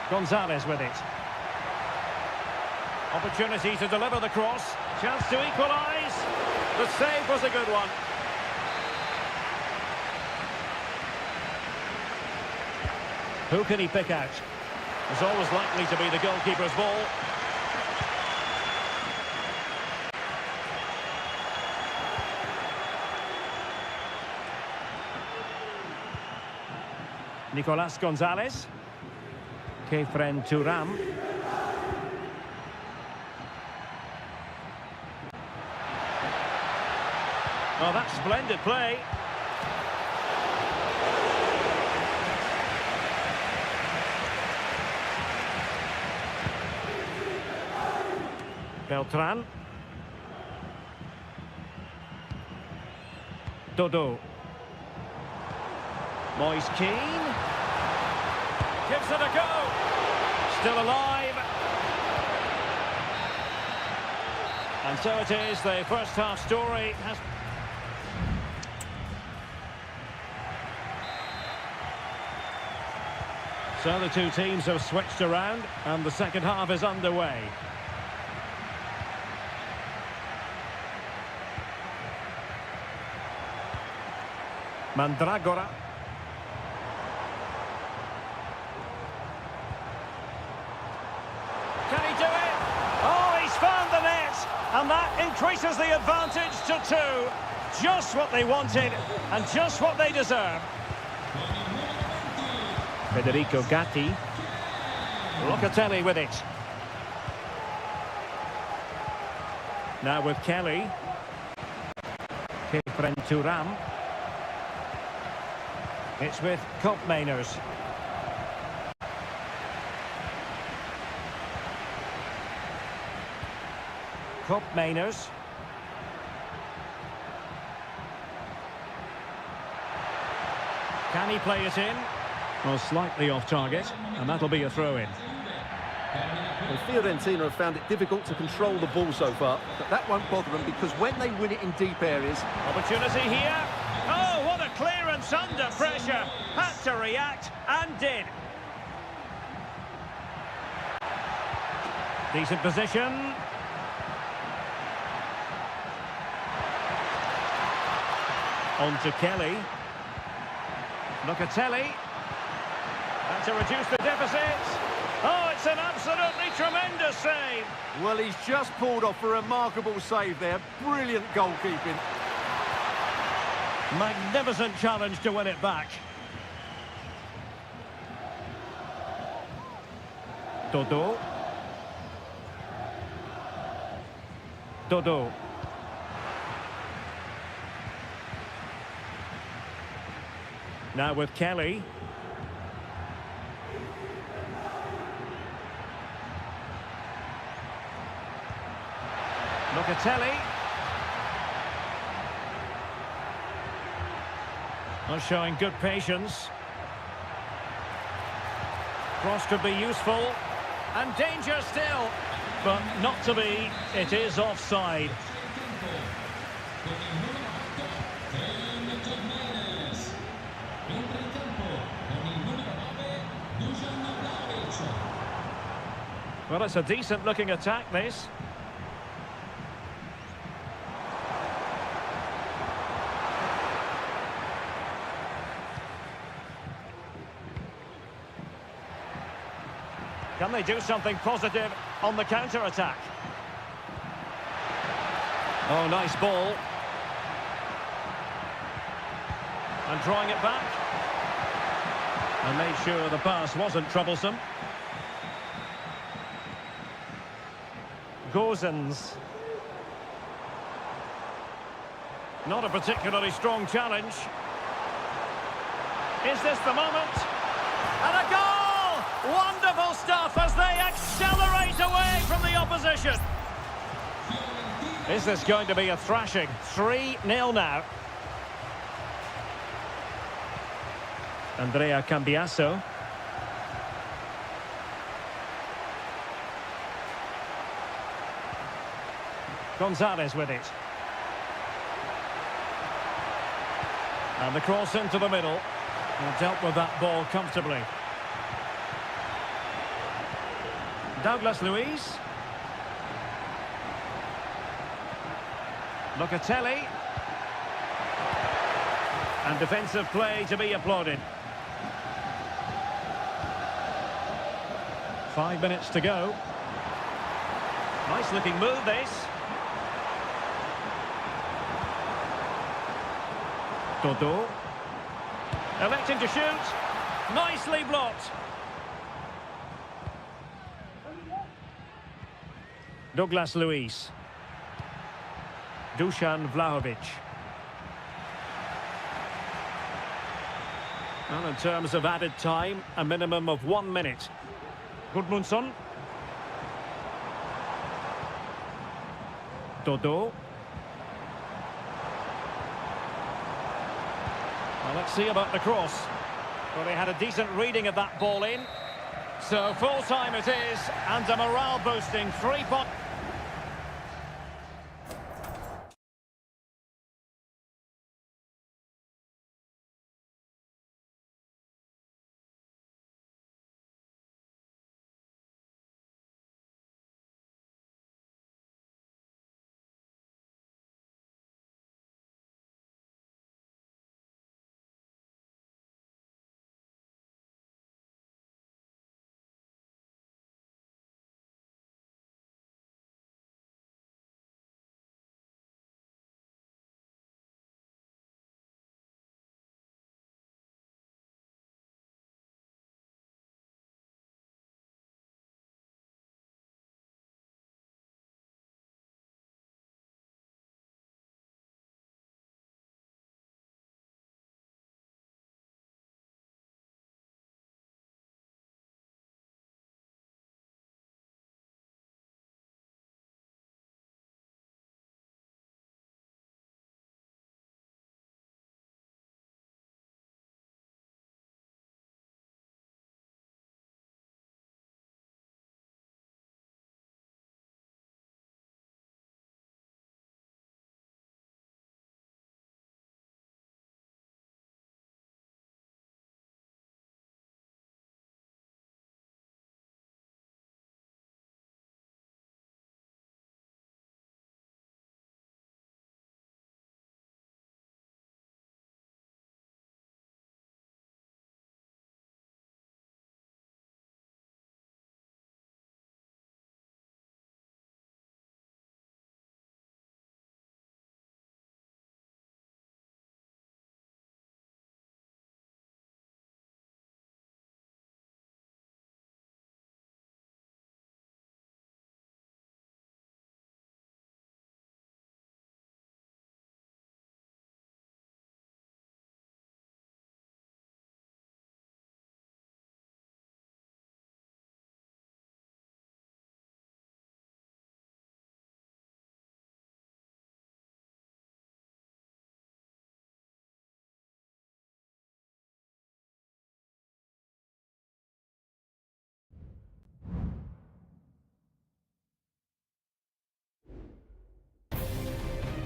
Gonzalez with it. Opportunity to deliver the cross. Chance to equalise. The save was a good one. Who can he pick out? It's always likely to be the goalkeeper's ball. Nicolas Gonzalez. Kefren Thuram. Oh, that's splendid play. Beltran. Dodo. Moyes Keane. Gives it a go. Still alive. And so it is, the first half story has... So the two teams have switched around and the second half is underway. Mandragora. Can he do it? Oh, he's found the net! And that increases the advantage to 2. Just what they wanted and just what they deserve. Federico Gatti. Locatelli with it. Now with Kelly. Kefren Thuram. It's with Koopmeiners. Koopmeiners. Can he play it in? Well, slightly off target, and that'll be a throw-in. Well, Fiorentina have found it difficult to control the ball so far, but that won't bother them because when they win it in deep areas... Opportunity here. Oh, what a clearance under pressure. Had to react and did. Decent position. On to Kelly. Locatelli. And to reduce the deficit. Oh, it's an absolutely tremendous save. Well, he's just pulled off a remarkable save there. Brilliant goalkeeping. Magnificent challenge to win it back. Dodo. Dodo. Now with Kelly. Locatelli. Not showing good patience. Cross could be useful. And danger still. But not to be. It is offside. Well, it's a decent looking attack, this. Can they do something positive on the counter-attack? Oh, nice ball. And drawing it back. And made sure the pass wasn't troublesome. Gozens. Not a particularly strong challenge. Is this the moment? And a goal! Wonderful stuff as they accelerate away from the opposition. Is this going to be a thrashing? 3-0 now. Andrea Cambiasso. Gonzalez with it. And the cross into the middle. And dealt with that ball comfortably. Douglas Luiz. Locatelli. And defensive play to be applauded. 5 minutes to go. Nice looking move, this. Dodo. Electing to shoot. Nicely blocked. Douglas Luiz. Dusan Vlahovic. Well, in terms of added time, a minimum of 1 minute. Gudmundsson. Dodo. Well, let's see about the cross. Well, they had a decent reading of that ball in. So full time it is, and a morale boosting 3-point.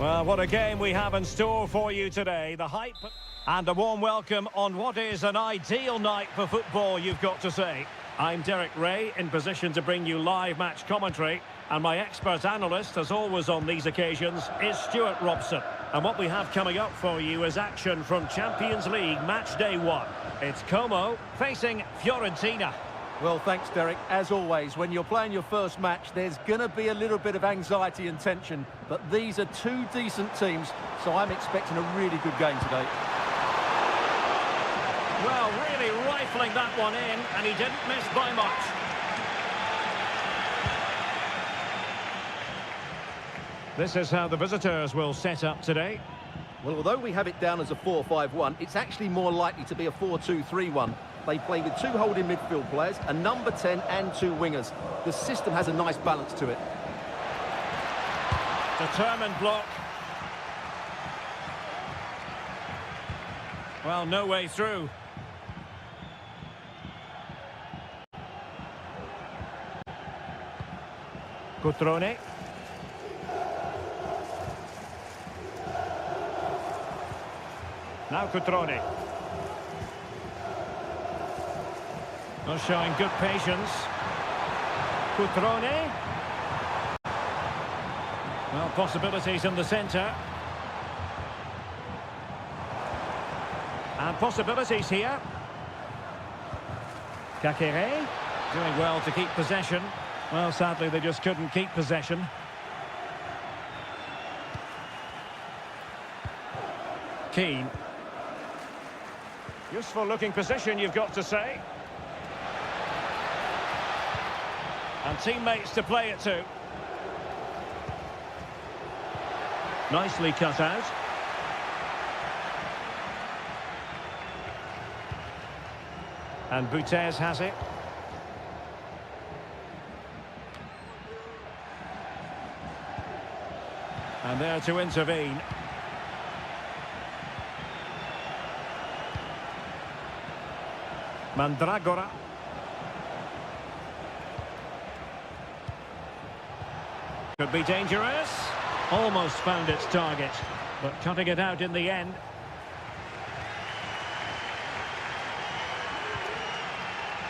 Well, what a game we have in store for you today. The hype and a warm welcome on what is an ideal night for football, you've got to say. I'm Derek Ray, in position to bring you live match commentary. And my expert analyst, as always on these occasions, is Stuart Robson. And what we have coming up for you is action from Champions League match day 1. It's Como facing Fiorentina. Well, thanks, Derek. As always, when you're playing your first match, there's going to be a little bit of anxiety and tension. But these are two decent teams, so I'm expecting a really good game today. Well, really rifling that one in, and he didn't miss by much. This is how the visitors will set up today. Well, although we have it down as a 4-5-1, it's actually more likely to be a 4-2-3-1. They play with 2 holding midfield players, a number 10 and 2 wingers. The system has a nice balance to it. Determined block. Well, no way through. Cutrone. Now Cutrone. Well, showing good patience. Cutrone. Well, possibilities in the centre. And possibilities here. Kakere. Doing well to keep possession. Well, sadly, they just couldn't keep possession. Keane. Useful looking position, you've got to say. And teammates to play it to. Nicely cut out. And Boutez has it. And there to intervene. Mandragora. Could be dangerous. Almost found its target, but cutting it out in the end.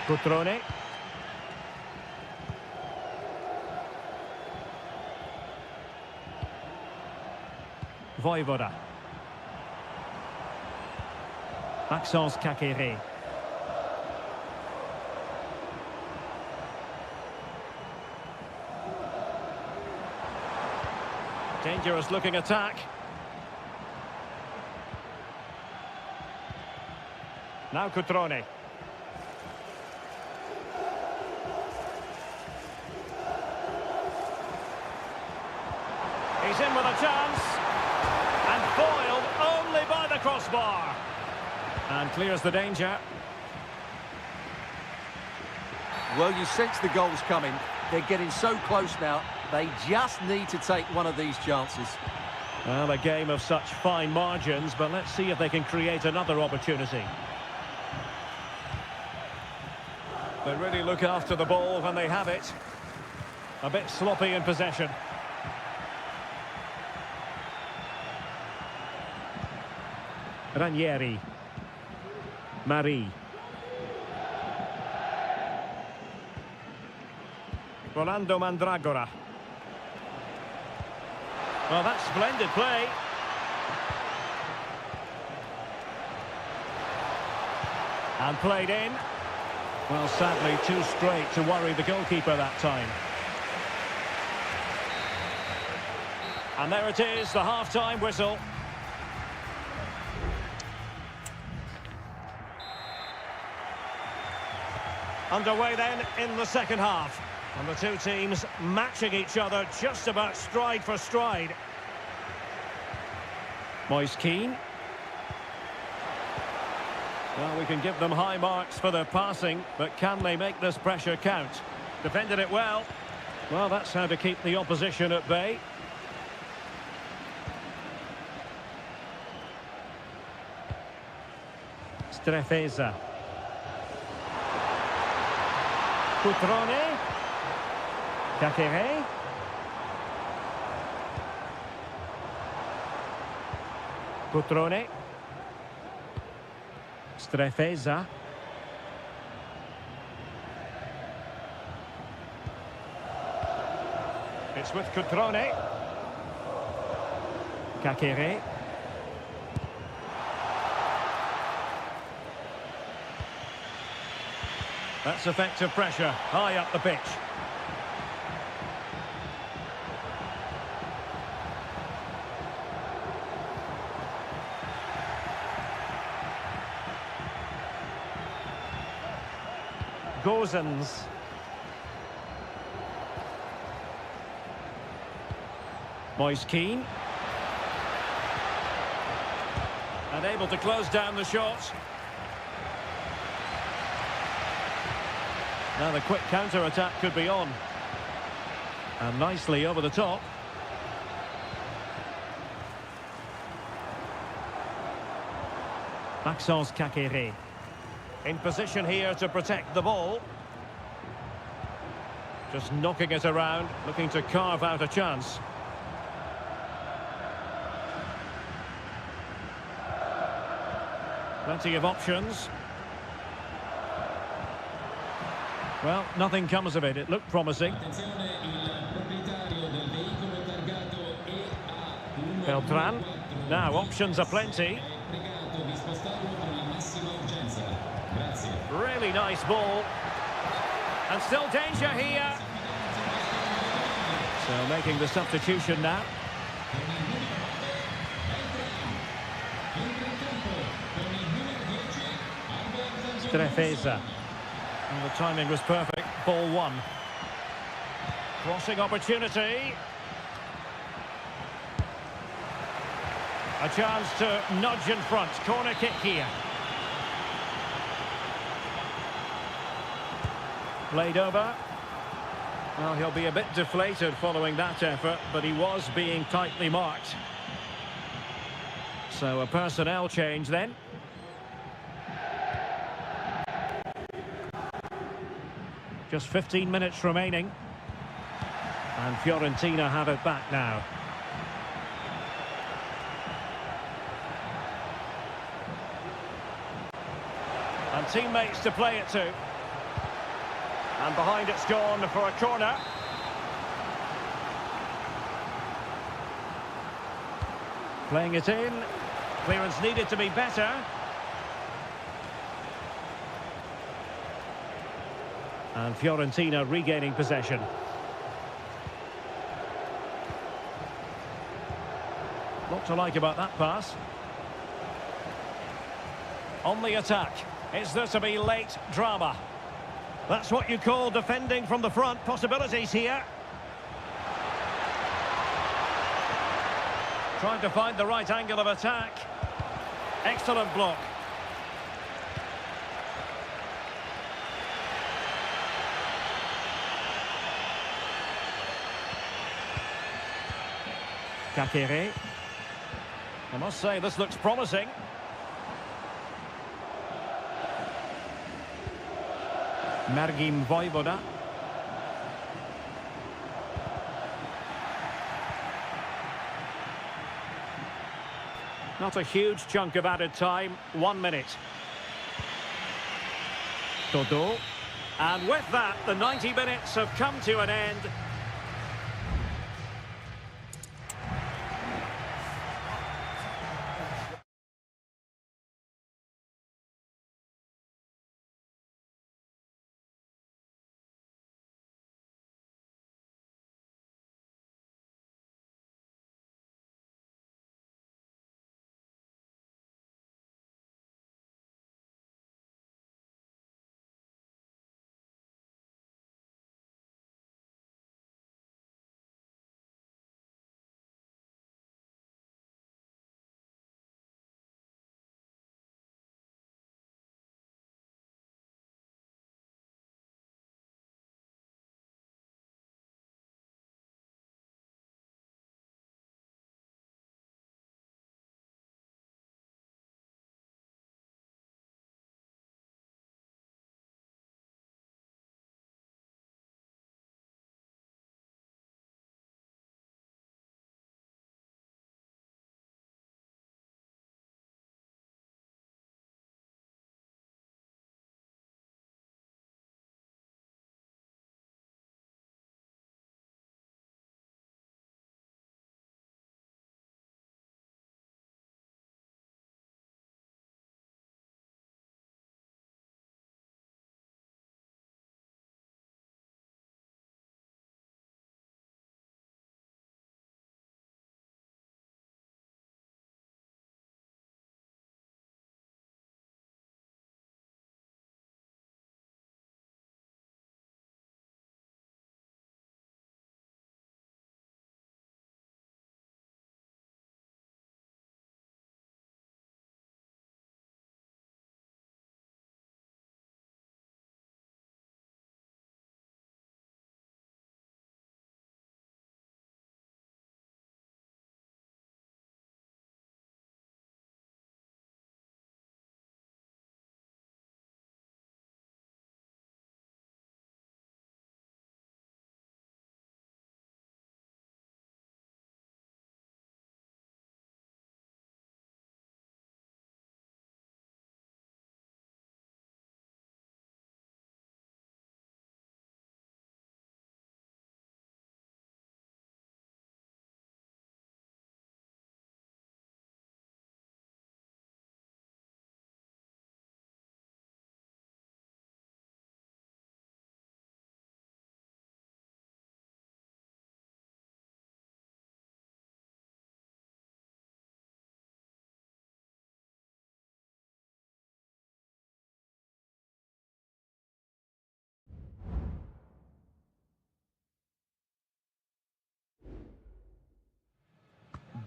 Cutrone. Voivoda. Maxence Kakere. Dangerous looking attack. Now Cutrone. He's in with a chance. And foiled only by the crossbar. And clears the danger. Well, you sense the goals coming. They're getting so close now. They just need to take one of these chances. Well, a game of such fine margins, but let's see if they can create another opportunity. They really look after the ball when they have it. A bit sloppy in possession. Ranieri. Marie. Rolando Mandragora. Well, that's splendid play. And played in. Well, sadly, too straight to worry the goalkeeper that time. And there it is, the half-time whistle. Underway then in the second half. And the two teams matching each other just about stride for stride. Moise Keane. Well, we can give them high marks for their passing, but can they make this pressure count? Defended it well. Well, that's how to keep the opposition at bay. Strefeza. Cutrone. Kakere. Cutrone. Strefeza. It's with Cutrone. Kakere. That's effective pressure, high up the pitch. Gozens. Moise Keane. And able to close down the shots. Now the quick counter-attack could be on. And nicely over the top. Maxence Kakere. In position here to protect the ball. Just knocking it around, looking to carve out a chance. Plenty of options. Well, nothing comes of it. It looked promising. Beltran. Now, options are plenty. Really nice ball. And still danger here. So making the substitution now. Strefeza. And the timing was perfect. Ball one. Crossing opportunity. A chance to nudge in front. Corner kick here. Played over. Well, he'll be a bit deflated following that effort, but he was being tightly marked. So a personnel change then. Just 15 minutes remaining. And Fiorentina have it back now. And teammates to play it to. And behind it's gone for a corner. Playing it in. Clearance needed to be better. And Fiorentina regaining possession. What to like about that pass. On the attack. Is there to be late drama? That's what you call defending from the front. Possibilities here. Trying to find the right angle of attack. Excellent block. Kakere. I must say, this looks promising. Mergim Vojvoda. Not a huge chunk of added time. 1 minute. Todo. And with that, the 90 minutes have come to an end.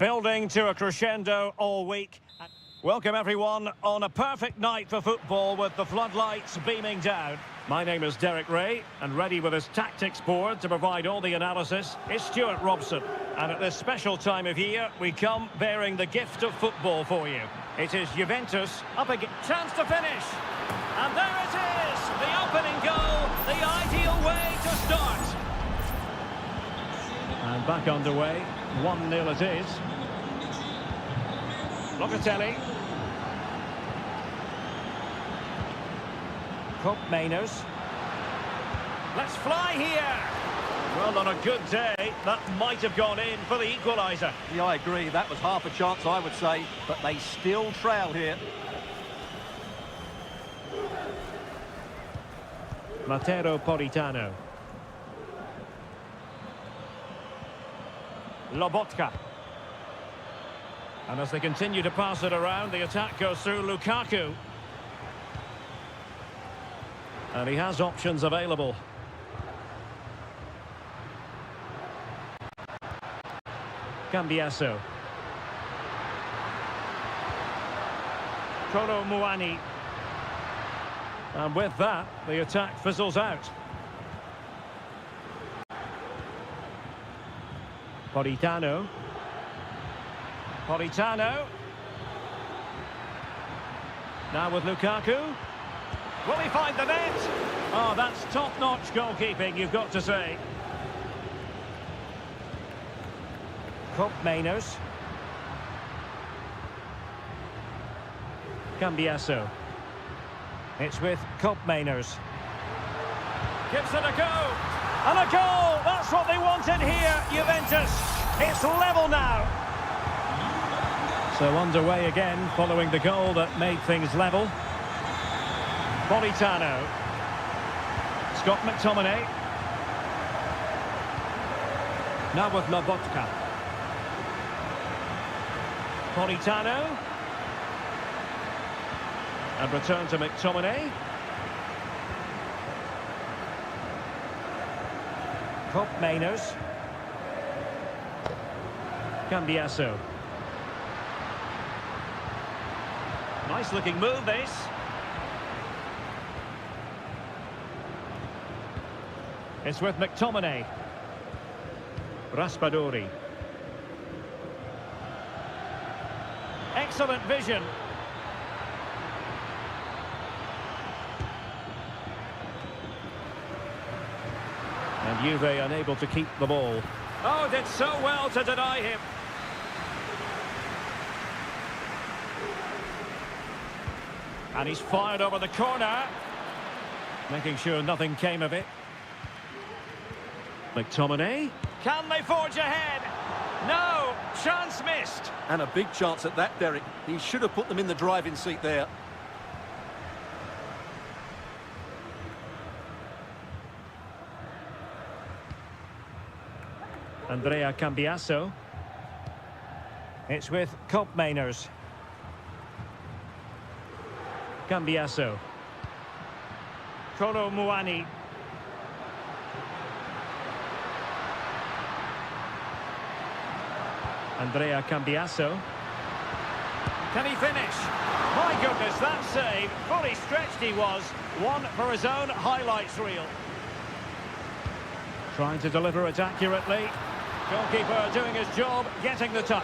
Building to a crescendo all week. Welcome everyone on a perfect night for football with the floodlights beaming down. My name is Derek Ray, and ready with his tactics board to provide all the analysis is Stuart Robson. And at this special time of year, we come bearing the gift of football for you. It is Juventus up again. Chance to finish. And there it is, the opening goal, the ideal way to start. And back underway, 1-0 it is. Locatelli. Meiners. Let's fly here. Well, on a good day, that might have gone in for the equaliser. Yeah, I agree. That was half a chance, I would say, but they still trail here. Matteo Politano. Lobotka. And as they continue to pass it around, the attack goes through Lukaku. And he has options available. Cambiasso. Kolo Muani. And with that, the attack fizzles out. Politano. Politano. Now with Lukaku. Will he find the net? Oh, that's top-notch goalkeeping, you've got to say. Meiners. Cambiasso. It's with Meiners. Gives it a go. And a goal! That's what they wanted here, Juventus. It's level now. So underway again, following the goal that made things level. Politano. Scott McTominay. Now with Lobotka. Politano. And return to McTominay. Meiners. Cambiasso. Nice looking move this. It's with McTominay. Raspadori. Excellent vision. And Juve unable to keep the ball. Oh, did so well to deny him. And he's fired over the corner. Making sure nothing came of it. McTominay. Can they forge ahead? No, chance missed. And a big chance at that, Derek. He should have put them in the driving seat there. Andrea Cambiasso. It's with Meiners. Cambiasso. Kolo Muani. Andrea Cambiasso. Can he finish? My goodness, that save. Fully stretched he was. One for his own highlights reel. Trying to deliver it accurately. Goalkeeper doing his job, getting the touch.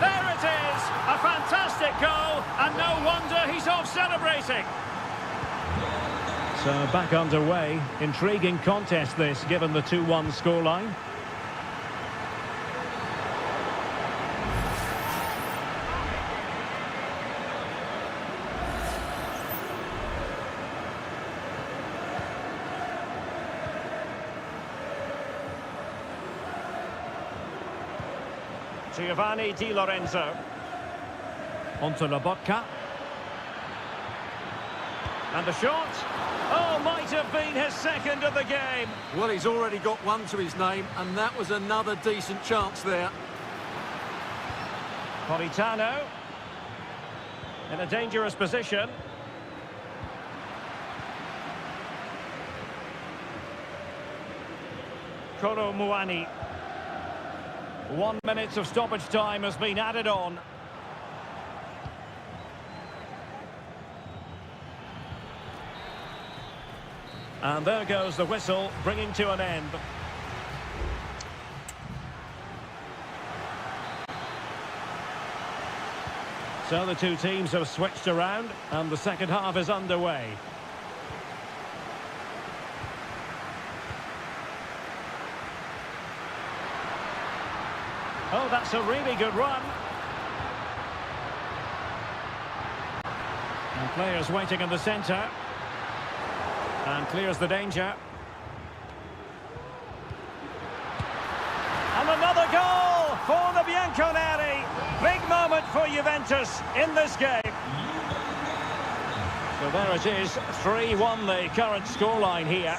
There it is! A fantastic goal, and no wonder he's off celebrating. So back underway. Intriguing contest this, given the 2-1 scoreline. Giovanni Di Lorenzo. Onto Lobotka. And the shot. Oh, might have been his second of the game. Well, he's already got one to his name, and that was another decent chance there. Politano. In a dangerous position. Koro Muani. 1 minute of stoppage time has been added on. And there goes the whistle, bringing to an end. So the two teams have switched around, and the second half is underway. Oh, that's a really good run. And players waiting in the centre. And clears the danger. And another goal for the Bianconeri. Big moment for Juventus in this game. So there it is, 3-1 the current scoreline here.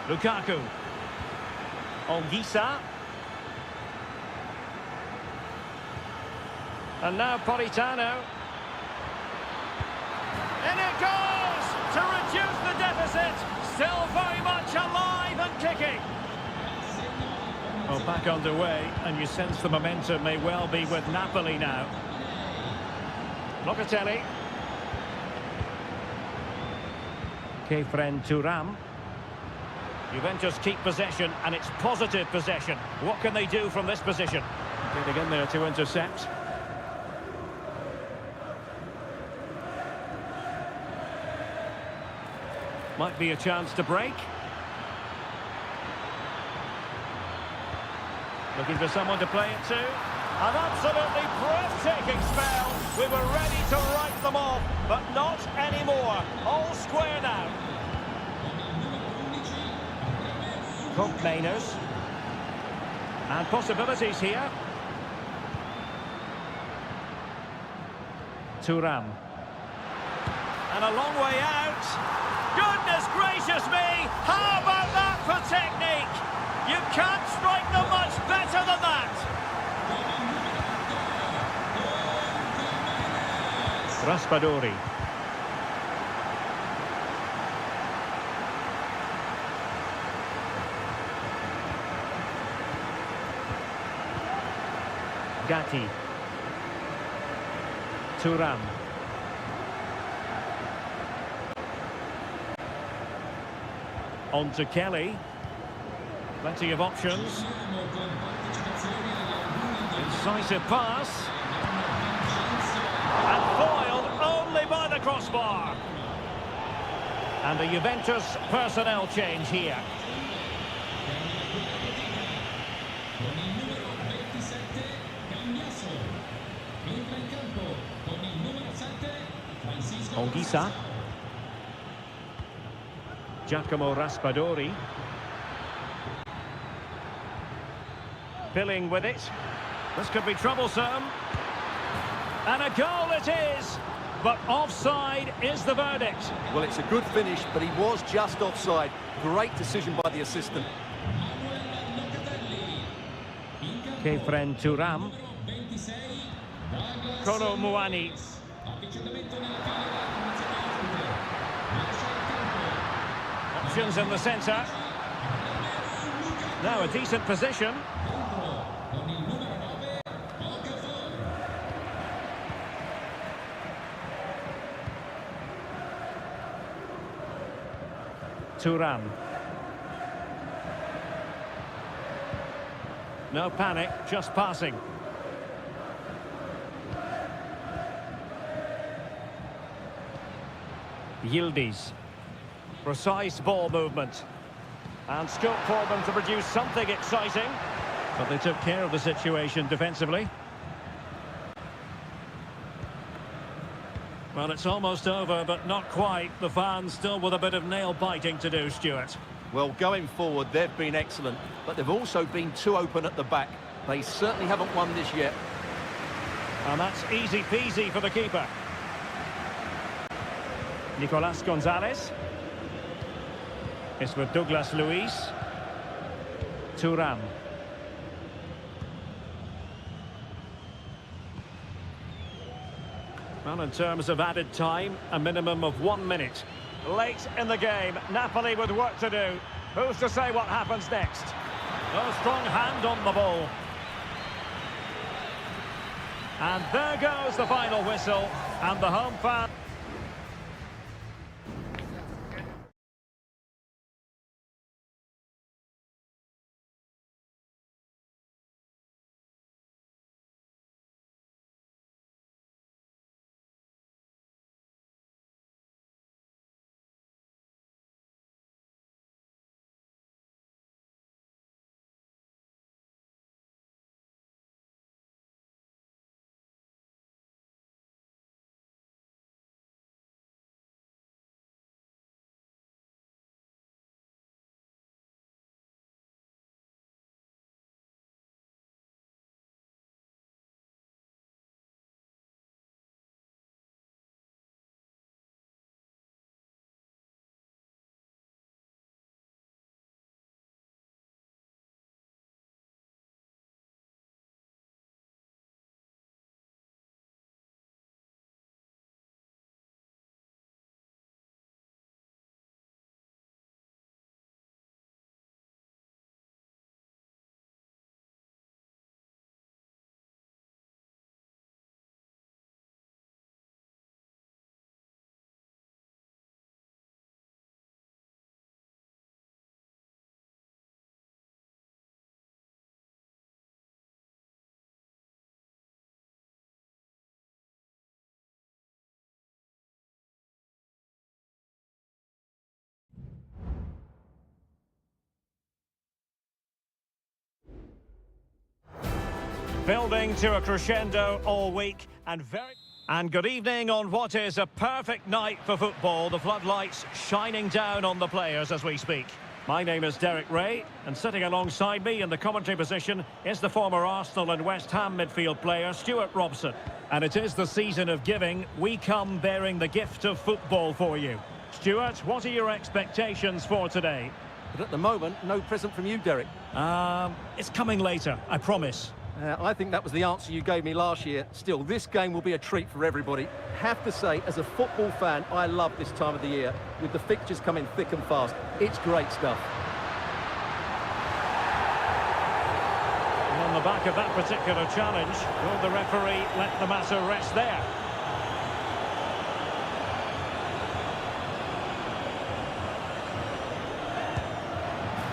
Lukaku. Ongisa. And now Politano. And it goes to reduce the deficit. Still very much alive and kicking. Well, back underway, and you sense the momentum may well be with Napoli now. Locatelli. Kefren Thuram. Juventus keep possession, and it's positive possession. What can they do from this position? Getting in there to intercept. Might be a chance to break. Looking for someone to play it to. An absolutely breathtaking spell. We were ready to write them off, but not anymore. All square now. Mainers. And possibilities here. Thuram. And a long way out. Goodness gracious me! How about that for technique? You can't strike them much better than that. Raspadori. Gatti. Thuram. On to Kelly. Plenty of options. Incisive pass. And foiled only by the crossbar. And a Juventus personnel change here. Ongisa. Giacomo Raspadori. Pilling with it. This could be troublesome. And a goal it is. But offside is the verdict. Well, it's a good finish, but he was just offside. Great decision by the assistant. Kefren Thuram. Koro Muani. Options in the centre. Now a decent position. Thuram. No panic, just passing. Yildiz. Precise ball movement. And scope for them to produce something exciting. But they took care of the situation defensively. Well, it's almost over, but not quite. The fans still with a bit of nail-biting to do, Stuart. Well, going forward, they've been excellent, but they've also been too open at the back. They certainly haven't won this yet. And that's easy-peasy for the keeper. Nicolas Gonzalez. It's with Douglas Luiz. Thuram. Well, in terms of added time, a minimum of 1 minute. Late in the game, Napoli with work to do. Who's to say what happens next? A strong hand on the ball. And there goes the final whistle, and the home fan... Building to a crescendo all week and good evening on what is a perfect night for football. The floodlights shining down on the players as we speak. My name is Derek Ray, and sitting alongside me in the commentary position is the former Arsenal and West Ham midfield player Stuart Robson. And it is the season of giving. We come bearing the gift of football for you. Stuart, what are your expectations for today? But at the moment, no present from you, Derek. It's coming later, I promise. I think that was the answer you gave me last year. Still, this game will be a treat for everybody. Have to say, as a football fan, I love this time of the year, with the fixtures coming thick and fast. It's great stuff. And on the back of that particular challenge, will the referee let the matter rest there?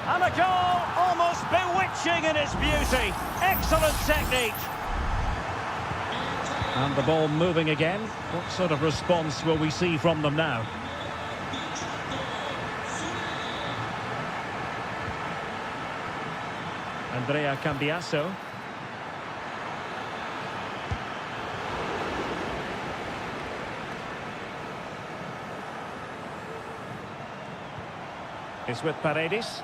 And a goal, almost bewitching in its beauty. Excellent technique. And the ball moving again. What sort of response will we see from them now? Andrea Cambiasso. It's with Paredes.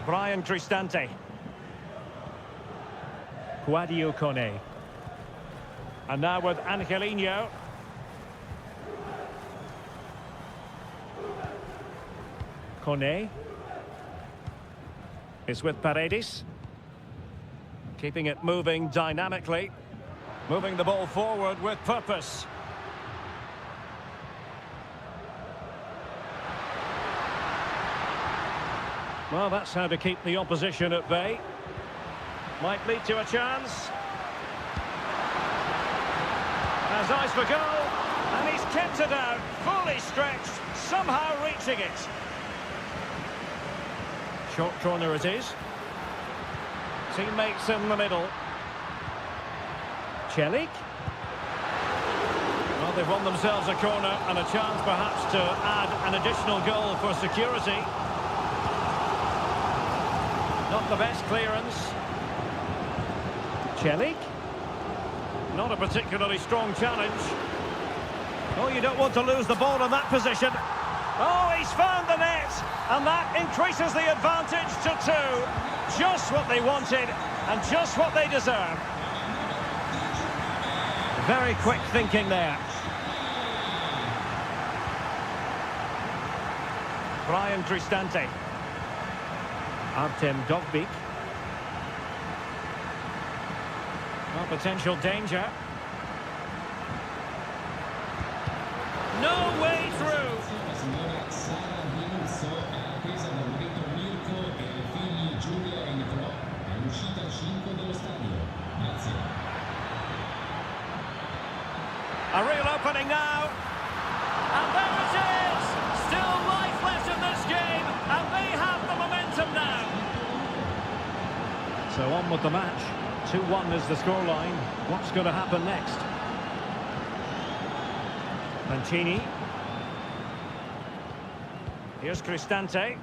Brian Cristante. Guadio Kone. And now with Angelino. Kone. It's with Paredes. Keeping it moving dynamically. Moving the ball forward with purpose. Well, that's how to keep the opposition at bay. Might lead to a chance. Has eyes for goal, and he's kept it out, fully stretched, somehow reaching it. Short corner it is. Teammates in the middle. Celik. Well, they've won themselves a corner and a chance perhaps to add an additional goal for security. Not the best clearance. Celik. Not a particularly strong challenge. Oh, you don't want to lose the ball in that position. Oh, he's found the net, and that increases the advantage to 2. Just what they wanted, and just what they deserve. Very quick thinking there. Brian Cristante. Artem Dogbik. Well, potential danger. real opening now. And there it is! Still life left in this game, and they have the momentum now. So on with the match. 2-1 is the scoreline. What's going to happen next? Mancini. Here's Cristante.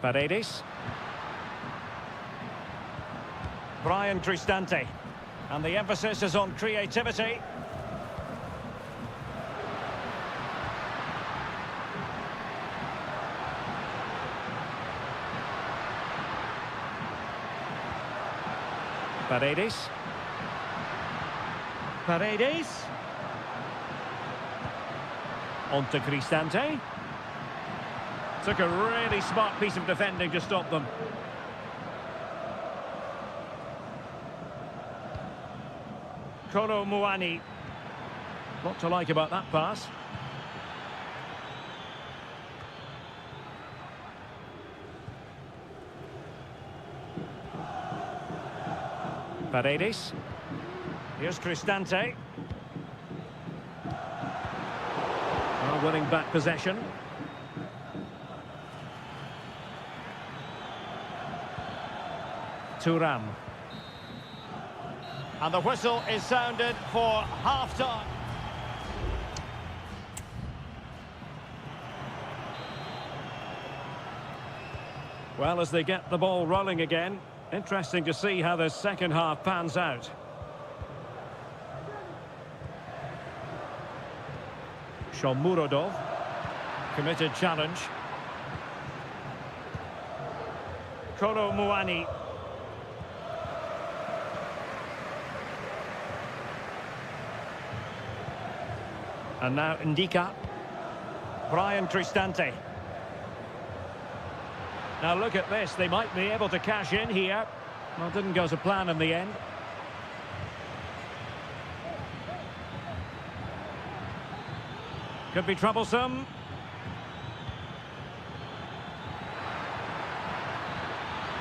Paredes. Brian Cristante. And the emphasis is on creativity. Paredes. Paredes. On to Cristante. Took a really smart piece of defending to stop them. Kolo Muani. What to like about that pass? Paredes. Here's Cristante. Oh, winning back possession. Thuram. And the whistle is sounded for half-time. Well, as they get the ball rolling again, interesting to see how the second half pans out. Shomurodov. Committed challenge. Kolo Muani. And now Ndika. Brian Cristante. Now look at this, they might be able to cash in here. Well, didn't go to plan in the end. Could be troublesome.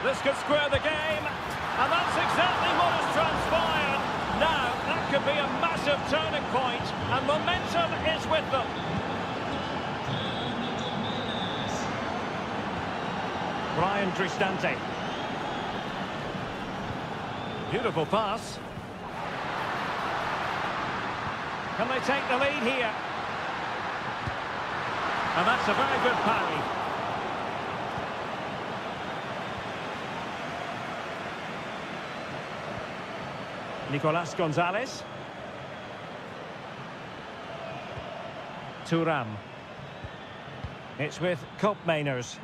This could square the game, and that's exactly what has transpired. Now, that could be a massive turning point, and momentum is with them. Brian Cristante. Beautiful pass. Can they take the lead here? And that's a very good parry. Nicolas Gonzalez. Thuram. It's with Koopmeiners.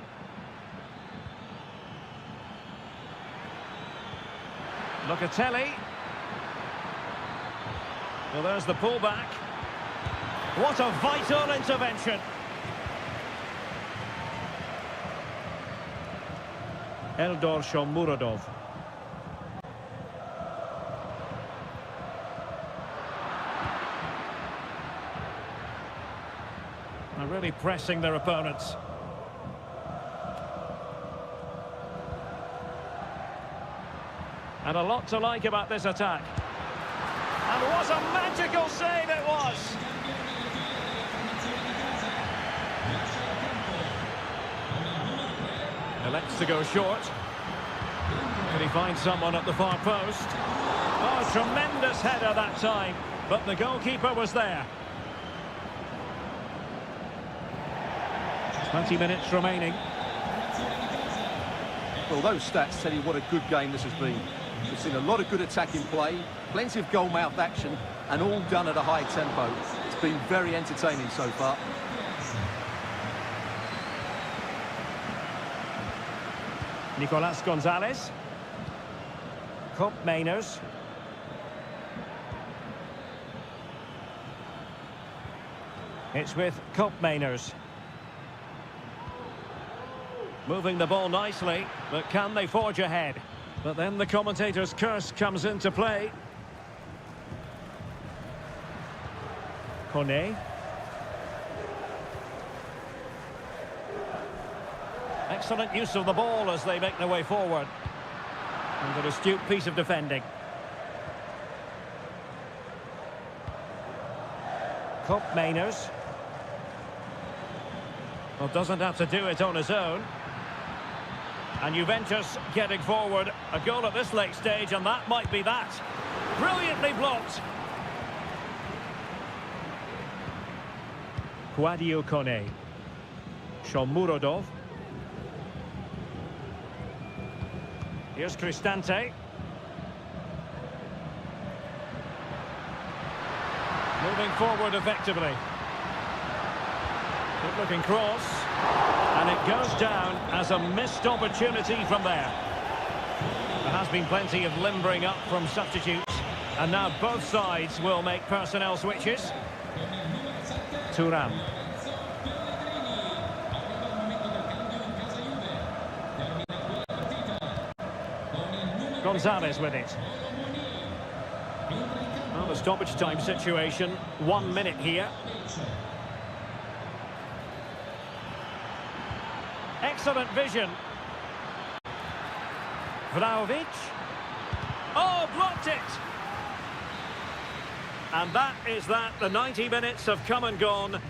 Locatelli. Well, there's the pullback. What a vital intervention. Eldor Shomurodov. They're really pressing their opponents. And a lot to like about this attack. And what a magical save it was! Elects to go short. Can he find someone at the far post? Oh, tremendous header that time, but the goalkeeper was there. 20 minutes remaining. Well, those stats tell you what a good game this has been. We've seen a lot of good attacking play, plenty of goal-mouth action, and all done at a high tempo. It's been very entertaining so far. Nicolas Gonzalez. Koopmeiners. It's with Koopmeiners. Moving the ball nicely, but can they forge ahead? But then the commentator's curse comes into play. Kone. Excellent use of the ball as they make their way forward. And an astute piece of defending. Kopp Mainers. Well, doesn't have to do it on his own. And Juventus getting forward. A goal at this late stage, and that might be that. Brilliantly blocked. Quadio Kone. Shomurodov. Here's Cristante. Moving forward effectively. Good looking cross. And it goes down as a missed opportunity from there. There has been plenty of limbering up from substitutes. And now both sides will make personnel switches. Thuram. Gonzalez with it. Well, the stoppage time situation, 1 minute here. Excellent vision. Vlahovic. Oh, blocked it! And that is that. The 90 minutes have come and gone.